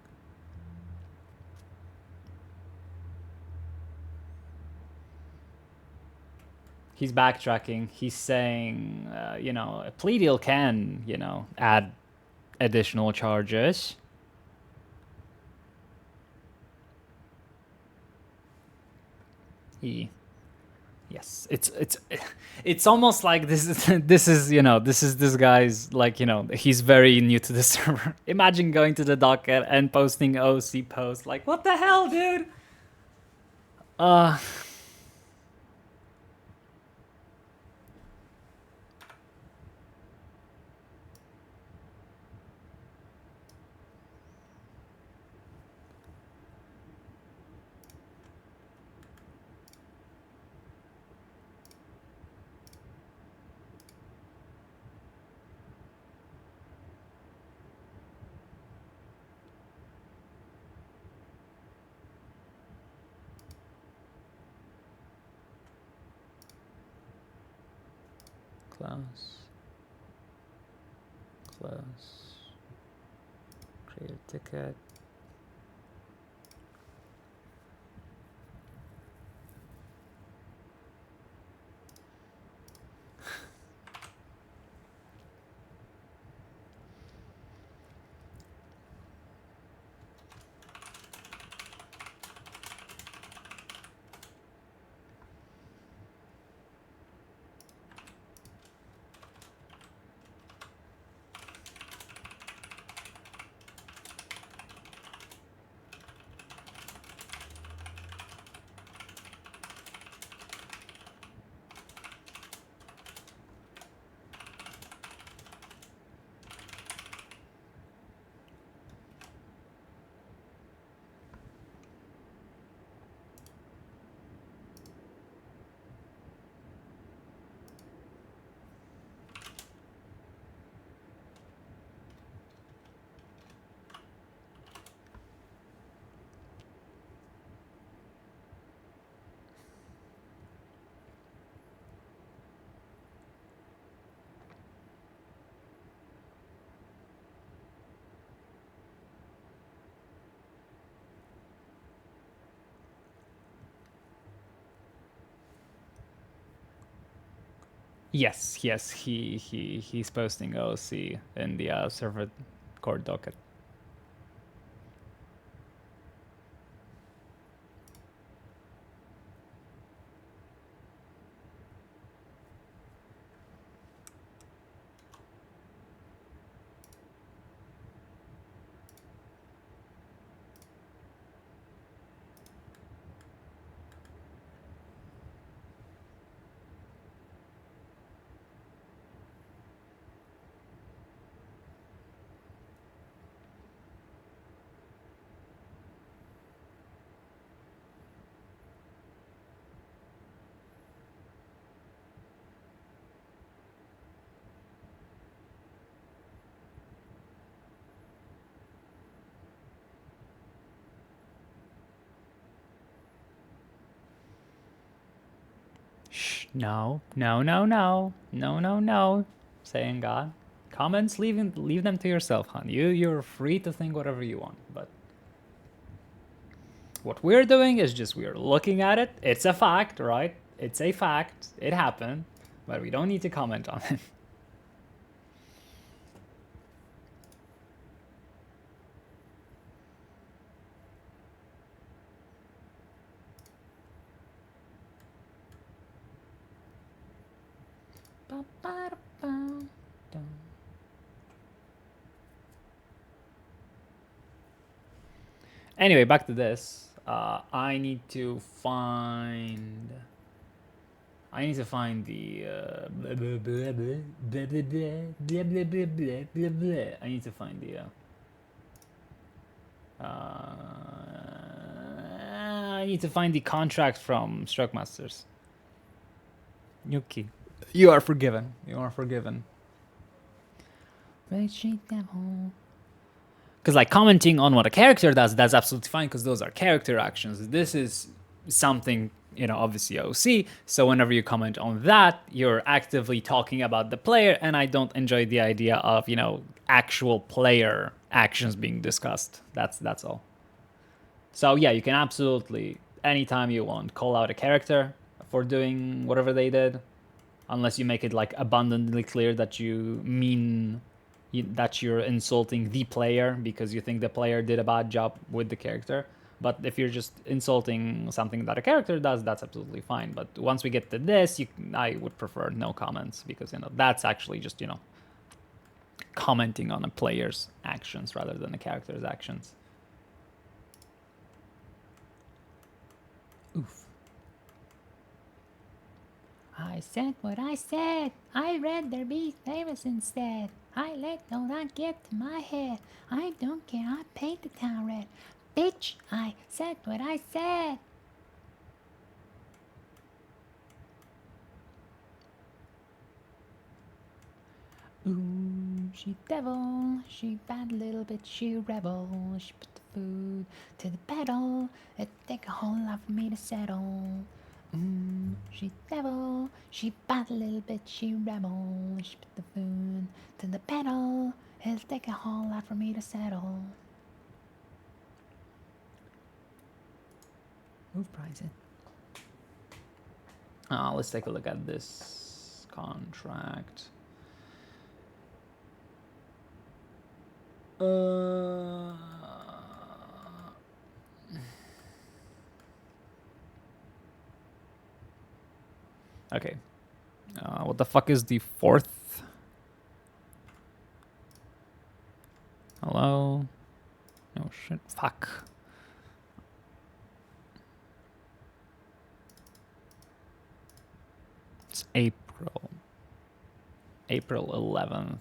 He's backtracking. He's saying, you know, a plea deal can, you know, add additional charges. Yes, it's almost like this is this guy's like, you know, he's very new to the server. Imagine going to the docket and posting OC post like, what the hell, dude? Close. Create a ticket. Yes, he's posting OC in the server court docket. Shh, no, saying God. Comments, leave them to yourself, hon. You're free to think whatever you want, but what we're doing is just we're looking at it. It's a fact, right? It's a fact. It happened, but we don't need to comment on it. Anyway, back to this. I need to find the I need to find the I need to find the contract from Stroke Masters. Yuki, you are forgiven. You are forgiven. Because like commenting on what a character does, that's absolutely fine because those are character actions. This is something, you know, obviously OC. So whenever you comment on that, you're actively talking about the player, and I don't enjoy the idea of, you know, actual player actions being discussed. That's all. So yeah, you can absolutely, anytime you want, call out a character for doing whatever they did. unless you make it like abundantly clear that you mean that you're insulting the player because you think the player did a bad job with the character. But if you're just insulting something that a character does, that's absolutely fine. But once we get to this, I would prefer no comments because, you know, that's actually just, you know, commenting on a player's actions rather than a character's actions. Oof. I said what I said. I read their be famous instead. I let no not get to my head. I don't care. I paint the town red. Bitch, I said what I said. Ooh, she devil, she bad little bit, she rebel. She put the food to the pedal. It take a whole lot for me to settle. She devil, she bad little bit, she rebel. She put the food to the pedal. It'll take a whole lot for me to settle. Move pricing. Let's take a look at this contract. Okay. What the fuck is the 4th? Hello? No shit. Fuck. It's April. April 11th.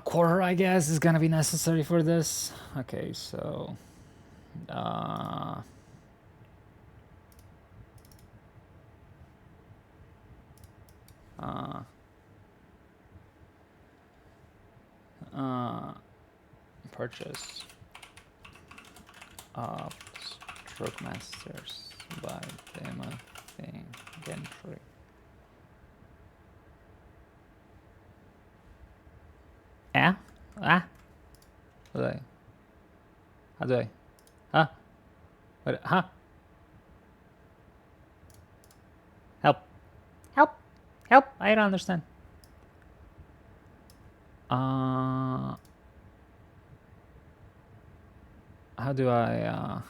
Quarter, I guess, is gonna be necessary for this. Okay, so... purchase of Stroke Masters by EMOTHON Gentry. Yeah? Ah? How do I? How do I? Huh? What? Huh? Help. Help. Help. I don't understand. How do I,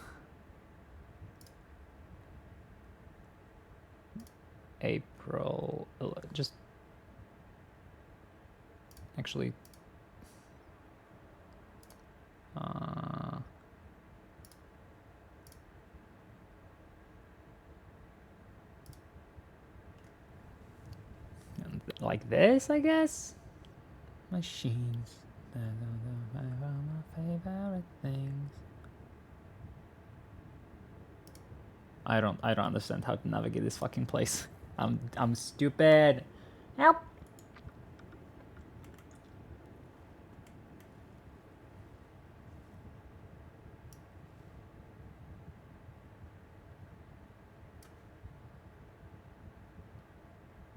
April, just, actually, like this, I guess? Machines. My favorite things. I don't understand how to navigate this fucking place. I'm stupid. Help.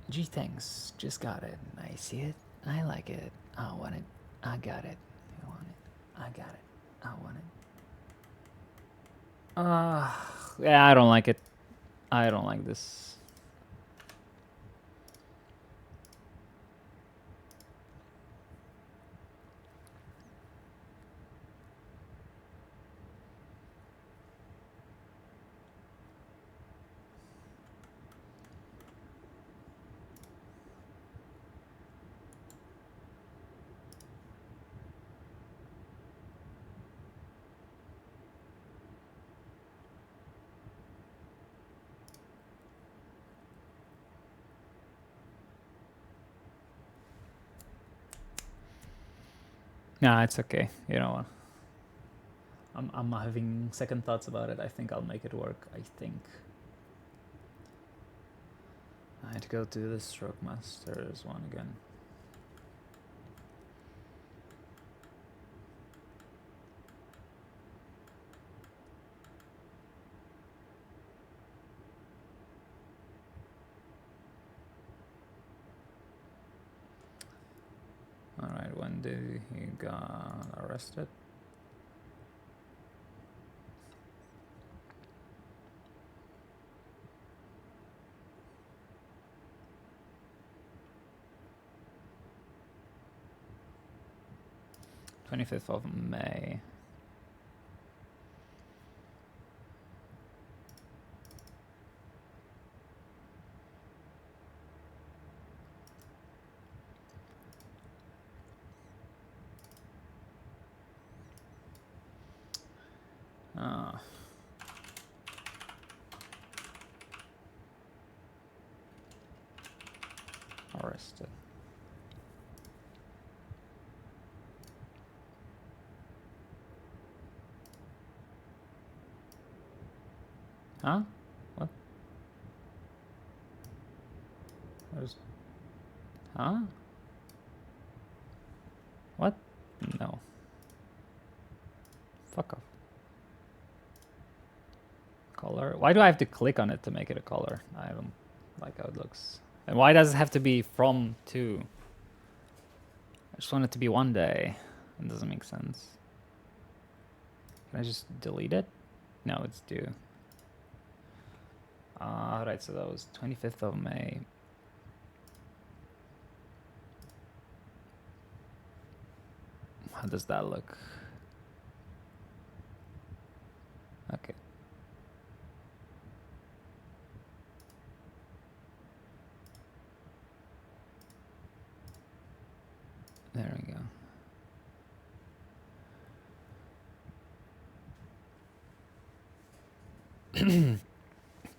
Gee, thanks. Just got it. I see it. I like it. I want it. I got it. I want it. I got it. I want it. Yeah, I don't like it. I don't like this. Nah, it's okay. You know what? I'm having second thoughts about it. I think I'll make it work. I think. I had to go to the Stroke Masters one again. Alright, when did he got arrested? 25th of May. Ah. Arrested. Huh? What? There's... Huh? What? No. Fuck off. Color? Why do I have to click on it to make it a color? I don't like how it looks. And why does it have to be from to? I just want it to be one day. It doesn't make sense. Can I just delete it? No, it's due. Alright, so that was 25th of May. How does that look? Okay. There we go.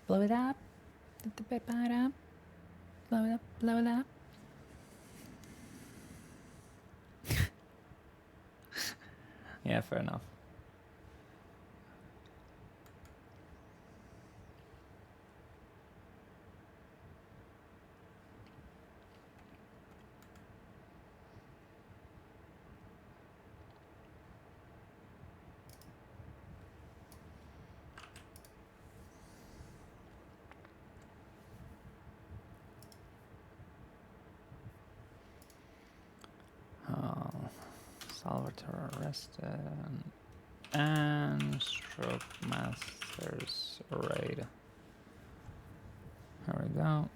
Blow it up. Blow it up. Blow it up. Blow it up. Yeah, fair enough. Salvatore arrested and Stroke Masters raid. There we go.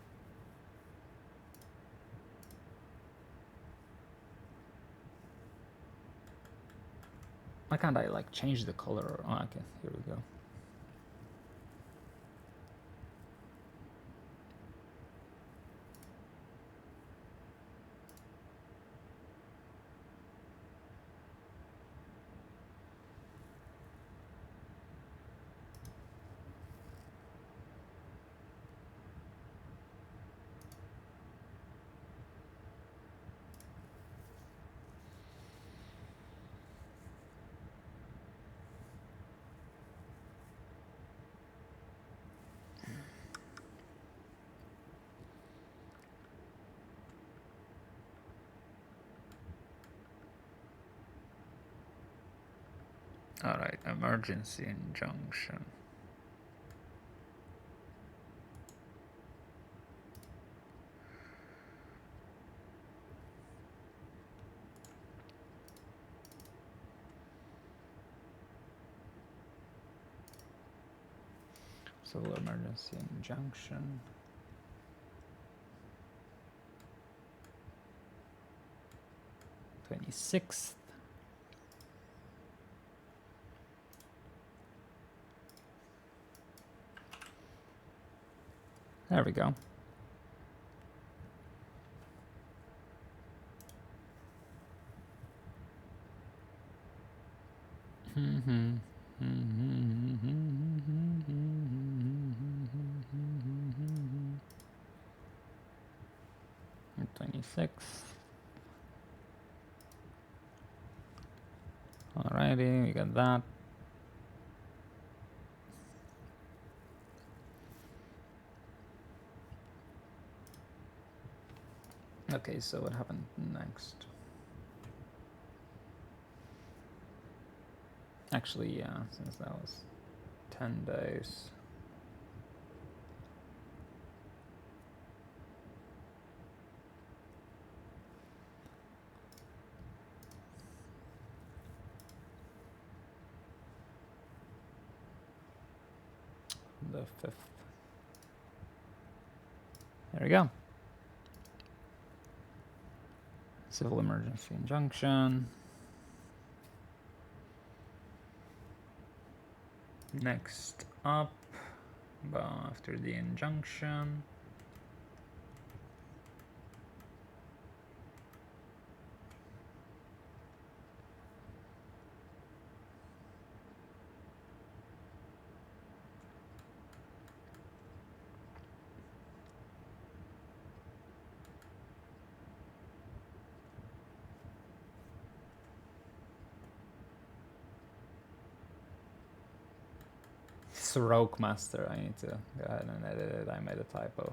Why can't I like change the color? Oh, okay, here we go. Alright, emergency injunction. Civil emergency injunction. Twenty-sixth. There we go. Mm-hmm. 26. Alrighty, we got that. Okay, so what happened next? Actually, yeah, since that was 10 days. The 5th. There we go. Civil emergency injunction. Next up, after the injunction. Stroke Master, I need to go ahead and edit it. I made a typo.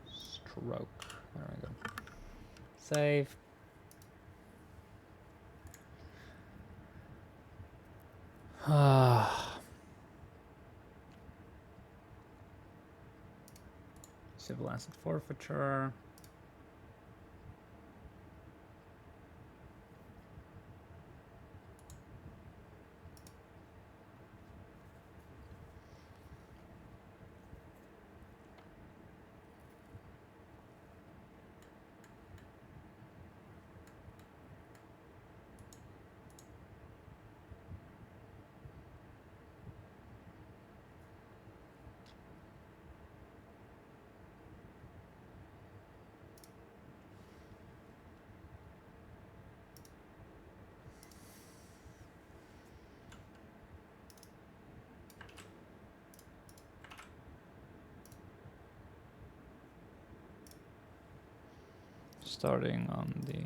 Stroke. There we go. Save. Civil asset forfeiture. Starting on the...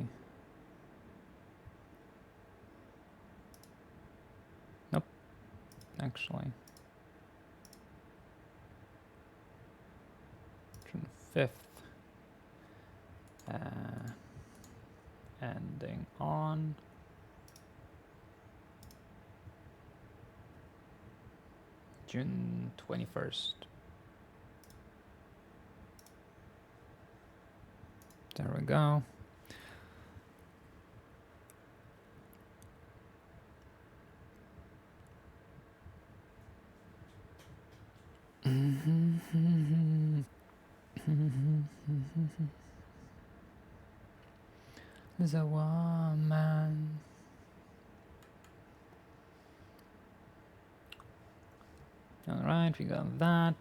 Nope, actually. June 5th. Ending on... June 21st. There we go. There's a woman. All right, we got that.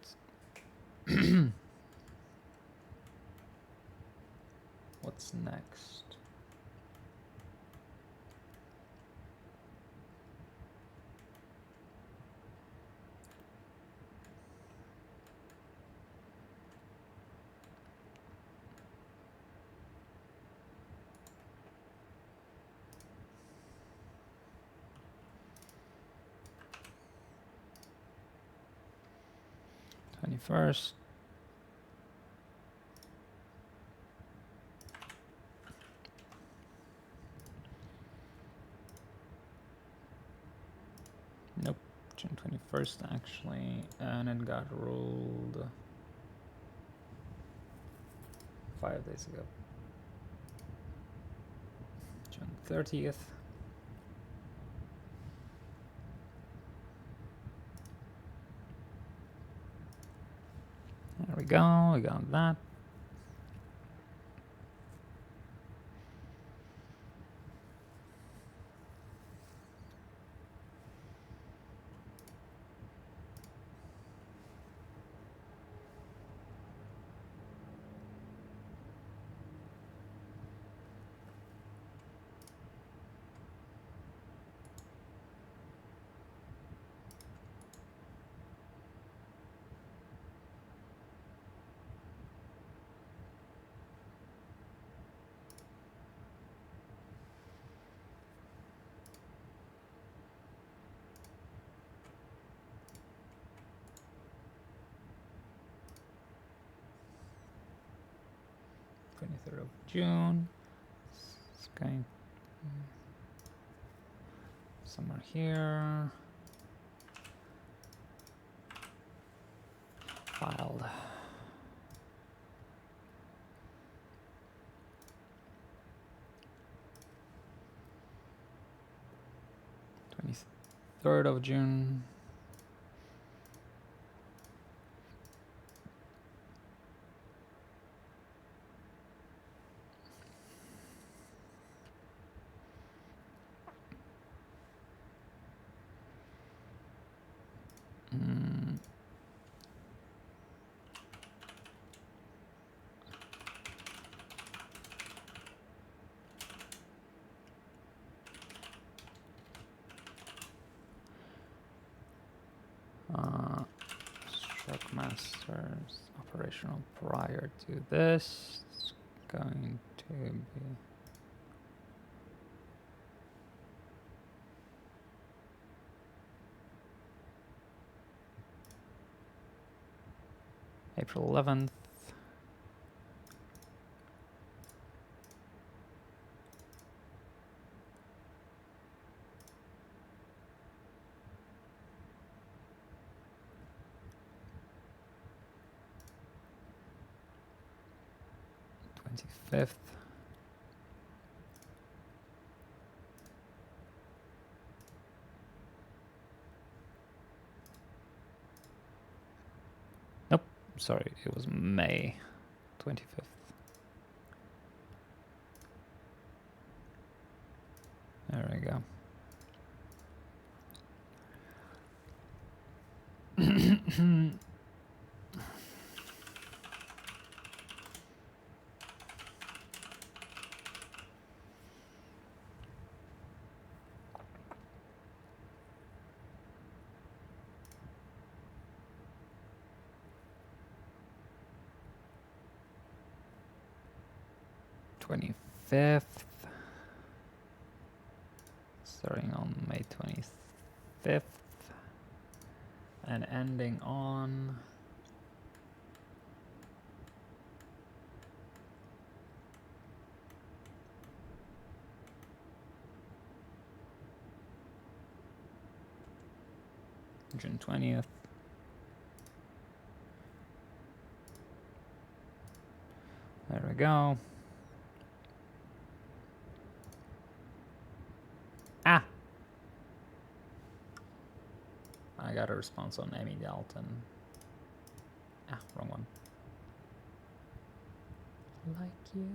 What's next? First. Nope, June 21st actually, and it got ruled 5 days ago. June 30th. There we go, we got that. June. It's going somewhere here. Filed. 3rd of June. Mm. Struck masters operational prior to this. It's going to be April 11th. Fifth. Nope, sorry, it was May 25th. There we go. 25th. Starting on May 25th. And ending on... June 20th. There we go. Ah! I got a response on Amy Dalton. Ah, wrong one. Like you.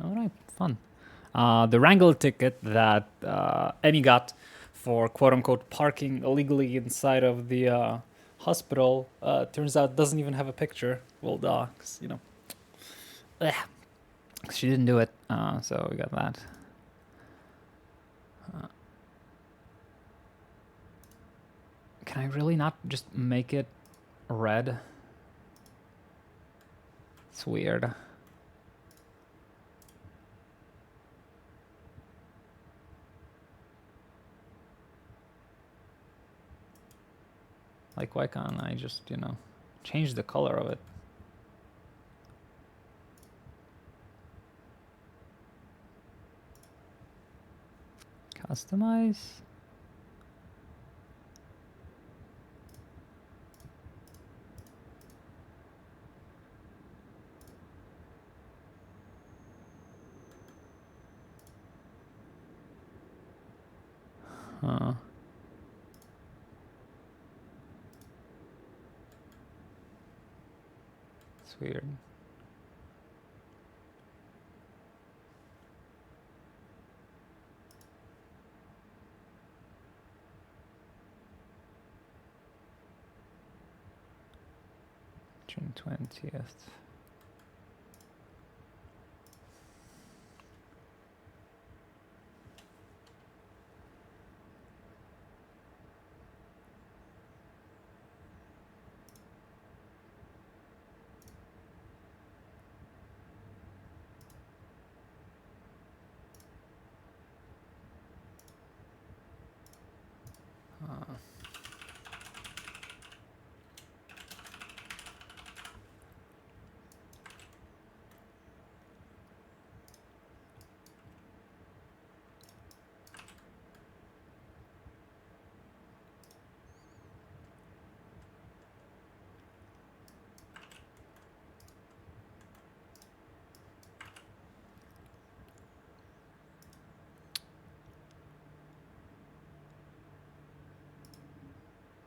All right, fun. The Wrangle ticket that Emmy got for quote-unquote parking illegally inside of the hospital turns out doesn't even have a picture. Well, because, you know, she didn't do it, so we got that. Can I really not just make it red? It's weird. Like, why can't I just, you know, change the color of it? Customize? Huh. It's weird. June 20th.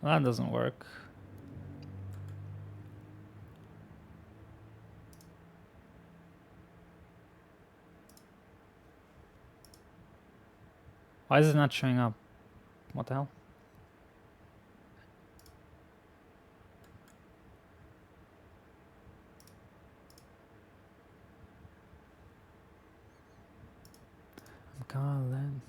Well, that doesn't work. Why is it not showing up? What the hell? I'm calling.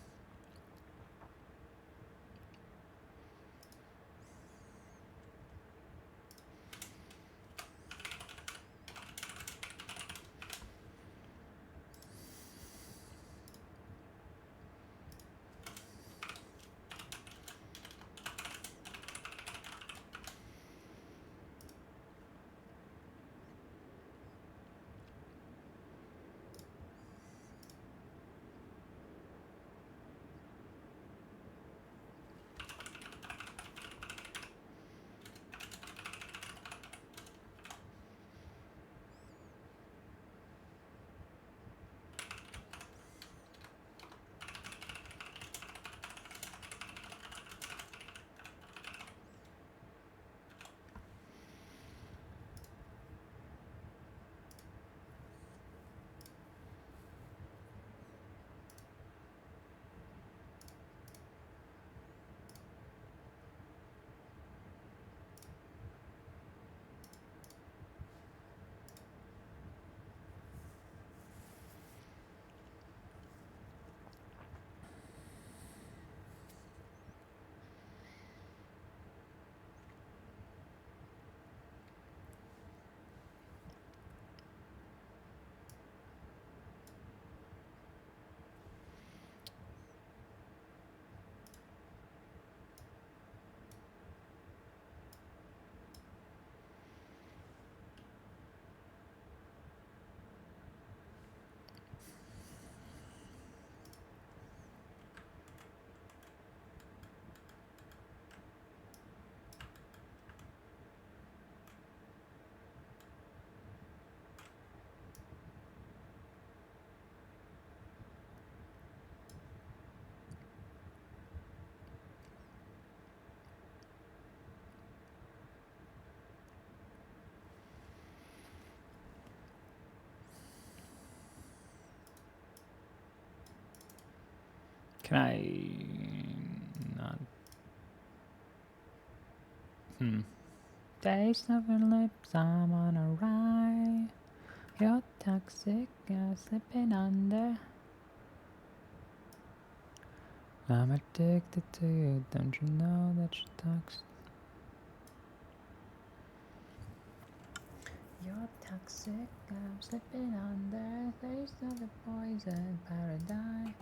Can I not? Taste of your lips, I'm on a ride. You're toxic, you're slipping under. I'm addicted to you, don't you know that you're toxic? You're toxic, I'm slipping under. Taste of the poison paradise.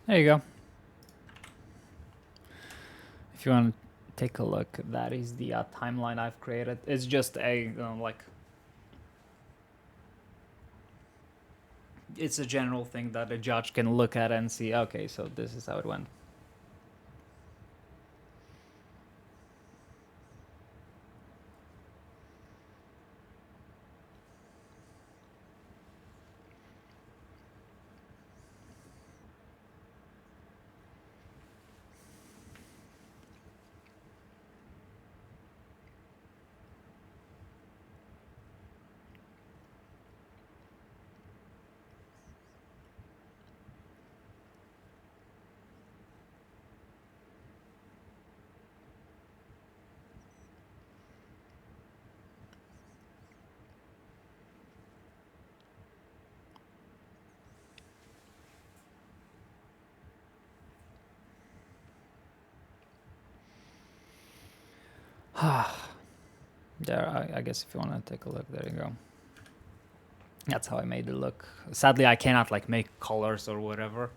There you go. If you want to take a look, that is the timeline I've created. It's just a like, it's a general thing that a judge can look at and see, okay, so this is how it went. There, I guess if you want to take a look, there you go. That's how I made it look. Sadly, I cannot like make colors or whatever.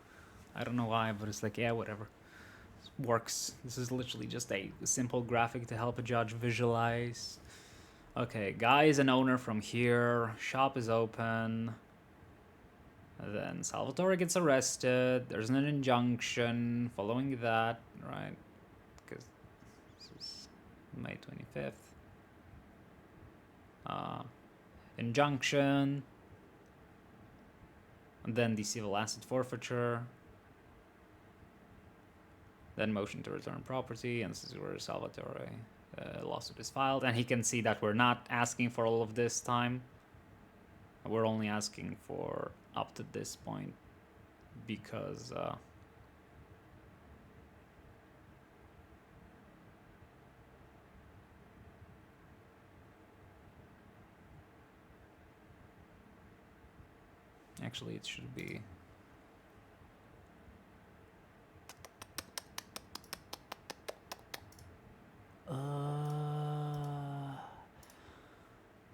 I don't know why, but it's like, yeah, whatever. This works. This is literally just a simple graphic to help a judge visualize. Okay, guy is an owner from here. Shop is open. Then Salvatore gets arrested. There's an injunction following that, right? Because this is May 25th. Injunction. And then the civil asset forfeiture. Then motion to return property, and this is where Salvatore lawsuit is filed. And he can see that we're not asking for all of this time. We're only asking for up to this point because actually it should be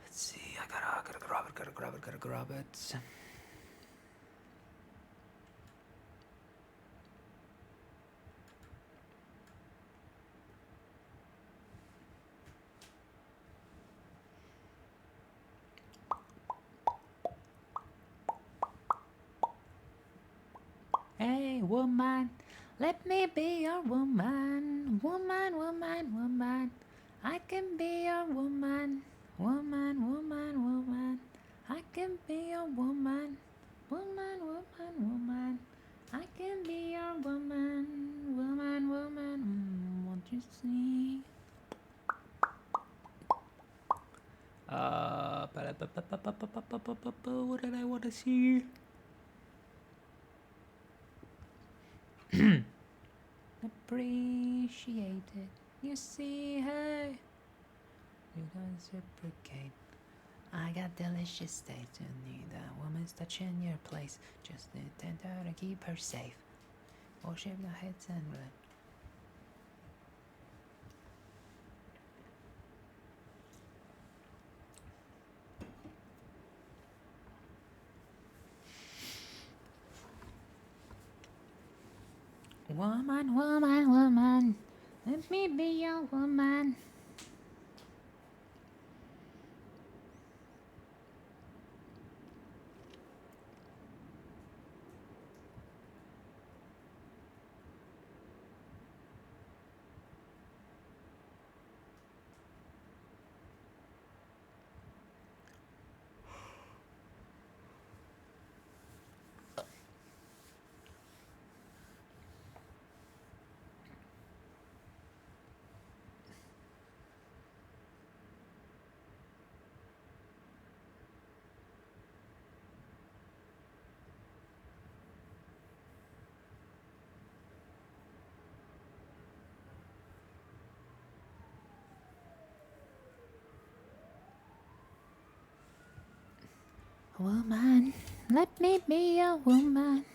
let's see, I gotta grab it. Hey, woman, let me be your woman. Woman, woman, woman. I can be your woman. Woman, woman, woman. I can be your woman. Woman, woman, woman. I can be your woman. Woman, woman. Won't you see? What did I want to see? Appreciate it. You see, hey, you don't reciprocate. I got delicious taste. You need a woman's touch in your place. Just intend her to keep her safe. Worship the heads and blood. Woman, woman, woman, let me be your woman. Woman, let me be your woman.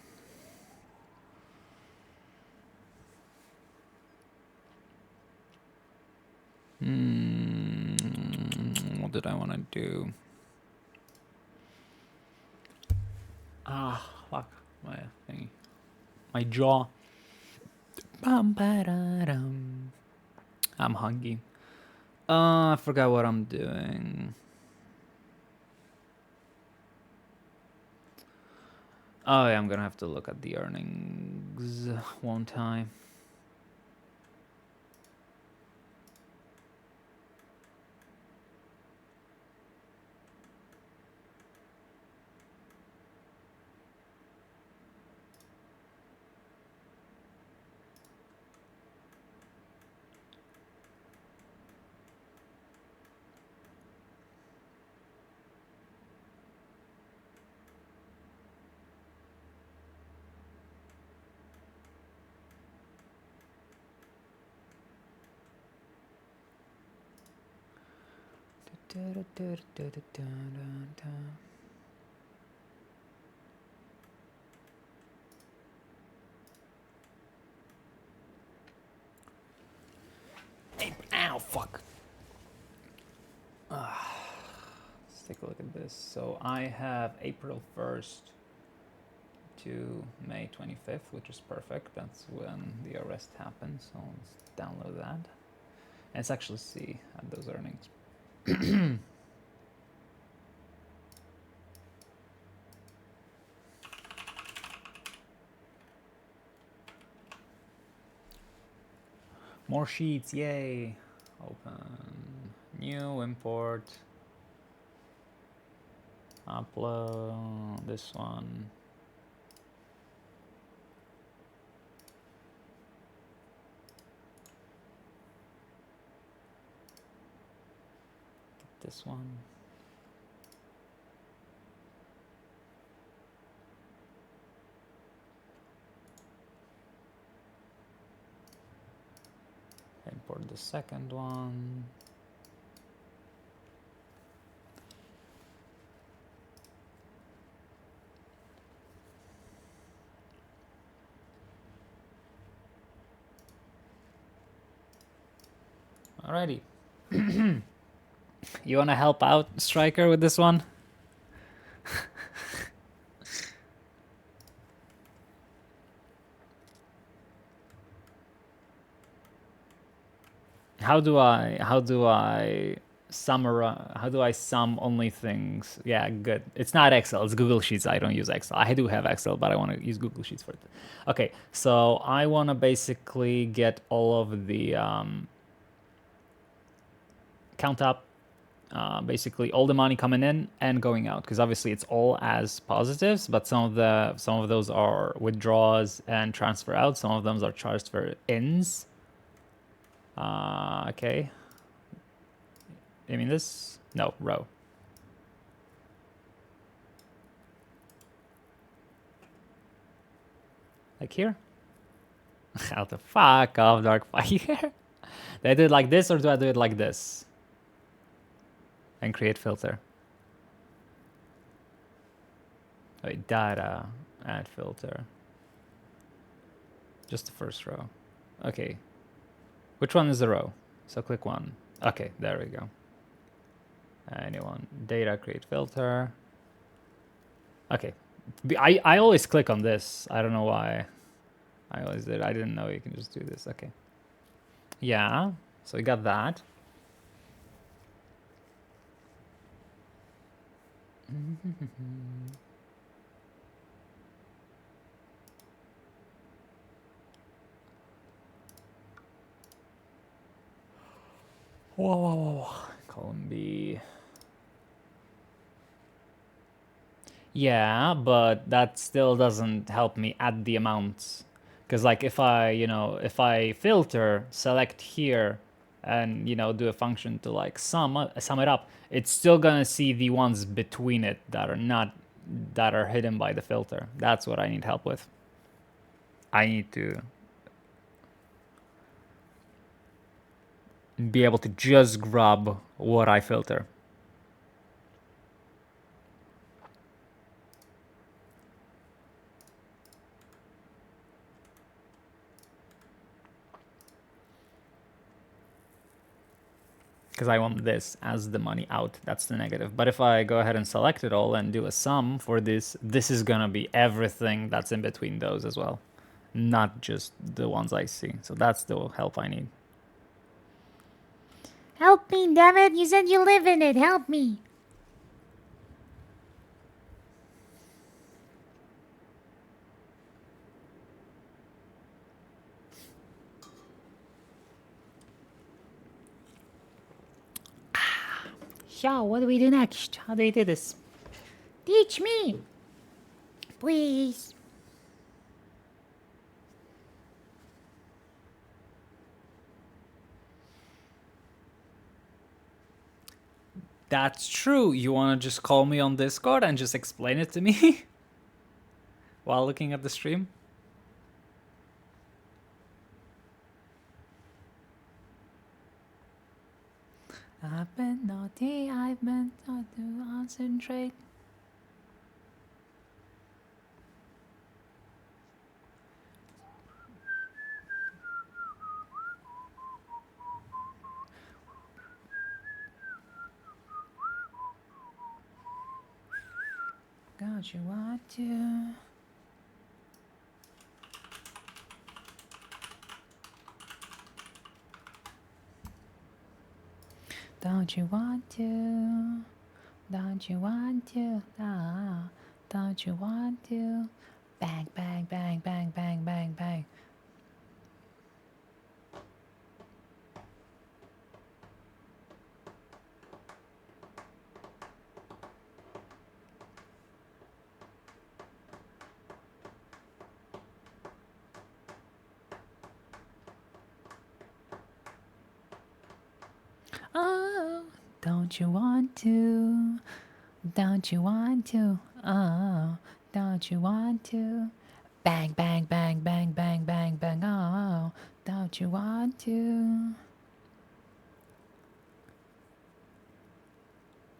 What did I want to do? Fuck my thingy, my jaw. Bum-ba-da-dum. I'm hungry. I forgot what I'm doing. Oh yeah, I'm gonna have to look at the earnings, won't I? Hey, ow, fuck. let's take a look at this. So I have April 1st to May 25th, which is perfect. That's when the arrest happened. So let's download that. And let's actually see at those earnings. More sheets, yay! Open, new, import, upload, this one. This one. Import the second one. Alrighty. You wanna help out, Striker, with this one? How do I summarize? How do I sum only things? Yeah, good. It's not Excel. It's Google Sheets. I don't use Excel. I do have Excel, but I want to use Google Sheets for it. Okay, so I want to basically get all of the count up, basically all the money coming in and going out, because obviously it's all as positives, but some of those are withdrawals and transfer out. Some of them are transfer ins. Okay. You mean this? No, row. Like here? How the fuck off, Dark Fire? Do I do it like this or do I do it like this? And create filter. Wait, data, add filter. Just the first row. Okay. Which one is the row? So click one. Okay, there we go. Anyone? Data, create filter. Okay. I always click on this. I don't know why. I always did. I didn't know you can just do this. Okay. Yeah. So we got that. Whoa, whoa, whoa. Column B. Yeah, but that still doesn't help me add the amounts. Because like if I filter, select here, and do a function to like sum it up, it's still gonna see the ones between it that are hidden by the filter. That's what I need help with. I need to be able to just grab what I filter. Because I want this as the money out. That's the negative. But if I go ahead and select it all and do a sum for this, this is gonna be everything that's in between those as well, not just the ones I see. So that's the help I need. Help me, damn it! You said you live in it. Help me. So, what do we do next? How do we do this? Teach me, please. That's true. You want to just call me on Discord and just explain it to me while looking at the stream? I've been naughty, I've been taught to concentrate. Don't you want to? Don't you want to? Don't you want to? Ah, don't you want to? Bang, bang, bang, bang, bang, bang, bang. Oh, don't you want to? Don't you want to? Oh, don't you want to? Bang, bang, bang, bang, bang, bang, bang. Oh, don't you want to?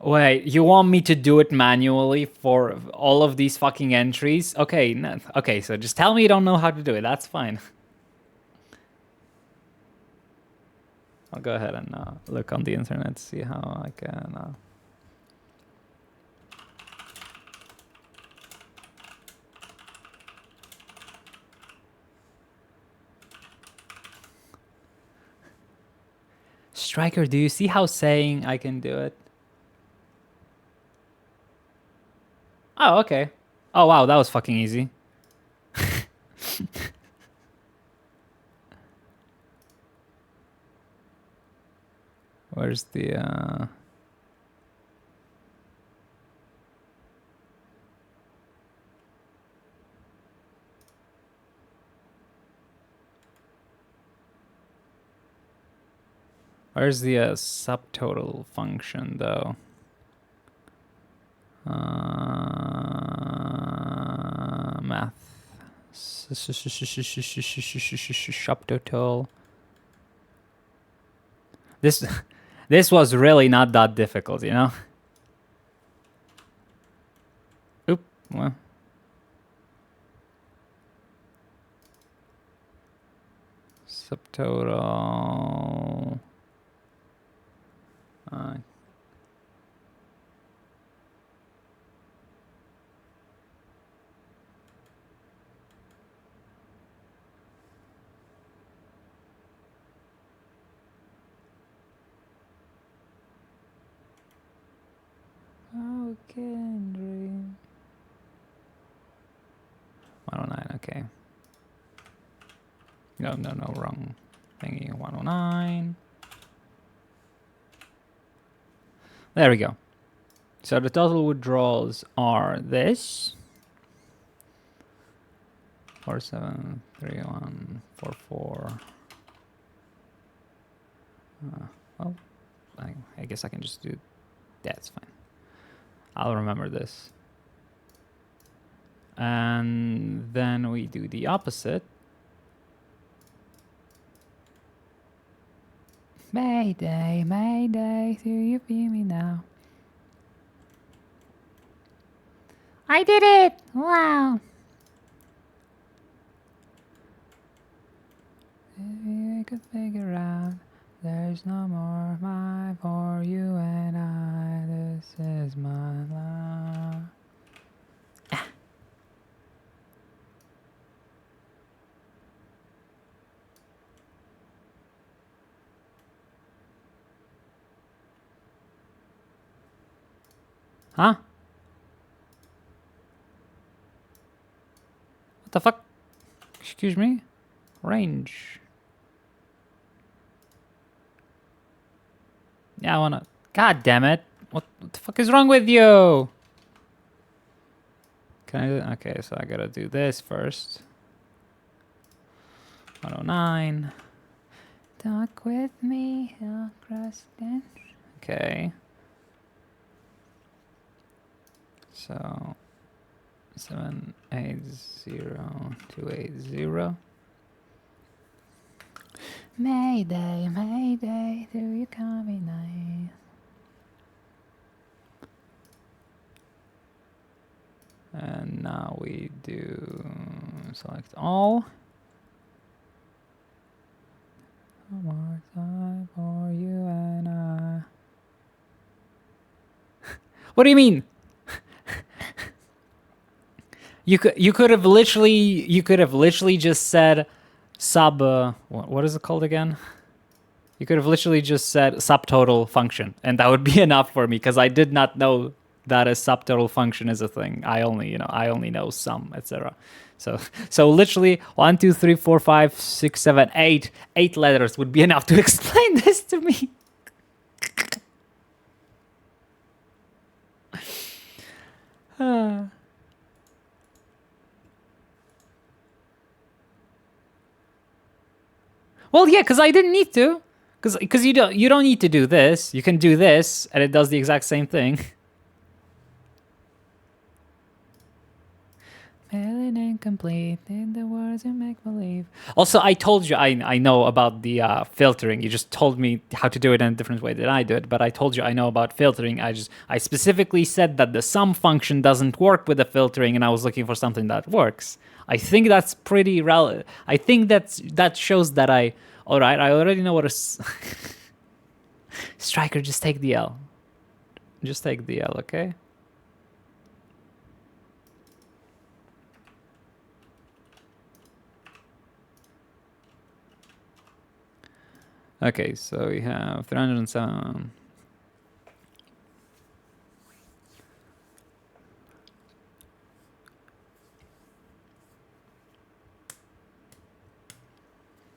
Wait, you want me to do it manually for all of these fucking entries? Okay, no, okay, so just tell me you don't know how to do it. That's fine. I'll go ahead and look on the internet, see how I can. Striker, do you see how saying I can do it? Oh, okay. Oh, wow, that was fucking easy. Where's the, Where's the subtotal function, though? Math. Subtotal. This was really not that difficult, you know? Oop. Well. Subtotal. How can dream? 109, okay. No, wrong thingy. 109. There we go. So the total withdrawals are this. 473144. Well, I guess I can just do that's fine. I'll remember this. And then we do the opposite. Mayday, Mayday, do you feel me now? I did it! Wow. If you could figure out there's no more mine for you and I. This is my love. Huh? What the fuck? Excuse me? Range. Yeah, I wanna... God damn it. What the fuck is wrong with you? Can I do... Okay, so I gotta do this first. 109. Talk with me across the... Okay. So... 780280. Mayday, Mayday, do you call me nice? And now we do select all. One more time for you and I. What do you mean? You could have literally just said sub what is it called again? You could have literally just said subtotal function, and that would be enough for me because I did not know that a subtotal function is a thing. I only know sum, etc. So literally 1, 2, 3, 4, 5, 6, 7, 8 letters would be enough to explain this to me. Well, yeah, because I didn't need to. Because you don't need to do this. You can do this, and it does the exact same thing. Feeling incomplete in the words you make believe. Also, I told you I know about the filtering. You just told me how to do it in a different way than I do it, but I told you I know about filtering. I specifically said that the sum function doesn't work with the filtering, and I was looking for something that works. I think that's pretty relevant. I think that shows that all right, I already know what a Striker, just take the L. Just take the L, okay? Okay, so we have 307.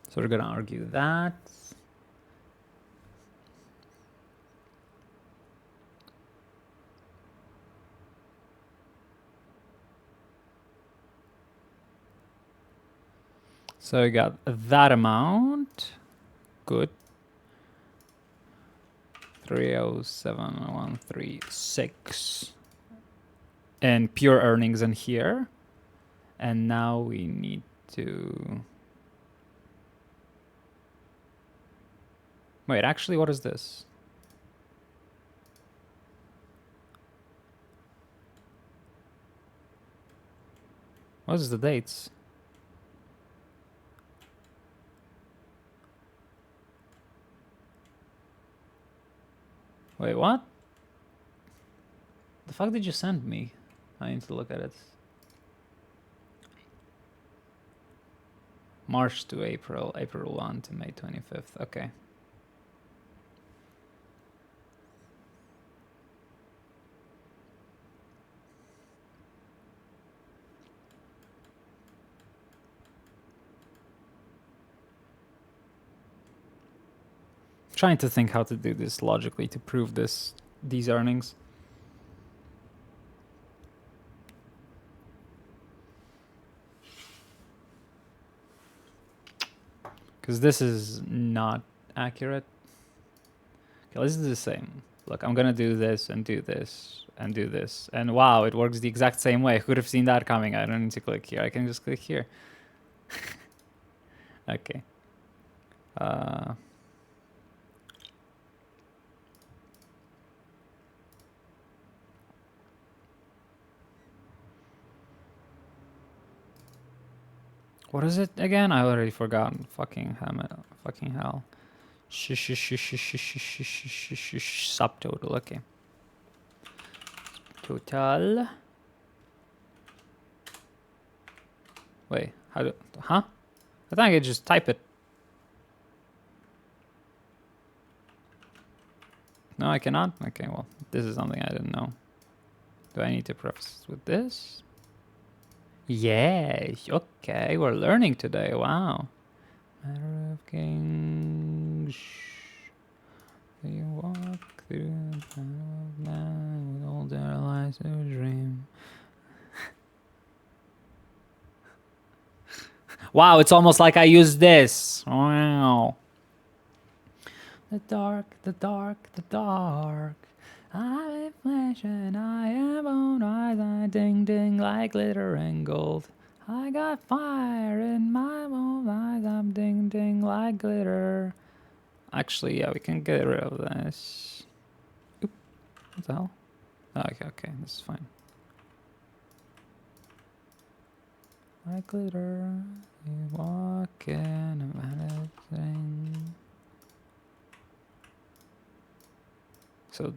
So we're gonna argue that. So we got that amount. Good. 307,136. And pure earnings in here. And now we need to... Wait, actually, what is this? What is the dates? Wait, what? The fuck did you send me? I need to look at it. March to April, April 1 to May 25th. Okay. Trying to think how to do this logically to prove these earnings. Because this is not accurate. Okay, let's do the same. Look, I'm gonna do this and do this and do this. And wow, it works the exact same way. Who would have seen that coming? I don't need to click here. I can just click here. Okay. What is it again? I already forgotten. Fucking hell. Subtotal. Okay. Total. Wait. How do? Huh? I think I could just type it. No, I cannot. Okay. Well, this is something I didn't know. Do I need to preface with this? Yes, okay, we're learning today, wow. Matter of kings. They walk through the tunnel of man with all their lives to dream. Wow, it's almost like I used this. Wow. The dark, the dark, the dark. I am flesh and I am bone, eyes I ding ding like glitter and gold. I got fire in my bones, eyes I'm ding ding like glitter. Actually, yeah, we can get rid of this. Oop, what the hell? Oh, okay, this is fine. Like glitter, you walk in a matter thing. So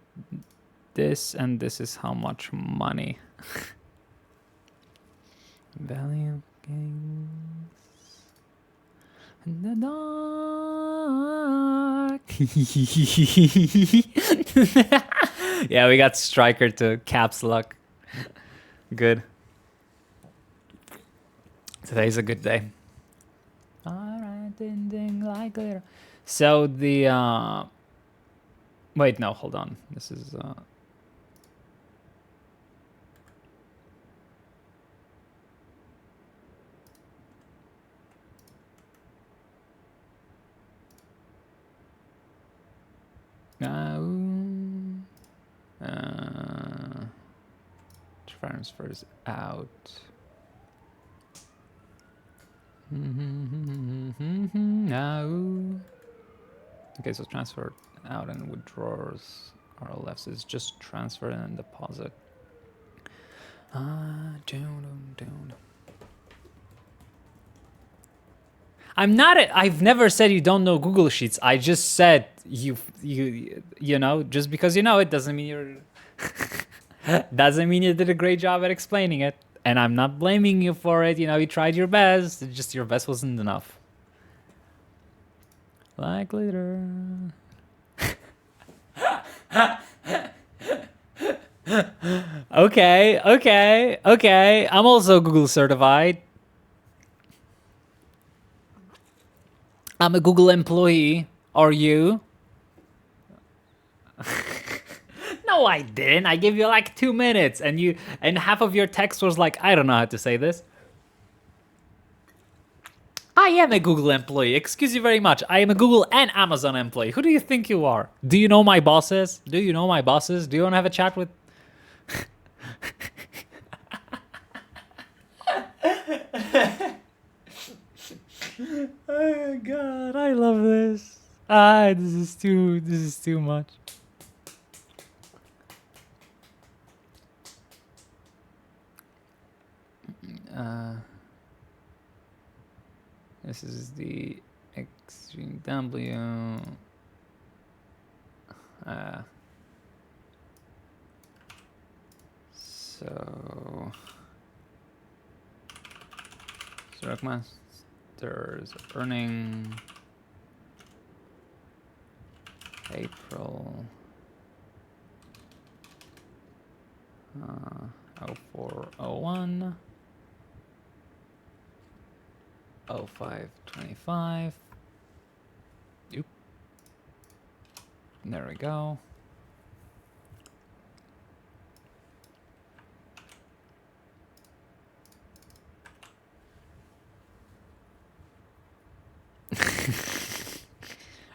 this and this is how much money. Value gains in the dark. Yeah, we got Striker to caps lock. Good. Today's a good day. Alright, ding ding like glitter. So the wait, no, hold on. This is transfers out. No. Okay, so transfer out and withdrawals are left. So it's just transfer and deposit. I'm not. I've never said you don't know Google Sheets. I just said you know. Just because you know it doesn't mean you're doesn't mean you did a great job at explaining it. And I'm not blaming you for it. You know, you tried your best. It's just your best wasn't enough. Like glitter. Okay. I'm also Google certified. I'm a Google employee. Are you? No, I didn't. I gave you like 2 minutes and half of your text was like, I don't know how to say this. I am a Google employee. Excuse you very much. I am a Google and Amazon employee. Who do you think you are? Do you know my bosses? Do you know my bosses? Do you want to have a chat with... Oh God, I love this. This is too much. This is the Extreme W. So Circmasters earning April 0401 0525. Yep. There we go.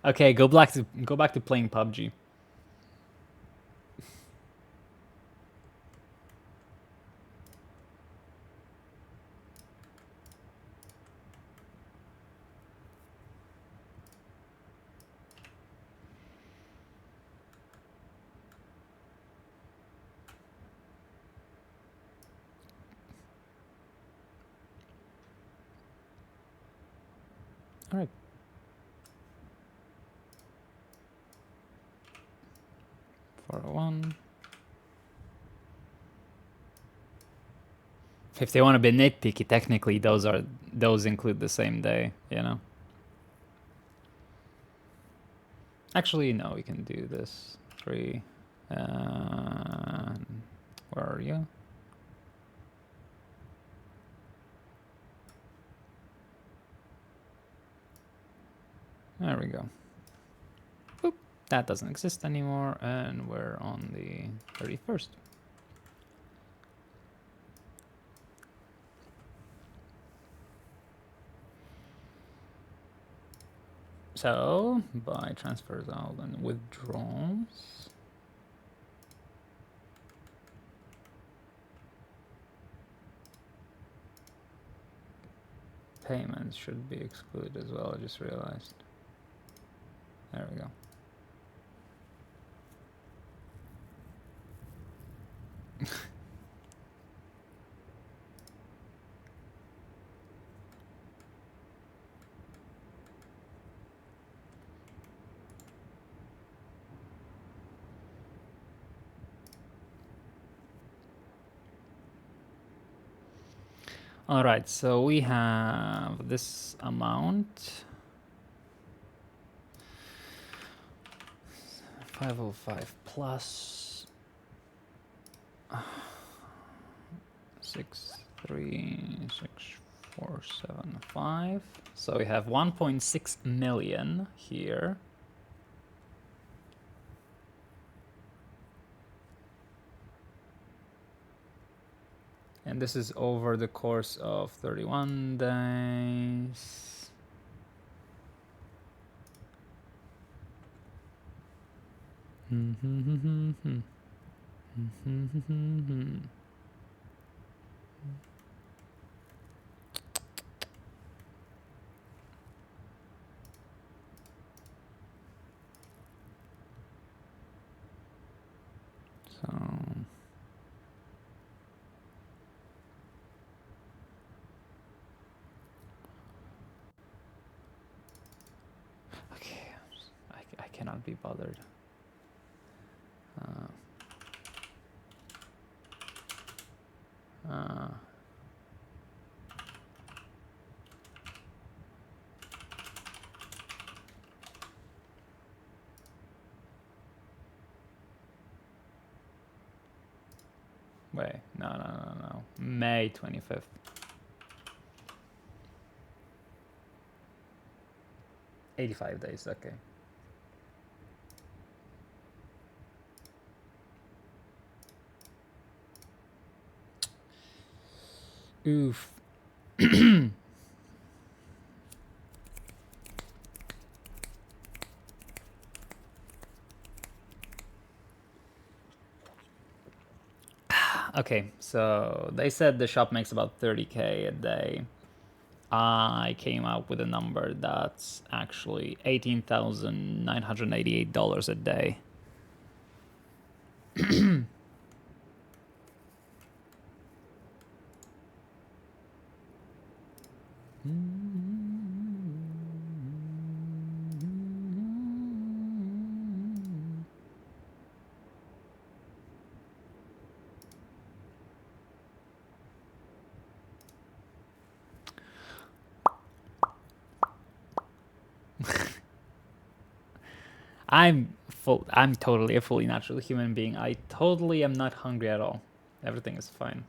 Okay, go back to playing PUBG. All right. For one. If they want to be nitpicky, technically those include the same day, you know. Actually, no, we can do this. 3. Where are you? There we go. Boop. That doesn't exist anymore, and we're on the 31st. So, buy transfers out and withdrawals. Payments should be excluded as well, I just realized. There we go. All right, so we have this amount. 505 plus 636,475. So we have 1.6 million here. And this is over the course of 31 days. So okay, I cannot be bothered. Wait, no. May 25th. $85 days, okay. Oof. Okay, so they said the shop makes about 30K a day. I came up with a number that's actually $18,988 a day. I'm totally a fully natural human being. I totally am not hungry at all. Everything is fine.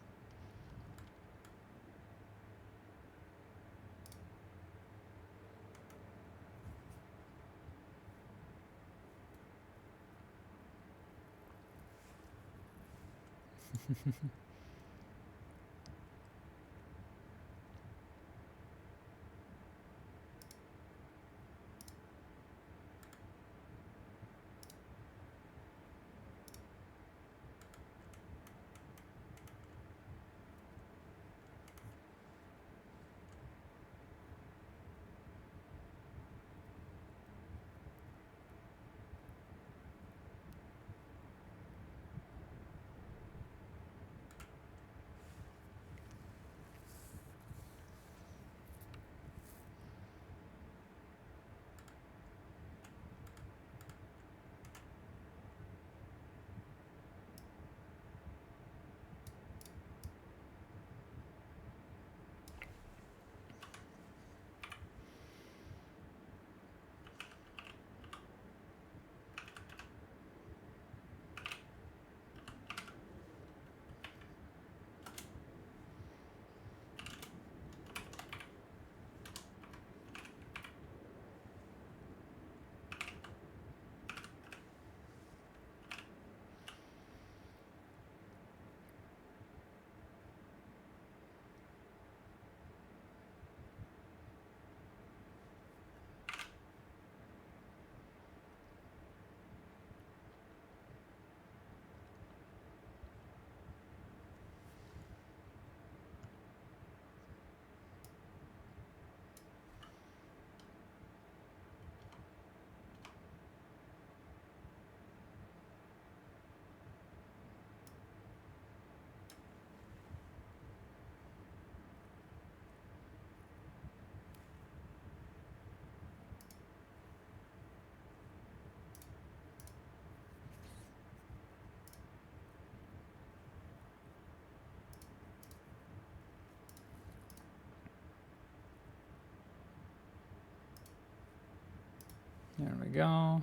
There we go.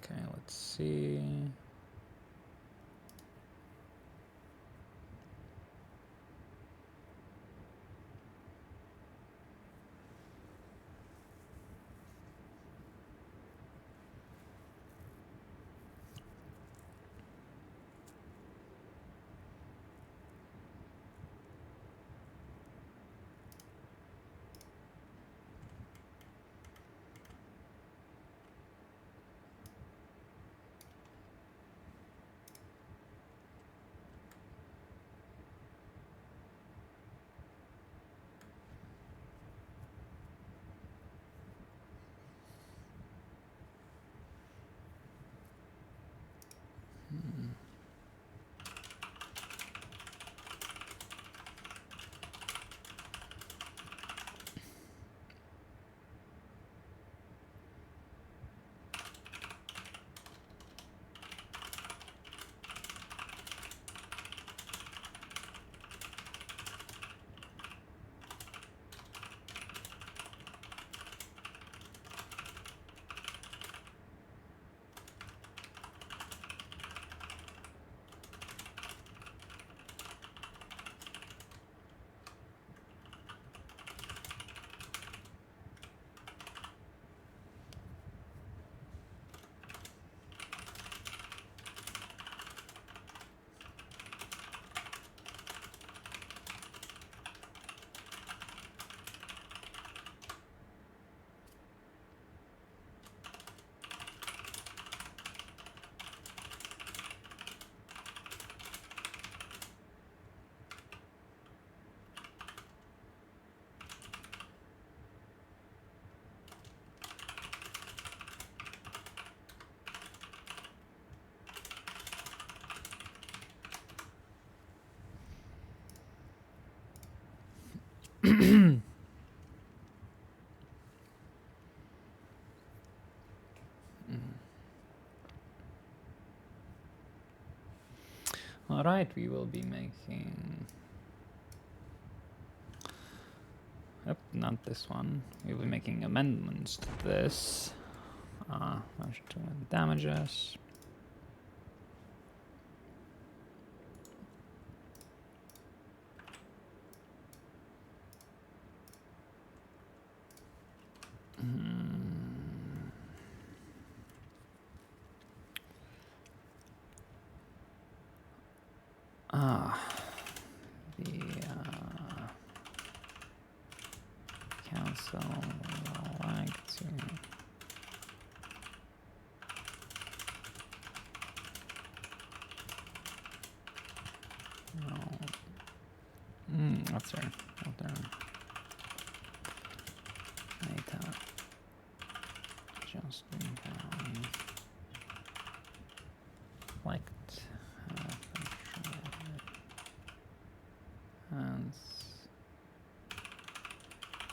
Okay, let's see. All right, we will be making. Yep, not this one. We'll be making amendments to this. Measure to damages. The council would like to no. What's there? What there? Data. Justin County. Select.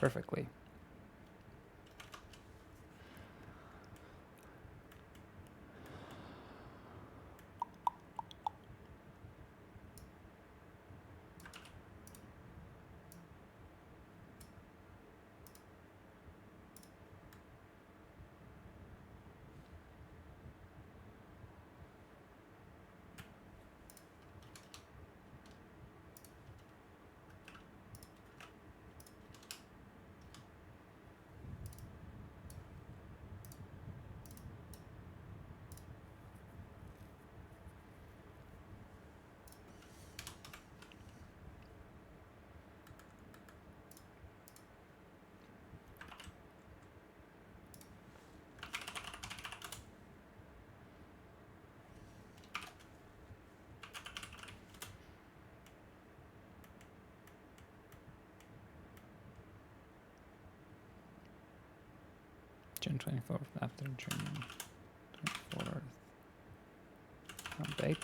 Perfectly. June 24th after June 24th. Date.